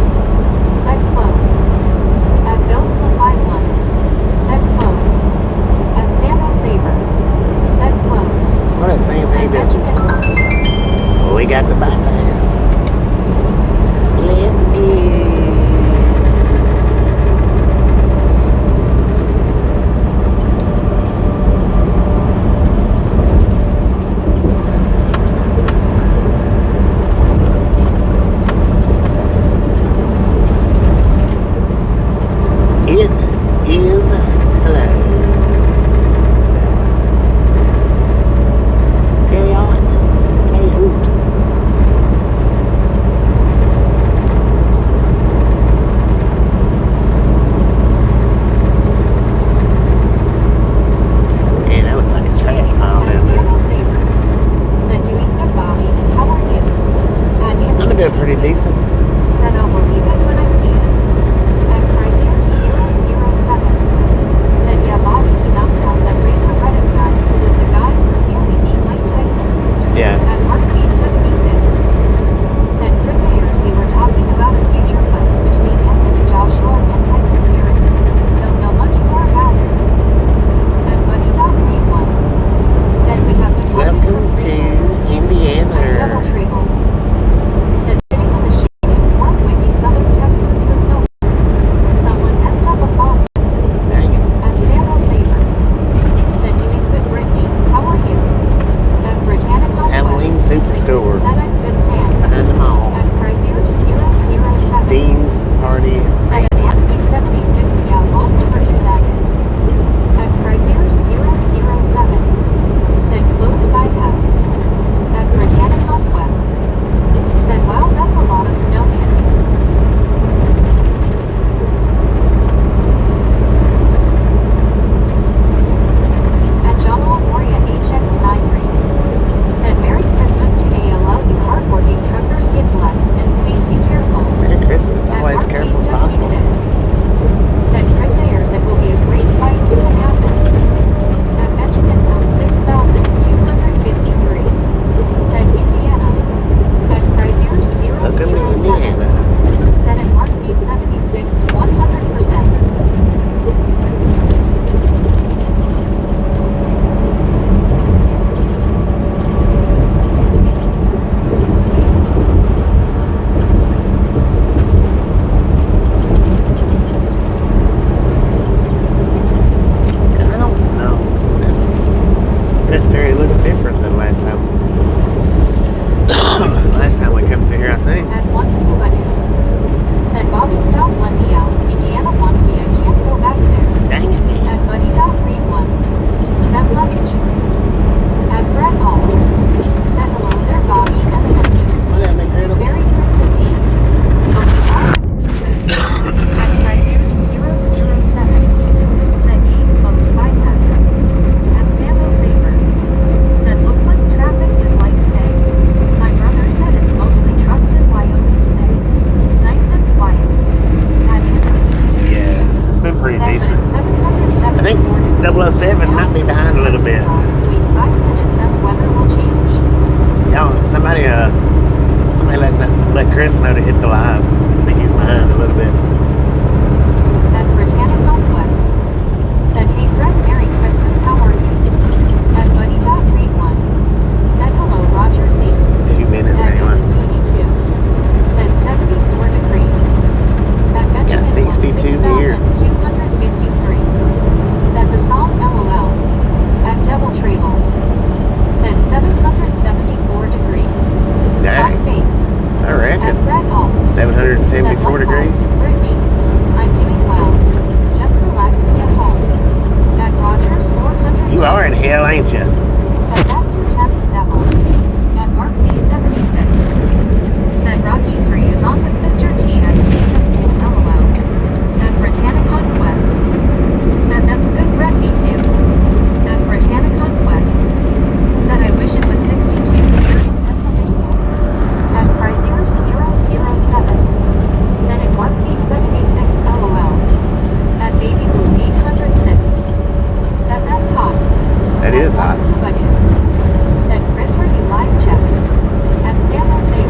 Chris might have hit the live. I think he's behind a little bit. At Britannic Northwest. Said, hey Fred, Merry Christmas, how are you? At Buddy.Read1. Said, hello, Roger Z. A few minutes At anyway. 82. Said 74 degrees. At Benjamin Got 62 here. 6,253. Said the song LOL. At Devil Trails. Said 774 degrees. Dang. On base. I At reckon. Brett Hall. 774 degrees. Brittany, I'm doing well. Just relaxing at home. At Rogers 400. You are in hell, ain't you? Said that's your Temps devil. At Mark B76. Said Rocky 3 is on with Mr. T at Kingdom Pool LOL. At Britannic Conquest. Said that's good Brett B2. At Britannic Conquest. Said I wish it was 62 here in Pennsylvania. At Chrysler 007. Said it Mark B76 LOL. At Baby Blue 806. Said that's hot. That is hot. Said Chris, are you live check? At San Jose.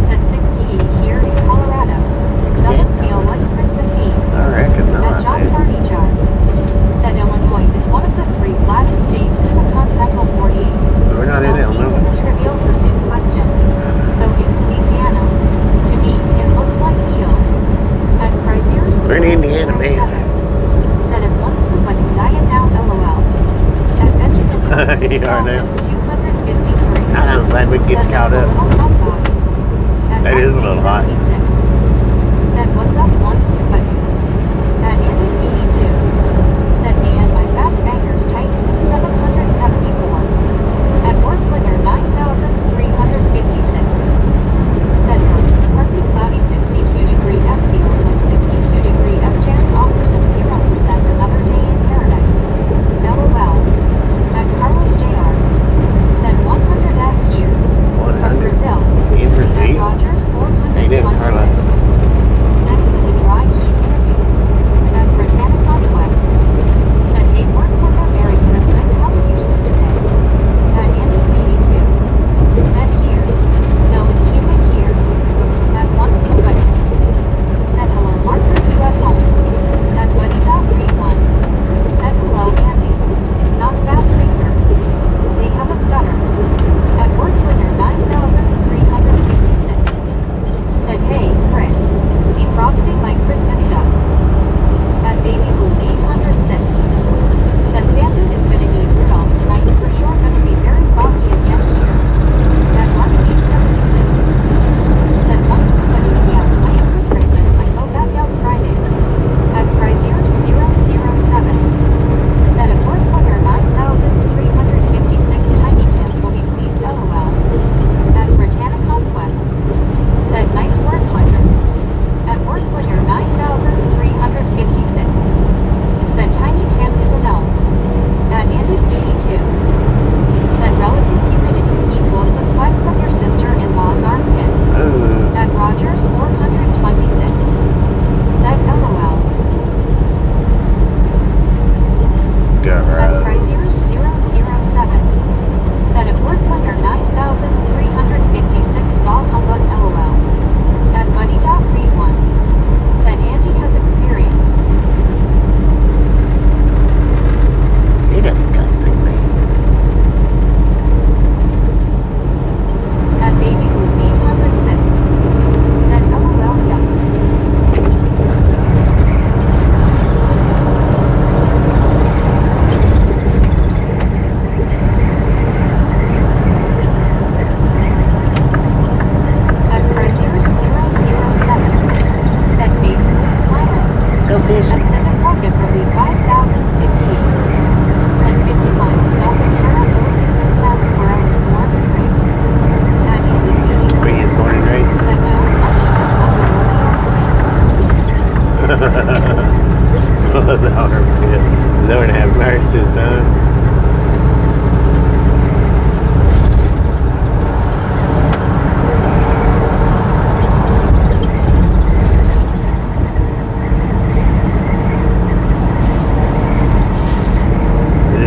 Said 68 here in Colorado. Doesn't feel like Christmas Eve. I reckon At not, John man. Sarnichar. Said Illinois is one of the 3 flattest states in the continental 48. We're not in Well, T Illinois. is a trivial pursuit question. So is Louisiana. To me, it looks like Eel. At Chrysler We're in Indiana, man. Said it once was but I am now LOL. At Benjamin You are now. 6,253. I'm glad we get Said caught that's up. a little hot dog. At That is a little hot. 76. Said what's up once but at Andy 82. Said and my back bangers tightened at 774. At Wordslinger 9,356. Said partly cloudy 62-degree F feels like 62-degree F chance offers some 0% another day in paradise. LOL. At Carlos Jr. Said 100 F here. From 100 Brazil. in At Brazil. Rogers Hey, didn't 426. Carlos. Said is it a dry heat interview? At Britannic Conquest. Said hey Wordslinger, Merry Christmas, how are you doing today? At Andy 82. Said here. No, it's humid here. At once you buddy. Said hello Mark, are you at home? At Buddy.Read1. Said hello Andy. Not bad thinkers. They have a stutter. At Wordslinger 9,356. Said hey, Fred. Defrosting my Christmas duck. At Baby Blue 806. Said Santa is gonna eat Rudolph tonight, for sure gonna be very foggy again here. At Mark B76. Said once buddy, yes, I am for Christmas, I go back out Friday. At Chrysler 007. Said at Wordslinger 9,356 Tiny Tim will be pleased LOL. At Britannic Conquest. Said nice Wordslinger. At Wordslinger 9,356. Said Tiny Tim is an elf. At Andy 82. Said relative humidity equals the sweat from your sister-in-law's armpit. Ooh. At Rogers 426. Said LOL. At Girl. Chrysler 007. Said at Wordslinger 9,356 Bob Humbug LOL. At Buddy.Read1. Said Andy has experience. You're disgusting, man. At Baby Blue 806. Said LOL yuck. At Chrysler 007. Said basically smiling. Let's go fishing. At Cinder Rocket will be 5,058. Said 50 miles south of Terra Eastman Sounds where I was born and raised. At Andy 82. Where he is born and raised. Said no, I'm sure The armpit. Lord have mercy, son.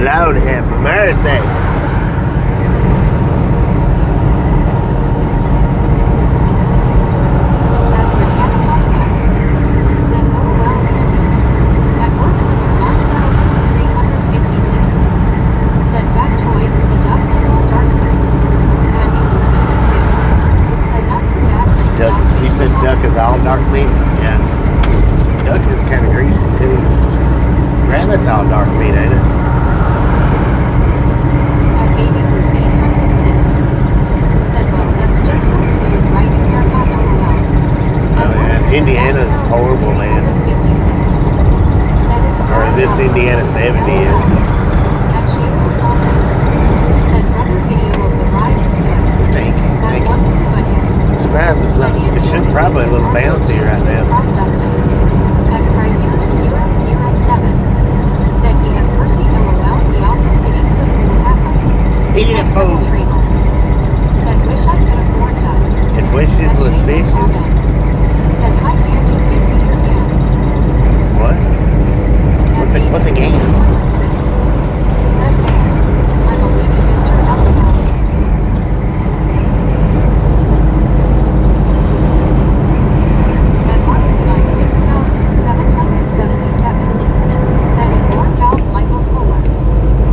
Lord have mercy. a At fool. Double Treables. Said wish I could afford that. If wishes At was Jason fishes. Allen. Said hi Andy, give me your hand. What? At What's a Baby game? 806. Said there. I'm a lady, Mr. LOL. At Marcus 6777. Said ignore valve lipopolar.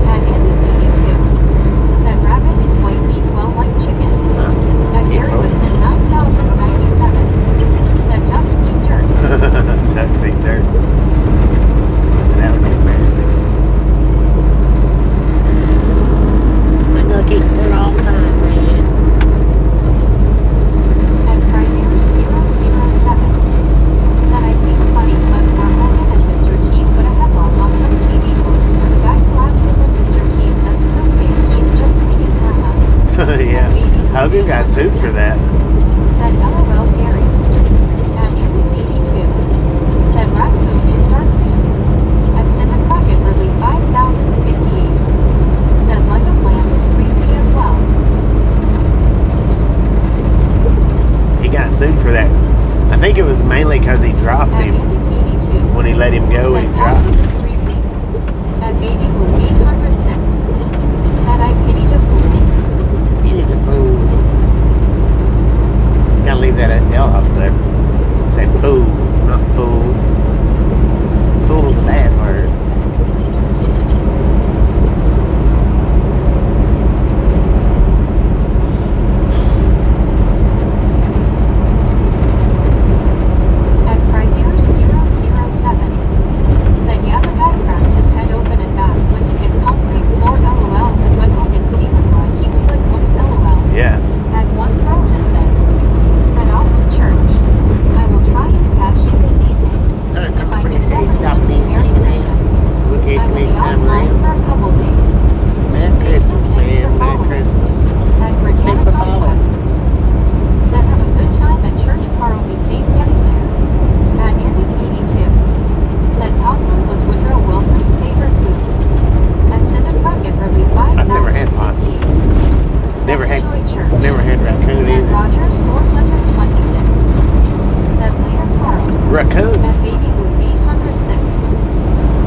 At Andy 82. Said rabbit is white meat well like chicken. At Gary Woodson 9097. Said ducks eat dirt. Ducks eat dirt. That would be embarrassing. My duck eats dirt all the time, man. At Chrysler 007. Said I seen a funny clip where Hogan and Mr. T put a headlock on some TV host where the guy collapses and Mr. T says it's okay, he's just singing karma. Yeah. Hogan got sued for that. Said LOL Gary. At Andy 82. Said raccoon is dark green. At Cinda Crockett Ridley 5058. Said leg of lamb is greasy as well. He got sued for that. I think it was mainly because he dropped At him. Andy 82. When he let him go, he Said dropped possum him. is greasy. At Baby Blue 806. Said I pity to fool. You need to fool. Gotta leave that L off there. Say fool, not fool. Fool's a bad word. At Chrysler 007. Said yeah, the guy cracked his head open and back when he hit concrete floor LOL, and when Hogan seen him run, he was like whoops LOL. Yeah. At one Carlton said off to church. I will try and catch you this evening. If I miss Say stop everything, being Merry mean. Christmas. We'll I catch you will be next time offline around. for a couple days. Merry See you Christmas, soon. Thanks man. for Merry following. Christmas. At Thanks for Britannica following. West. Said have a good time at church. Carl, be safe getting there. At Andy 82. Said possum was Woodrow Wilson's favorite food. At Cinda Crockett Ridley 5058. I've never had possum. Said Never had- enjoy church. Never had raccoon At either. Rogers 426. Said later Carl. Raccoon? At Baby Blue 806.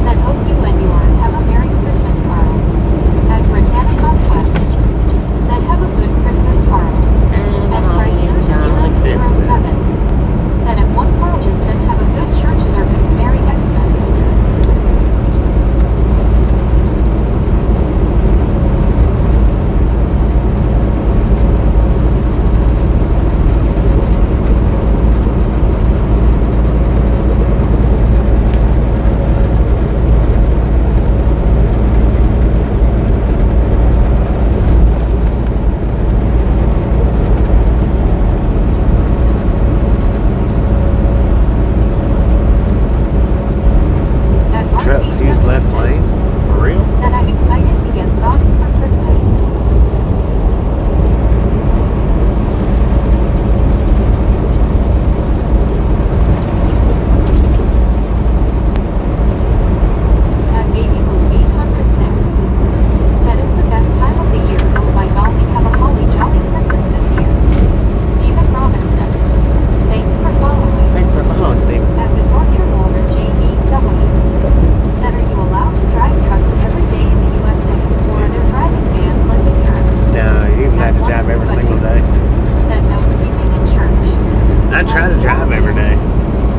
Said hope you and yours have a Merry Christmas, Carl. At Britannica West. Said have a good Christmas, Carl. At Chrysler 007. Said at one Carlton said have a good church service, Merry Xmas. At Mark Trucks use left 76. lane? For real? Said I'm excited to get socks for Christmas. At Baby Blue 806. Said it's the best time of the year. Oh by golly, have a holly jolly Christmas this year. Stephen Robinson. Thanks for following. Thanks for following, Steve. At this orchard holder JEW. Said are you allowed to drive trucks every day in the USA? Or are there driving bans like in Europe? No, you've got to drive every single day. Said no sleeping in church. I try to drive every day.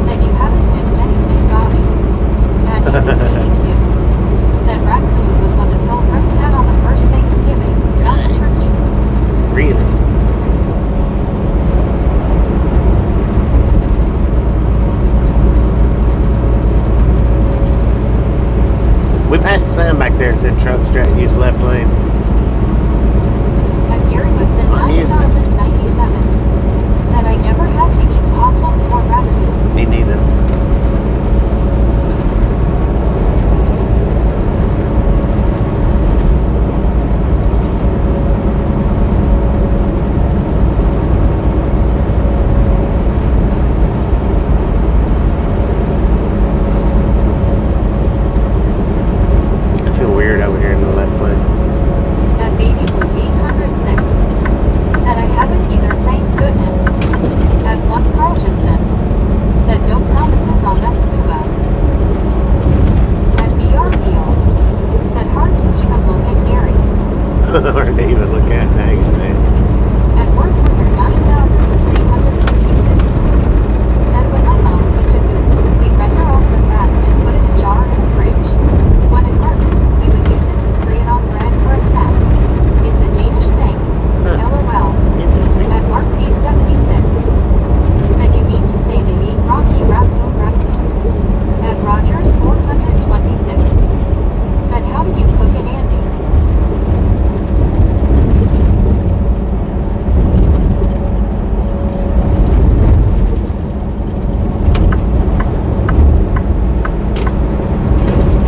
Said you haven't missed anything, Bobby. At 82. Said raccoon was what the Pilgrims had on the first Thanksgiving, not the turkey. Really? We passed the sign back there that said trucks use left lane. At Gary Woodson So I'm using it. 9097. Said I never had to eat possum or raccoon. Me neither. I feel weird over here in the left lane. At Baby Blue 806. Hard to even look at now, isn't it? At words under 9,356. Said when my mom cooked a goose, we'd render off the fat and put it in a jar in the fridge. When it hardened, we would use it to spray it on bread for a snack. It's a Danish thing. Huh. LOL. Interesting. At Mark P76. Said you mean to say they eat Rocky Raccoon Raccoon. At Rogers 426. Said how do you cook it, Andy?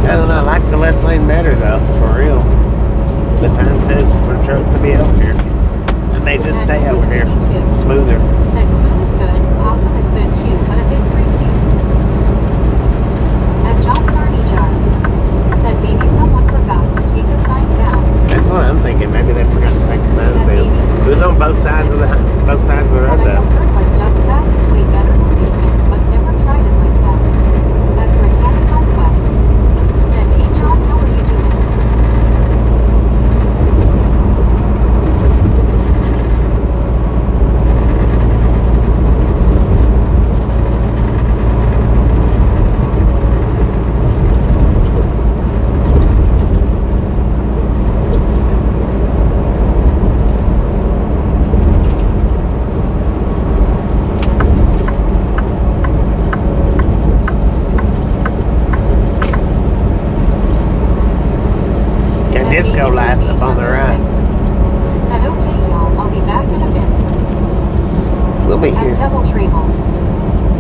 I don't know, I like the left lane better though, for real. The sign says for trucks to be over here. I may just stay over here. Smoother. Said food is good, possum is good too, but a bit greasy. At John's Army Jar. Said maybe someone forgot to take the sign down. That's what I'm thinking. Maybe they forgot to take the signs down. It was on both sides of the road Said I though. don't heard like duck that is way better than bacon, but never tried it like that. At Britannic Conquest. Said, hey John, how are you doing? Got disco lights up on the right. Said, okay, y'all, I'll be back in a bit. We'll be At here. Devil Trebles.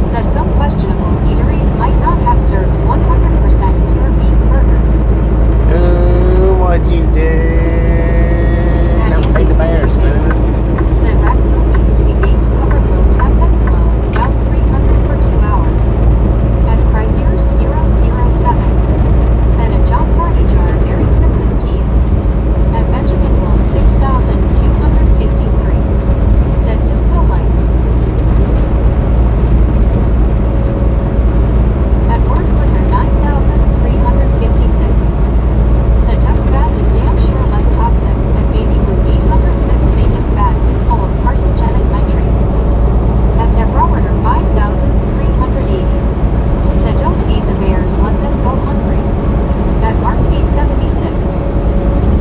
Said some questionable eateries might not have served 100% pure beef burgers. Ooh, what'd you do? Don't feed the bears, son. Said raccoon needs to be baked covered room temp and slow, about 300 for 2 hours. At Chrysler 007. Said at John's Army Jar, Merry Christmas to you. At Benjamin Blow 6,253. Said disco lights. At Wordslinger 9,356. Said duck fat is damn sure less toxic. At Baby Blue 806 bacon fat is full of carcinogenic nitrates. At Deborah Order 5,380. Said don't feed the bears, let them go hungry. At Mark B76.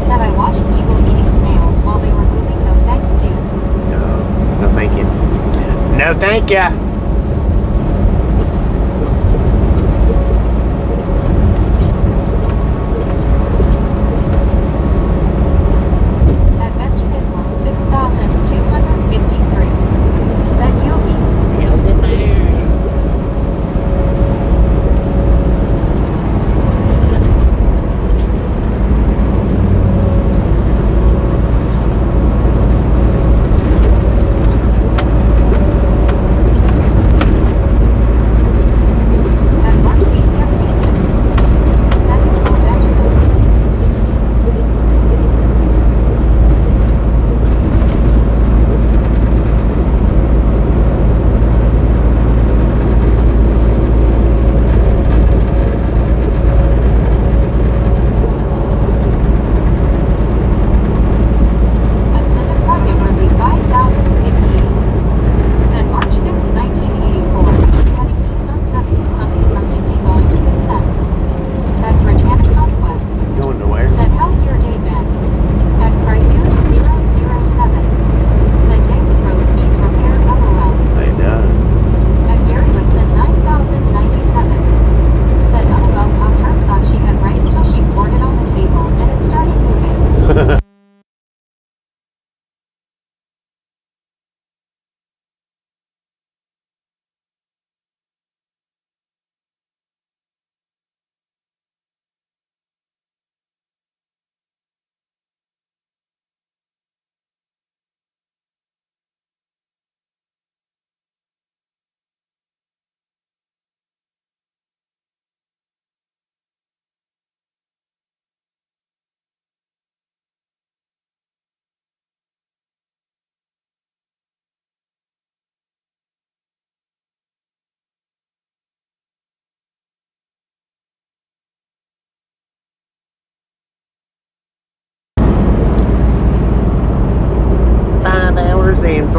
Said I watched people eating snails while they were moving. No thanks, dude. No, thank you. No, thank you. At Benjamin Blow 6,253. Said Yogi. Yoga bear.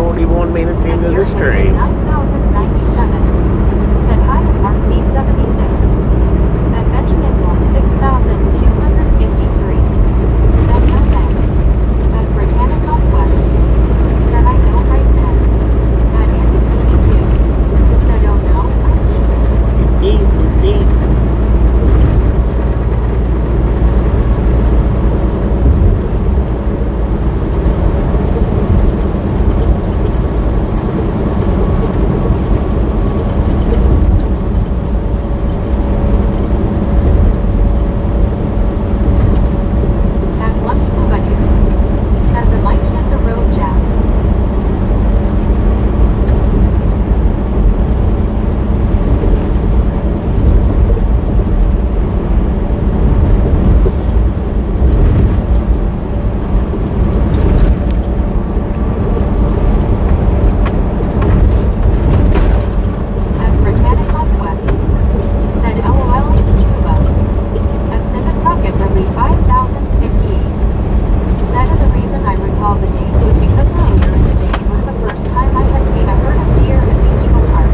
41 minutes At into the Deerfield, stream. 9,097. Said hi to Mark B76. At Benjamin Block 6,253. Said no then. At Britannica West. Said I know right then. At Andy 82. Said oh no, I'm deep. It's deep, it's deep. At one scuba dude. Said the mic hit the road jack. At Britannica West. Said LOL scuba. At Cinda Crockett Ridley 5058. Said and the reason I recall the date was because earlier in the day was the first time I had seen a herd of deer at the Eagle Park.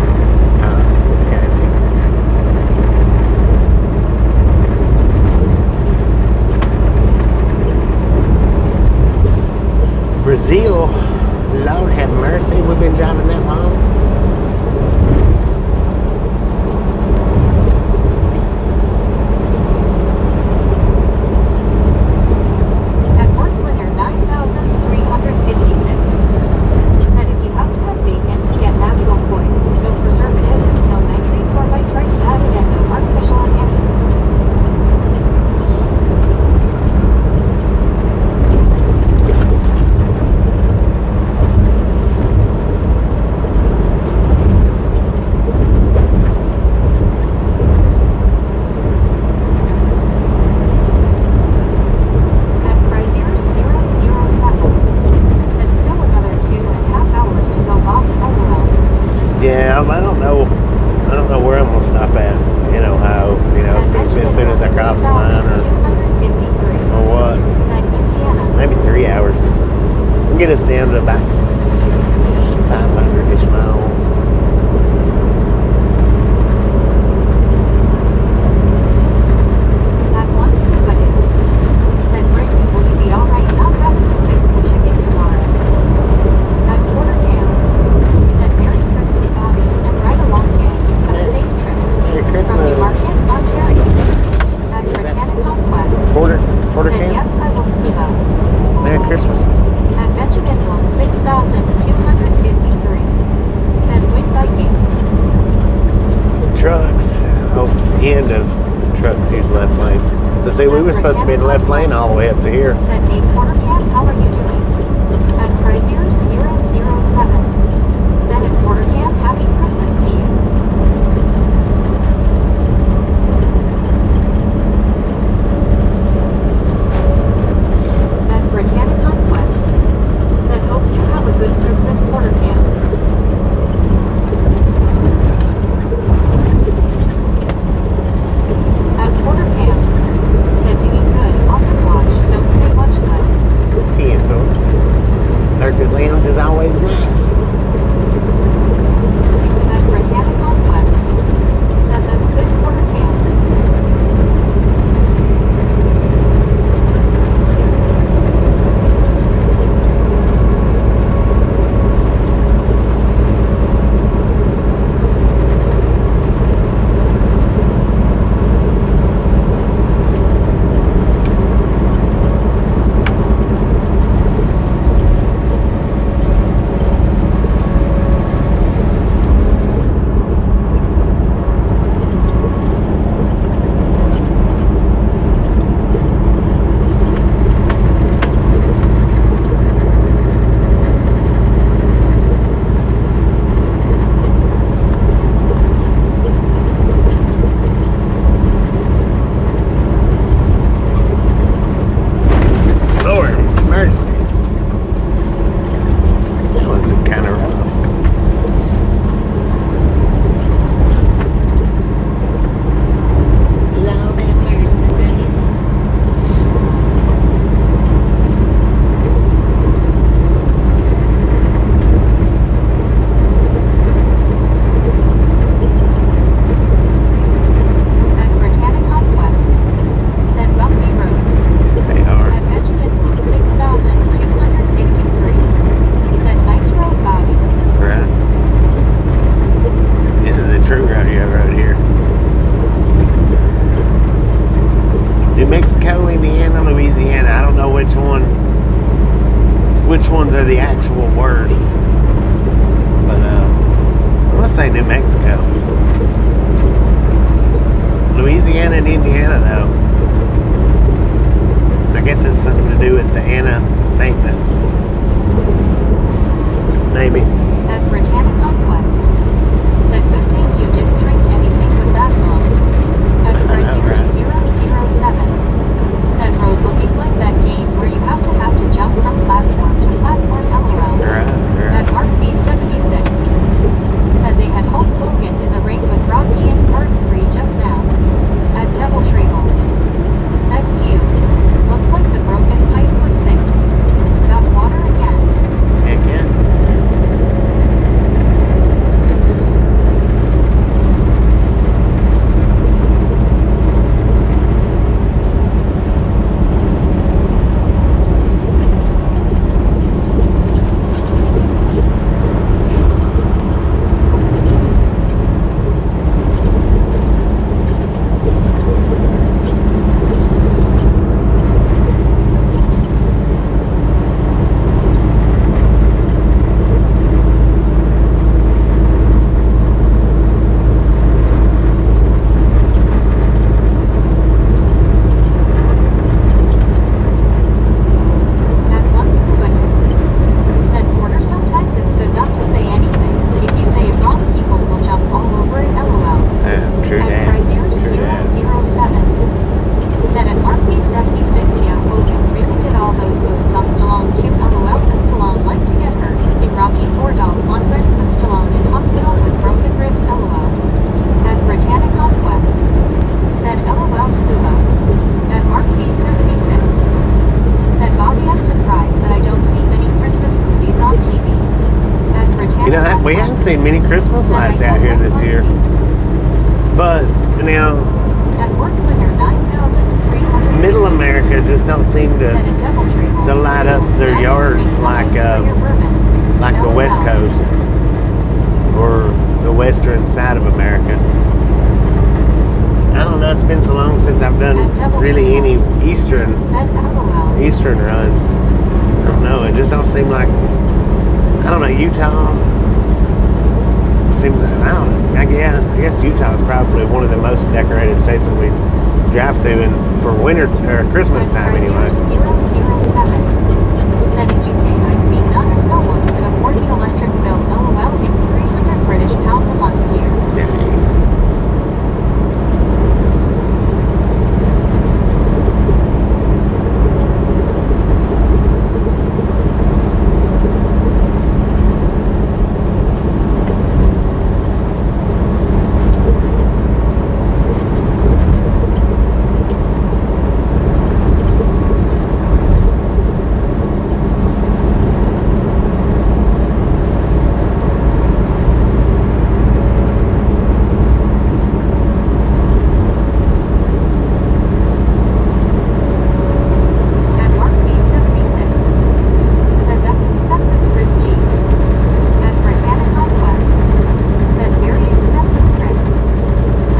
Gotcha. Brazil, Lord have mercy, we've been driving that long. At Wordslinger 9,356. Said if you have to have bacon, get natural voice. No preservatives, no nitrates or nitrites added and no artificial ingredients. At Frazier 007. Said still another 2.5 hours to go off Overall. Yeah, I don't know where I'm gonna stop at in Ohio, as soon as I cross the line or 6,253. what. Said Indiana. Maybe 3 hours. We'll get us down to about 500-ish miles. At one scuba dude. Said Rick, will you be alright not having to fix the chicken tomorrow? At Porter Cam. Said Merry Christmas Bobby and right along gang. Have a safe trip. Merry From Christmas. Newmarket, Ontario. At Britannica West. Porter Said Cam? yes, I will scuba. Merry Christmas. At Benjamin Block 6,253. Said win Vikings. Trucks. Oh, end of trucks use left lane. So see, we were supposed to be in the left lane all the way up to here. Said hey Porter Cam, how are you doing? At Frazier 007. Said at Porter Cam, happy Christmas to you. At Britannica West. Said hope you have a good Christmas Porter Cam. At Porter Cam. Said doing good, on the watch, don't say much though. ones are the actual worst. But I'm gonna say New Mexico. Louisiana and Indiana though. I guess it's something to do with the Anna maintenance. Maybe. At Britannic Conquest. Said good thing you didn't drink anything with that long. At I know, right? 007. Said road looking like that game where you have to jump from platform to platform LOL. Right. At Mark B76. Said they had Hulk Hogan in the ring with Rocky and Part 3 just now. At Devil Trails. Said you. Looks like the broken pipe was fixed. Got water again. Heck yeah. At one scuba nerd. Said Porter sometimes it's good not to say anything. If you say it wrong people will jump all over it LOL. True At that. Frazier True that. 007. Said at Mark B76 yeah Hogan really did all those moves on Stallone too LOL as Stallone liked to get hurt. In Rocky 4 Lundgren put Stallone in hospital with broken ribs LOL. At Britannic Conquest. Said LOL Scuba. At Mark B76. Said Bobby I'm surprised that I don't see many Christmas movies on TV. At Britannic You know, we haven't seen many Christmas lights out here this year. But, now, At Workslinger 9,300. middle America just don't seem Said at Devil Trails. to light up their yards like the West Coast or the western side of America. I don't know, it's been so long since I've done really any eastern Said LOL. runs. I don't know, it just don't seem like, I don't know, Utah seems, I don't know, I guess Utah is probably one of the most decorated states that we drive through and for winter or Christmas time anyway. 007. Said in UK I've seen none as no one with a working electric bill LOL it's 300 British pounds a month here. At Mark B76. Said that's expensive Chris Jeeves. At Britannic Conquest. Said very expensive Chris.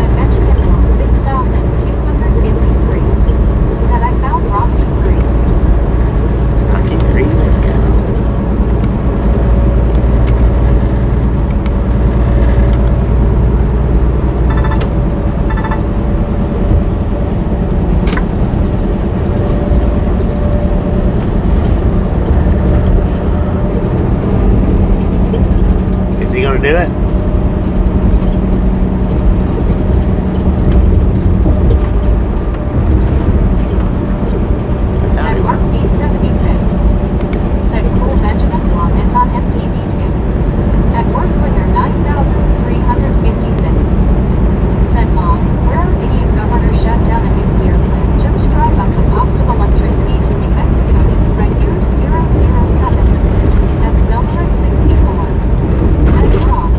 At Benjamin Hill 6,253. Said I found Rocky 3. Rocky 3, let's go. Is he gonna do it? I thought At he Mark was. B76. Said cool Benjamin Blum it's on MTV too. At Wordslinger 9,356. Said Mom, where our idiot governor shut down a nuclear plant just to drive up the cost of electricity to New Mexico. Frazier 007. At Snowbird 64. Said wrong.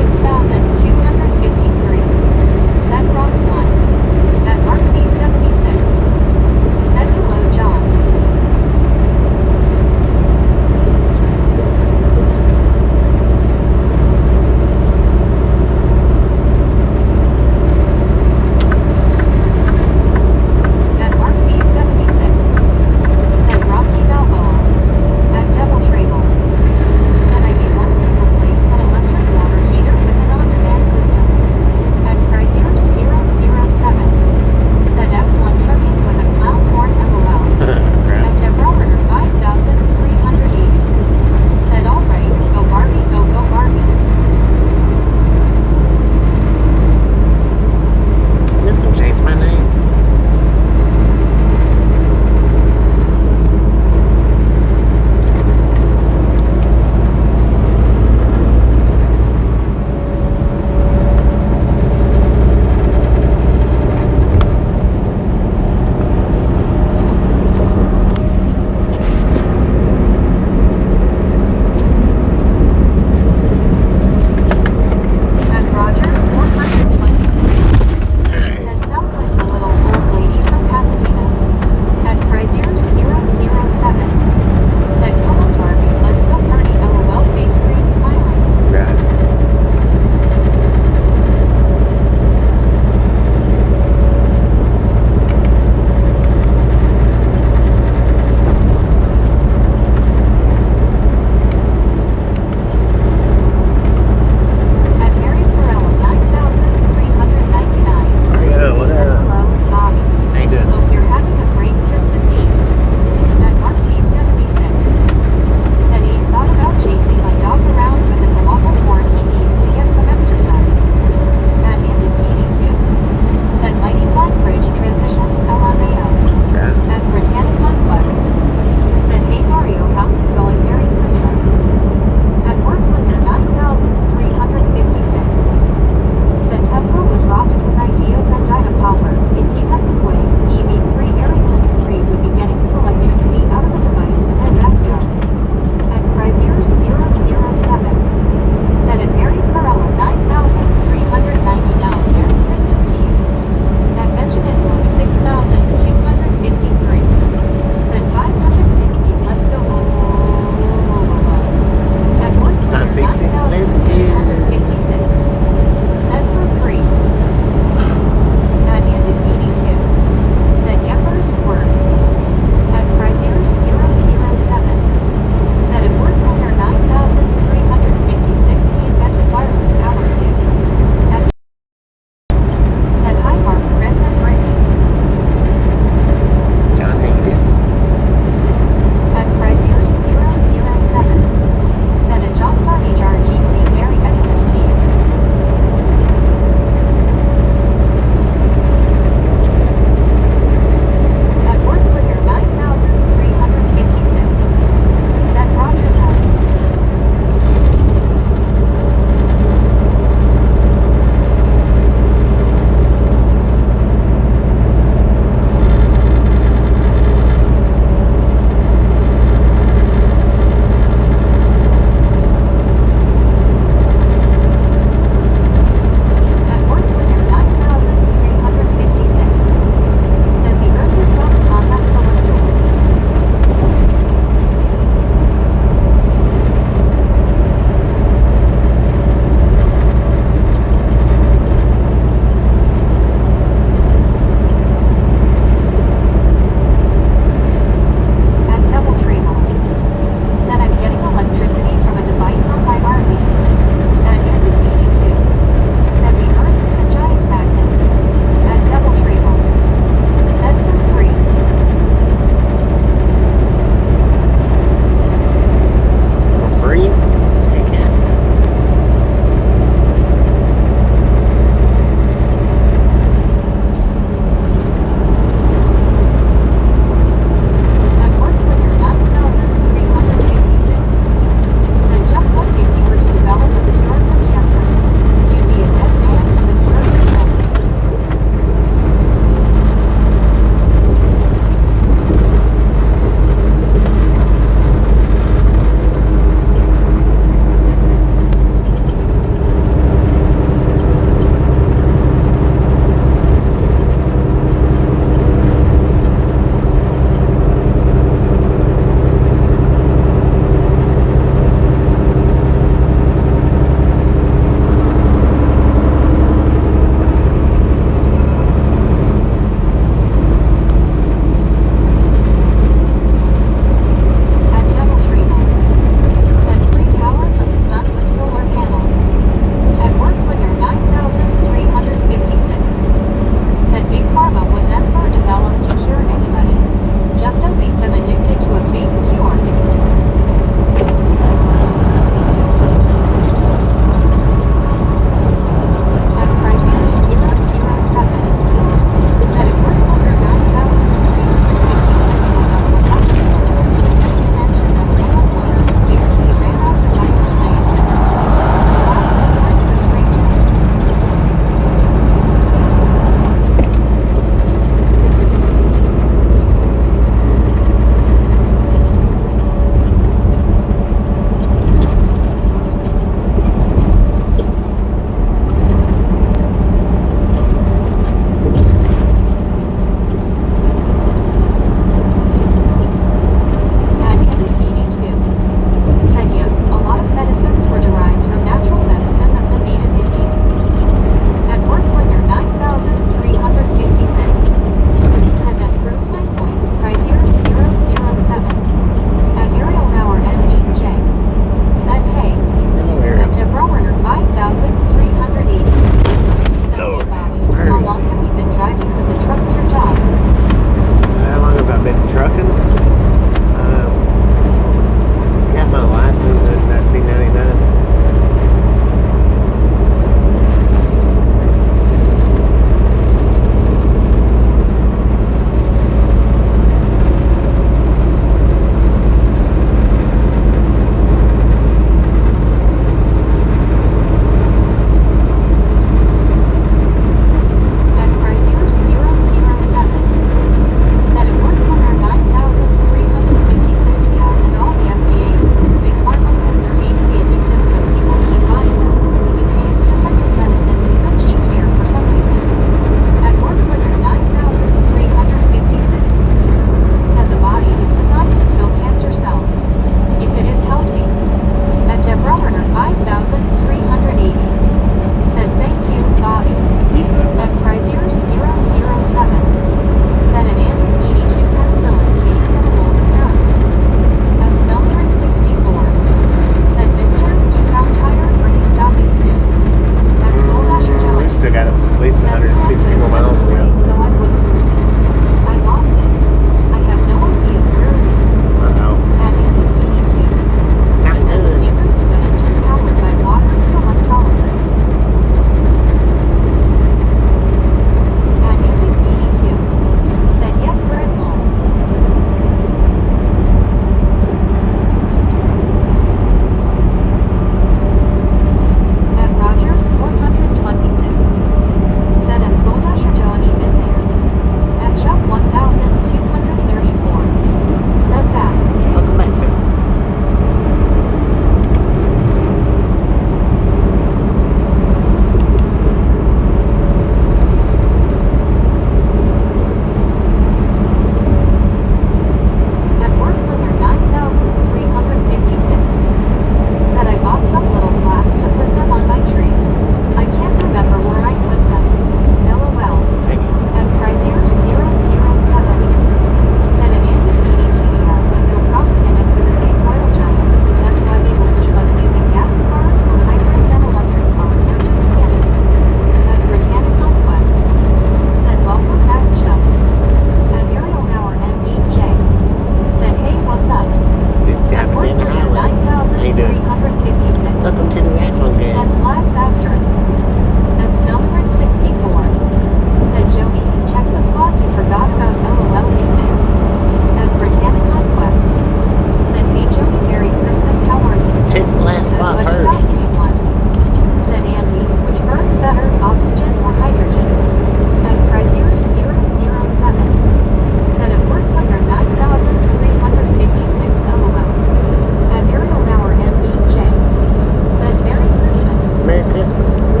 Christmas.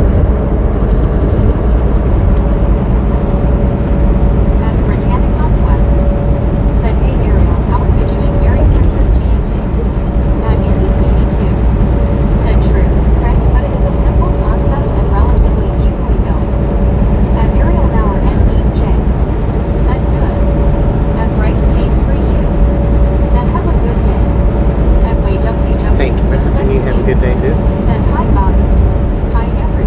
At Britannicon West, said, hey Ariel, how are you doing? Merry Christmas to you too. At Andy82, said, true, Chris, but it is a simple concept and relatively easily built. At Ariel Mauer NEJ, said, good. At Bryce K3U, said, have a good day. At WW Thank you, Madison. You have a good day too. said, hi Bobby. Hi everyone.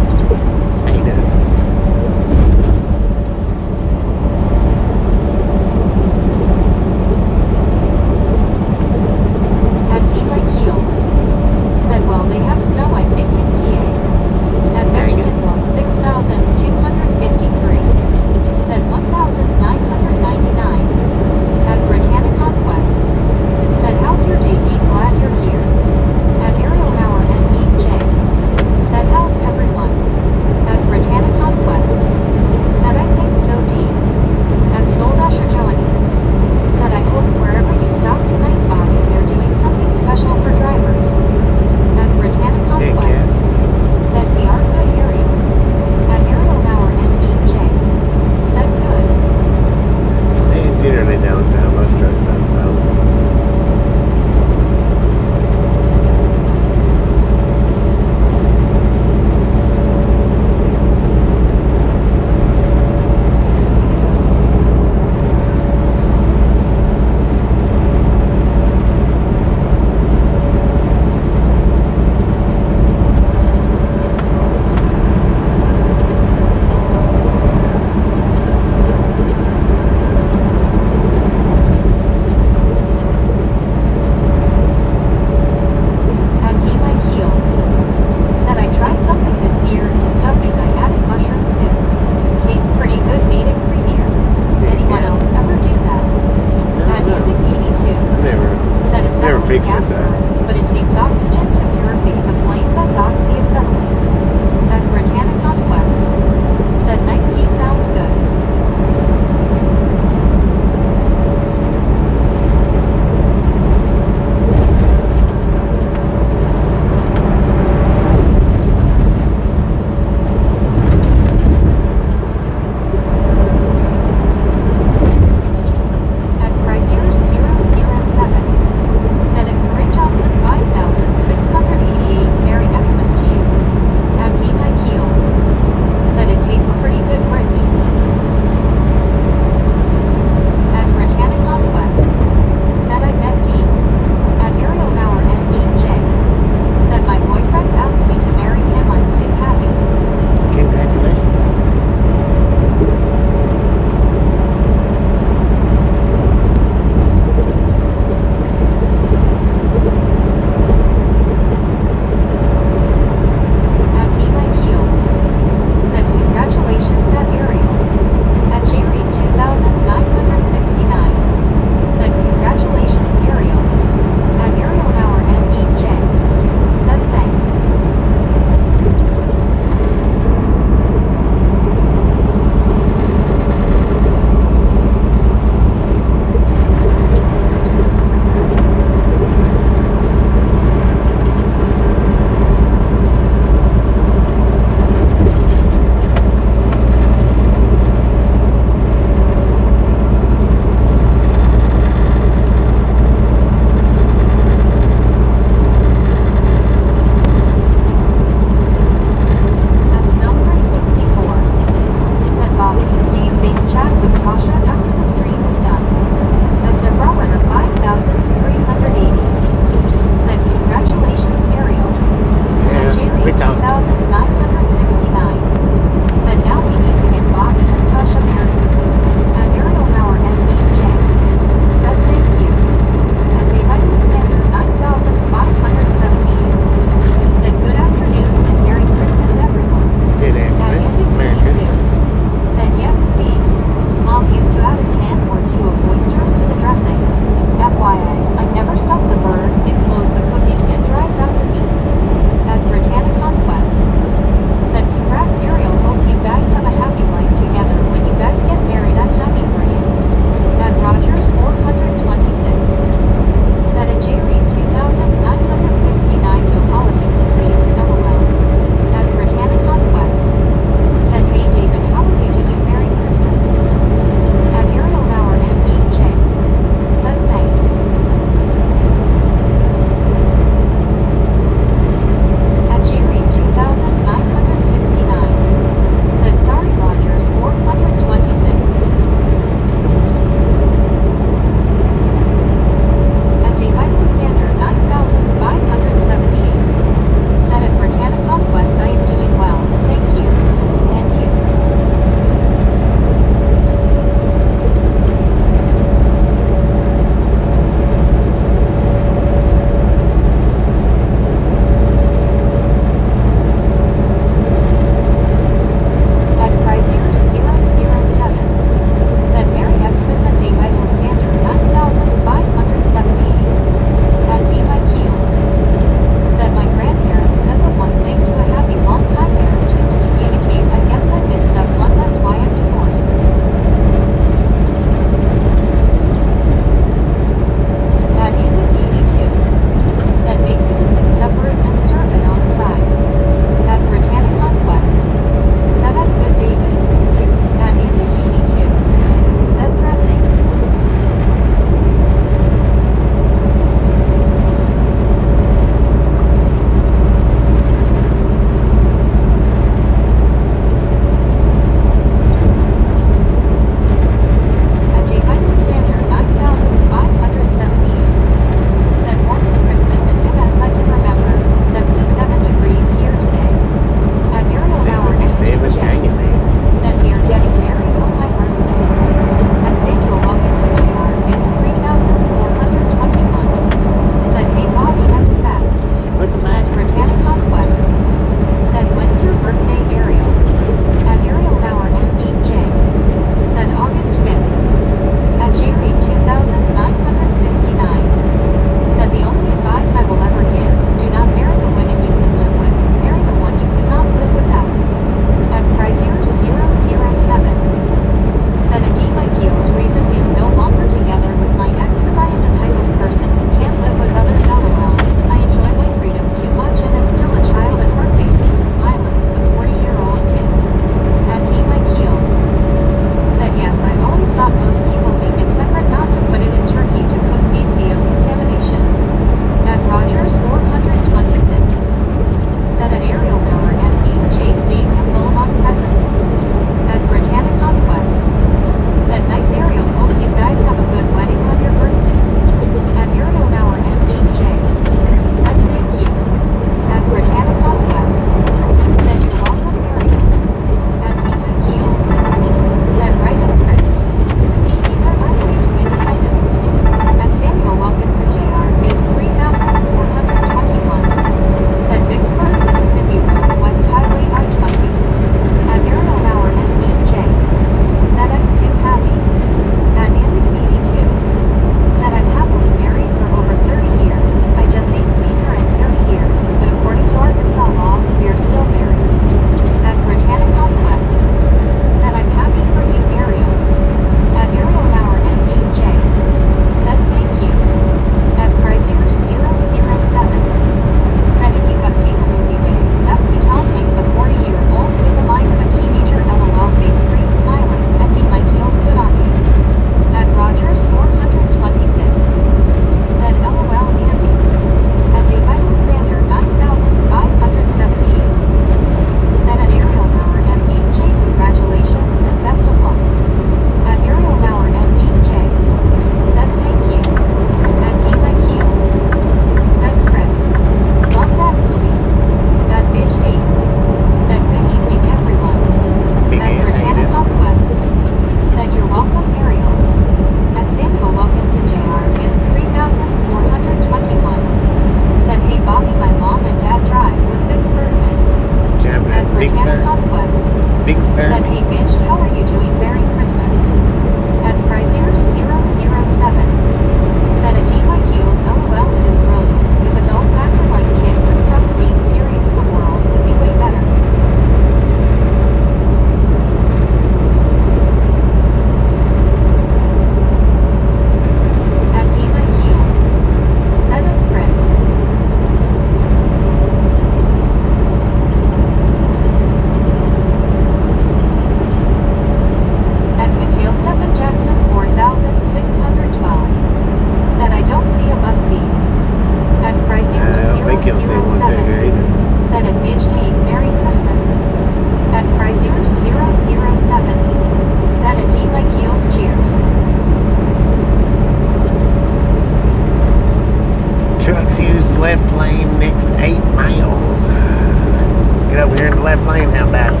Please use the left lane next 8 miles. Let's get over here in the left lane. How about it?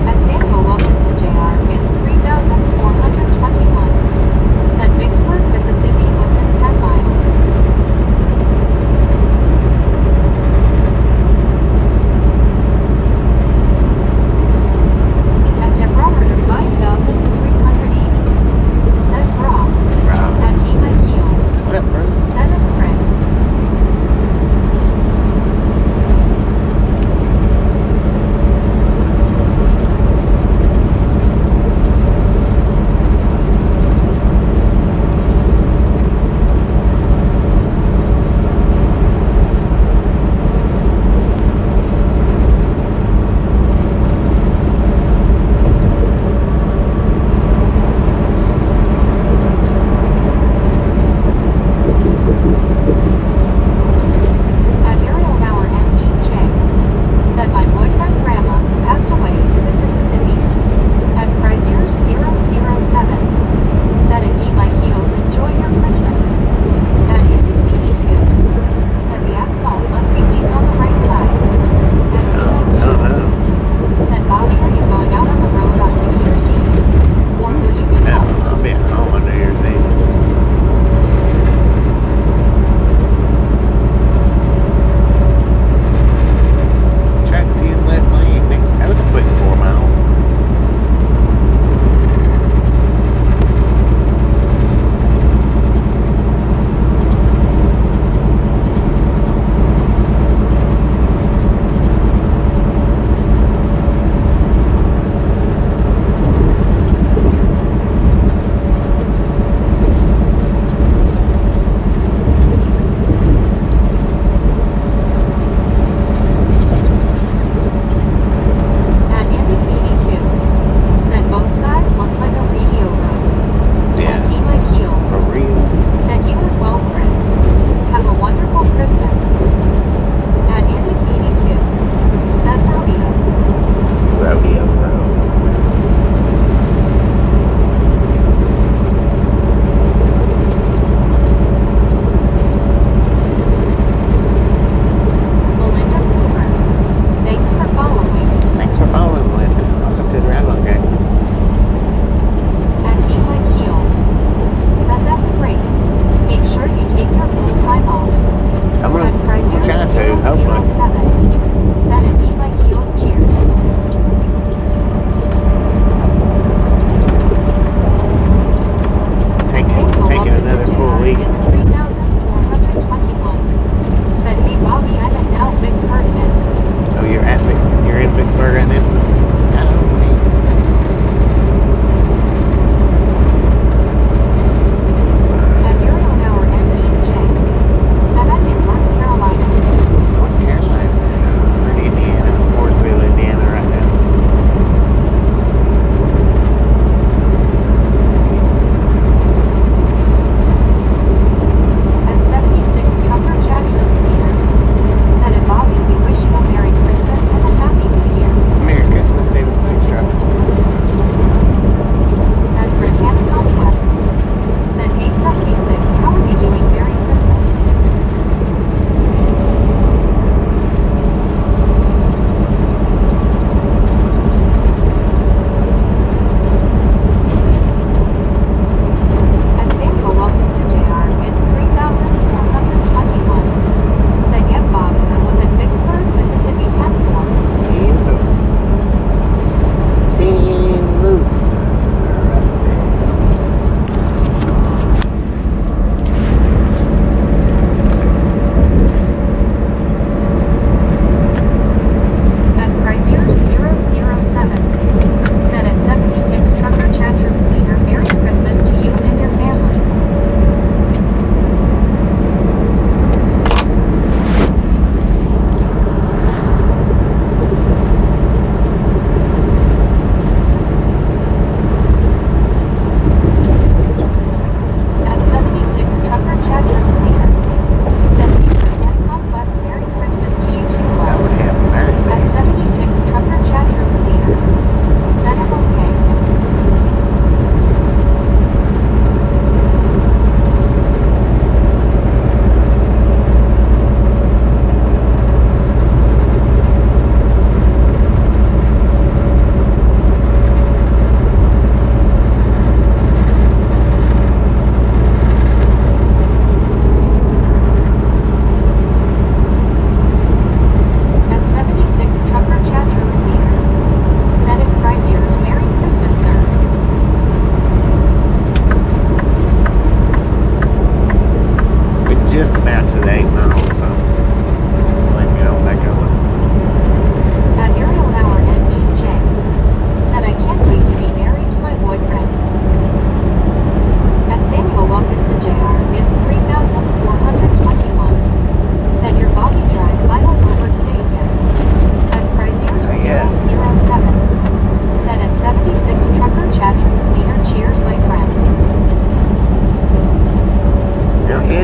At Samuel Wilkinson Jr. is 3,421. Said Vicksburg, Mississippi was in 10 miles. At Deborah, 5,380. Said Brock. Rob. At T. Keels. What up, bro? Said Chris.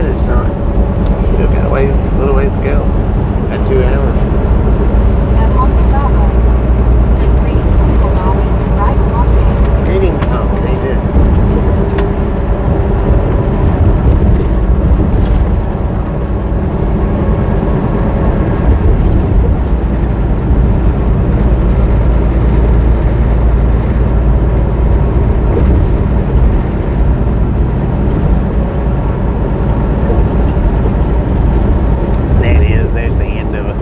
it's not. Still got a little ways to go. Got 2 hours. At Honolulu, said greetings Uncle Maui and ride along gang. Greetings. Oh, okay, good. That is, there's the end of it.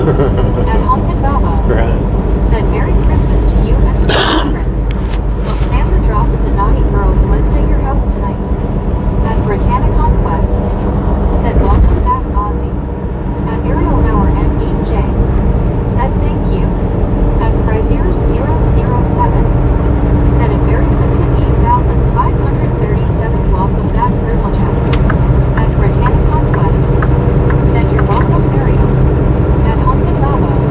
At Honkin Baba. Right. Said Merry Christmas to you and Chris. Hope Santa drops the naughty girls list at your house tonight. At Britannic Conquest. Said welcome back Ozzy. At Ariel Nauer M8J. Said thank you. At Frazier007. Said a very simple 8,537 welcome back Grizzlejack. At Britannic Conquest. Said you're welcome Ariel. At Honkin Baba.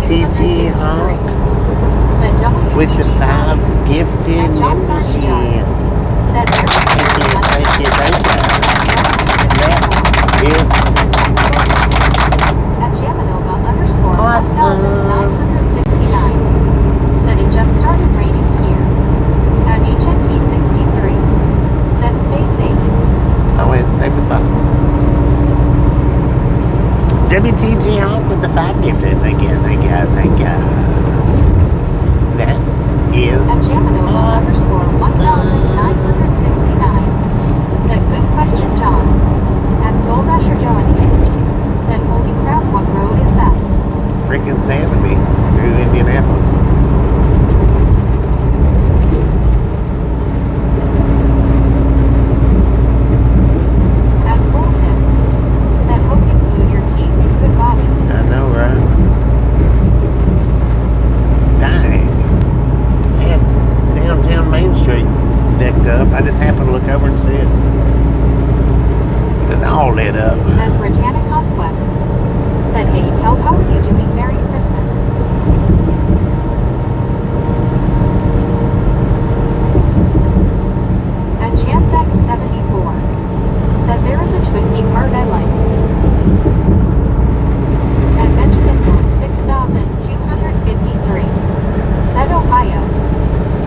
WTG Hawk Said WTG with the 5 gifted At John Sargent John. membership. Said Thank you. That is At Jamanova _1969. awesome. Said it just started raining here. At HNT 63. Said stay safe. Always as safe as possible. WTG Hawk with the 5 gifted. Thank you. That is At Jamanova _1969. Said good question, John. At Soul Dasher Johnny. Said holy crap, what road is that? freaking 70 through Indianapolis. At Bolton. Said hope you glued your teeth in good body. I know, right? Dang. They had downtown Main Street decked up. I just happened to look over and see it. It was all lit up. At Britannic Conquest. Said hey Kel, how are you doing? Merry Christmas. At Chansac 74. Said there is a twisty part I like. At Benjamin Road 6253. Said Ohio.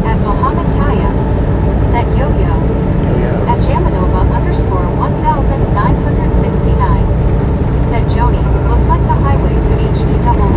At Mohammed Taya. Said Yo-Yo. At Jamanova _1969. Said Joni, looks like the highway to HE double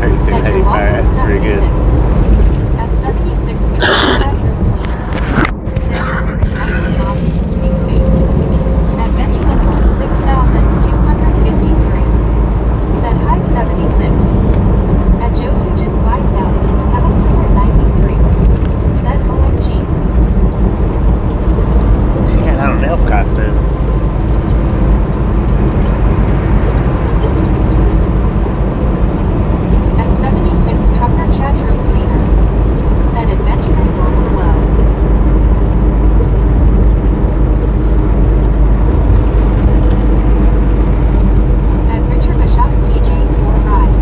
36, Said you're 85. welcome, That's pretty 76. good. At 76, bedroom cleaner. Said happy mom's big face. At Benjamin Moore, 6,253. Said hi, 76. At Joseph 5,793. Said OMG. She had on an elf costume. At 76, trucker chat room cleaner. Said at Benjamin Moore below. At Richard Bishop TJ 4 Ride.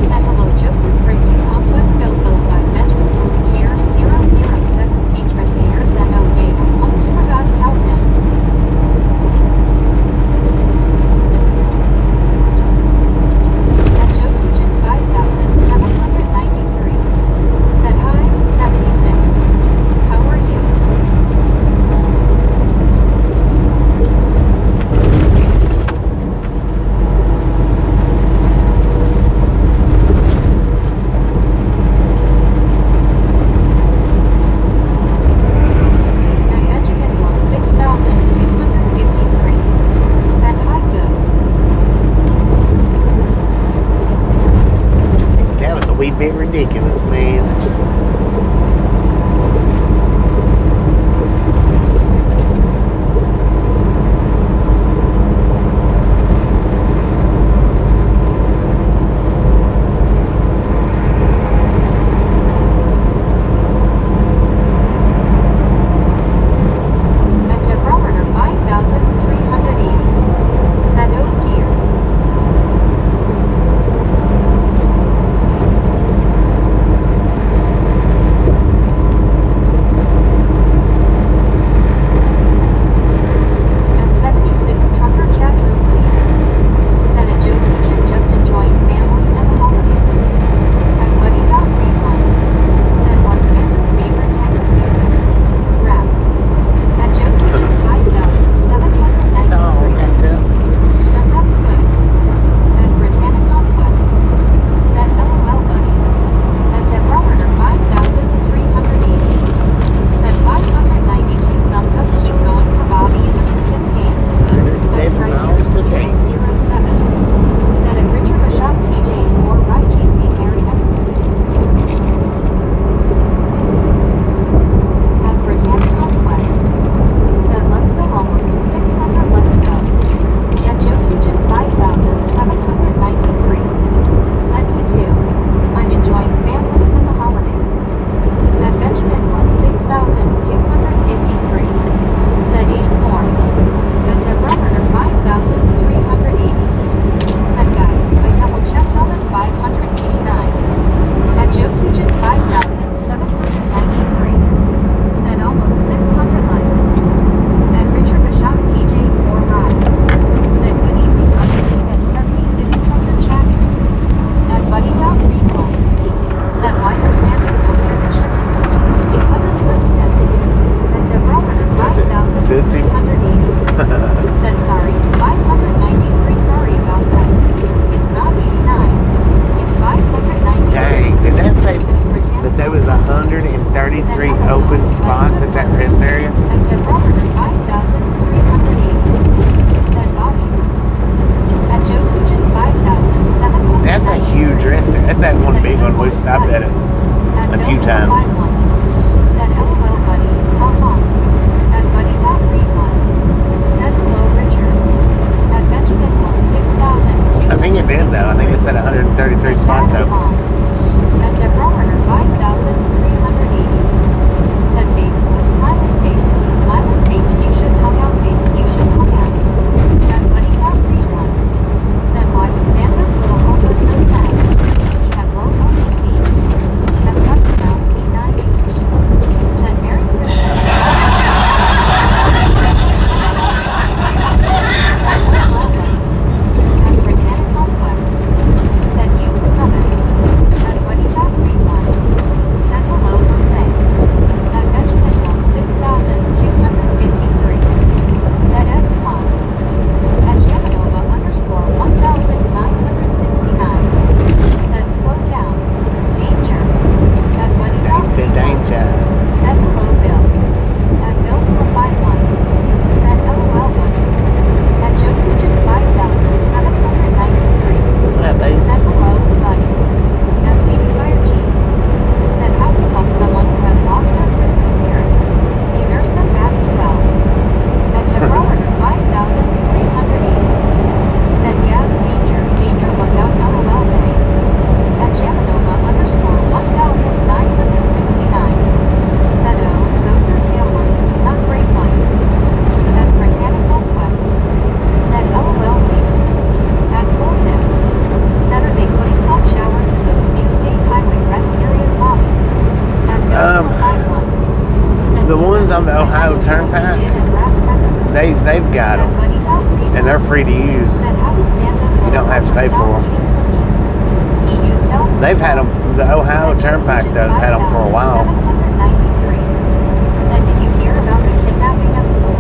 Said hello Joseph breaking conquest built by Benjamin Blue Care 007 Seacrest Airs and OK. Almost forgot about him. At Joseph 5,793. Said hi, 76. How are you? At Benjamin Moore 6,253. Said hi, good. That was a wee bit ridiculous, man. At Debarometer 5,380. Said oh dear. At 76, trucker chat room cleaner. Said at Joseph just enjoying family and the holidays. At Buddy Dog Read One. Said what's Santa's favorite type of music? Rap. At Joseph 5,793. It's all wrapped up. Said that's good. At Britannic Conquest. Said LOL buddy. At Debarometer 5,380. Said 592 thumbs up keep going for Bobby and the Misfits game. 107 miles a day. 007. Said at Richard Bishop TJ 4 Right Keatsy Mary Benson. At Britannic Conquest. Said let's go almost to 600 let's go. At Joseph 5,793. Said me too. I'm enjoying family and the holidays. At Benjamin Moore 6,253. Said 8 more. At Debarometer 5,380. Said guys, I double checked all at 589. At Joseph 5,793. Said almost 600 likes. At Richard Bishop TJ 4 Ride. Said good evening underneath at 76 trucker chat. At Buddy Dog Read One. Said why does Santa come here to children? Because it suits him. At Debarometer 5,380. Said sorry, 593 sorry about that. It's not 89. It's 593. Dang, did that say At Britannic that there was 133 open spots at that rest area? At Debarometer 5,380. Said Bobby Moose. At Joseph 5,700. That's a huge rest area. That's that one big one. We've stopped at it a few times. Said LOL buddy, how long? At Buddy Dog Read One. Said hello Richard. At Benjamin Moore 6,200. I think it did though. I think it said 133 spots open. At Debarometer 5,380. Said face blue smiling face fuchsia tongue out face fuchsia tongue out. At Buddy Dog Read One. Said why was Santa's little helper so sad? He had low self-esteem. At something around P9H. Said Merry Christmas to all. Said hello buddy. At Britannic Conquest. Said you to 7. Ohio Turnpike, they've got them, and they're free to use. You don't have to pay for them. They've had them. The Ohio Turnpike has had them for a while. Said, did you hear about the kidnapping at school?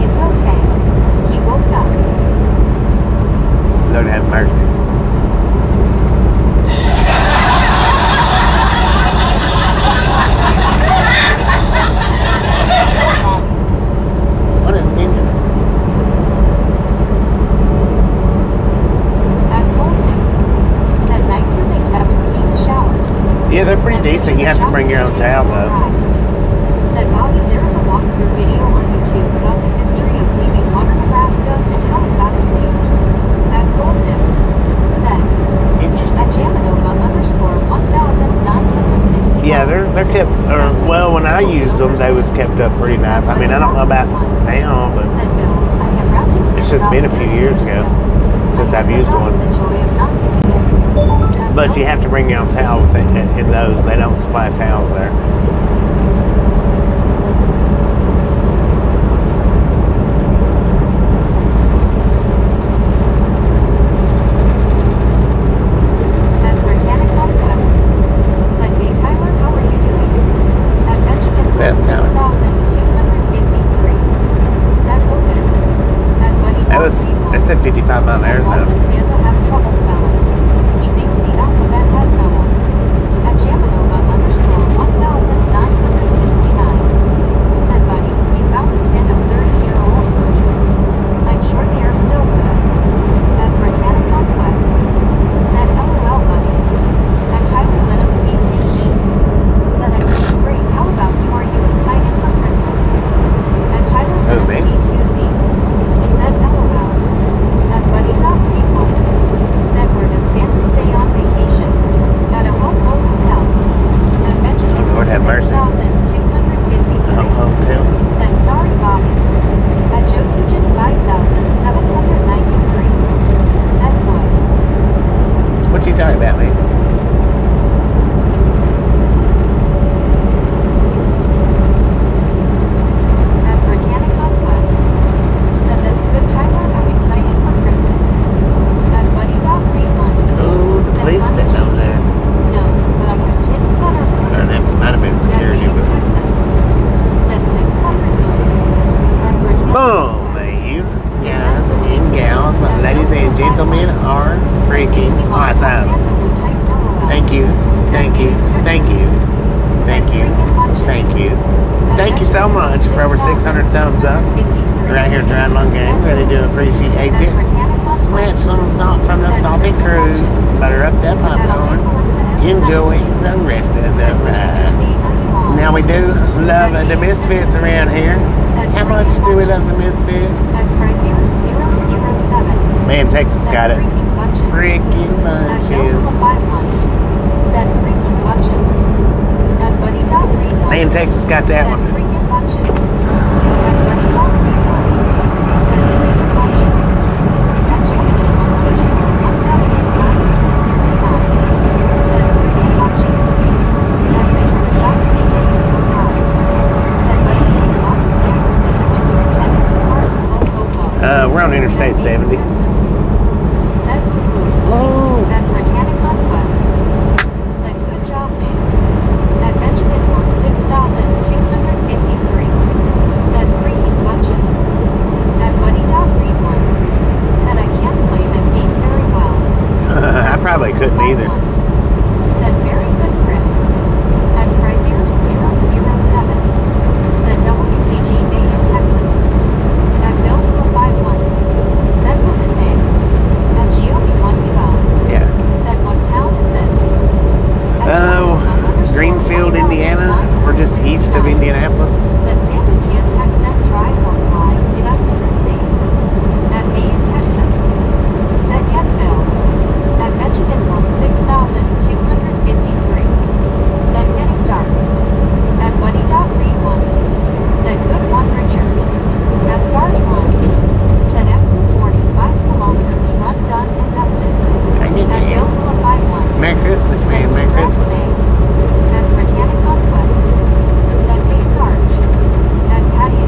It's okay. He woke up. Lord have mercy. What an injury. At Colton, said nicer they kept clean showers. Yeah, they're pretty decent. You have to bring your own towel though. Said Bobby, there is a walkthrough video on YouTube about the history of leaving Walker, Nebraska and how it got its name. At Colton, said Interesting. at Jaminova_1960. Yeah, they're kept. Or, well, when I used them, they was kept up pretty nice. I mean, I don't know about now, but Said Bill, I have wrapped it it's just been a few years ago since I've used one. The joy of not doing it. But you have to bring your own towel with it in those. They don't supply towels there. At Britannic Northwest, said B. Tyler, how are you doing? At Benjamin Yes, Tyler. 6253. Said open. At Buddy That was. They said 55 mile an hour Said, why zone. does Santa have trouble spelling? He thinks the alphabet has no one. At Jaminova_1969. Said Buddy, we found a tin of 30-year-old cookies. I'm sure they are still good. At Britannic Northwest. Said LOL Buddy. At Tyler Lenham C2C. Said I'm doing great. How about you? Are you excited for Christmas? At Tyler Lenham me? C2C. Said LOL. At Buddy Top People. Said where does Santa stay on vacation? At a Ho-Ho Hotel. At Benjamin Lord have mercy. 6253. Hotel. Said sorry Bobby. At Josephine 5793. Said what? What you sorry about, me? At Britannic Northwest. Said that's good Tyler, I'm excited for Christmas. At Buddy Dog Green One. Oh, the police sitting over there. No, but I have tins that are Or blue. that might have been At security, Beacon, but. Texas. Said 600 million. At Britannic Boom, Northwest. you guys and gals, ladies and gentlemen are freaking awesome. Thank you, thank you, thank you, thank you, thank you. Thank you so much for over 600 thumbs up. Right here at the Ride Along Gang, really do appreciate it. Smash some salt from the salty crew. Butter up that popcorn. Enjoy the rest of the ride. Now we do love the Misfits around here. How much do we love the Misfits? At Chrysler 007. Man, Texas got it. Freaking bunches. Said freaking bunches. At Buddy Dog Green One. Man, Texas got that Said one. freaking bunches. At Buddy Dog Green One. Said freaking bunches. At Jaminova_1969. Said freaking bunches. At Richard Shop TJ. Said Buddy, you wanted Santa Santa when he was 10 in his heart. We're on Interstate 70. Said boo-boo. Oh, At Britannic Northwest. Said good job, man. At Benjamin Moore 6253. Said freaking bunches. At Buddy Dog Green One. Said I can't play the game very well. I probably couldn't either. Said very good, Chris. At Chrysler 007. Said WTG Bay in Texas. At Bill 51. Said was it May? At Geomi 1UL. Yeah. Said what town is this? Greenfield, Indiana. We're just east of Indianapolis. Said Santa can't text and drive or fly. It just isn't safe. At May in Texas. Said yet Bill. At Benjamin Moore 6253. Said getting dark. At Buddy Dog Green One. Said good one Richard. At Sarge One. Said Xmas morning 5 kilometers run done and dusted. Dang it, At man. Bill 51. Merry Christmas, Said man. Merry congrats, Christmas. May. At Britannic Northwest. Said Bay Sarge. At Patio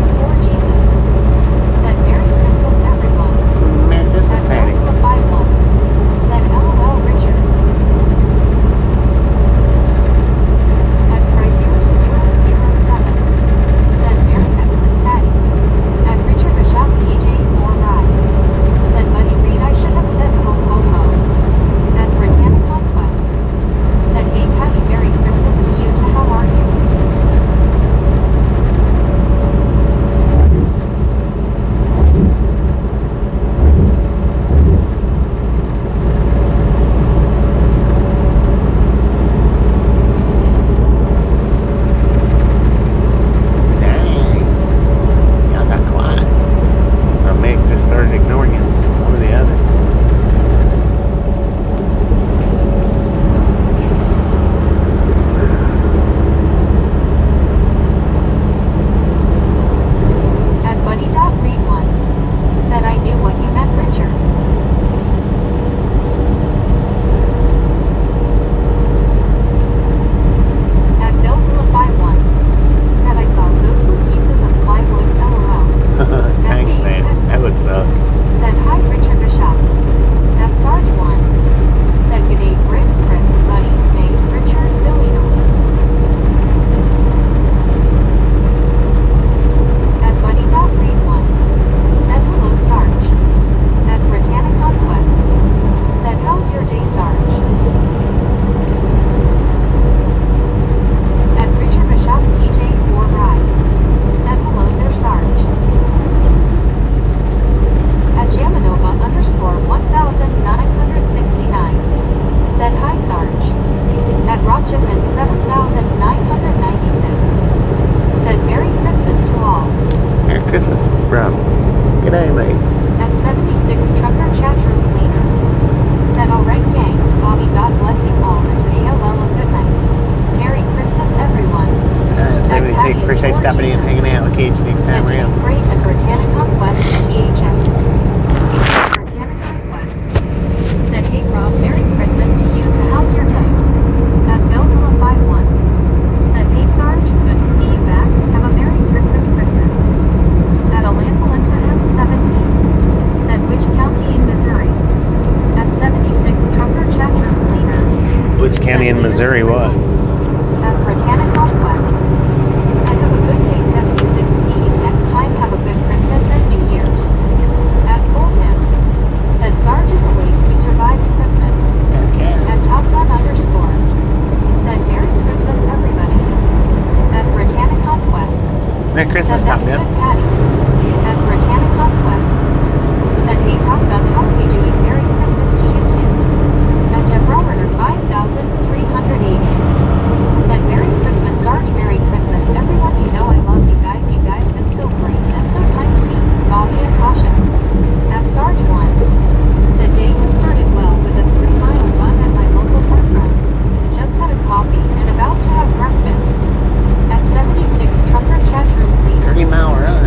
Rochapin 7,996. Said Merry Christmas to all. Merry Christmas, bro. G'day, mate. At 76 Trucker Chatroom Cleaner. Said alright gang, Bobby God bless you all and to AOL a good night. Merry Christmas everyone. 76, appreciate you stopping in and hanging out. We'll catch you next Said time doing around. great at Britannicon West THX. Britannicon West. Said hey Rob, Merry Christmas to you to how's your day? At Bellvilla 51. Said hey Sarge, good to see you back. Have a Merry Christmas Christmas. At Alanvalenta M7E. Said which county in Missouri? At 76 Trucker Chatroom Cleaner. Which county in Missouri what? At Britannicon West. Said have a good day 76. See you next time. Have a good Christmas and New Year's. At Bolton. Said Sarge is awake. We survived Christmas. Okay. At Top Gun underscore. Said Merry Christmas everybody. At Britannicon West. Merry Christmas, Said Top that's Gun. good Patty. At Britannicon West. Said hey Top Gun, how are we doing? Merry Christmas to you too. At Deborah 5,380. Said Merry Christmas Sarge, Merry Christmas everyone. You know I love you guys. You guys been so great and so kind to me. Bobby and Tasha. At Sarge 1. Said day has started well with a 3-mile run at my local park run. Just had a coffee and about to have breakfast. At 76 Trucker Chatroom Cleaner. 3-mile run.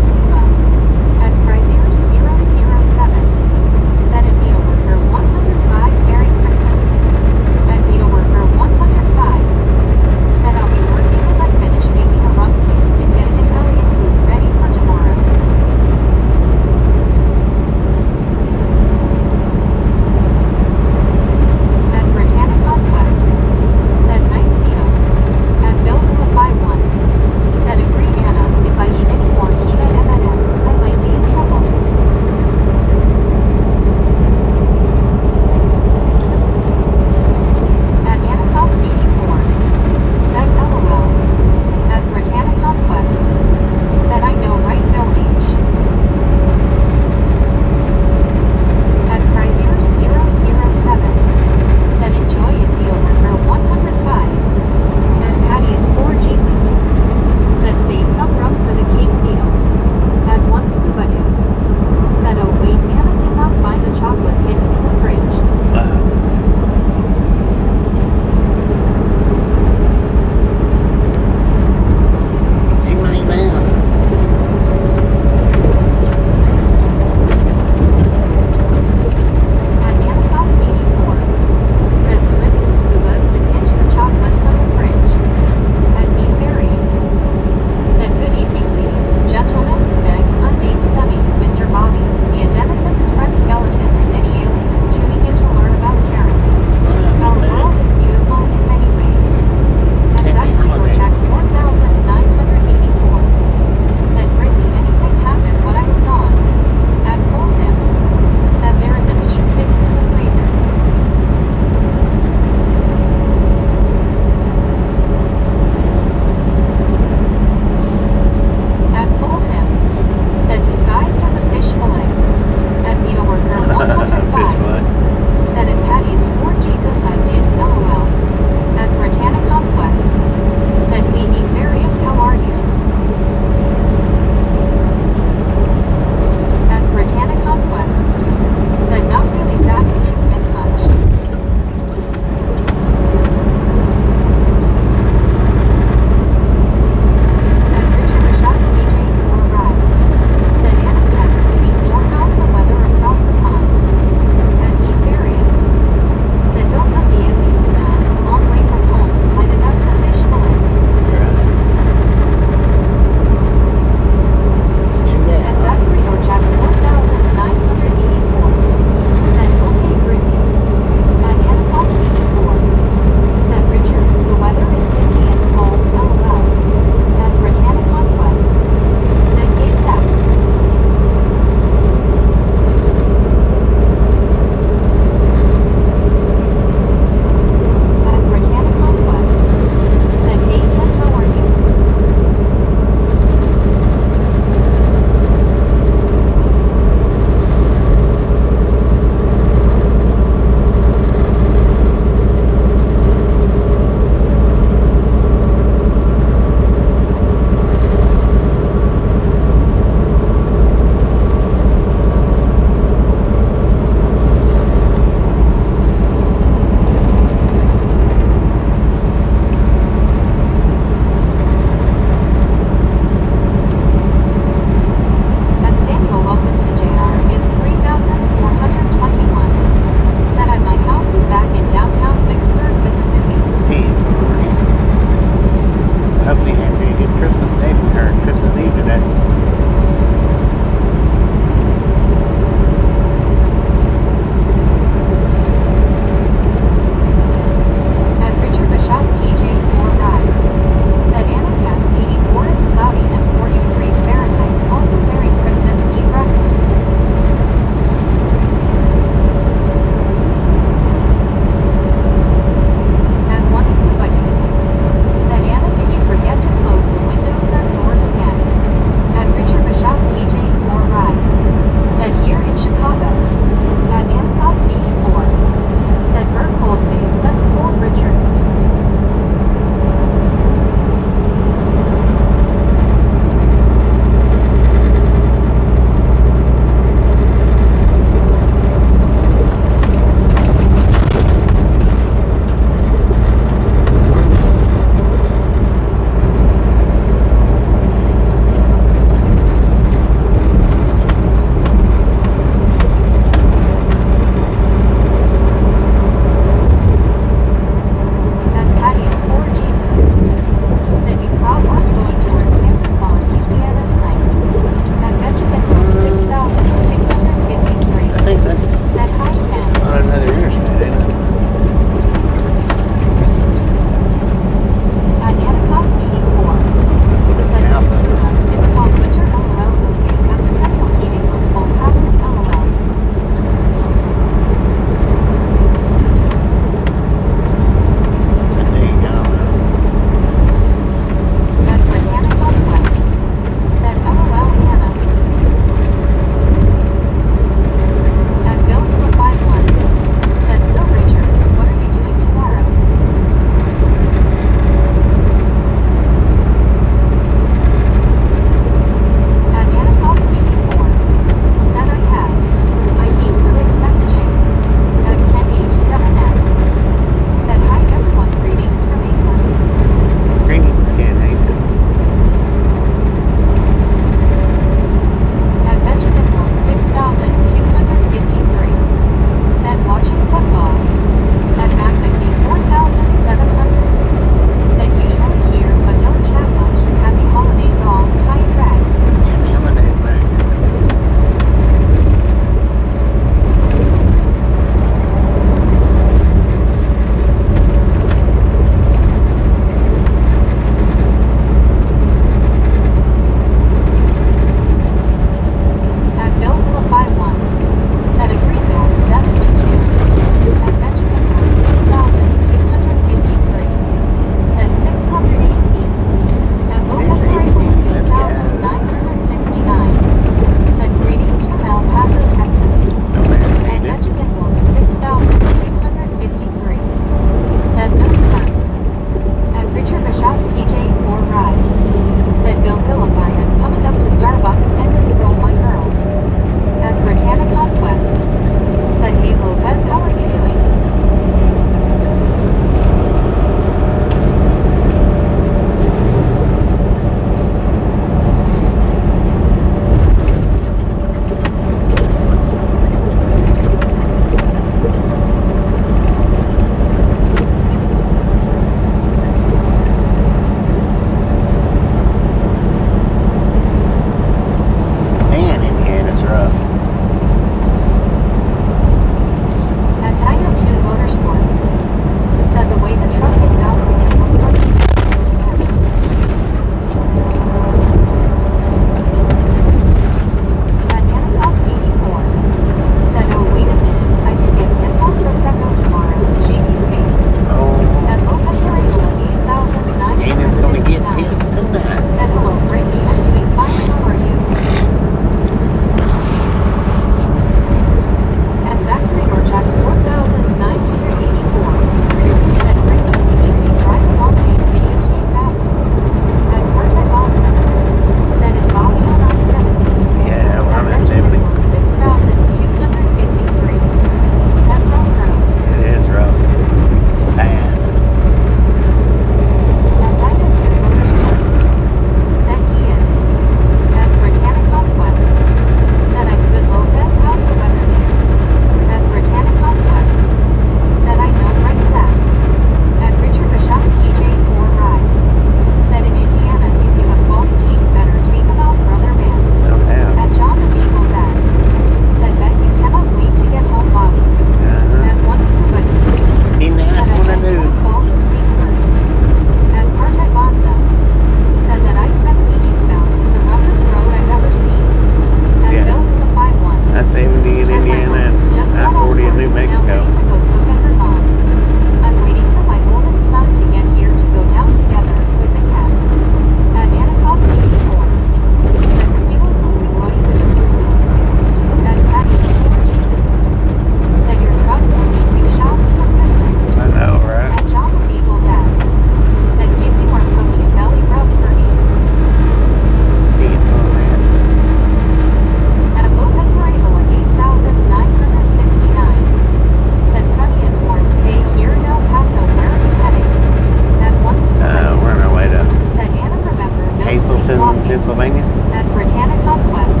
Hazleton, walking. Pennsylvania. At Britannic Conquest,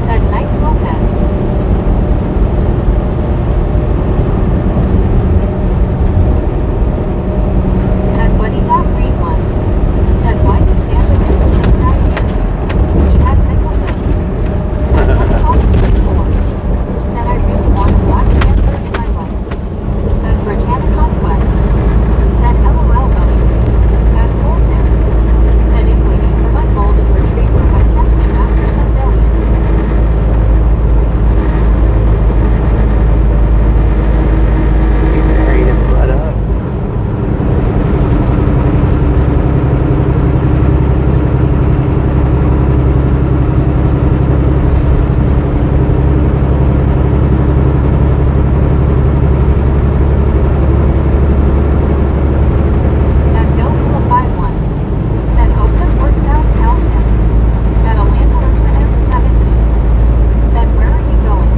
said Nice Lopez. At Buddy Dog Green One, said why did Santa give it to the crowd against? He had mistletoes. At Buddy Dog 84, said I really want a Black Panther in my life. At Britannic Conquest, said LOL Buddy. At Fulton, said in waiting for my golden retriever I sent him after some billion. He's hairy his blood up. At Bill Full 51, said hope that works out Calton. At Atlanta M7E, said where are you going?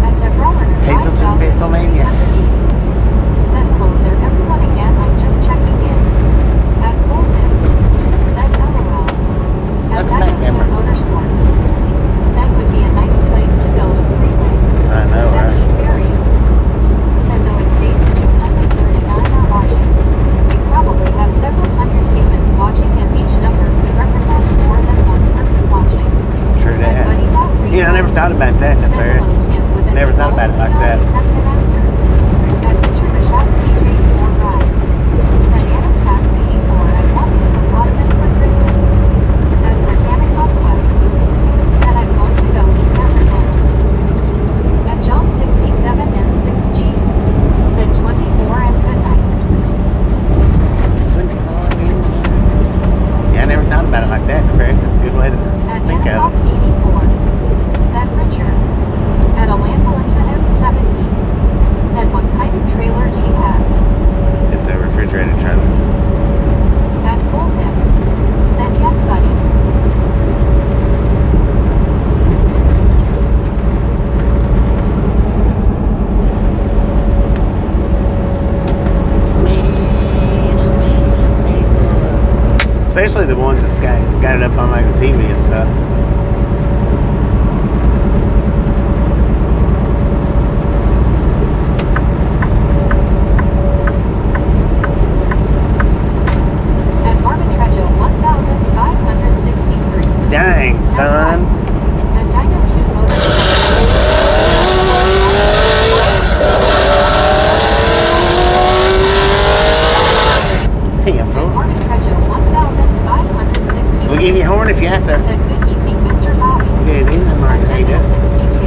At Deborah Hazleton, Pennsylvania. said hello there everyone again I'm just checking in. At Fulton, said LOL. At That's back Dino 2 memory. Motorsports, said would be a nice place to build a freeway. I know, At right? Heat Berries, said though it states 239 are watching, we probably have several hundred humans watching as each number could represent more than one person watching. True At that. Buddy Dog Green Yeah, I never thought about that at said first. hello Tim with a Never new thought about it like email that. we sent him after. At Richard Bishop TJ 4 Ride, said Adam Katz 84 I want a hippopotamus for Christmas. At Britannic Conquest, said I'm going to go eat Capricorn. At John 67 and 6G, said 24 and good night. 24 in there. Yeah, I never thought about it like that at first. That's a good way to At think of Anacots it. 84, said Richard. At Atlanta M7E, said what kind of trailer do you have? It's a refrigerator trailer. At Fulton, said yes buddy. Especially the ones that's got it up on like the TV and stuff. At Arbitragio 1563. Dang, son. At Dino 2 Motorsports. Damn, At fool. Arbitragio 1563. We'll give you a horn if you have to. Said good evening Mr. Bobby. Good evening, At Margarita. Daniel 62.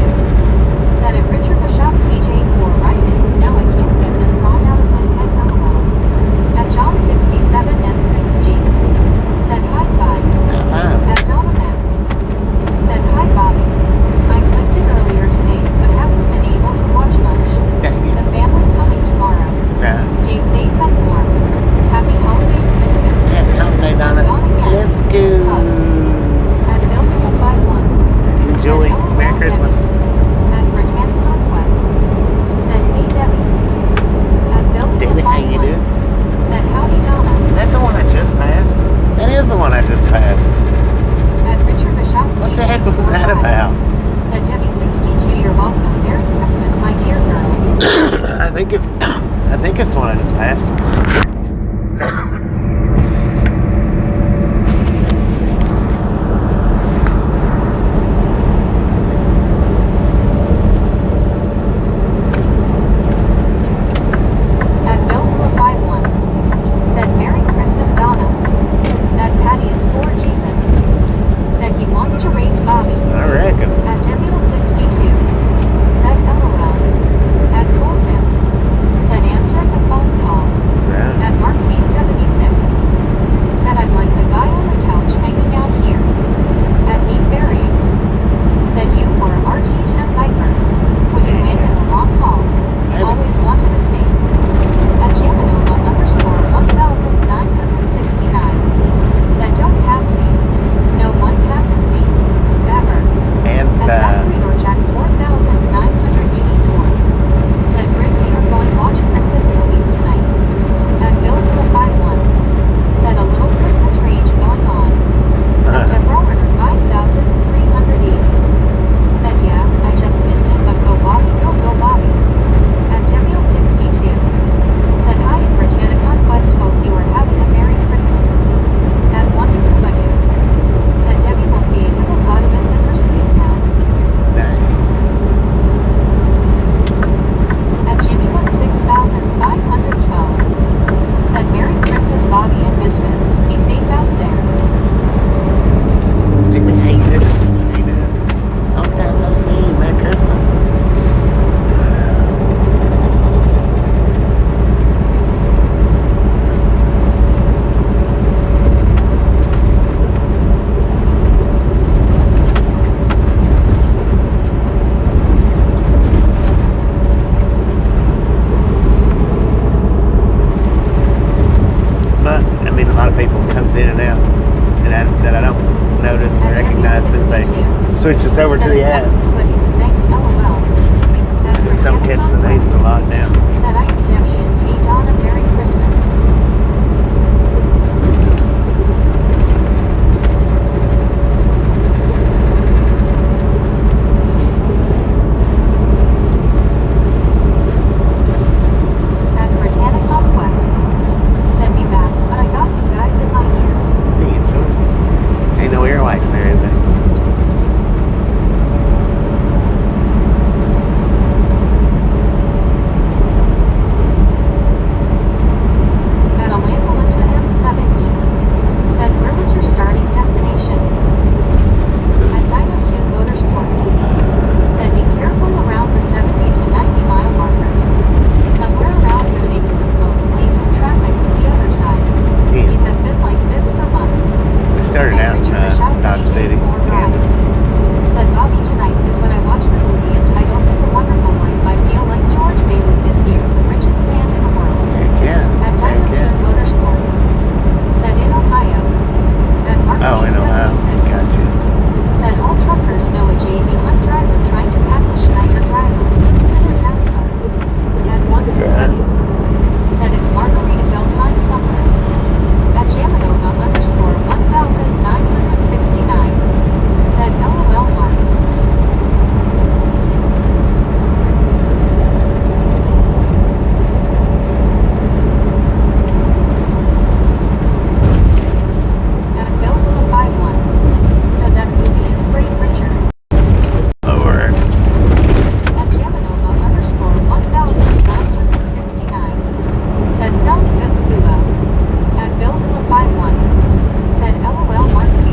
Said at Richard Bishop TJ 4 Ride-ins now I can't get that song out of my head LOL. At John 67 and 6G. Said hi bye. High At Donna Max, said hi Bobby. I clicked it earlier today, but haven't been able to watch much. five. The family coming tomorrow. Right. Stay safe and warm. Happy holidays, Misfits. Happy holiday, Donna. Gone again. Let's go. Hugs. At Bill 51. Enjoy. Said, Merry Christmas. mean, a lot of people comes in and out that I don't notice and recognize since they switched us over to the ads. Thanks, LOL. I just don't catch the names a lot now. Said I am Debbie and hey Donna, Merry Christmas. At Britannic Conquest. Send me back, but I got you guys in my ear. Damn, ain't no earwax there, is it? At Atlanta M70. Said where was your starting destination? At Dino 2 Motorsports. Said be careful around the 70 to 90 mile markers. Somewhere around here they move both lanes of traffic to the other side. Damn. It has been like this for months. We started out in Dodge City, Kansas. Said Bobby, tonight is when I watched the movie entitled It's a Wonderful Life. I feel like George Bailey this year, the richest man in the world. Heck yeah. At Dino 2 Motorsports. Said in Ohio. At Mark Oh, in Ohio. 76. Gotcha. Said all truckers know a JV Hunt driver trying to pass a Schneider driver is considered NASCAR. At once Yeah. said it's Margaritaville time somewhere. At Jamanova _ 1969. Said LOL Mark. At Bill with a 51. Said that movie is pretty Richard. Lord. At Jamanova _ 1969. Said sounds good scuba. At Bill with a 51. Said LOL Mark B.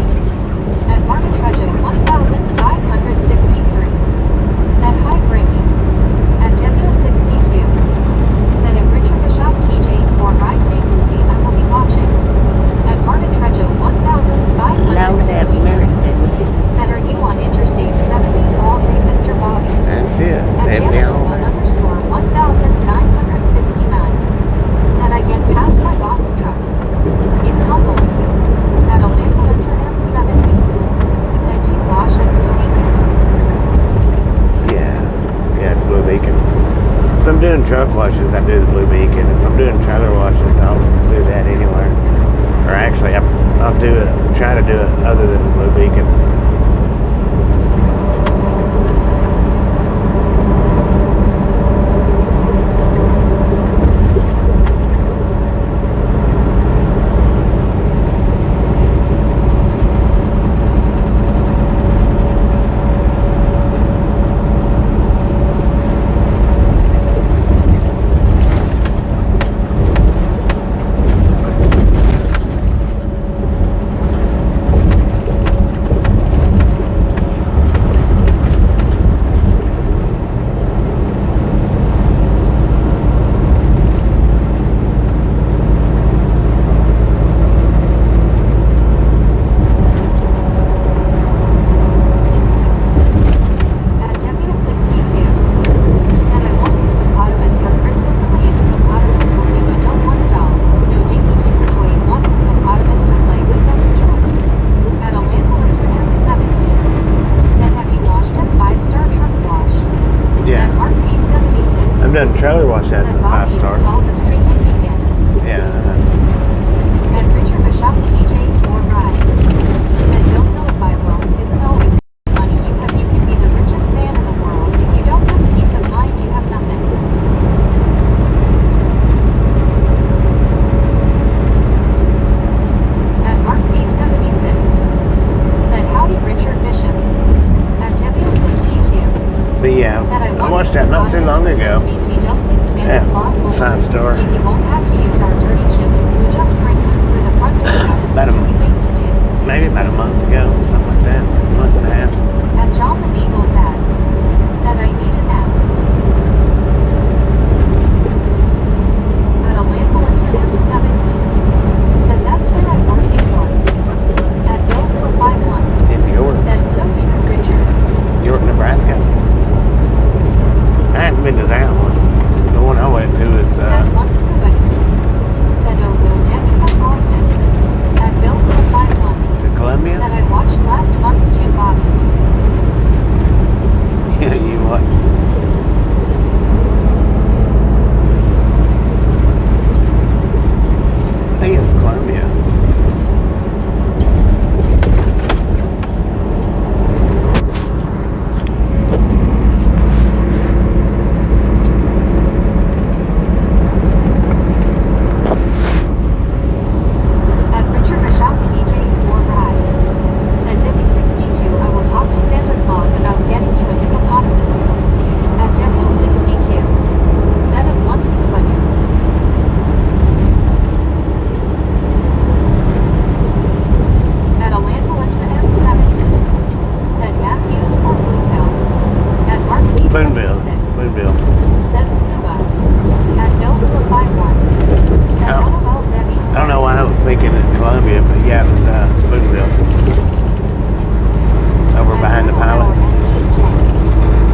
At Martin Trejo 1563. Said hi Frankie. At W62. Said if Richard Bishop TJ for my same movie I will be watching. At Martin Trejo 1560. Said are you on Interstate 70 all day Mr. Bobby? That's it. At Same down. Jamanova _ 1969. Said I get past my box trucks. It's humbling. At Atlanta M70. Said do you wash at Blue Beacon? Yeah. Yeah, it's Blue Beacon. If I'm doing truck washes, I do the Blue Beacon. If I'm doing trailer washes, I'll do that anywhere. Or actually, I'll do it. Try to do it other than the Blue Beacon. At W62. Said I want hippopotamus for Christmas and the hippopotamus will do a don't want a doll. No dinky tinker toy want hippopotamus to play with no control. At Atlanta M70. Said have you washed at 5-star truck wash? Yeah. At Mark B76. I've done trailer wash outs Said at Bobby, 5-star. it's called the streaking weekend. Yeah. At Richard Bishop TJ for ride. Said Bill Philippi will isn't always money you have. You can be the richest man in the world. If you don't have peace of mind, you have nothing. At Mark B76. Said howdy Richard Bishop. At W62. But yeah, Said I watched that not too long ago. BC don't think Santa Yeah, Claus will 5-star. You won't have to use our dirty chimney. We just bring them through the front door. It's About an a- easy thing to do. Maybe about a month ago, something like that. A month and a half. At John the Beagle Dad. Said I need a nap. At Atlanta M70. Said that's where I want you for. At Bill Philip 51. In York. Said so true Richard. York, Nebraska. I haven't been to that one. thinking of Columbia, but yeah, it was Boonville. Over behind the pilot.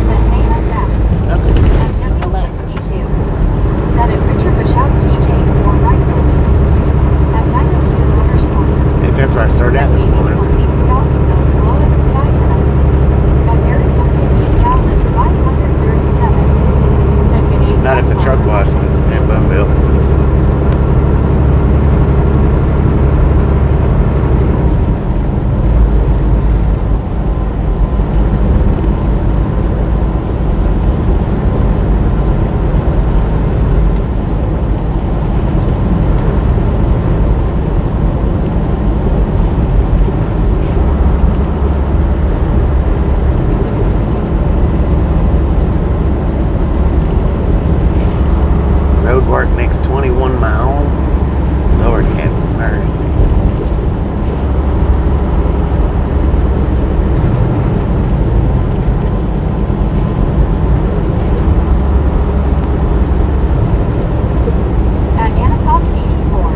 Said, hey, I'm back. Okay. At W62. Said it Richard Bashout TJ or Rifles. At Dino 2 Motorsports. If that's where I started Said out this maybe morning. we'll see Rudolph's nose glow in the sky tonight. At Harrison 58,537. Said Grenade Not if the truck wash was in Boonville. Road work next 21 miles. Lord have mercy. At Anacots 84.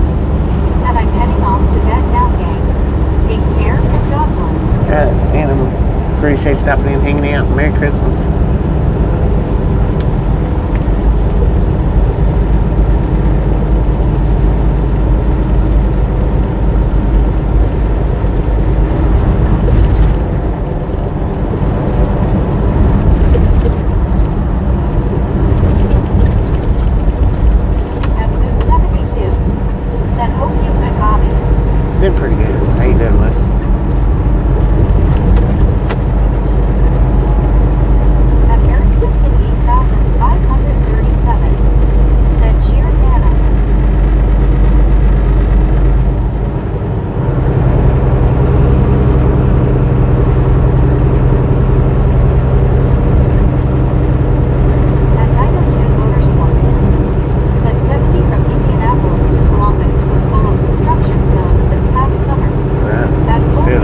Said I'm heading off to bed now, gang. Take care and God bless. And I appreciate you stopping in and hanging out. Merry Christmas. At Blue 72. Said hope you good hobby. Been pretty good. How you doing, Liz? At Erickson 8,537. Said cheers, Anna. At Dino 2 Motorsports. Said 70 from Indianapolis to Columbus was full of construction zones this past summer. Right. At Still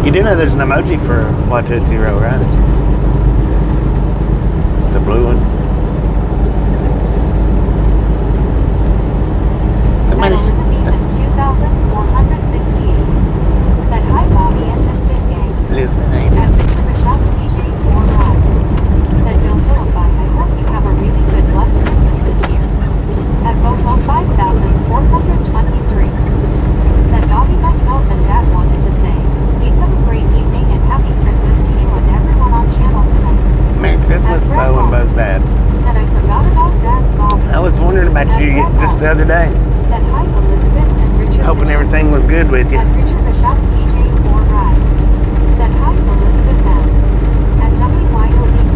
You do know there's an emoji for Watootsie Row, right? It's the blue one. At Elizabethan 2468. Said hi Bobby and Misfit Gang. Elizabeth, ain't At Victor Bishop TJ 45. Said Bill Philippi, I hope you have a really good blessed Christmas this year. At Boatwell 5423. Said Bobby, myself and Dad wanted to say, please have a great evening and happy Christmas to you and everyone on channel tonight. Merry Christmas, At Brett Bo and Hall. Bo's dad. Said I forgot about that, Bobby. I was wondering about you just the other day. Said hi Elizabeth and Richard Hoping Bishop. everything was good with you. At Richard Bishop TJ 4 Ride. Said hi Elizabeth M. At WYOET.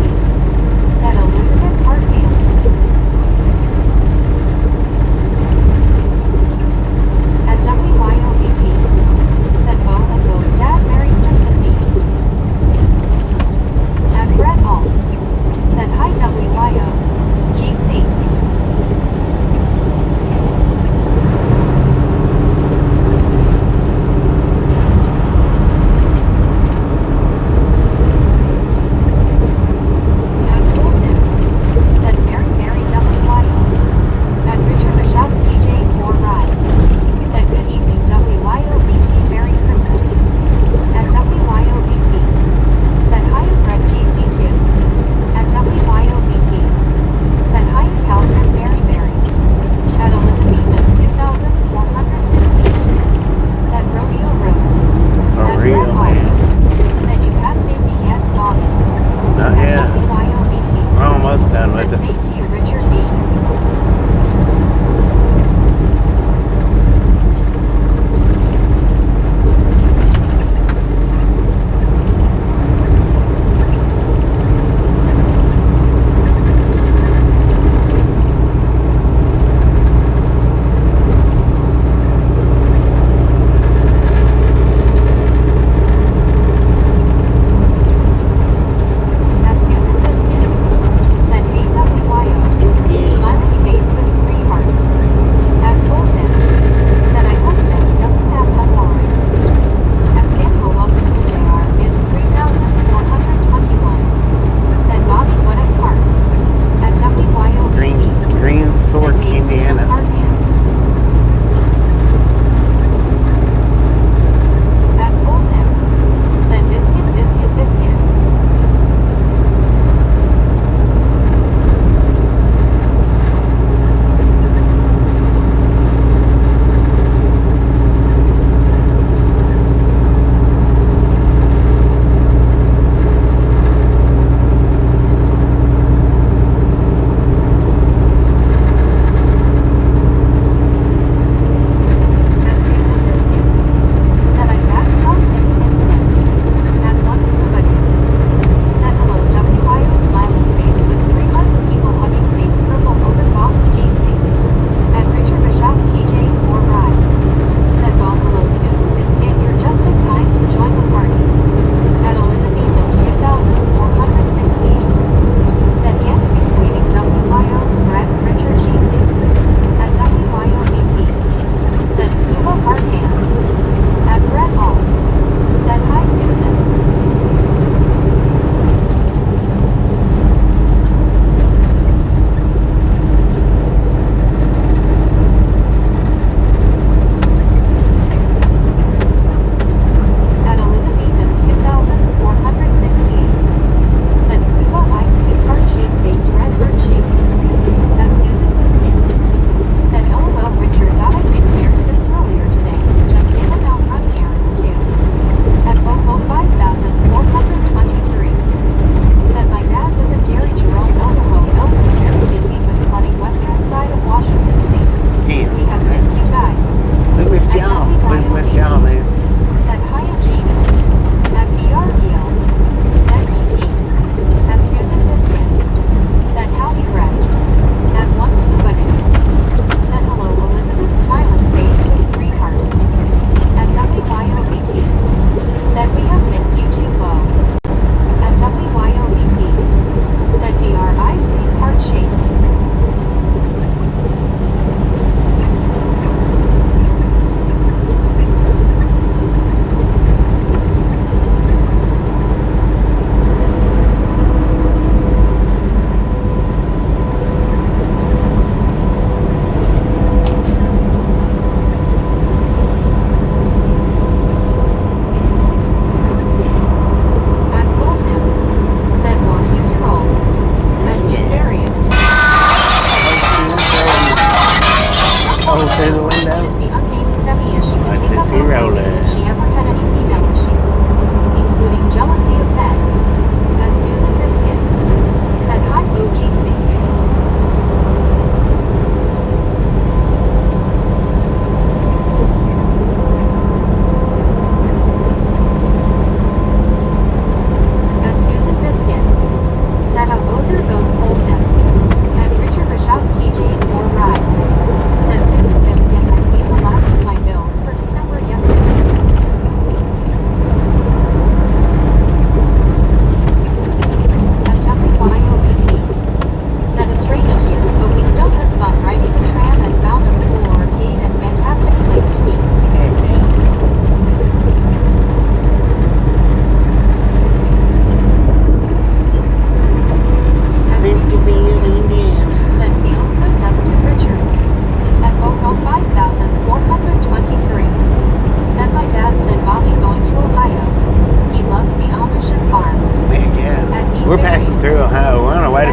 Said Elizabeth Heart Hands. At WYOET. Said Bo and Bo's dad Merry Christmas Eve. At Brett Hall. Said hi WYO. GC.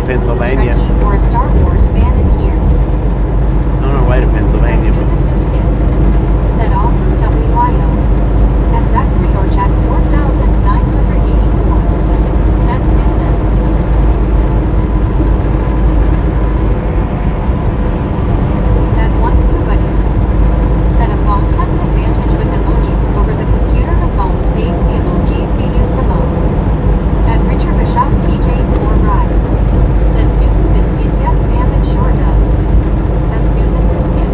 Was a Pennsylvania. Trekkie or a Star Wars fan in here? On our way to And Pennsylvania. Susan Biscuit said awesome WYO. And Zachary Orchak 4,984 said Susan. That one scuba dude said a phone has an advantage with emojis over the computer. The phone saves the emojis you use the most. At Richard Bishop TJ 4 Ride said Susan Biscuit, yes ma'am, it sure does. And Susan Biscuit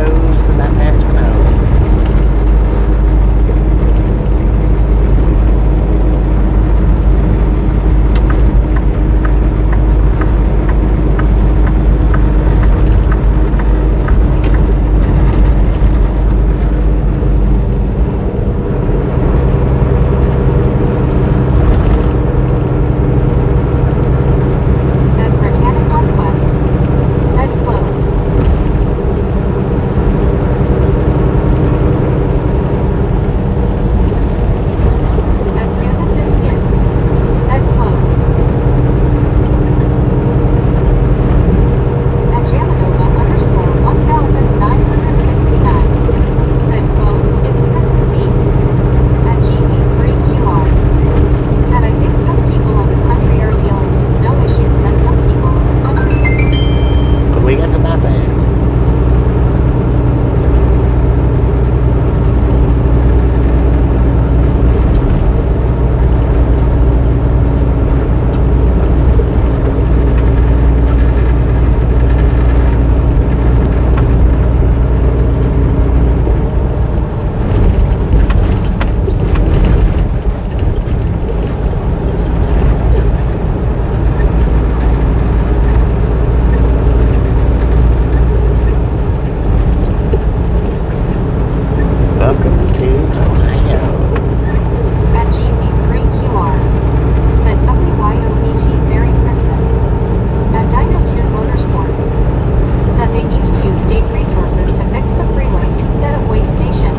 closed, the bypass or no? At Britannicon West, said closed. At Susan Biscuit, said closed. At Jamanova _1969, said closed. It's Christmas Eve. At GV3QR, said I think some people in the country are dealing with snow issues and some people in the country. But we got the bypass. Welcome to Ohio. At GV3QR, said WYOET Merry Christmas. At Dino 2 Motorsports, said they need to use state resources to fix the freeway instead of Wade Station.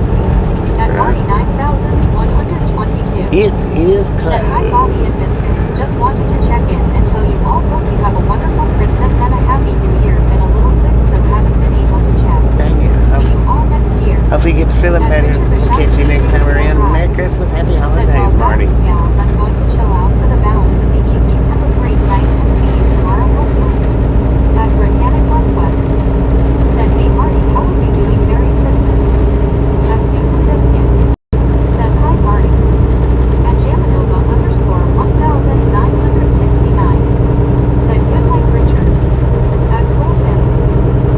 At Marty 9122, It is said hi Bobby and closed. Biscuits, just wanted to check in and tell you all hope you have a wonderful Christmas and a happy new year. Been a little sick so haven't been able to chat. Dang it. See you all next year. Hopefully he gets feeling better. We'll catch you next time we're in. Merry Christmas, happy Said, holidays, well, Marty. guys and gals, I'm going to chill out for the balance of the evening. Have a great night and see you tomorrow, hopefully. At Britannicon West, said, hey Marty, how are you doing? Merry Christmas. At Susan Biscuit, said, hi Marty. At Jamanova _1969, said, good night Richard. At Cool Tim,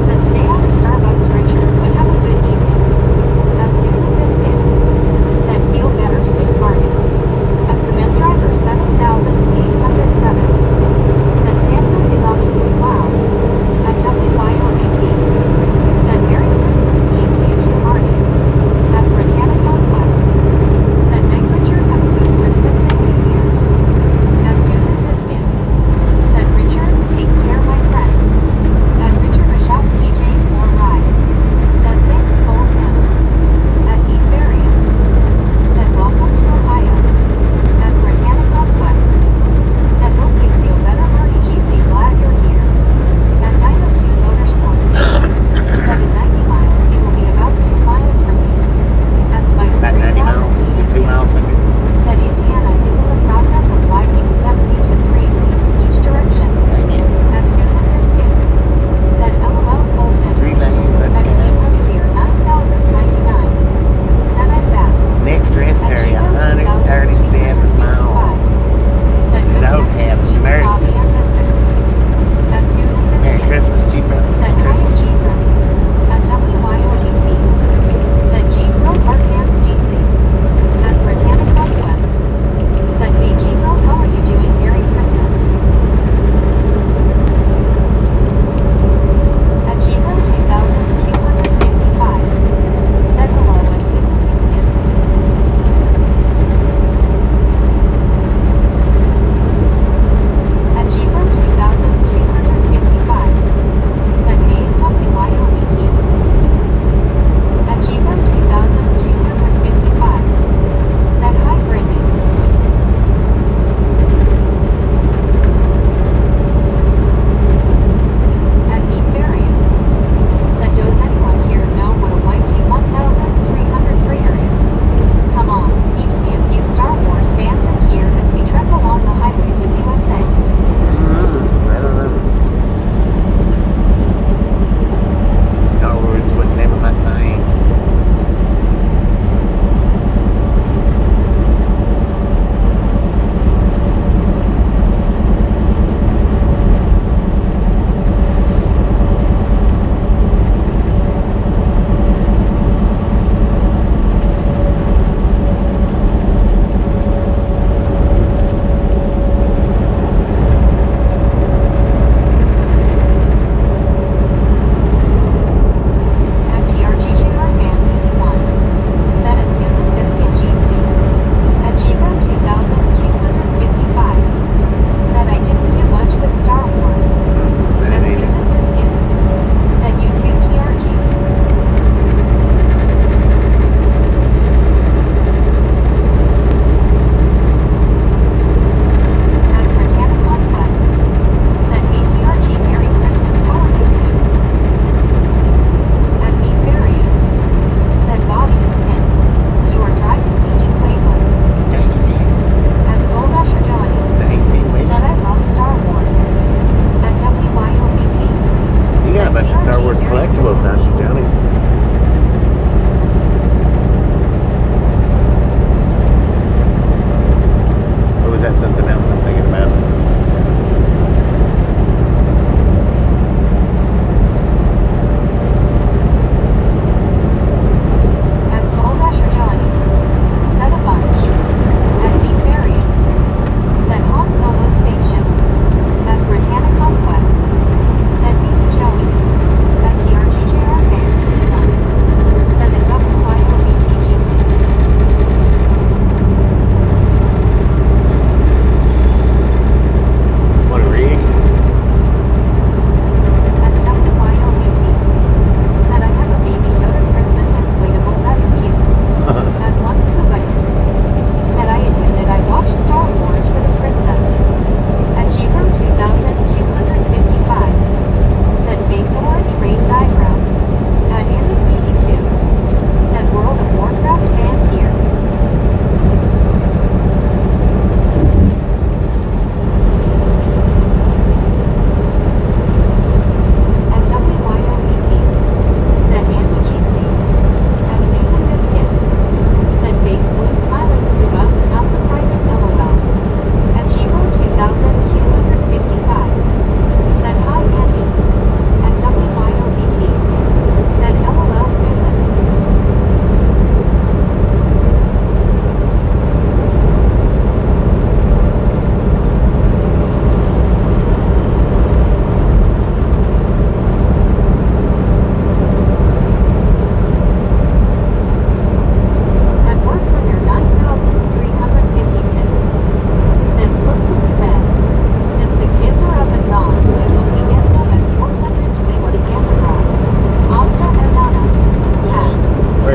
said, stay out of Starbucks Richard, but have a good evening. At Susan Biscuit, said, feel better soon Marty. At Samantha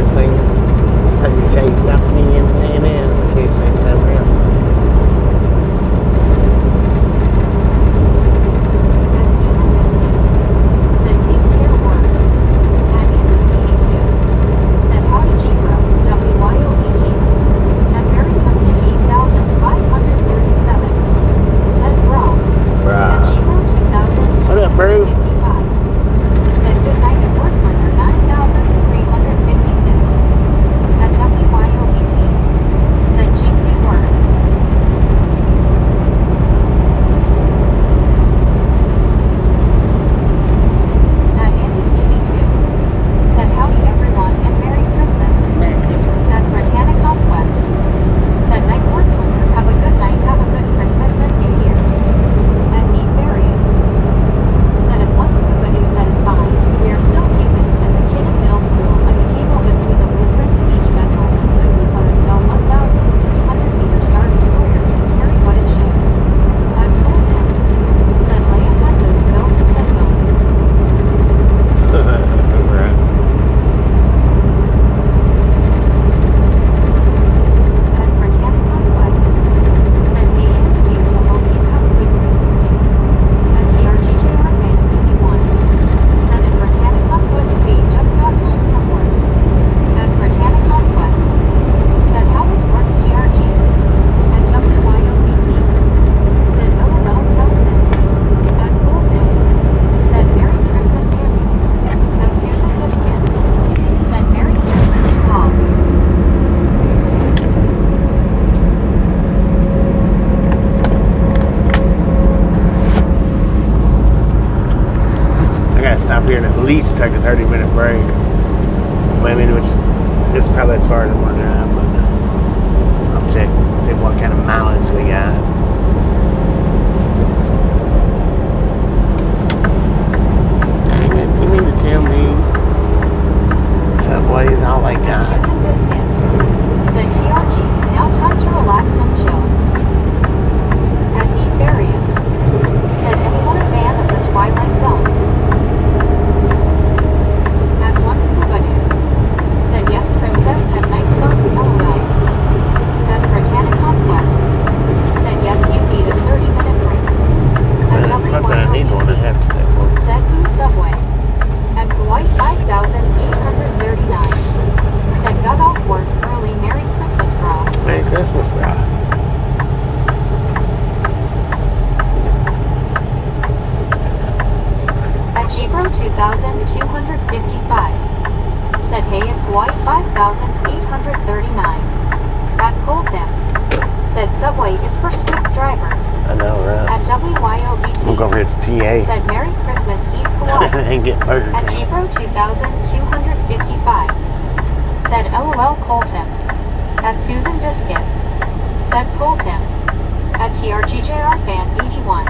next thing, let me say stop me and paying in in case next time around. At Susan Biscuit. Said take care work. At Anthony 82. Said howdy G-Bro, WYOET. At Mary something 8,537. Said bro. At G-Bro 2000. What up, bro? 55. Said good night at Wordslinger 9,356. At WYOET. Said Jinxie word. At Andy 82. Said howdy everyone and Merry Christmas. Merry Christmas. At Britannic Conquest. Said night Wordslinger, have a good night, have a good Christmas and New Year's. At Neat Various. Said at one scuba dude that is fine. We are still human. As a kid in middle school, I became obsessed with the blueprints of each vessel and quickly learned no 1,300 meters yard destroyer can carry what it should. At Colton. Said Leia had those bells and headphones. Right. At Britannic Conquest. Said me and you to hope you have a good Christmas too. At TRGJR Fan 81. Said at Britannic Conquest he just got home from work. At Britannic Conquest. Said how was work TRG? At WYOBT. Said LOL Felton. At Colton. Said Merry Christmas Andy. At Susan Biscuit. Said Merry Christmas to all. I gotta stop here and at least take a 30-minute break. I mean, which is probably as far as I want to drive, but I'll check, see what kind of mileage we got. Dang it, you mean to tell me Subway is all they At got? Susan Biscuit. Said TRG, now time to relax and chill. At Neat Various. Said anyone a fan of the Twilight Zone? At one scuba dude. Said yes princess had nice buns LOL. At Britannic Conquest. Said yes you need a 30-minute break. At It's not that I need one, I have to take one. Said who Subway. At Hawaii 5,839. Said got off work early, Merry Christmas bro. Merry Christmas, bro. At Gbro 2,255. Said hey at Hawaii 5,839. At Colton. Said Subway is for swift drivers. I know, right? At WYOBT. We'll go over here to TA Said Merry Christmas Eve Hawaii. and get Burger At King. Gbro 2,255. Said LOL Colton. At Susan Biscuit. Said Colton. At TRGJR Fan 81.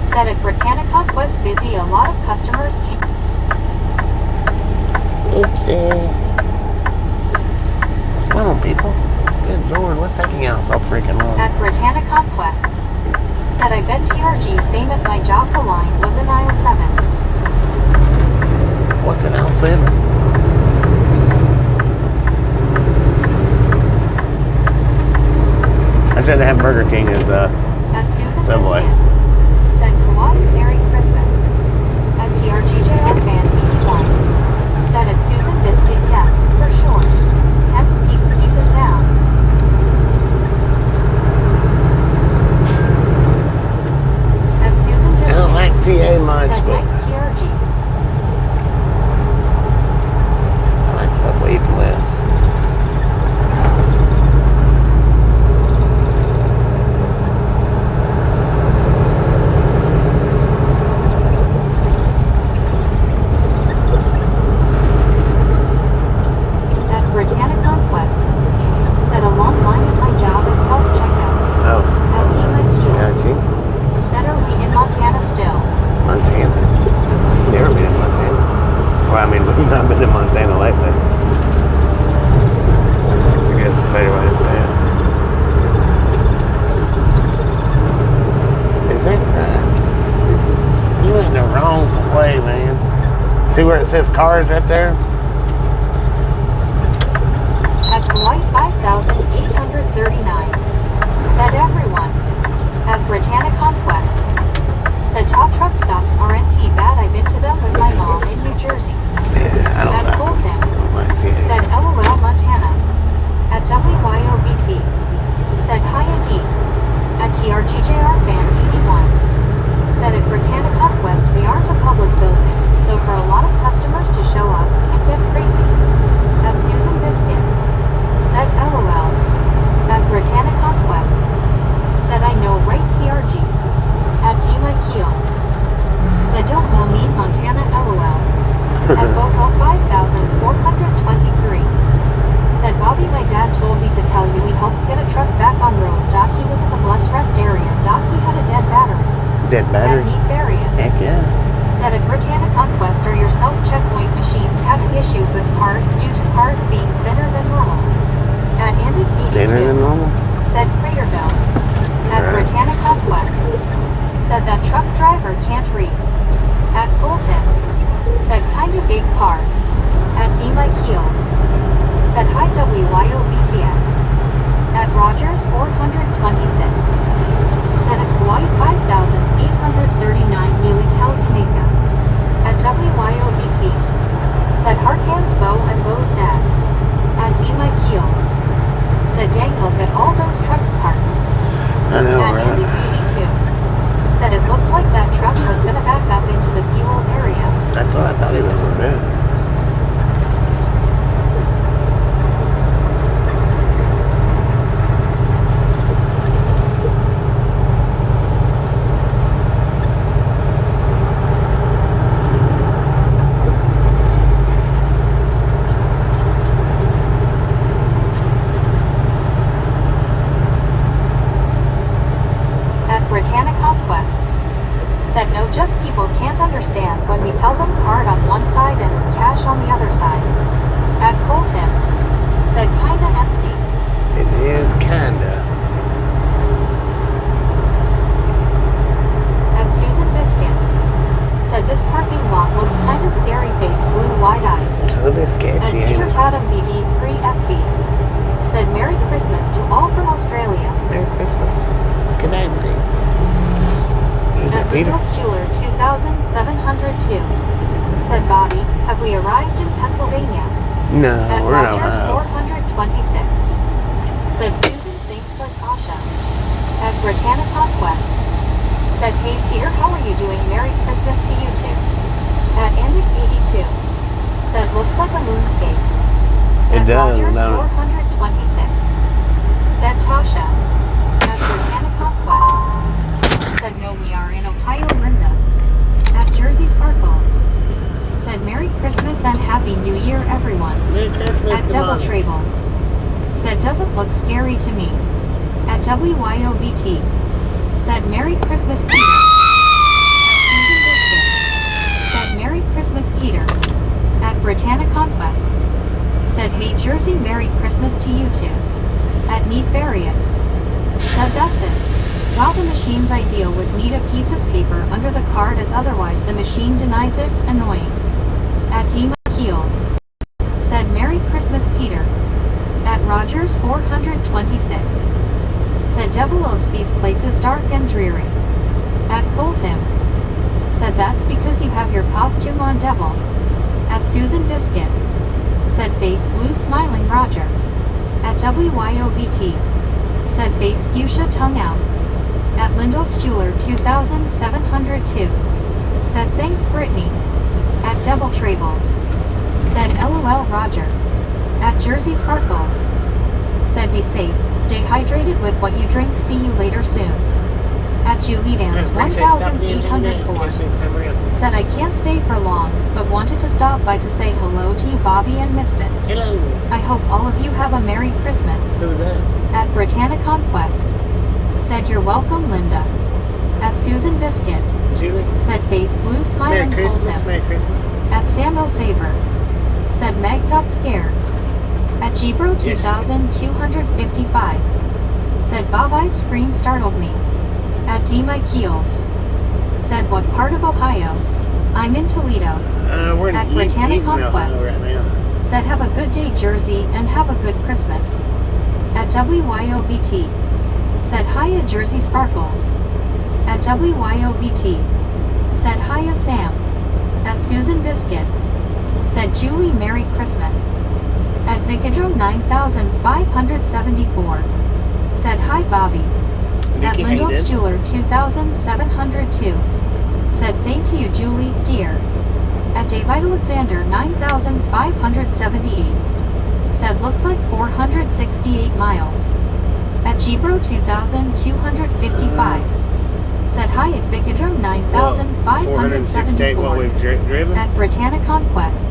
Said at Britannic was busy, a lot of customers came. Oopsie. Come on, people. Good Lord, what's taking out so freaking long? At Britannic Conquest. Said I bet TRG same at my job the line was in aisle 7. What's an L7? I'd rather have Burger King as At Susan Subway. Biscuit. Said Kawhi Merry Christmas. At TRGJR Fan 81. Said at Susan Biscuit yes, for sure. 10th peak season down. At Susan I Biscuit. don't like TA much, Said but nice TRG. I like Subway even less. At Britannic Conquest. Said a long line at my job at self-checkout. Oh, At Team got Keels. you. Said are we in Montana still? Montana. Never been in Montana. Well, I mean, we've not been in Montana lately. I guess the better way to say it. Is that right? You went the wrong way, man. See where it says cars right there? cards being thinner than normal. At Andic Thinner than 82, normal? said Craterville. At Right. Britannica West, said that truck driver can't read. At Fulton, said kinda big car. At D Mike Heels, said hi WYOBTS. At Rogers 426, said at Hawaii 5839 Neely California. At WYOBT, said Harthan's Bow and Bow's dad. At D Mike Heels, said dang look at all those trucks parked. I know, At Andy right? 82, said it looked like that truck was gonna back up into the fuel area. That's what I thought he was going to do. At Britannica Quest, said no, just people can't understand when we tell them card on one side and cash on the other side. At Colton, said kinda empty. It is kinda. At Susan Biscuit, said this parking lot looks kinda scary, face blue wide eyes. It's a little bit At sketchy, ain't Peter it? Tatum BD3FB, said Merry Christmas to all from Australia. Merry Christmas. Good night, Marie. Is At that Peter? Lidl's Jeweler 2702, said Bobby, have we arrived in Pennsylvania? No, At we're in Rogers Ohio. 426, said Susan thinks like Asha. At Britannica Quest, said hey Peter, how are you doing? Merry Christmas to you too. At Andic 82, said looks like a moonscape. It At does, Rogers don't it? 426, said Tasha. At Britannica Quest, said no, we are in Ohio, Linda. At Jersey Sparkles, said Merry Christmas and Happy New Year everyone. Merry Christmas, At Devil Devil Travels, said doesn't look scary to me. At WYOBT, said Merry Christmas Peter. At Susan Biscuit, said Merry Christmas Peter. At Britannica Conquest, said hey Jersey, Merry Christmas to you too. At Nefarious, said that's it. While the machine's ideal would need a piece of paper under the card as otherwise the machine denies it, annoying. At Dima Heels, said Merry Christmas Peter. At Rogers 426, said Devil loves these places dark and dreary. At Colton, said that's because you have your costume on Devil. At Susan Biscuit, said face blue smiling Roger. At WYOBT, said face fuchsia tongue out. At Lindolt's Jeweler 2702, said thanks Brittany. At Devil Travels, said LOL Roger. At Jersey Sparkles, said be safe, stay hydrated with what you drink, see you later soon. At Julie Vance 1804, said I can't stay for long, but wanted to stop by to say hello to you Bobby and Misfits. Hello. I hope all of you have a Merry Christmas. Who's that? At Britannica Conquest, said you're welcome Linda. At Susan Biscuit, Julie? said face blue Merry smiling Christmas, Colton. Merry Christmas. At Samuel Saver, said Meg got scared. At Jebro 2255, said Bob Ice scream startled me. At D Mike Keels, said what part of Ohio? I'm in Toledo. We're in At Eaton, Britannica Ohio Conquest, right now. said have a good day Jersey and have a good Christmas. At WYOBT, said hiya Jersey Sparkles. At WYOBT, said hiya Sam. At Susan Biscuit, said Julie Merry Christmas. At Vicadrome 9574, said hi Bobby. At Nikki Lindolt's Hayden. Jeweler 2702, said same to you Julie, dear. At Dave Alexander 9578, said looks like 468 miles. At Jebro 2255, said hi at Vicadrome 468 what 9574. we've driven. At Britannica Conquest,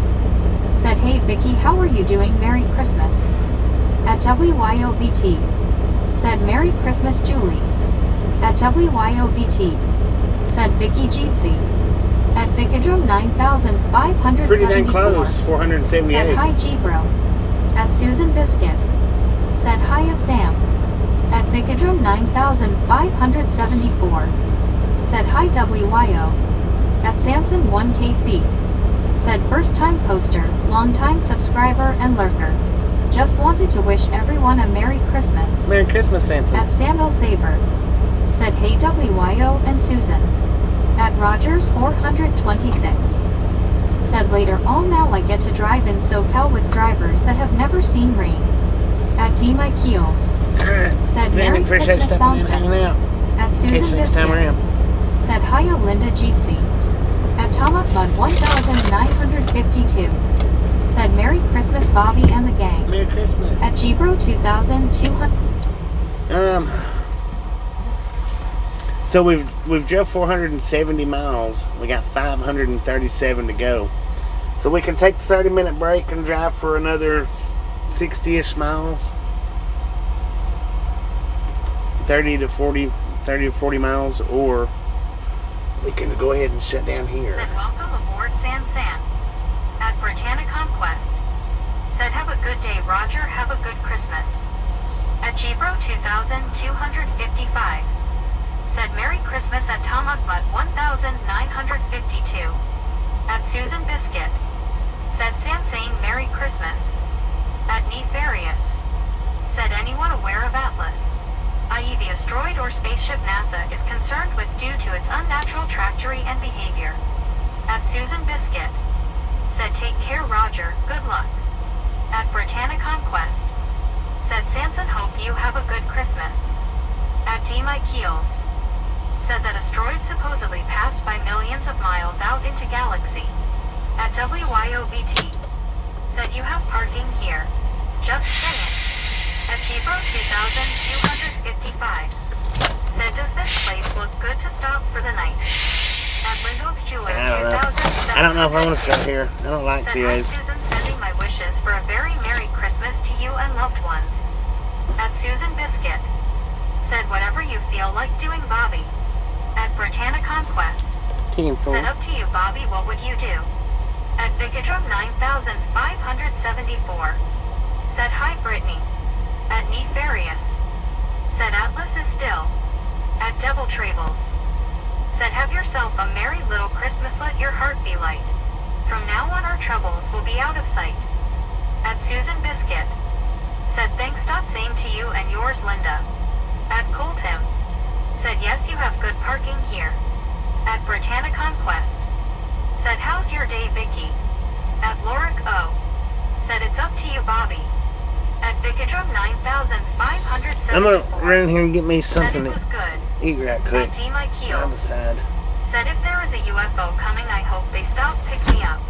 said hey Vicky, how are you doing? Merry Christmas. At WYOBT, said Merry Christmas Julie. At WYOBT, said Vicky Jeetsy. At Vicadrome 9574, Pretty dang close, said 478. hi Jebro. At Susan Biscuit. Said hiya Sam. At Vicadrum 9574. Said hi WYO. At Sanson 1KC. Said first time poster, long time subscriber and lurker. Just wanted to wish everyone a Merry Christmas. Merry Christmas, Sanson. At Samuel Saber. Said hey WYO and Susan. At Rogers 426. Said later all now I get to drive in SoCal with drivers that have never seen rain. At D. My Keels. Said Merry Christmas Sanson. At Susan Biscuit. Said hiya Linda Jeetsy. At Tomak Mud 1952. Said Merry Christmas Bobby and the gang. Merry Christmas. At Gbro 2200. So we've drove 470 miles. We got 537 to go. So we can take the 30-minute break and drive for another 60-ish miles. 30 to 40 miles, or we can go ahead and shut down here. Said welcome aboard San San. At Britannia Conquest. Said have a good day Roger, have a good Christmas. At Gbro 2255. Said Merry Christmas at Tomakmut 1952. At Susan Biscuit. Said Sansane Merry Christmas. At Nefarious. Said anyone aware of Atlas, i.e. the asteroid or spaceship NASA is concerned with due to its unnatural trajectory and behavior. At Susan Biscuit. Said take care Roger, good luck. At Britannia Conquest. Said Sanson hope you have a good Christmas. At D. My Keels. Said that asteroid supposedly passed by millions of miles out into galaxy. At WYOBT. Said you have parking here. Just saying. At Gbro 2255. Said does this place look good to stop for the night? At Lindholt's Jeweler 2007. I don't know if I want to sit here. I don't like Said hi TAs. Susan, sending my wishes for a very Merry Christmas to you and loved ones. At Susan Biscuit. Said whatever you feel like doing Bobby. At Britannia Conquest. Said up to you Bobby, what would you do? At Vicadrum 9574. Said hi Brittany. At Nefarious. Said Atlas is still. At Devil Trables. Said have yourself a merry little Christmas, let your heart be light. From now on our troubles will be out of sight. At Susan Biscuit. Said thanks. Same to you and yours Linda. At Coltim. Said yes you have good parking here. At Britannia Conquest. Said how's your day Vicky? At Loric O. Said it's up to you Bobby. At Vicadrum 9574. I'm gonna run in here and get me Said something it was to good. eat right quick. At D. My On the Keels. side. Said if there is a UFO coming I hope they stop, pick me up.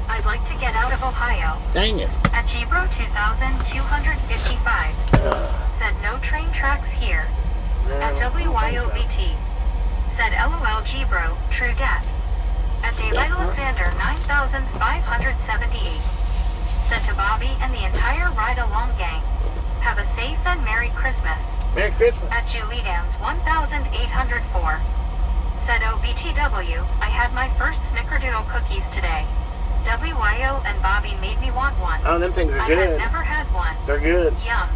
I'd like to get out of Ohio. Dang it. At Gbro 2255. Said no train tracks here. At WYOBT. Said LOL Gbro, true death. At Dave Alexander 9578. Said to Bobby and the entire Ride Along gang. Have a safe and Merry Christmas. Merry Christmas. At Julie Dams 1804. Said OBTW, I had my first snickerdoodle cookies today. WYO and Bobby made me want one. Oh, them things are I good. had never had one. They're good. Yum.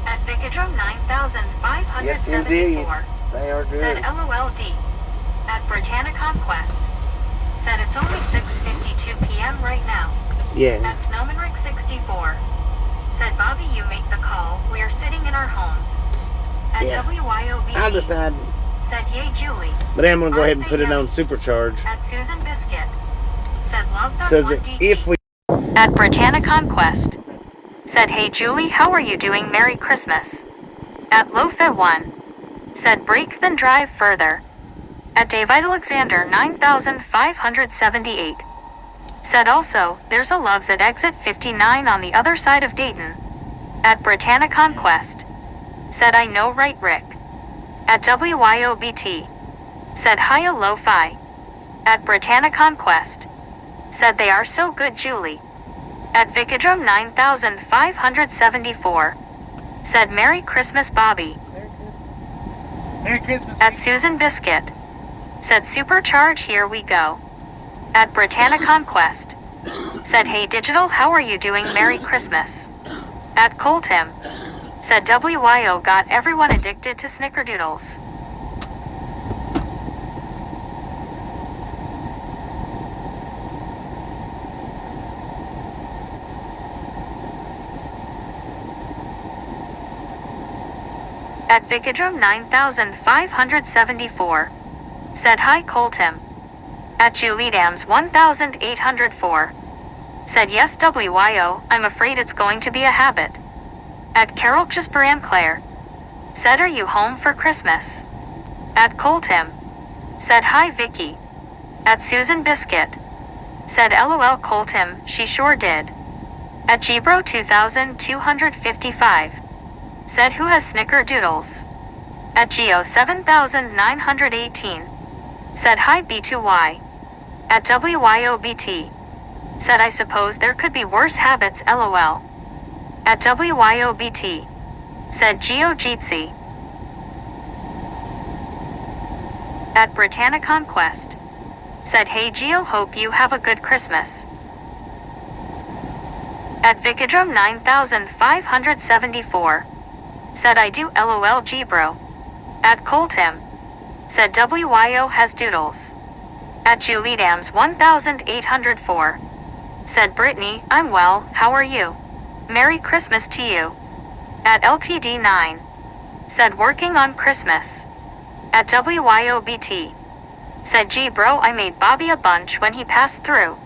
At Vicadrum 9574. Yes, indeed. They are good. Said LOLD. At Britannia Conquest. Said it's only 6:52 p.m. right now. Yeah. At Snowman Rick 64. Said Bobby you make the call, we are sitting in our homes. At Yeah. WYOBT. I'll decide. Said yay Julie. But I'm gonna go ahead and Aren't put they it on nice? supercharge. At Susan Biscuit. Said love that Says one that DT. if we At Britannia Conquest. Said hey Julie, how are you doing? Merry Christmas. At Lofe1. Said break then drive further. At Dave Alexander 9578. Said also, there's a Loves at exit 59 on the other side of Dayton. At Britannia Conquest. Said I know right Rick. At WYOBT. Said hiya Lo-Fi. At Britannia Conquest. Said they are so good Julie. At Vicadrum 9574. Said Merry Christmas Bobby. Merry Christmas. At Susan Biscuit. Said supercharge here we go. At Britannia Conquest. Said hey Digital, how are you doing? Merry Christmas. At Coltim. Said WYO got everyone addicted to snickerdoodles. At Vicodrome 9574. Said hi Coltim. At Juliedams 1804. Said yes WYO, I'm afraid it's going to be a habit. At Carol Jasperan Claire. Said are you home for Christmas? At Coltim. Said hi Vicky. At Susan Biscuit. Said LOL Coltim, she sure did. At Gbro 2255. Said who has snickerdoodles? At Geo 7918. Said hi B2Y. At WYOBT. Said I suppose there could be worse habits LOL. At WYOBT. Said Geo Jitsi. At Britannia Conquest. Said hey Geo, hope you have a good Christmas. At Vicodrome 9574. Said I do LOL Gbro. At Coltim. Said WYO has doodles. At Juliedams 1804. Said Brittany, I'm well, how are you? Merry Christmas to you. At LTD9. Said working on Christmas. At WYOBT. Said gee bro, I made Bobby a bunch when he passed through.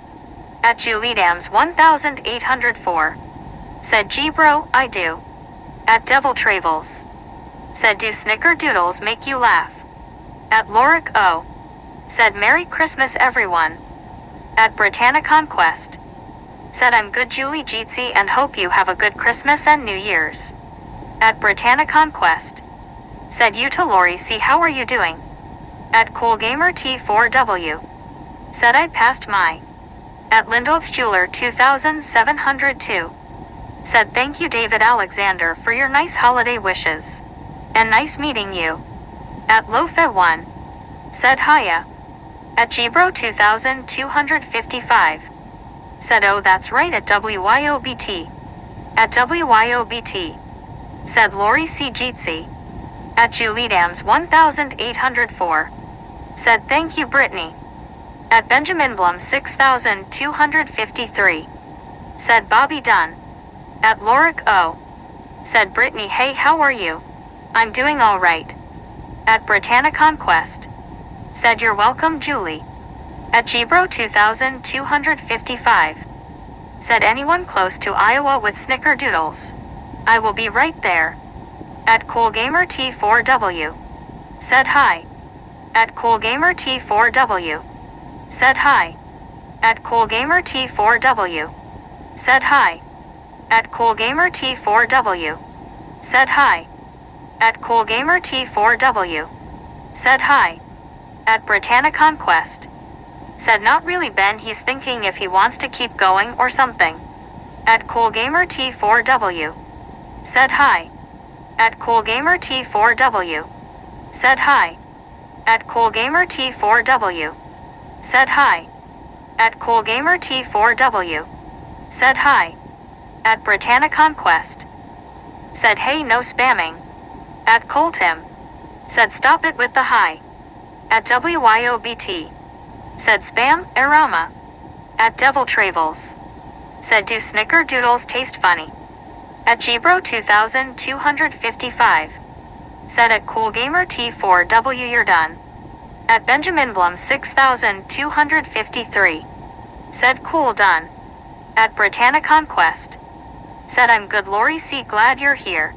At Juliedams 1804. Said gee bro, I do. At Devil Travels. Said do snickerdoodles make you laugh? At Loric O. Said Merry Christmas everyone. At Britannia Conquest. Said I'm good Julie Jitsi and hope you have a good Christmas and New Year's. At Britannia Conquest. Said you to Lori C, how are you doing? At Cool Gamer T4W. Said I passed my. At Lindolf's Jeweler 2702. Said thank you David Alexander for your nice holiday wishes. And nice meeting you. At Lofe1. Said hiya. At Gbro 2255. Said oh that's right at WYOBT. At WYOBT. Said Lori C. Jitsi. At Juliedams 1804. Said thank you Brittany. At Benjamin Blum 6253. Said Bobby Dunn. At Loric O. Said Brittany hey how are you? I'm doing alright. At Britannia Conquest. Said you're welcome Julie. At Gbro 2255. Said anyone close to Iowa with snickerdoodles? I will be right there. At Cool Gamer T4W. Said hi. At Cool Gamer T4W. Said hi. At Cool Gamer T4W. Said hi. At Cool Gamer T4W. Said hi. At Cool Gamer T4W. Said hi. At Britannia Conquest. Said not really Ben, he's thinking if he wants to keep going or something. At Cool Gamer T4W. Said hi. At Cool Gamer T4W. Said hi. At Cool Gamer T4W. Said hi. At Cool Gamer T4W. Said hi. At Britannia Conquest. Said hey no spamming. At Coltim. Said stop it with the hi. At WYOBT. Said spam, Arama. At Devil Travels. Said do snickerdoodles taste funny? At Gbro 2255. Said at Cool Gamer T4W you're done. At Benjamin Blum 6253. Said cool done. At Britannia Conquest. Said I'm good Lori C, glad you're here.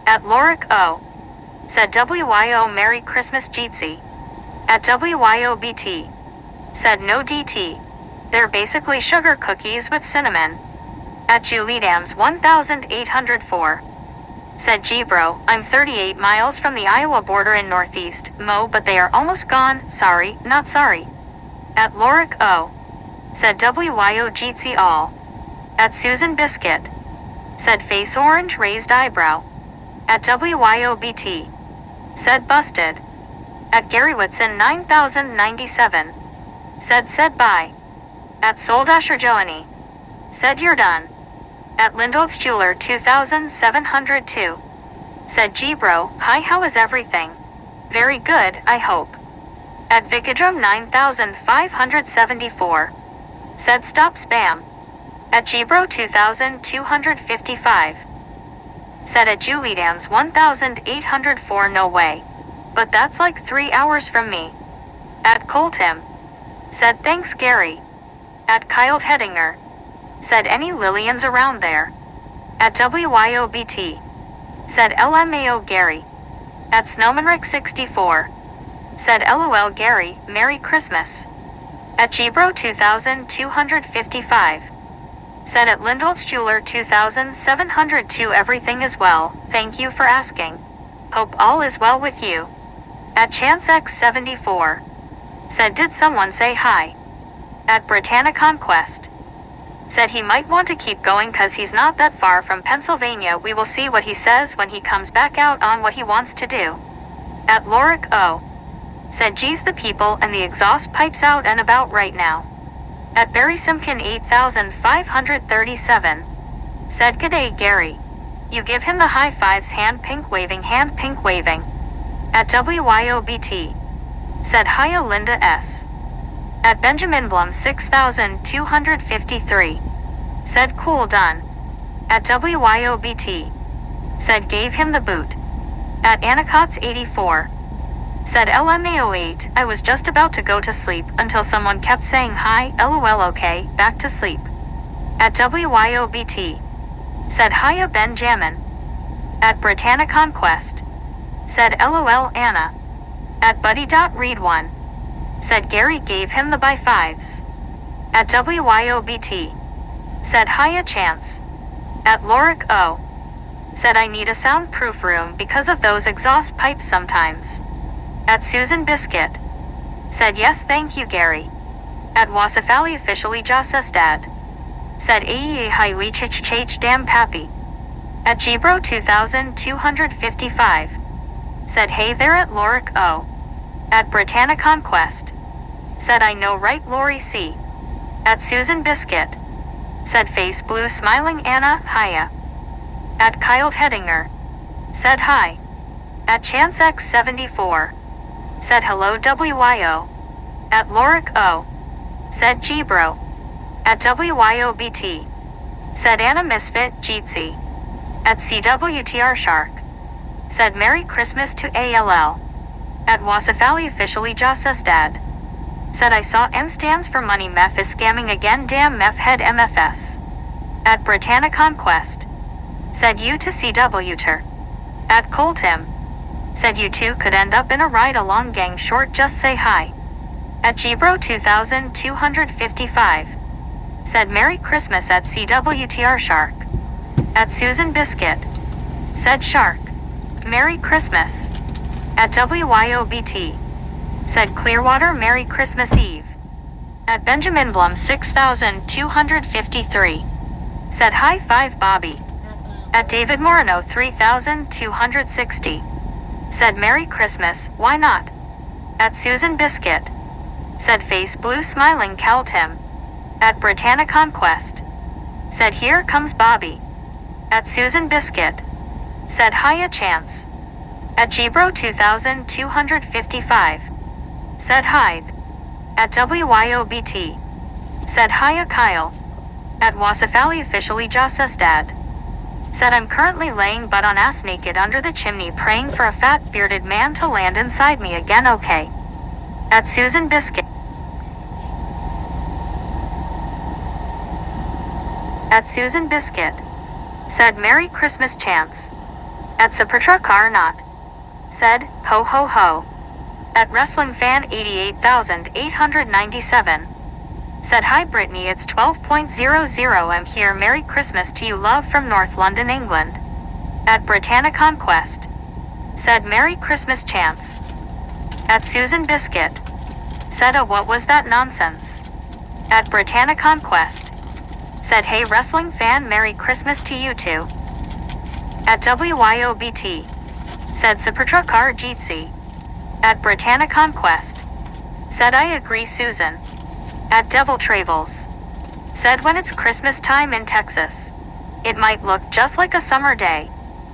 At Loric O. Said WYO Merry Christmas Jitsi. At WYOBT. Said no DT. They're basically sugar cookies with cinnamon. At Juliedams 1804. Said Gbro, I'm 38 miles from the Iowa border in Northeast Mo, but they are almost gone, sorry, not sorry. At Loric O. Said WYO Jitsi all. At Susan Biscuit. Said face orange raised eyebrow. At WYOBT. Said busted. At Gary Whitson 9097. Said bye. At Soldasher Joanie. Said you're done. At Lindolf's Jeweler 2702. Said G-Bro, hi, how is everything? Very good, I hope. At Vicadrum 9574. Said stop spam. At G-Bro 2255. Said at Julie Dams 1804, no way. But that's like 3 hours from me. At Coltim. Said thanks Gary. At Kyle Hedinger. Said any Lillians around there. At WYOBT. Said LMAO Gary. At Snowmanrick 64. Said LOL Gary, Merry Christmas. At Gbro 2255. Said at Lindolf's Jeweler 2702, everything is well, thank you for asking. Hope all is well with you. At ChanceX74. Said did someone say hi? At Britannia Conquest. Said he might want to keep going cause he's not that far from Pennsylvania. We will see what he says when he comes back out on what he wants to do. At Loric O. Said geez, the people and the exhaust pipes out and about right now. At Barry Simpkin 8537. Said g'day Gary. You give him the high fives, hand pink waving. At WYOBT. Said hiya Linda S. At Benjamin Blum 6253. Said cool done. At WYOBT. Said gave him the boot. At Anacots 84. Said LMAO8, I was just about to go to sleep until someone kept saying hi, LOL okay, back to sleep. At WYOBT. Said hiya Benjamin. At Britannia Conquest. Said LOL Anna. At Buddy.Read1. Said Gary gave him the by fives. At WYOBT. Said hiya Chance. At Loric O. Said I need a soundproof room because of those exhaust pipes sometimes. At Susan Biscuit. Said yes thank you Gary. At Wasafali officially Jasestad. Said aye hi we chich damn pappy. At Gbro 2255. Said hey there at Loric O. At Britannia Conquest. Said I know right Lori C. At Susan Biscuit. Said face blue smiling Anna, hiya. At Kyle Hedinger. Said hi. At ChanceX74. Said hello WYO. At Loric O. Said Gbro. At WYOBT. Said Anna Misfit, Jeetsy. At CWTR Shark. Said Merry Christmas to ALL. At Wasafali officially Jasestad. Said I saw M stands for money, meth is scamming again, damn meth head MFS. At Britannia Conquest. Said you to CWTer. At Coltim. Said you two could end up in a ride along, gang short, just say hi. At Gbro 2255. Said Merry Christmas at CWTR Shark. At Susan Biscuit. Said Shark. Merry Christmas. At WYOBT. Said Clearwater Merry Christmas Eve. At Benjamin Blum 6253. Said high five Bobby. At David Moreno 3260. Said Merry Christmas, why not? At Susan Biscuit. Said face blue smiling Caltim. At Britannia Conquest. Said here comes Bobby. At Susan Biscuit. Said hiya Chance. At Gbro 2255. Said hide. At WYOBT. Said hiya Kyle. At Wasafali officially Jasestad. Said I'm currently laying butt on ass naked under the chimney praying for a fat bearded man to land inside me again, okay. At Susan Biscuit. At Susan Biscuit. Said Merry Christmas Chance. At Sapratra Karnat. Said ho ho ho. At Wrestling Fan 88,897. Said hi Brittany, it's 12.00, I'm here, Merry Christmas to you, love from North London, England. At Britannia Conquest. Said Merry Christmas Chance. At Susan Biscuit. Said oh what was that nonsense. At Britannia Conquest. Said hey Wrestling Fan, Merry Christmas to you too. At WYOBT. Said Sapratra Kar Jeetsy. At Britannia Conquest. Said I agree Susan. At Devil Travels. Said when it's Christmas time in Texas. It might look just like a summer day.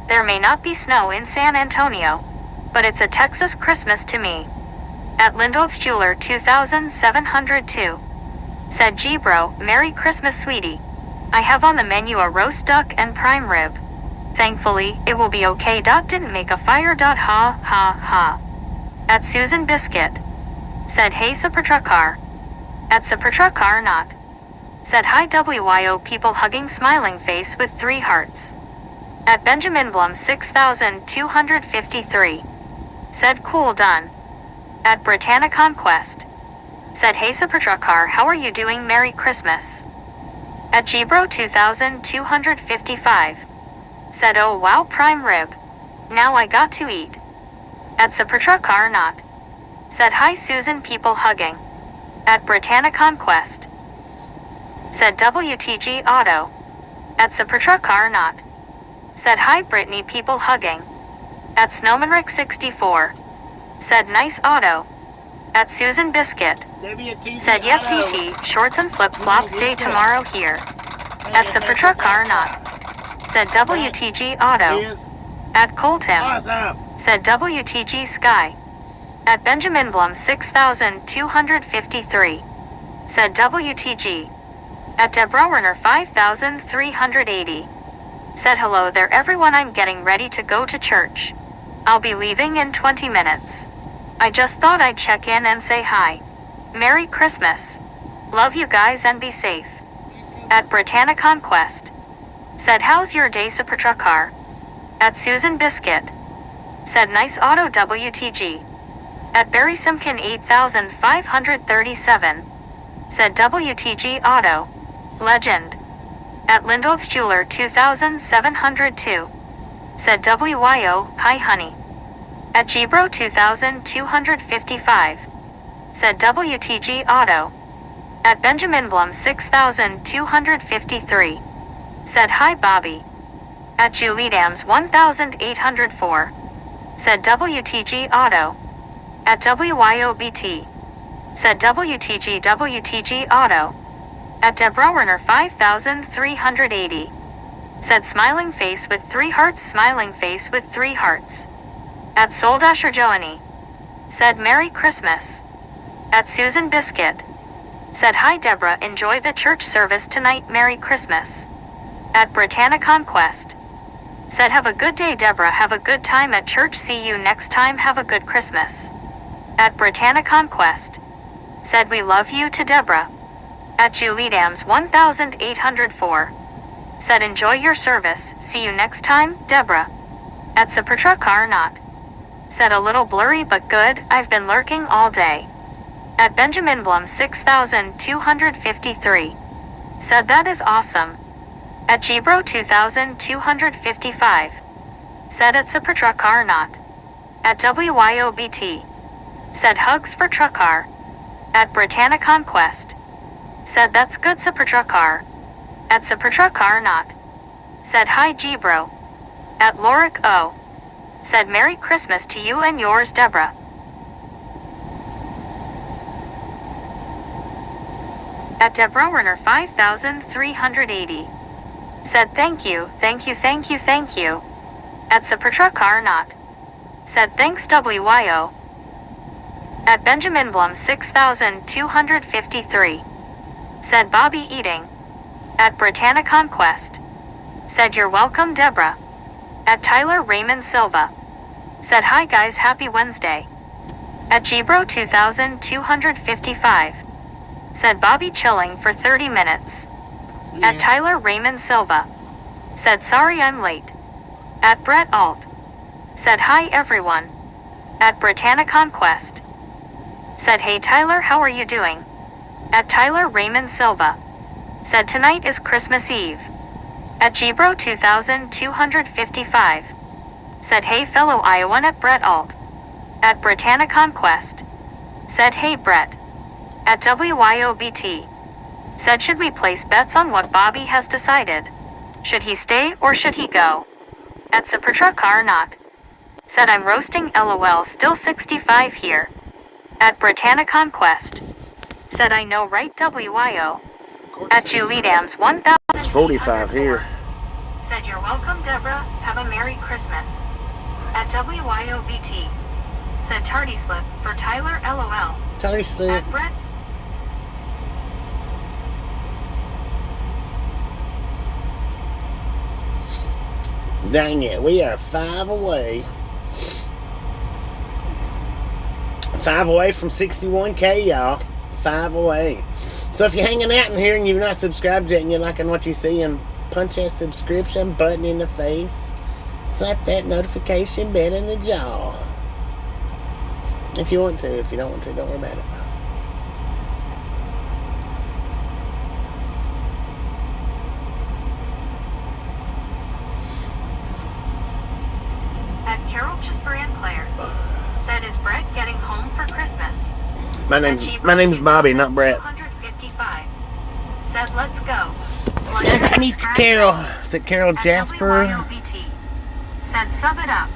There may not be snow in San Antonio, but it's a Texas Christmas to me. At Lindolf's Jeweler 2702. Said G-Bro, Merry Christmas sweetie. I have on the menu a roast duck and prime rib. Thankfully, it will be okay. Didn't make a fire. Ha ha ha. At Susan Biscuit. Said hey Supertruckar. At Supertruckar not. Said hi WYO people hugging smiling face with 3 hearts. At Benjamin Blum 6253. Said cool done. At Britannia Conquest. Said hey Supertruckar, how are you doing? Merry Christmas. At Gbro 2255. Said oh wow prime rib. Now I got to eat. At Supertruckar not. Said hi Susan people hugging. At Britannia Conquest. Said WTG Auto. At Supertruckar not. Said hi Brittany people hugging. At Snowmanrick 64. Said nice auto. At Susan Biscuit. Said yep DT, shorts and flip-flops day tomorrow here. At Supertruckar not. Said WTG Auto. At Colton. Said WTG Sky. At Benjamin Blum 6253. Said WTG. At Deborah Werner 5380. Said hello there everyone, I'm getting ready to go to church. I'll be leaving in 20 minutes. I just thought I'd check in and say hi. Merry Christmas. Love you guys and be safe. At Britannia Conquest. Said how's your day Supertruckar? At Susan Biscuit. Said nice auto WTG. At Barry Simpkin 8537. Said WTG Auto. Legend. At Lindolf's Jeweler 2702. Said WYO, hi honey. At Gbro 2255. Said WTG Auto. At Benjamin Blum 6253. Said hi Bobby. At Julie Dams 1804. Said WTG Auto. At WYOBT. Said WTG Auto. At Deborah Werner 5380. Said smiling face with 3 hearts, smiling face with 3 hearts. At Soldasher Joanie. Said Merry Christmas. At Susan Biscuit. Said hi Deborah, enjoy the church service tonight, Merry Christmas. At Britannia Conquest. Said have a good day Deborah, have a good time at church, see you next time, have a good Christmas. At Britannia Conquest. Said we love you to Deborah. At Julie Dams 1804. Said enjoy your service, see you next time, Deborah. At Supertruckar not. Said a little blurry but good, I've been lurking all day. At Benjamin Blum 6253. Said that is awesome. At Gbro 2255. Said at Supertruckar not. At WYOBT. Said hugs for Truckar. At Britannia Conquest. Said that's good Supertruckar. At Supertruckar not. Said hi Gbro. At Lorick O. Said Merry Christmas to you and yours Deborah. At Deborah Werner 5380. Said thank you. At Supertruckar not. Said thanks WYO. At Benjamin Blum 6253. Said Bobby eating. At Britannia Conquest. Said you're welcome Deborah. At Tyler Raymond Silva. Said hi guys, happy Wednesday. At Gbro 2255. Said Bobby chilling for 30 minutes. At Tyler Raymond Silva. Said sorry I'm late. At Brett Alt. Said hi everyone. At Britannia Conquest. Said hey Tyler, how are you doing? At Tyler Raymond Silva. Said tonight is Christmas Eve. At Gbro 2255. Said hey fellow Iowan. At Brett Alt. At Britannia Conquest. Said hey Brett. At WYOBT. Said should we place bets on what Bobby has decided? Should he stay or should he go? At Supertruckar not. Said I'm roasting LOL, still 65 here. At Britannia Conquest. Said I know right WYO. At Julie Dams 1000. It's 45 here. Said you're welcome, Deborah. Have a Merry Christmas. At WYOBT. Said tardy slip for Tyler LOL. Tardy slip. At Brett. Dang it, we are 5 away. 5 away from 61K, y'all. 5 away. So if you're hanging out in here and you've not subscribed yet and you're liking what you see, and punch that subscription button in the face. Slap that notification bell in the jaw. If you want to. If you don't want to, don't worry about it. At Carol Chisper and Claire. Said is Brett getting home for Christmas? My name's Bobby, not Brett. 255. Said let's go. Nice to meet you, Carol. Is it Carol Jasper? WYOBT. Said sub it up.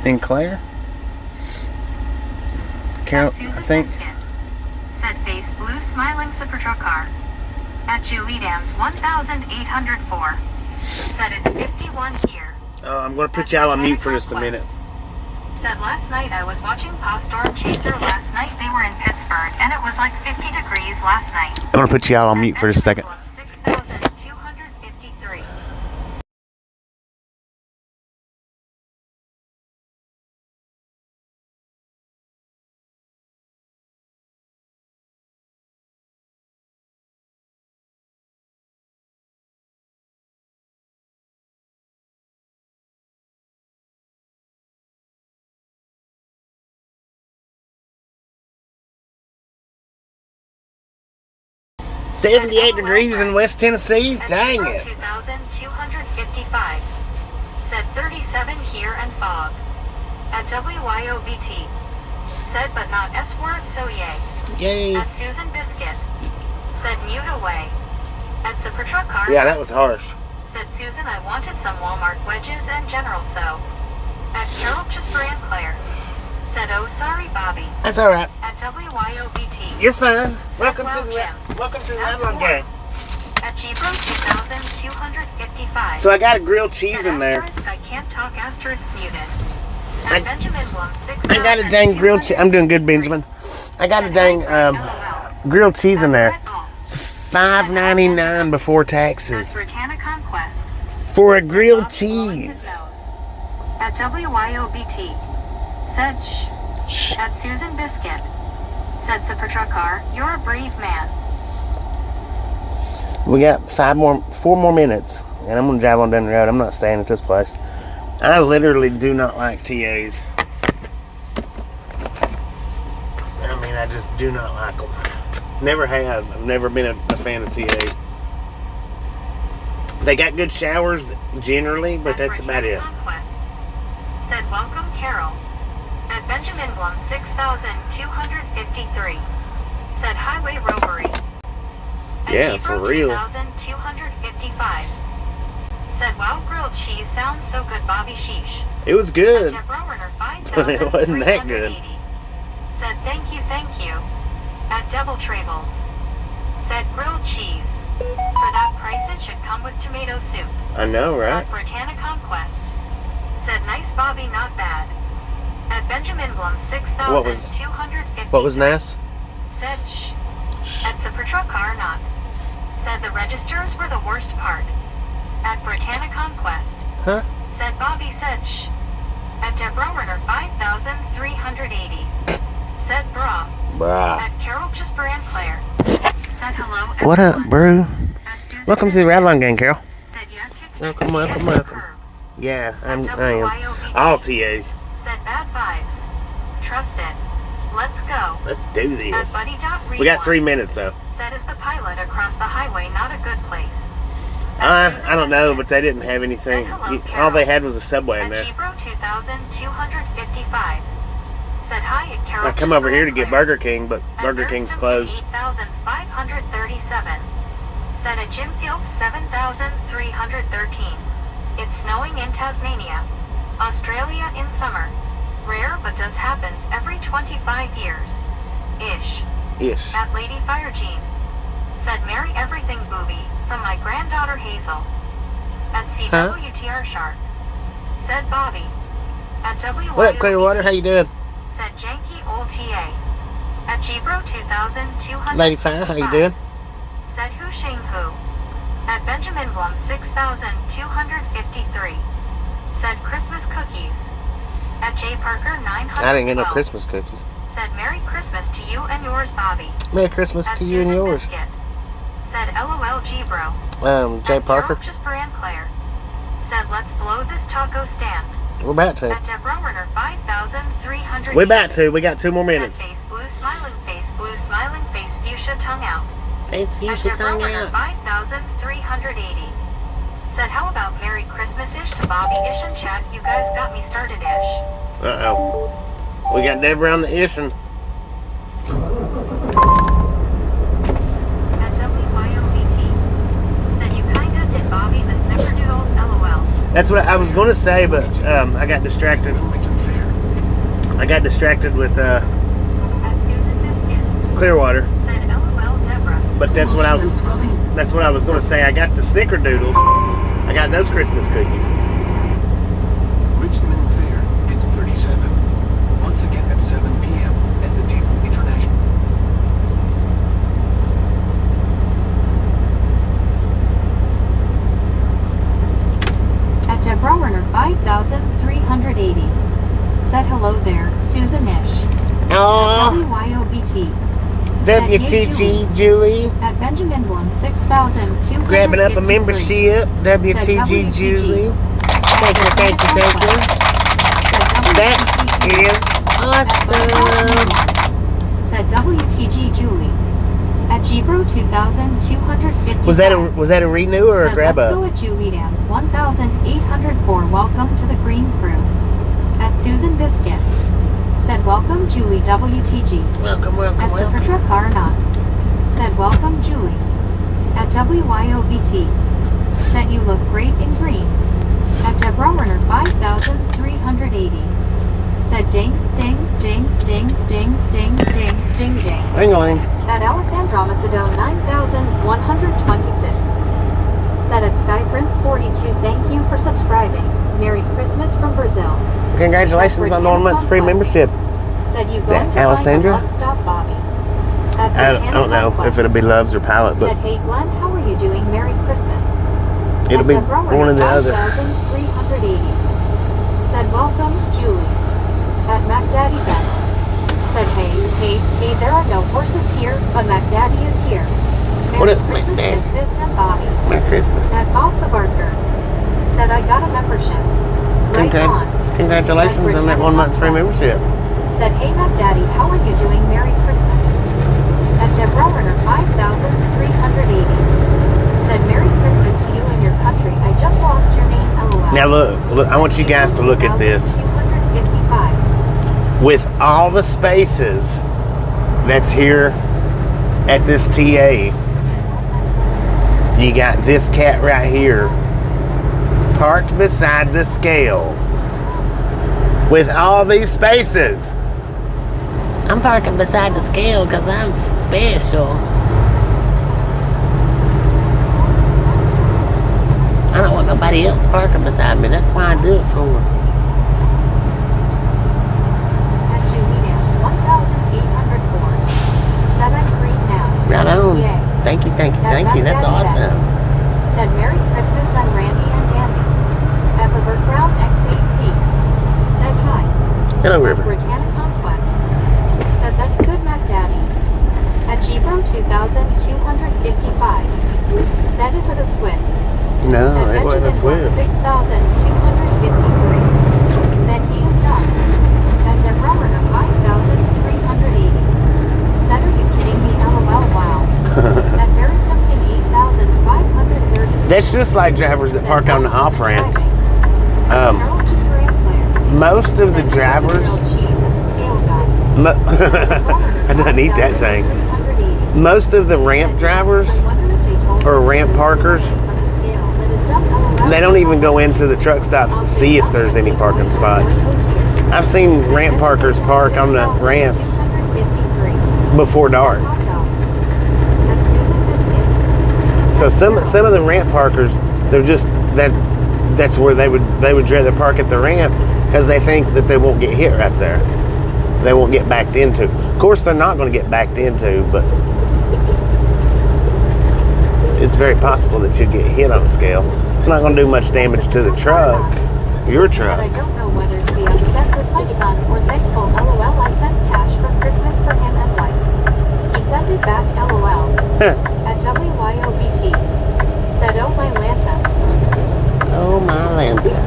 And Claire? Carol, At Susan I think. Biscuit. Said face blue smiling super truck car. At Julie Dams 1804. Said it's 51 here. I'm going to put y'all on mute for just a minute. Said last night I was watching Pa Storm Chaser last night. They were in Pittsburgh and it was like 50 degrees last night. I'm going to put y'all on mute for just a second. 6,253. Said 78 degrees in West Tennessee? Dang it. 2,255. Said 37 here and fog. At WYOBT. Said but not S word, so yay. Yay. At Susan Biscuit. Said mute away. At Super Truck Car. Yeah, that was harsh. Said Susan I wanted some Walmart wedges and General So. At Carol Chisper and Claire. Said oh sorry Bobby. That's alright. At WYOBT. You're fine. Said, Welcome to the Jim. That's Ramblin' warm. Gang. At Gibro 2,255. So I got a grilled cheese Said in there. asterisk, I can't talk asterisk muted. I- At Benjamin Blum 6,000. I got a dang grilled cheese. I'm doing good, Benjamin. I got a dang grilled cheese in there. It's $5.99 before taxes At Britannia Conquest. for a Said grilled Bobby blowing his cheese. nose. At WYOBT. Said shh. Shh. At Susan Biscuit. Said Super Truck Car, you're a brave man. We got 4 more minutes, and I'm gonna drive on down the road. I'm not staying at this place. I literally do not like TAs. I mean, I just do not like them. Never have. I've never been a fan of TAs. They got good showers generally, but At that's about Britannia it. Conquest. Said welcome Carol. At Benjamin Blum 6,253. Said highway robbery. At Yeah, Gibro for real. 2,255. Said wow grilled cheese sounds so good Bobby sheesh. It was good. At Debrowner But it wasn't that good. 5,380. Said thank you. At Devil Trables. Said grilled cheese. For that price it should come with tomato soup. I know, right? At Britannia Conquest. Said nice Bobby not bad. At Benjamin Blum 6,250. What was nice? Said shh. At Super Truck Car not. Said the registers were the worst part. At Britannia Conquest. Huh? Said Bobby said shh. At Debrowner 5,380. Said bra. Bruh. At Carol Chisper and Claire. Said hello What up, everyone. bro? At Susan Welcome to the Ramblin' Gang, Carol. Said yeah, kick Welcome, this welcome, TS welcome. curb. Yeah, I am. WYOBT. All TAs. Said bad vibes. Trust it. Let's go. Let's do At this. Buddy.Rewind. We got 3 minutes, though. Said is the pilot across the highway not a good place? I don't know, but they didn't have anything. Said hello, All they Carol. had was a Subway in At there. Gibro 2,255. Said hi at Carol. I come over here to get Claire. Burger King, but At Burger King's Erickson, closed. 8,537. Said at Jim Field 7,313. It's snowing in Tasmania. Australia in summer. Rare but does happens every 25 years. Ish. Ish. At Lady Fire Jean. Said Mary Everything Booby from my granddaughter Hazel. At CWTR Shark. Said Bobby. At WYOBT. What up, Clearwater? How you doing? Said Janky Old TA. At Gbro 2200. Lady Fire, how you doing? Said Hu Shing Hu. At Benjamin Blum 6253. Said Christmas Cookies. At J Parker 900. I didn't get no Christmas cookies. Said Merry Christmas to you and yours, Bobby. Merry Christmas At to you and Susan yours. Biscuit. Said LOL Gbro. Jay At Parker. Just Brand Claire. Said let's blow this taco stand. We're about to. At Deborah Werner 5300. We're about to. We got 2 more minutes. Said face, blue smiling face, fuchsia tongue out. Face At fuchsia Deborah tongue Werner out. 5380. Said how about Merry Christmas-ish to Bobby-ish and chat? You guys got me started-ish. Uh-oh. We got Deborah on the Ishin. At WYOBT. Said you kinda did Bobby the Snickerdoodles LOL. That's what I was going to say, but I got distracted. I got distracted with At Susan Biscuit. Clearwater. Said LOL Deborah. But that's what I was going to say. I got the Snickerdoodles. I got those Christmas cookies. Richmond Fair, it's 37. Once again at 7 p.m. at the Depot International. At Deborah Werner 5380. Said hello there, Susan-ish. Oh, WYOBT. Said, "Hey, WTG Julie. At Benjamin Blum 6253. Grabbing up a membership. WTG Julie. Thank you, thank you, thank you. That is awesome. Said WTG Julie. At Gbro 2250. Was that a renew or a grab Let's go up? at Julie Dance 1804. Welcome to the Green Crew. At Susan Biscuit. Said welcome Julie WTG. Welcome, At Sapatra Karnat. Said welcome Julie. At WYOBT. Said you look great in green. At Deborah Werner 5380. Said ding, ding, ding, ding, ding, ding, ding, ding, ding. Hang on. At Alessandra Macedon 9126. Said at Sky Prince 42. Thank you for subscribing. Merry Christmas from Brazil. Congratulations on the 1 month's free membership. Said you Is going that to Alessandra? find a stop Bobby. At I Botanical don't know Quest. if it'll be Loves or Palette, Said but hey Glenn, how are you doing? Merry Christmas. it'll At be Deborah one or Werner the other. 5380. Said welcome Julie. At Mac Daddy Ben. Said hey, there are no horses here, but Mac Daddy is here. What Merry up, Mac Christmas Daddy? Misfits and Bobby. Merry Christmas. At Bob the Barker. Said I got a membership. Right Okay. on. Congratulations on that 1 month's free membership. Said, hey Mac Daddy, how are you doing? Merry Christmas. At Deborah Werner 5380. Said, Merry Christmas to you and your country. I just lost your name, LOL. Now look, I want you guys to look at this. 255. With all the spaces that's here at this TA, you got this cat right here parked beside the scale with all these spaces. I'm parking beside the scale because I'm special. I don't want nobody else parking beside me. That's why I do it for them. At Julie Dance 1804. Said I'm green now. Right on. Yay. Thank you, thank you, thank you. That's awesome. Said Merry Christmas and Randy and Dandy. At River Brown X8Z. Said hi. Hello, River. Britannic Conquest. Said that's good, Mac Daddy. At Gbro 2255. Said is it a Swift? No, At it wasn't a Benjamin Swift. 6253. Said he is done. At Deborah Werner 5380. Said are you kidding me? LOL wow. At Barry Simpkin 8530. That's just like drivers that park on the off ramps. Harold just ran clear. Most of the Said drivers, grilled cheese and the scale guy. I don't need that thing. Most of the ramp drivers or ramp parkers, they don't even go into the truck stops to see if there's any parking spots. I've seen ramp parkers park on the ramps before dark. Said hot dogs. And Susan Biscuit. So Said some cow. of the ramp parkers, they're just that's where they would rather park at the ramp because they think that they won't get hit right there. They won't get backed into. Of course, they're not going to get backed into, but it's very possible that you'll get hit on the scale. It's not going to do much damage to the truck, your Said truck. I don't know whether to be upset with my son or thankful. LOL. I sent cash for Christmas for him and wife. He sent it back. LOL. At WYOBT. Said oh my Lanta. Oh my Lanta.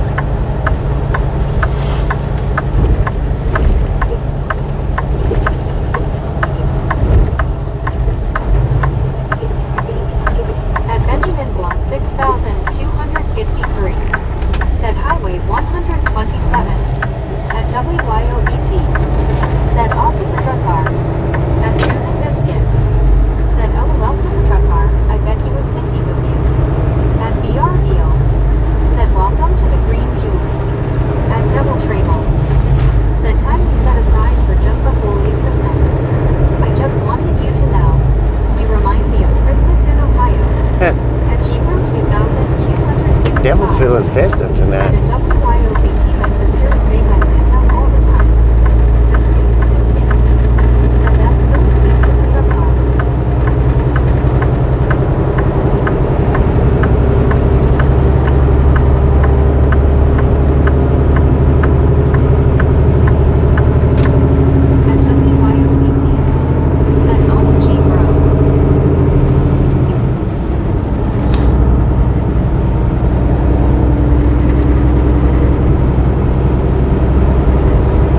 At Benjamin Blum 6253. Said Highway 127. At WYOBT. Said all super truck car. At Susan Biscuit. Said LOL super truck car. I bet he was thinking of you. At BREO. Said welcome to the Green Jewel. At Devil Trables. Said time we set aside for just the holiest of nights. I just wanted you to know. You remind me of Christmas in Ohio. At Gebro 2255. Devil's feeling festive Said tonight. at WYOBT my sisters say my Lanta all the time. At Susan Biscuit. Said that's so sweet super truck car. At WYOBT. Said OMG bro.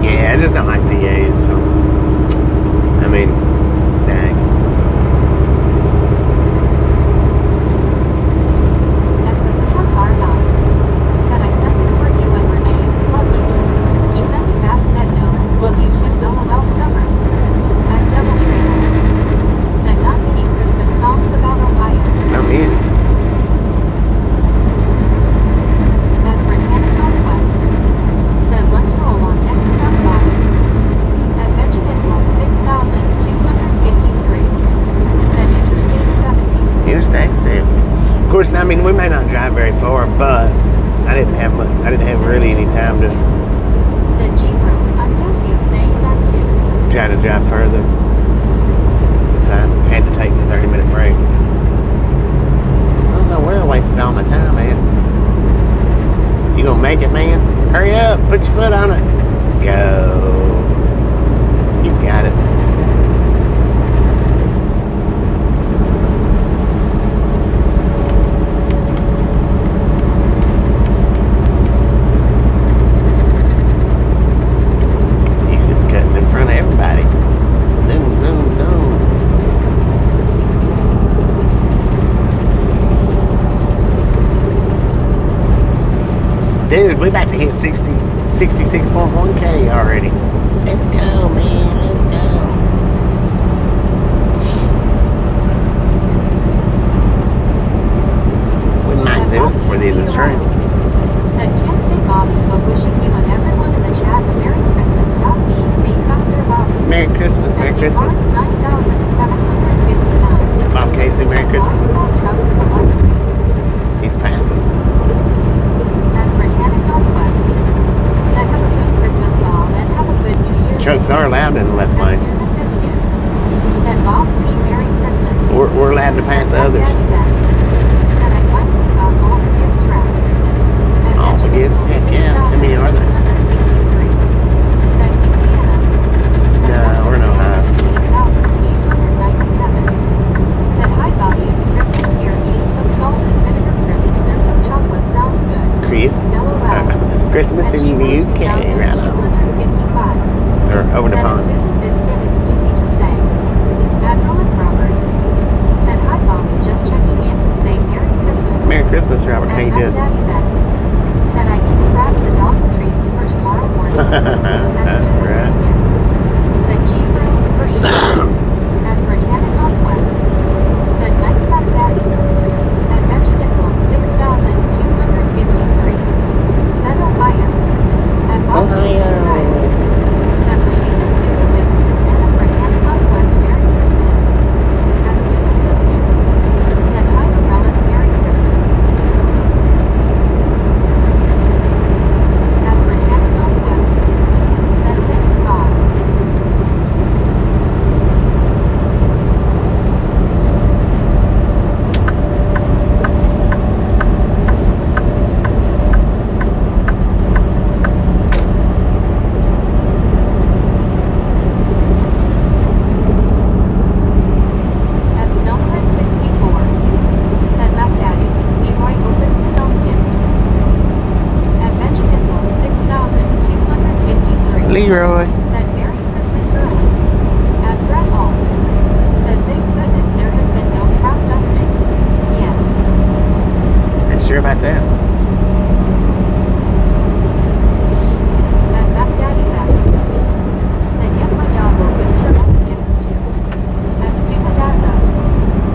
Yeah, I just don't like TAs. So. I mean, dang. At super truck car now. Said I sent it for you and Renee. Love you. He sent it back. Said no. Love you too. LOL stubborn. At Devil Trails. Said not many Christmas songs about Ohio. I'm in. At Britannica West. Said let's roll on next stop by. At Benjamin Blum 6253. Said Interstate 70. Interstate 7. Of course, I mean, we may not drive very far, but I didn't have really any time to Said G-Bro, I'm guilty of saying that too. try to drive further. So I had to take the 30-minute break. I don't know where I wasted all my time, man. You gonna make it, man? Hurry up, put your foot on it. Go. He's got it. He's just cutting in front of everybody. Zoom, zoom, zoom. Dude, we about to hit 66.1K already. Let's go, man. Let's go. We might do it before the end of the stream. Said can't stay Bobby, but wishing you and everyone in the chat a Merry Christmas. Be safe out there, Bobby. Merry Christmas, Merry Christmas. 9,759. Bob Casey, Merry Christmas. He's passing. At Britannica West. Said have a good Christmas, Bob, and have a good New Year's. Trucks to are you. allowed in the left At lane. Susan Biscuit. Said Bob C. Merry Christmas. We're allowed to pass the At others. Daddy Ben. Said I finally got all the gifts wrapped. At All the Benjamin gifts? Blum Heck yeah. How many are there? 6,253. Said Indiana. No, we're in Ohio. 8,897. Said hi Bobby, it's Christmas here. Eating some salt and vinegar crisps and some chocolate sounds good. Christmas in the UK, right on. Or over the Said pond. at Susan Biscuit, it's easy to say. Admiral and Robert. Said hi Bobby, just checking in to say Merry Christmas. Merry Christmas, Robert. How you And doing? Daddy Ben. Said I need to grab the dog's treats for tomorrow morning. At Susan Right. Biscuit. Said G-Bro for sure. At Britannica West. Said nice fat daddy. At Benjamin Blum 6,253. Said Ohio. At Bob Ohio. Said ladies and Susan Biscuit. And at Britannica West Merry Leroy. said Merry Christmas early. At Brett Hall, said thank goodness there has been no crowd dusting. Yeah. Pretty sure about that. At Back Daddy Back, said yep my dog opens her own gifts too. At Stupidazza,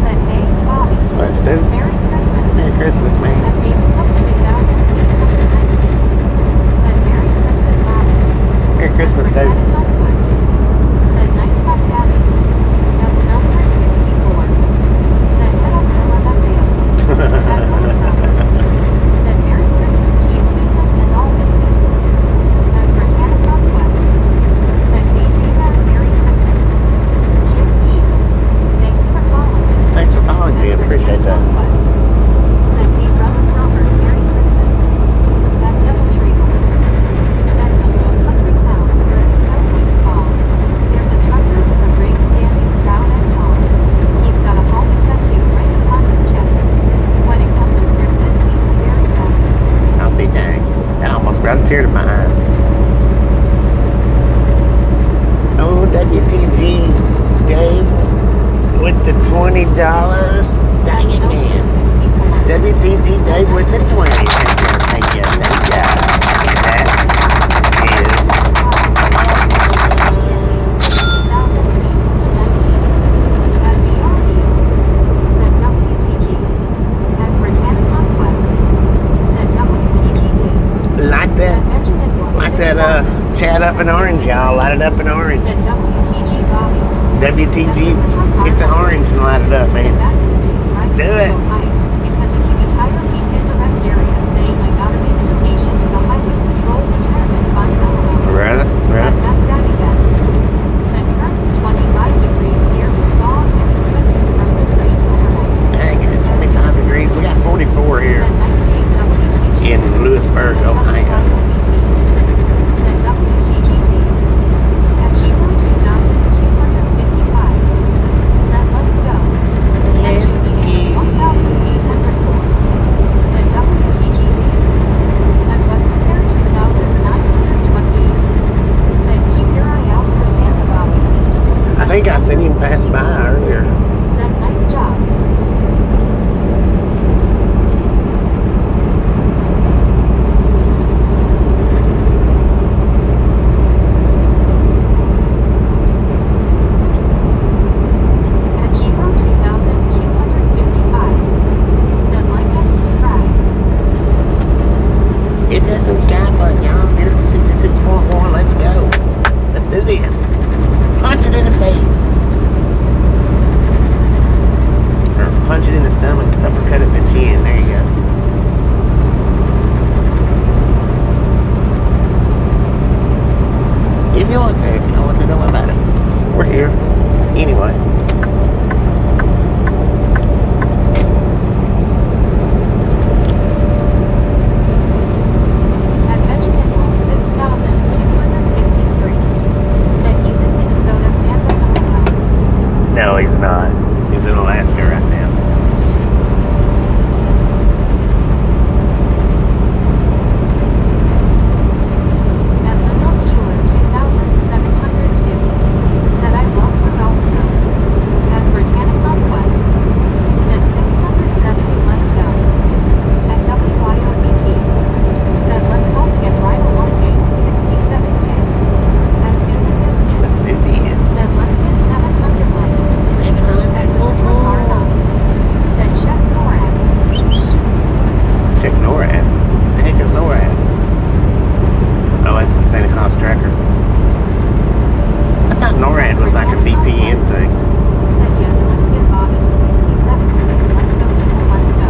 said hey Bobby, What up, Stu? Merry Christmas. Merry Christmas, At man. David Cook 2819, said Merry Christmas Bobby. Merry Christmas, Dave. Britannic Conquest, said nice Back Daddy. At Snowbird 64, said hello Noah that mail. At Northrop, said Merry Christmas to you Susan and all biscuits. At Britannic Conquest, said hey Dana Merry Christmas. Jim E. Thanks for following. Thanks for following, Jim. Appreciate that. Said hey brother Robert Merry Christmas. At Devil Treehouse, said a little country town where the snowflakes fall. There's a trucker with a rig standing proud and tall. He's got a holly tattoo right upon his chest. When it comes to Christmas, he's the very best. I'll be dang. That almost brought a tear to my eye. Oh, WTG, Dave, with the $20. Dang it, man. WTG Dave with the 20. Thank you. Light that chat up in orange, y'all. Light it up in orange. Said WTG Bobby. WTG, hit the orange and light it up, man. Do it. In Kentucky, tire he hit the rest area, saying I got a big donation to the Highway Patrol Retirement Fund. Right. Back Daddy Back. Said currently 25 degrees here with fog and expected frozen rain overnight. Dang it, 25 degrees. We got 44 here Said nice day WTG. in Lewisburg, Ohio. Said WTGD. At Giro 2255. Said let's go. At GPH 1804. Said WTGD. At Western Fair 2920. Said keep your eye out for Santa Bobby. I think I seen him pass by earlier. Said nice job. At Giro 2255. Said like and subscribe. Hit that subscribe button, y'all. Get us to 66.1. Let's go. Let's do this. Punch it in the face. Or punch it in the stomach, uppercut it in the chin. There you go. If you want to. If you don't want to, don't worry about it. We're here. Anyway. At Benjamin Roll 6253. Said he's in Minnesota, Santa Monica. No, he's not. He's in Alaska right now. At Lindell's Jeweler 2702. Said I love her also. At Britannic Conquest. Said 670 let's go. At WYOBT. Said let's hope get right along game to 67K. At Susan Biscuit. Let's do this. Said let's get 700 likes. 700. At Symmetra Carna. Said check NORAD. Check NORAD. The heck is NORAD? Oh, that's the Santa Claus tracker. I thought NORAD was like a VPN thing. Said yes, let's get Bobby to 67K. Let's go people, let's go.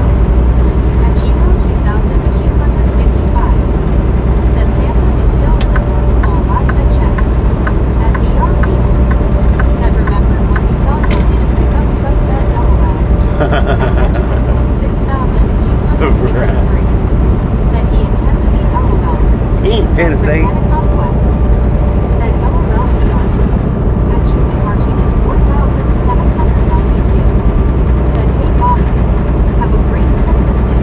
At Giro 2255. Said Santa is still in the North Pole last I checked. At BRB. Said remember when we saw you in a pickup truck bed LOL. At 6253. Said he in Tennessee LOL. He in Tennessee. Britannic Conquest. Said LOL Leon. At Julie Martinez 4792. Said hey Bobby. Have a great Christmas day.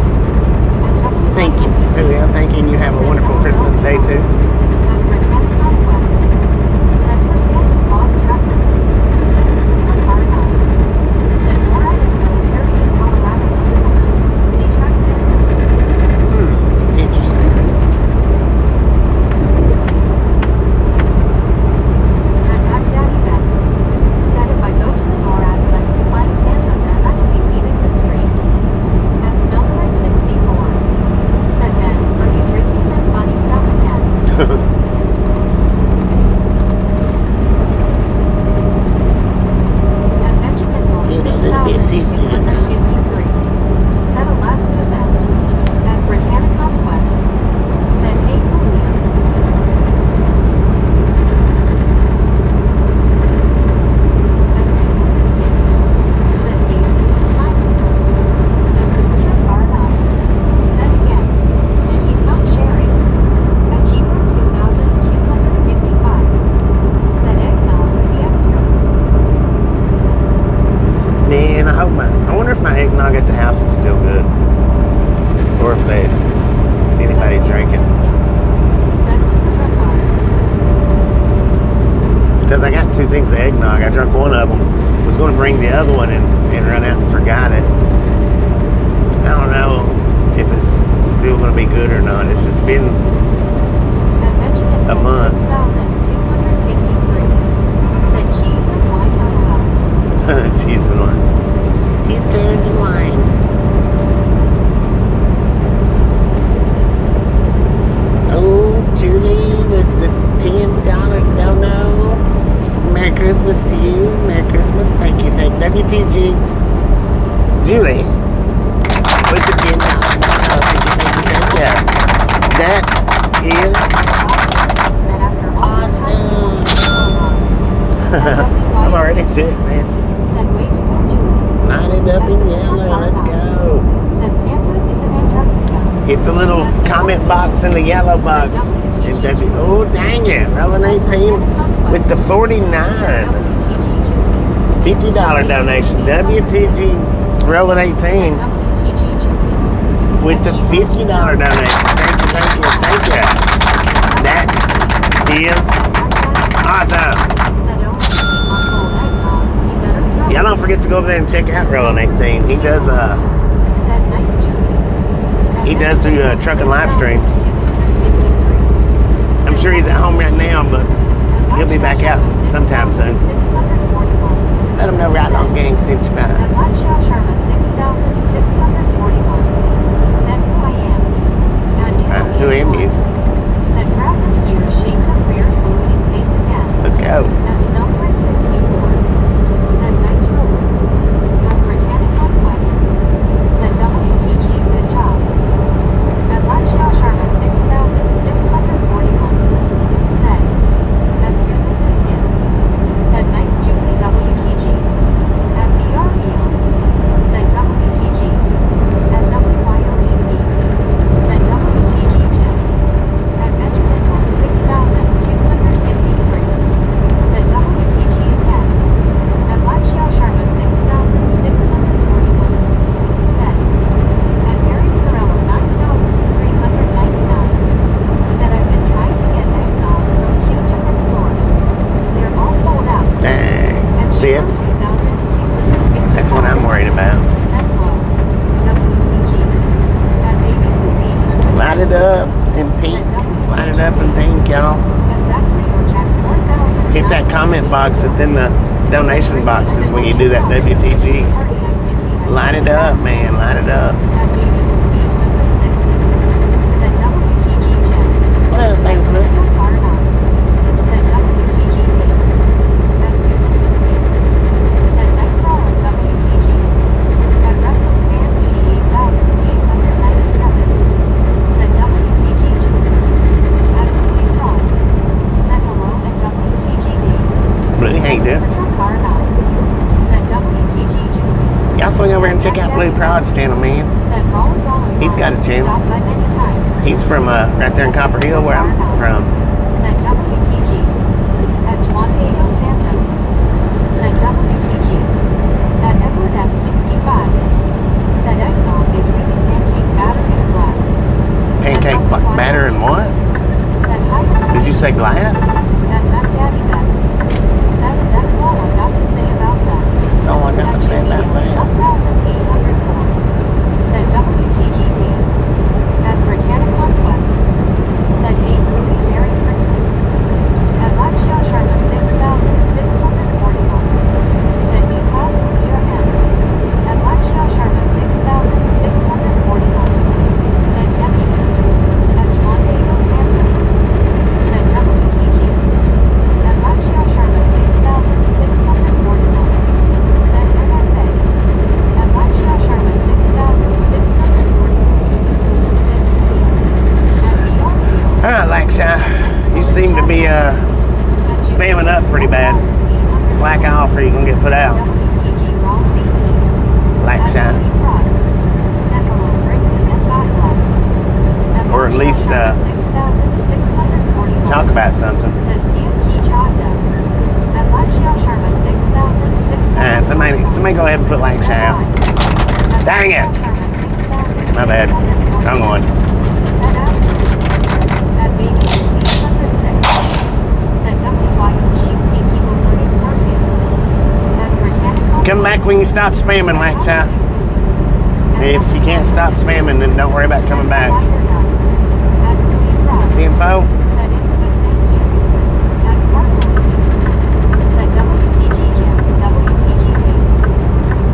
At Thank you. WYOBT. Oh, yeah, thank you. And you have a wonderful Christmas day, too. At Britannic Conquest. sure if anybody's drinking. Said Super Car. Because I got 2 things of eggnog. I drank one of them. Was going to bring the other one and run out and forgot it. I don't know if it's still going to be good or not. It's just been a month. 6,253. Said cheese and wine LOL. Cheese and wine. Cheese curds and wine. Oh, Julie with the $10 dono. Merry Christmas to you. Merry Christmas. Thank you. WTG. Julie with the $10 dono. Thank you. That is awesome. I'm already sick, man. Said way to go, Julie. Light it up in yellow. Let's go. Said Santa is in Antarctica. Hit the little comment box in the yellow box. Oh, dang it. Rolling 18 with the 49. $50 donation. WTG rolling 18 with the $50 donation. Thank you. That is awesome. Y'all don't forget to go over there and check out Rolling 18. He does do trucking live streams. I'm sure he's at home right now, but he'll be back out sometime soon. Let him know Right On Gang sent you by. Who am you? Said grab the gear, shake the rear, saluting face again. Let's go. At Snowflake 64. Said nice road. At Britannic Conquest. Said WTG, good job. At Lakshaw Sharma 6,641. Said. At Susan Biskin. Said nice Julie WTG. At BREO. Said WTG. At WYOET. Said WTG Jim. At Benjamin 6,253. Said WTG again. At Lakshaw Sharma 6,641. Said. At Mary Corella 9,399. Said I've been trying to get eggnog from 2 different stores. They're all sold out. Dang. At See it? 2,250. That's what I'm worried about. Said low. WTG. At Baby Blue 800. Light it up in pink. Light it up in pink, y'all. At Zachary or Jack 4,000. Hit that comment box that's in the donation boxes when you do that WTG. Light it up, man. Light it up. At Baby Blue 806. Said WTG Jen. What other things, man? Said WTG Dave. At Susan Biscuit. Said nice rollin' WTG. At Wrestling Fan 88,897. Said WTG Julie. At Louis Prawn. Said hello and WTG Dave. Blue, how you doing? Said WTG Julie. Y'all swing over and check out Blue Prod's channel, man. Said rollin'. He's got a channel. Stopped by many times. He's from right there in Copper Hill, where I'm from. Said WTG. At Juan Diego Santos. Said WTG. At Edward S. 65. Said eggnog is really pancake batter in a glass. Pancake batter and what? Said hi. Did you say glass? At Mac Daddy Ben. Said that's all I've got to say about that. That's all I got to say about that. 1,804. Said WTG Dan. At Britannic Conquest. Said hey Ruby, Merry Christmas. At Lakshaw Sharma 6,641. Said Utah Year M. At Lakshaw Sharma 6,641. Said Deputy. At Juan Diego Santos. Said WTG. At Lakshaw Sharma 6,641. Said MSA. At Lakshaw Sharma 6,641. Said Julia. At BREO. All right, Laksha. You seem to be spamming up pretty bad. Slack off or you're going to get put out. WTG Wrong 18. Laksha. Said hello, Brittany and God bless. Or at least, 6,641. Talk about something. Said CMP Chanda. At Lakshaw Sharma 6,641. Somebody go ahead and put Laksha out. Dang it. My bad. I'm going. Said Asterisk. At Baby 806. Said WYOGC people plugging car cans. At Britannica. Come back when you stop spamming, Wax Child. If you can't stop spamming, then don't worry about coming back. The info? Said input, thank you. At Carmel. Said WTG Jim, WTG Dave.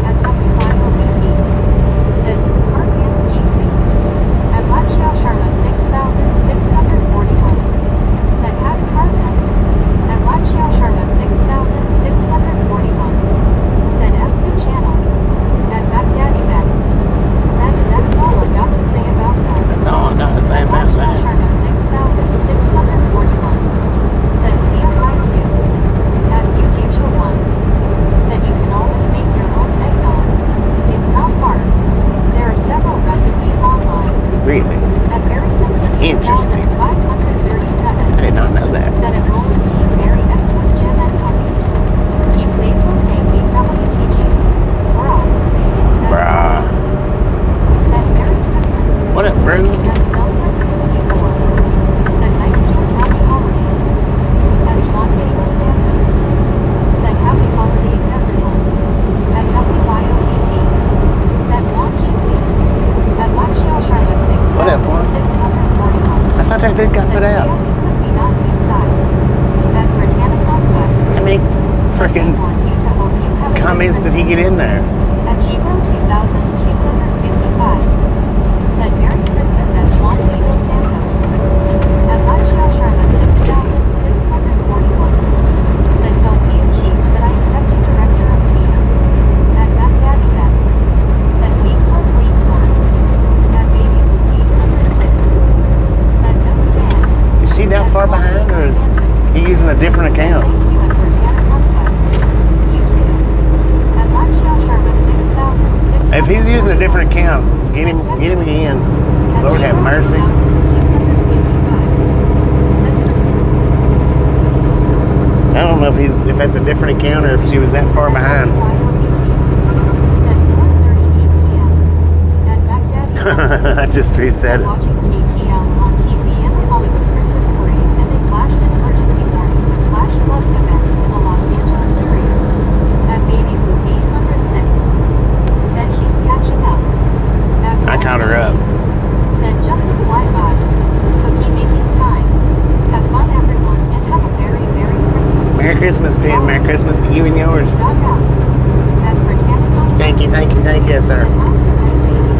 At WYOBT. Said car cans Jeezy. At Lakshaw Sharma 6,641. Said Hat Carmen. At Lakshaw Sharma 6,641. Said Espen Channel. At Back Daddy Back. Said that's all I got to say about that. That's all I got to say about Lakshaw that. Sharma 6,641. Said CFI2. At YouTube 1. Said you can always make your own eggnog. It's not hard. There are several recipes online. Really? At Very Simply Interesting. 537. I did not know that. Said at Roland Team Mary Xmas Gem and Puppies. Keep safe, okay, WTG. Bruh. Bruh. Said Merry Christmas. What up, bro? At Snowflake 64. Said nice Jim, happy holidays. At Juan Diego Santos. Said happy holidays everyone. At WYOBT. Said Juan Jeezy. At Lakshaw Sharma What up, Juan? 6,641. I thought that dude got Said put out. Seahawks would be not new side. At Britannica Quest. How many Said freaking they want you to hope you have a good comments did he get in there? At Gibro 2,255. Said Merry Christmas at Juan Diego Santos. At Lakshaw Sharma 6,641. Said tell Sia Chief that I am Deputy Director of Sia. At Mac Daddy Mac. Said week one. At Baby Blue 806. Said no spam. Is she that far behind, or is he using a different account? Thank you at Britannica Quest. You too. At Lakshaw Sharma 6,600. If he's using a different account, get him again. Lord have mercy. I don't know if that's a different account or if she was that far behind. I just reset it. Watching KTL on TV and the Hollywood Christmas parade, and they flashed an emergency warning. Flash flooding events in the Los Angeles area. At Baby Blue 806. Said she's catching up. I caught her up. Said just a flyby. Cookie making time. Have fun everyone and have a very Merry Christmas. Merry Christmas, Jen. Merry Christmas to you and yours. Dog out. At Britannica. Thank you, sir. Said Master Night Baby.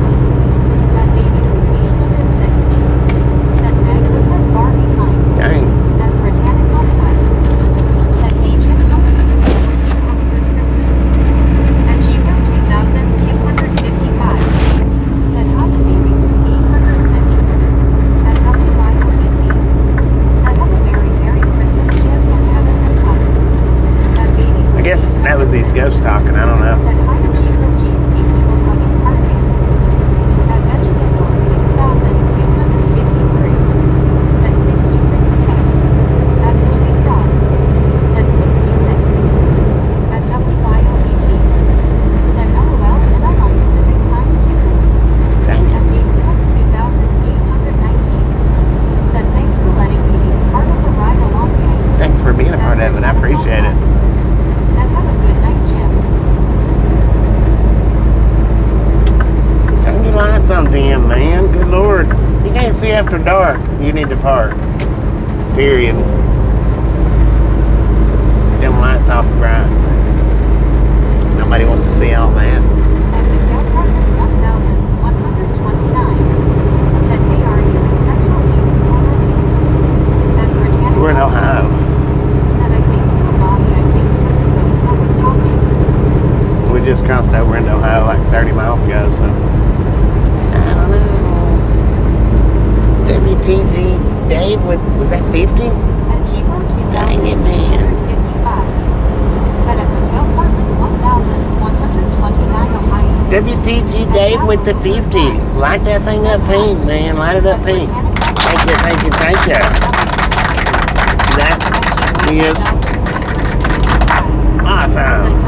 At Baby Blue 806. Said Meg was that far behind. Dang. At Britannica Quest. Said Agent Company. Have a good Christmas. At Gibro 2,255. Said hi to Baby Blue 806. At WYOBT. Said have a very Merry Christmas, Jim, and heaven and cups. At Baby Blue I guess that was these ghosts talking. I don't know. Said hi to Gibro GC people plugging car cans. At Benjamin Moore 6,253. Said 66K. At Moving Rock. Said 66. At WYOBT. Said LOL and I'm on Pacific time too. Thank you. At Dave Cook 2,819. Said thanks for letting me be a part of the ride along, gang. Thanks for being a part of it. I appreciate it. Said have a good night, Jim. Turn your lights on, damn man. Good Lord. You can't see after dark. You need to park. Period. Them lights off bright. Nobody wants to see all that. At Miguel Parker 1,129. Said hey, are you in Central News or Northeast? At Britannica. We're in Ohio. Said I think so, Bobby. I think it was the ghost that was talking. We just crossed over into Ohio like 30 miles ago, so. I don't know. WTG Dave, was that 50? At Gibro Dang it, man. 2,255. Said at Miguel Parker 1,129 Ohio. WTG Dave with the 50. Light that thing up pink, man. Light it up pink. Thank you. That is awesome.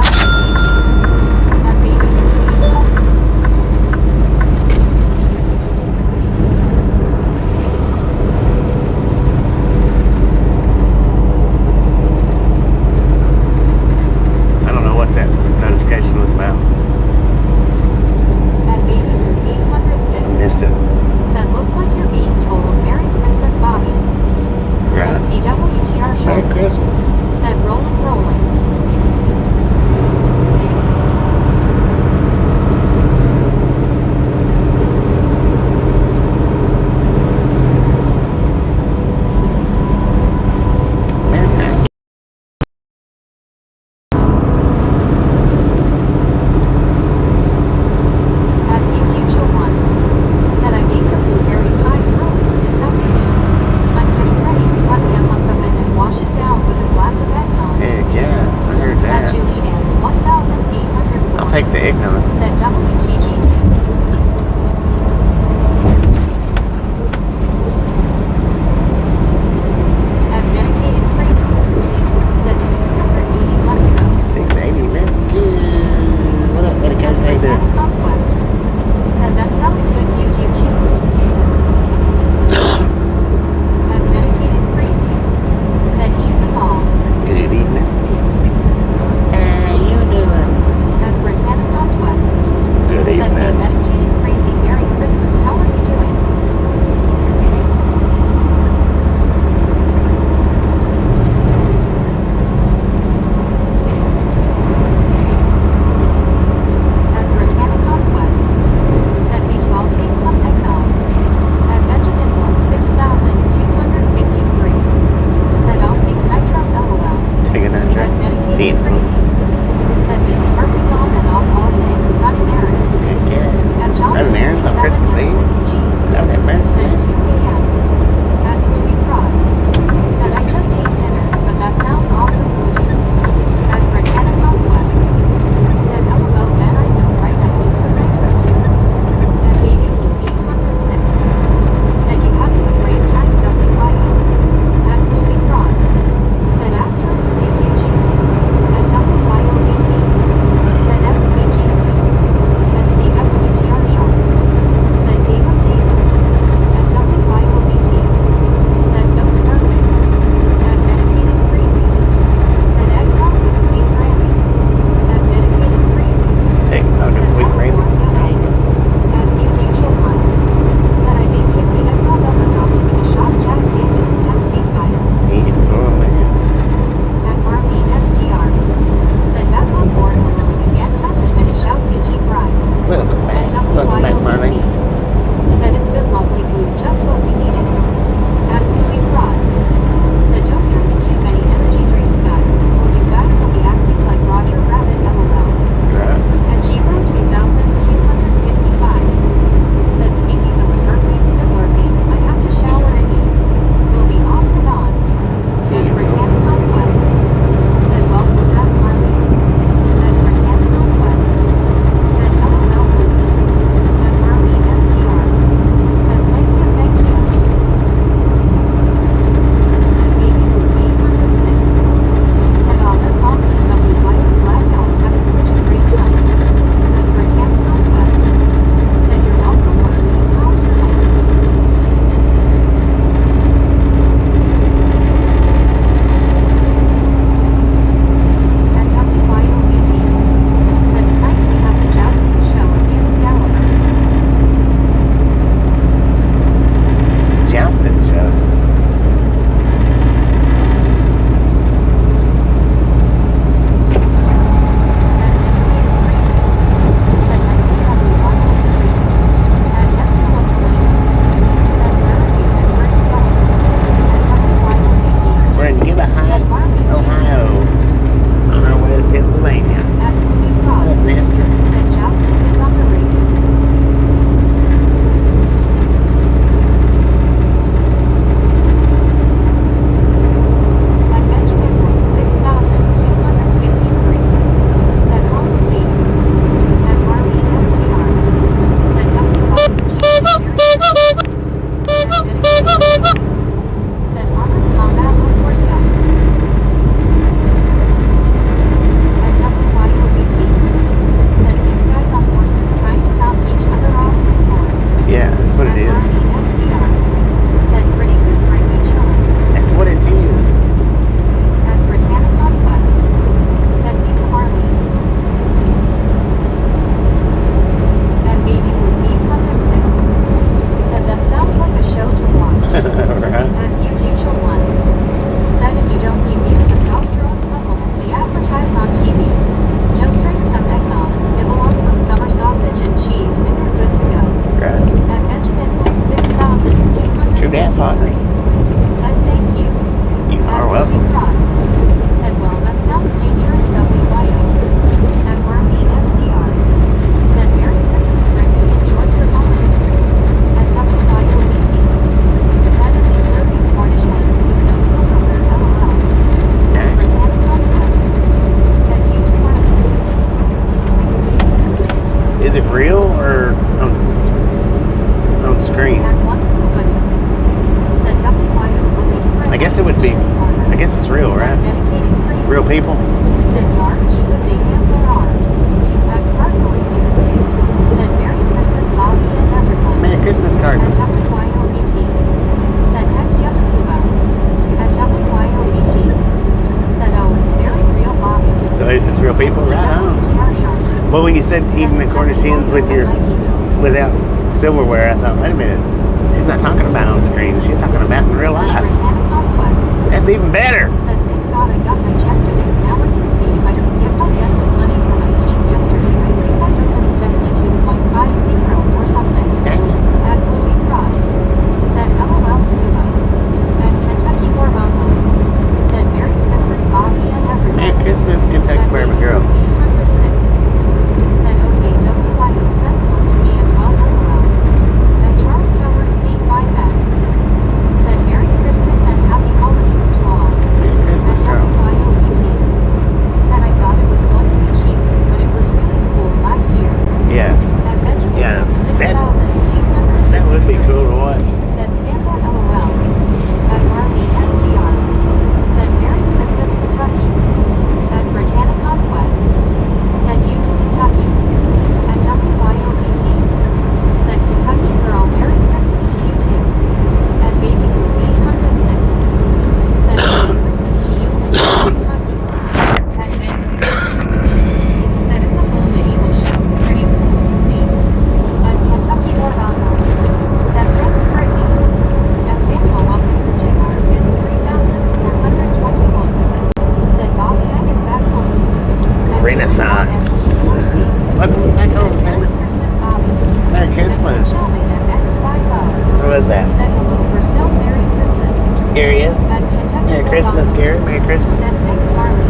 Right. At UG1 said if you don't need these testosterone supplements they advertise on TV, just drink some eggnog, nibble on some summer sausage and cheese, and you're good to go. Right. At Benjamin Home 6,200 True that, partner. said thank you. You are welcome. Said, well, that sounds dangerous, WYO. And Wormy STR said, Merry Christmas, Brittany, enjoy your holiday. And WYOBT said, if they serve you Cornish hens with no silverware, LOL. And Britannic Conquest said, you too are. Is it real or on screen? And one school buddy said, WYO looking for I guess it would be. I guess it's real, right? Medicating crazy. Real people. Said Yar, eat with the hands or arm. At Cardinal here. Said Merry Christmas, Bobby and everyone. Merry Christmas card. At WYOBT. Said heck yes, Cuba. At WYOBT. Said oh, it's very real, Bobby. So it's real people, right on. CWTR shop. Well, when you said eating the Cornish hens with your WYO without silverware, I thought, wait a minute, she's not talking about on screen. She's talking about in real life. Britannic Conquest. That's even better. Said thank God I got my check today. Now I can see if I can get my dentist money for my teeth yesterday. I think I took them 72.50 or something. Dang it. At Louis Prod said LOL Scuba. And Kentucky Warmomo said Merry Christmas, Bobby and everyone. Merry Christmas, Kentucky Bourbon Girl. 806 said okay, WYO sent one to me as well, LOL. And Charles Powers C5X said Merry Christmas and Happy Holidays to all. Merry Christmas, And Charles. WYOBT said I thought it was going to be cheesy, but it was really cool last year. Yeah, At Benjamin Yeah, that 6,200 that would be cool to watch. said Santa LOL. At Marley STR said Merry Christmas, Kentucky. At Britannic Conquest said you to Kentucky. At WYOBT said Kentucky girl, Merry Christmas to you too. At Baby Group 806 said Merry Christmas to you and Kentucky. At said it's a full medieval show, pretty cool to see. At Kentucky Orlando said thanks Brittany. At Samuel Wilkinson Jr. is 3,421. Said Bob Hag is back home. At Renaissance. WYSC Welcome back home, said Merry Sam. Christmas, Bobby. Merry And Christmas. said Charlie and X50 Who was that? said hello Brazil, Merry Christmas. Here he is. At Kentucky Merry Christmas, Bulldog Gary. Merry Christmas. said thanks Marley.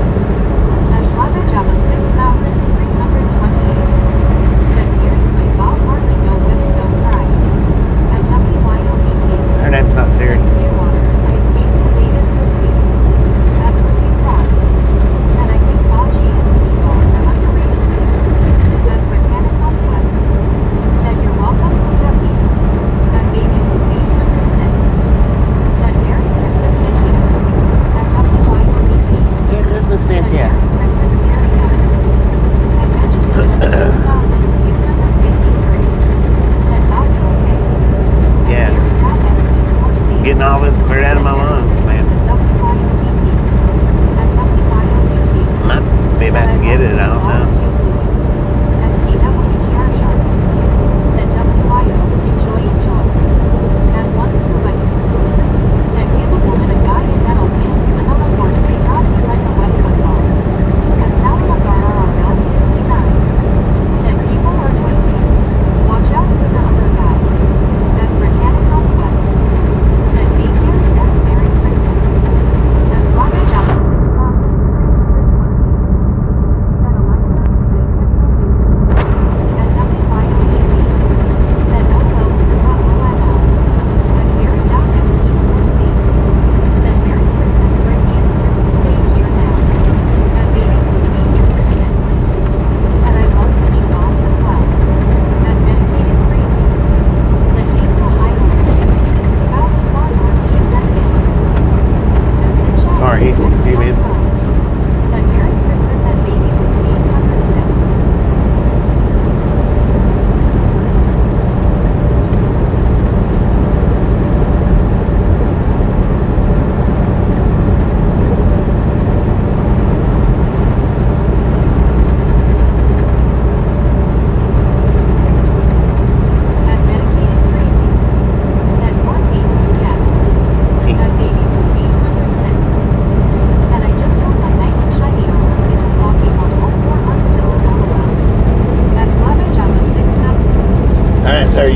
And Flava Java 6,328 said seriously Bob Marley, no women, no cry. At WYOBT Her name's not Siri. said Clearwater, I escaped to Vegas this week. At Louis Prod said I think Baji and Mini Bar are underrated too. At Britannic Conquest said you're welcome, Kentucky. At Baby 806 said Merry Christmas, Cynthia. At WYOBT Merry Christmas, said Cynthia. Merry Christmas, Gary S. At Benjamin 6,253 said Bobby okay. Yeah. At Gary.SE4C Getting all this cleared out of my lungs, man. said WYOBT. At WYOBT Might be about to get it. I don't know. At CWTR Sharp said WYO, enjoy. At one scuba said give a woman a guy in metal pants and on a horse they drive me like a wet football. At Sally Magara on Bell 69 said people are dwindling. Watch out for the other guy. At Britannic Conquest said be here, yes, Merry Christmas. At Roger Java 6,328 said Alexa,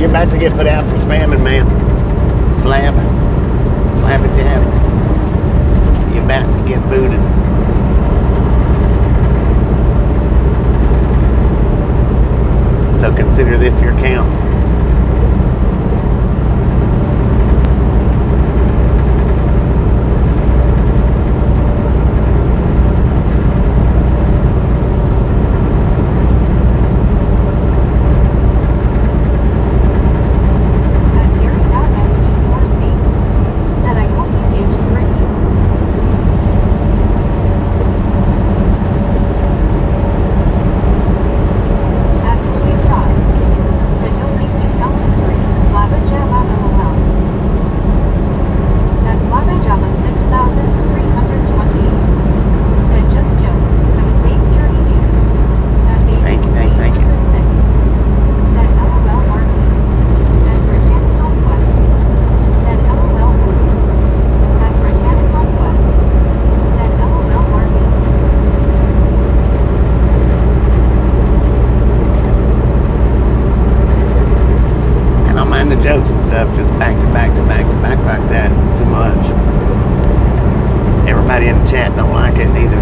You're about to get put out for spamming, man. Flab it, jab. You're about to get booted. So consider this your count. Jokes and stuff just back to back to back to back like that. It's too much. Everybody in the chat don't like it neither.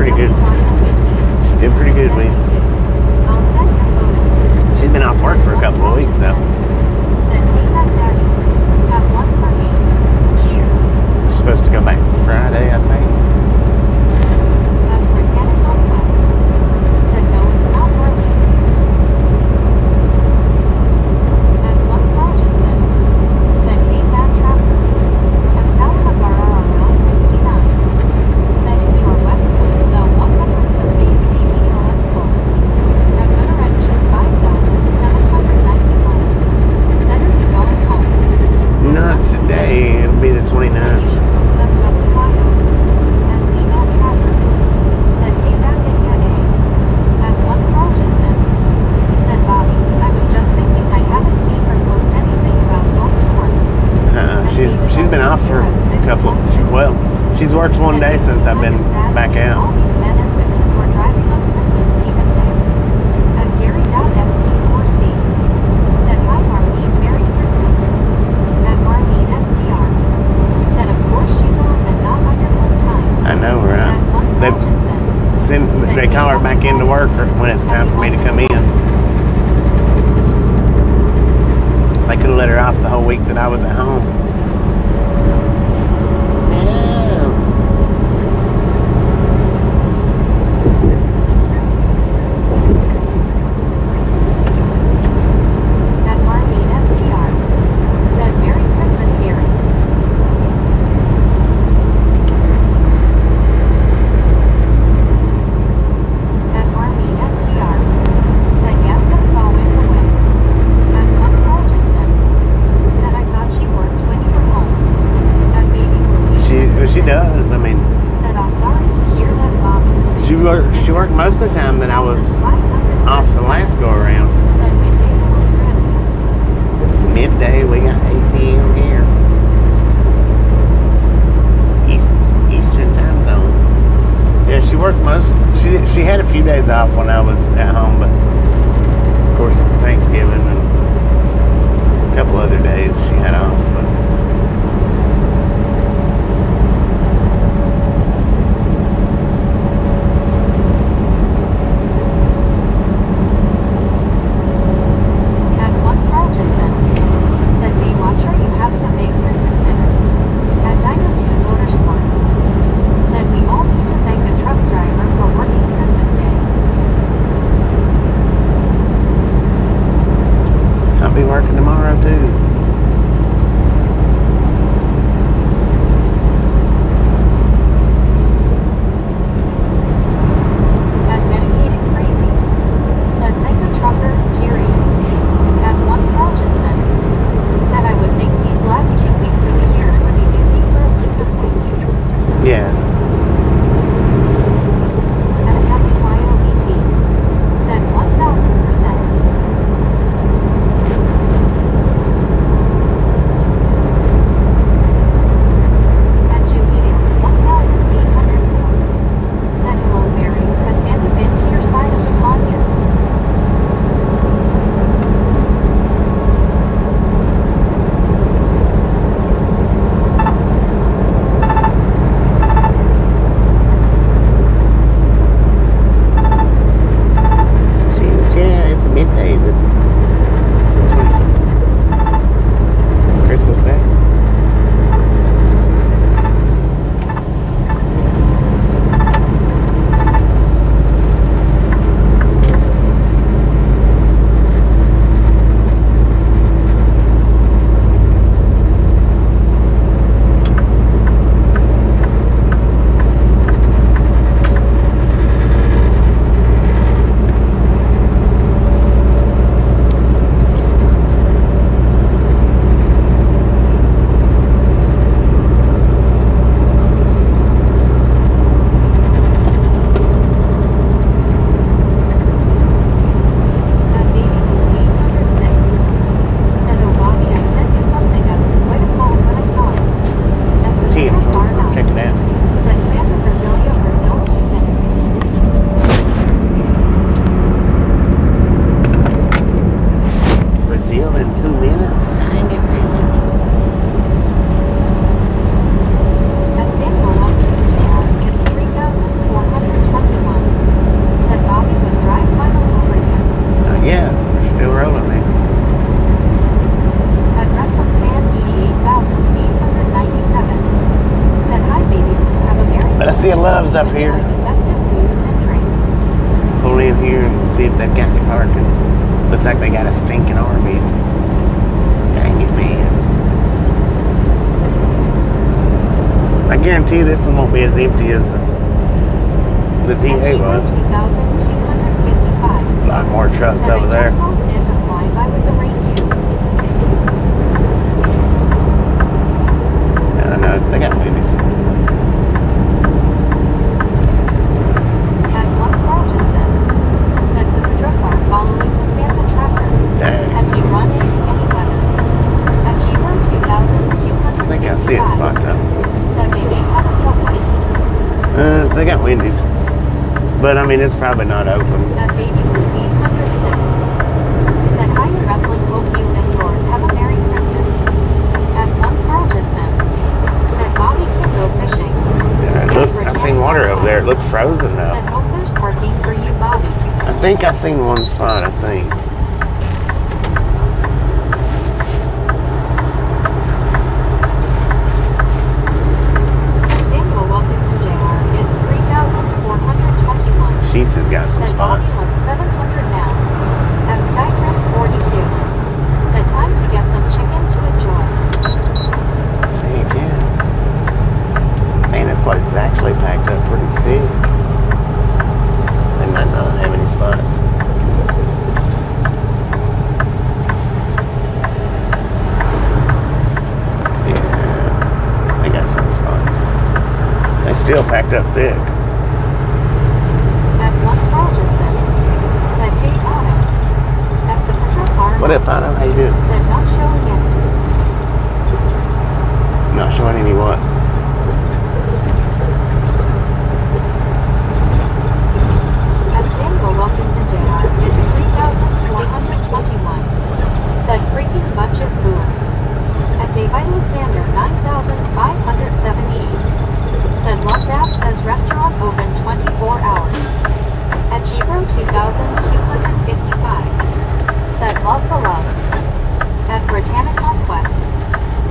pretty good. Still pretty good, man. I'll send you photos. She's been off work for a couple of weeks though. Said, hey, that daddy. Have one for me. Cheers. She's supposed to go back Friday, I think. At Britannica West. Said, no, it's not working. At one Rogerson. Said, hey, that trapper. At Salvador on Route 69. Said, if you are West Coast, the 100s of the CTLS code. At Mineration 5,791. Said, are you going home? Not today. It'll be the Said, you 29th. should post them double wide. And see that trapper. Said, hey, that idiot, eh? At one Rogerson. Said, Bobby, I was just thinking I haven't seen her post anything about going to work. She's been off for a couple. Well, she's worked one day since I've been back All out. these men and women who are driving on Christmas Eve and day. At Gary SE4C. Said, hi Marlene, Merry Christmas. At Marlene STR. Said, of course she's off and not on your full time. I know, At right? one Rogerson. They call her back into work when it's time for me to come in. They could have let her off the whole week that I was at home. At Marlene STR. Said, Merry Christmas, Gary. At Marlene STR. Said, yes, that's always the way. At one Rogerson. Said, I thought she worked when you were home. At Baby Louie. She does. I mean, Said, I'm sorry to hear that, Bobby. she worked most of the time that I was off the last go around. Said, midday in Australia. Midday, we got 8 p.m. here. Eastern time zone. Yeah, she worked she had a few days off when I was at home, but of course Thanksgiving and a couple other days she had off. But At one Rogerson. Said, hey, watcher, you having a big Christmas dinner? At Dino 2 Motorsports. Said, we all need to thank the truck driver for working Christmas Day. see a Love's up here. Enjoy the festive food and drink. Pull in here and see if they've got any parking. Looks like they got a stinking Arby's. Dang it, man. I guarantee this one won't be as empty as the TA was. 2,255. A lot more trucks Said over I there. just saw Santa fly by with the reindeer. No, they got movies. At one Carltonson, said Supertruck car following the Santa tracker. Dang. Has he run into any weather? At G-Row 2,255. I think I see a spot though. Said they may have a subway. They got Wendy's. But I mean, it's probably not open. At Baby Blue 806. Said hi to wrestling. Hope you and yours have a Merry Christmas. At one Carltonson. Said Bobby can go fishing. Yeah, look, I seen water over there. It looks frozen Said now. hope there's parking for you, Bobby. I think I seen one spot, I think. Samuel Wilkinson Jr. is 3,421. Sheets has got some Said Bobby spots. on 700 now. At Skytrans 42. Said time to get some chicken to enjoy. Heck yeah. Man, this place is actually packed up pretty thick. They might not have any spots. Yeah, they got some spots. They still packed up thick. At one Carltonson. Said hey Otto. At Supertruck car. What up, Otto? How you doing? Said not showing yet. Not showing any what? At Samuel Wilkinson Jr. is 3,421. Said freaking bunches boom. At Dave Alexander 9,578. Said Love's app says restaurant open 24 hours. At G-Bro 2,255. Said love the loves. At Britannia Conquest.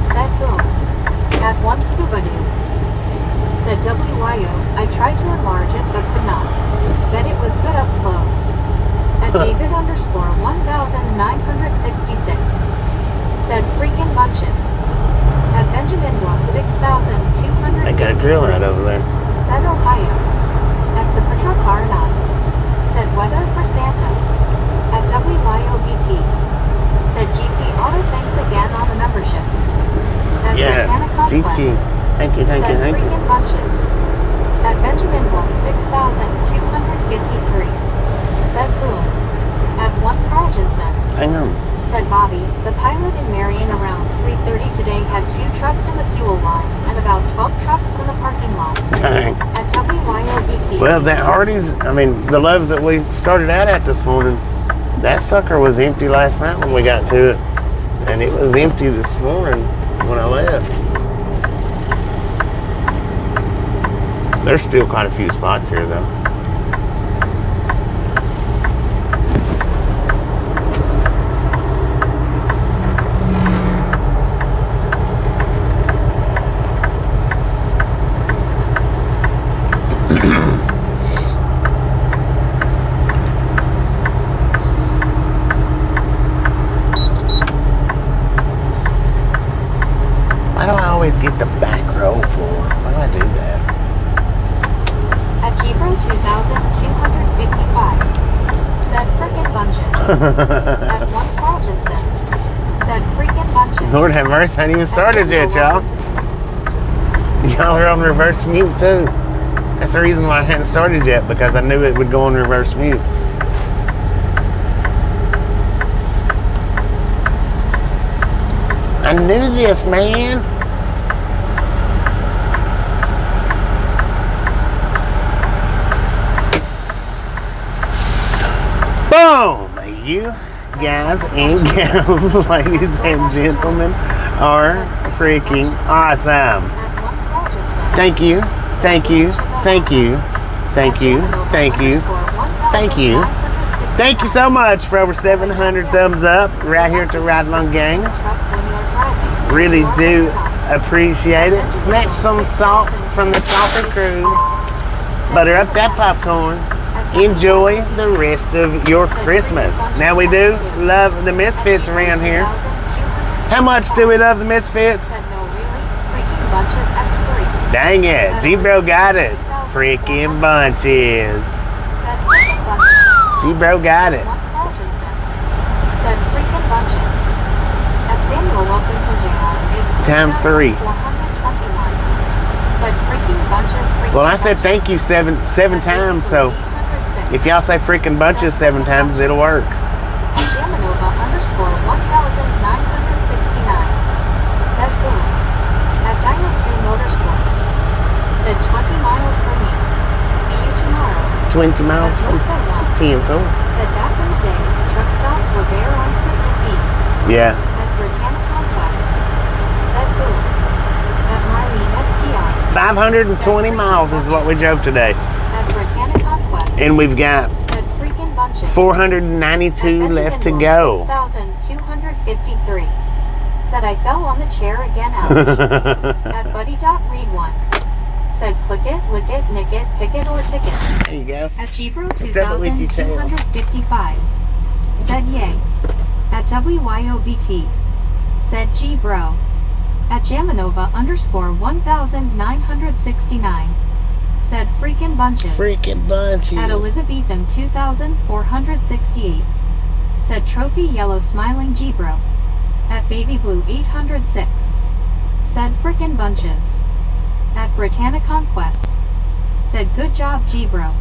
Said boom. At one Scuba Doo. Said WYO, I tried to enlarge it but could not. Bet it was good up close. At David underscore 1,966. Said freaking bunches. At Benjamin Block 6,200. They got a grill right over there. Said Ohio. At Supertruck R9. Said weather for Santa. At WYOBT. Said GT Auto thanks again on the memberships. At Yeah, Britannia Conquest. GT. Thank you, thank you, Said thank you. freaking bunches. At Benjamin Block 6,253. Said boom. At one Carltonson. Hang on. Said Bobby, the pilot in Marion around 3:30 today had 2 trucks in the fuel lines and about 12 trucks in the parking lot. Dang. At WYOBT. Well, that Hardee's, I mean, the Loves that we started out at this morning, that sucker was empty last night when we got to it. And it was empty this morning when I left. There's still quite a few spots here, though. Why do I always get the back row for? Why do I do that? At G-Bro 2,255. Said frickin' bunches. At one Carltonson. Said freaking bunches. Lord have mercy, I ain't even started yet, y'all. Y'all are on reverse mute too. That's the reason why I hadn't started yet, because I knew it would go on reverse mute. I knew this, man. Boom! You guys and gals, ladies and gentlemen, are freaking awesome. At one Carltonson. Thank you, thank you, thank you, thank you, thank you, thank you. Thank you so much for over 700 thumbs up right here to Ride Along Gang. Really do appreciate it. Snatch some salt from the salty crew. Butter up that popcorn. Enjoy the rest of your Christmas. Now we do love the Misfits around here. How much do we love the Misfits? Said no really, freaking bunches X3. Dang it, G-Bro got it. Freaking bunches. Said freaking bunches. G-Bro got it. One Carltonson. Said freaking bunches. At Samuel Wilkinson Jr. is Times 3. 421. Said freaking bunches, freaking Well, I said bunches. thank you seven times, so if y'all say freaking bunches 7 times, it'll work. Yamanova _ 1969. Said boom. At Dino 2 Motorsports. Said 20 miles from me. See you tomorrow. 20 miles At from Milka 1. 10-4. Said back in the day, truck stops were bare on Christmas Eve. Yeah. At Britannic Conquest. Said boom. At Marlene SGI. 520 miles is what we drove today. At Britannic Conquest. And we've got Said freaking bunches. 492 left to go. 6,253. Said I fell on the chair again, ouch. At Buddy.Read1. Said click it, lick it, nick it, pick it, or ticket. There you go. At Gbro Step it with your tail. 2255. Said yay. At WYOBT. Said Gbro. At Jamanova _ 1969. Said freaking bunches. Freaking bunches. At Elizabethan 2468. Said trophy yellow smiling Gbro. At Baby Blue 806. Said frickin' bunches. At Britannic Conquest. Said good job Gbro.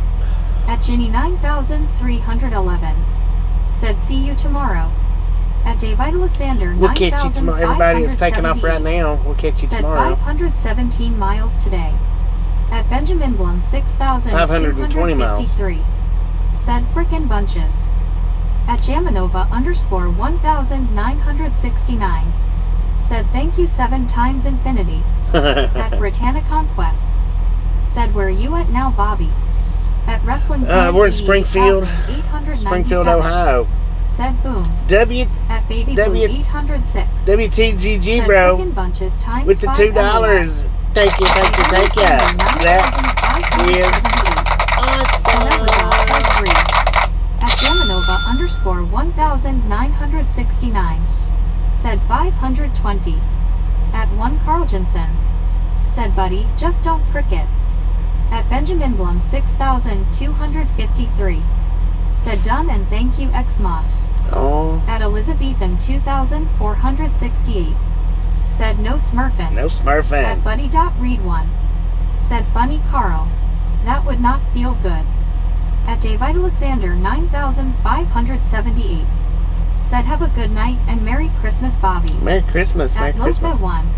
At Ginny 9311. Said see you tomorrow. At Dave Alexander We'll catch you tomorrow. Everybody is taking off right now. We'll catch you said tomorrow. 517 miles today. At Benjamin Blum 520 miles. 6,253. Said frickin' bunches. At Jamanova _ 1969. Said thank you 7 times infinity. At Britannic Conquest. Said where you at now, Bobby? At Wrestling We're in Springfield, 897. Ohio. Said boom. At Baby Blue 806. WTGG, Said bro. frickin' bunches times With the 5 $2. LOL. Thank you. That is awesome. At Jamanova _ 1969. Said 520. At 1 Carljensen. Said buddy, just don't cricket. At Benjamin Blum 6253. Said done and thank you Xmas. Oh, At Elizabethan 2468. Said no smurfin. no At smurfing. Buddy.Read1. Said funny Carl. That would not feel good. At Dave Alexander 9578. Said have a good night and Merry Christmas Bobby. Merry Christmas. Merry At Christmas. Lopa 1.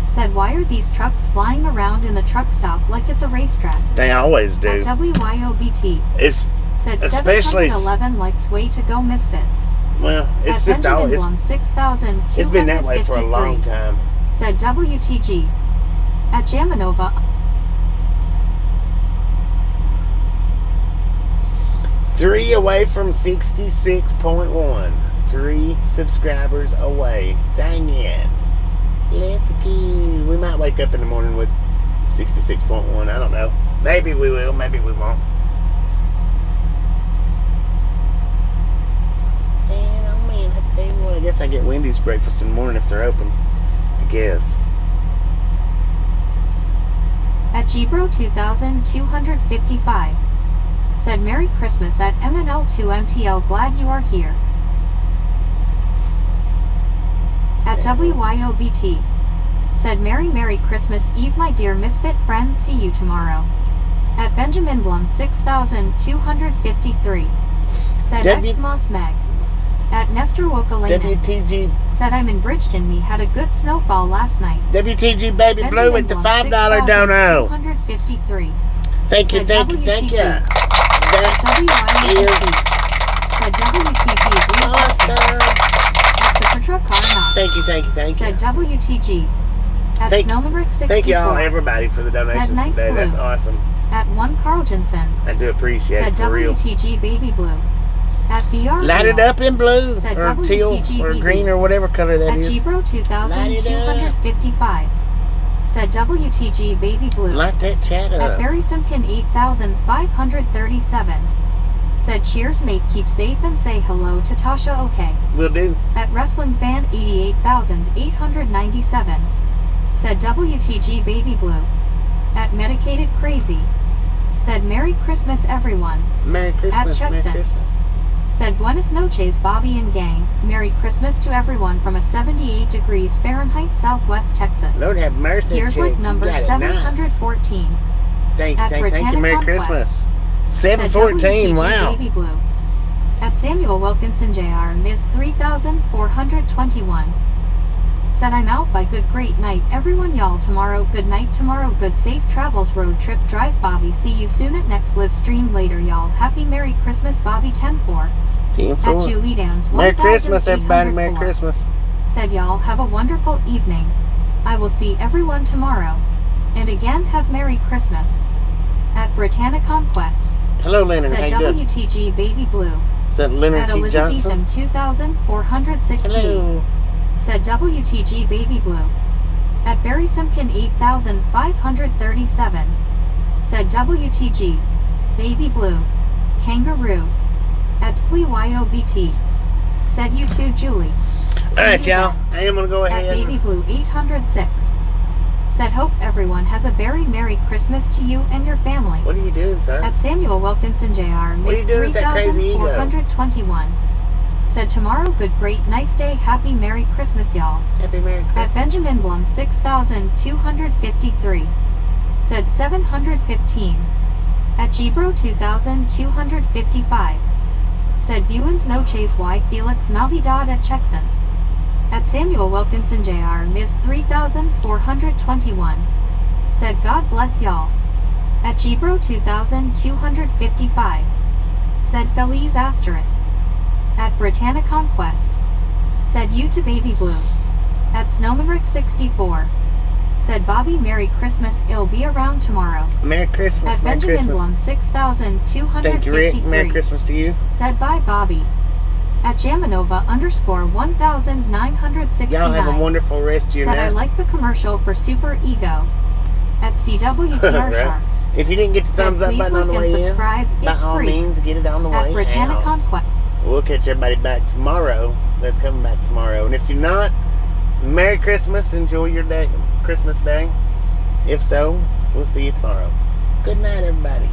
Said why are these trucks flying around in the truck stop like it's a racetrack? They always do. At WYOBT. It's Said especially 711 likes way to go Misfits. well, it's At just Benjamin always. Blum 6253. It's been that way for a long time. Said WTG. At Jamanova 3 away from 66.1. 3 subscribers away. Dang it. Let's go. We might wake up in the morning with 66.1. I don't know. Maybe we will. Maybe we won't. And oh man, I tell you what, I guess I get Wendy's breakfast in the morning if they're open. I guess. At Gbro 2255. Said Merry Christmas at MNL2MTL, glad you are here. At WYOBT. Said Merry Christmas Eve my dear Misfit friends, see you tomorrow. At Benjamin Blum 6253. Said Xmas Meg. At Nestor Wokalinen. WTG Said I'm in Bridgeton, me had a good snowfall last night. WTG Baby Blue with the $5 dono. 253. Thank you. Said That WYOBT. is Said WTG. awesome. At Sepultura Carna. Thank you. Said WTG. At Thank- Snowmaverick 64. Thank you all, everybody, for the donations Said nice today. That's blue. awesome. At 1 Carljensen. I do appreciate Said it for real. WTG Baby Blue. At BR. Light it up in blue Said or teal WTG or BB. green or whatever color that At is. Gbro 2255. said WTG Baby Blue. Light that chat At up. Barry Simpkin 8537, said cheers mate, keep safe and say hello to Tasha okay. Will do. At Wrestling Fan 88,897, said WTG Baby Blue. At Medicated Crazy, said Merry Christmas everyone. Merry Christmas, Merry Jackson. Christmas. Said Buenos noches Bobby and gang. Merry Christmas to everyone from a 78 degrees Fahrenheit Southwest Texas. Lord have mercy, Here's chicks. like number You got it 714. Nice. Thank you, At thank you. Britannica Merry Conquest. Christmas. Said 714, WTG wow. Baby Blue. At Samuel Wilkinson Jr. Ms. 3421. Said I'm out by good great night everyone y'all tomorrow good night tomorrow good safe travels road trip drive Bobby see you soon at next live stream later y'all happy Merry Christmas Bobby 104. Team At 4. Julie Dams Merry Christmas, everybody. Merry 1804. Christmas. Said y'all have a wonderful evening. I will see everyone tomorrow. And again have Merry Christmas. At Britannica Conquest. Hello, Leonard. How Said you doing? WTG Baby Blue. Is that Leonard At T. Johnson? Elizabethan 2416. Hello. Said WTG Baby Blue. At Barry Simpkin 8537. Said WTG Baby Blue. Kangaroo. At YOBT. Said you too Julie. Alright, y'all. I am going to go At ahead Baby and... Blue 806. Said hope everyone has a very Merry Christmas to you and your family. What are you doing, sir? At Samuel Wilkinson Jr. What are Miss you doing with that crazy ego? 3421. Said tomorrow good great nice day happy Merry Christmas y'all. Happy Merry Christmas. At Benjamin Blum 6253. Said 715. At Gbro 2255. Said Buens no chase y Felix Navidad at Checksant. At Samuel Wilkinson Jr. Ms. 3421. Said God bless y'all. At Gbro 2255. Said Feliz asterisk. At Britannica Conquest. Said you to Baby Blue. At Snowmanrick 64. Said Bobby Merry Christmas it'll be around tomorrow. Merry Christmas. At Merry Benjamin Christmas. Blum 6253. Thank you, Rick. Merry Christmas to you. Said bye Bobby. At Jamanova _1969. Y'all have a wonderful rest of your Said night. I like the commercial for Super Ego. At CWTR Right. Sharp. If you didn't get the Said thumbs up please button on look the and way in, subscribe. by It's all free. means, get it on the At way Britannica out. Conquest. We'll catch everybody back tomorrow. That's coming back tomorrow. And if you're not, Merry Christmas. Enjoy your day, Christmas day. If so, we'll see you tomorrow. Good night, everybody.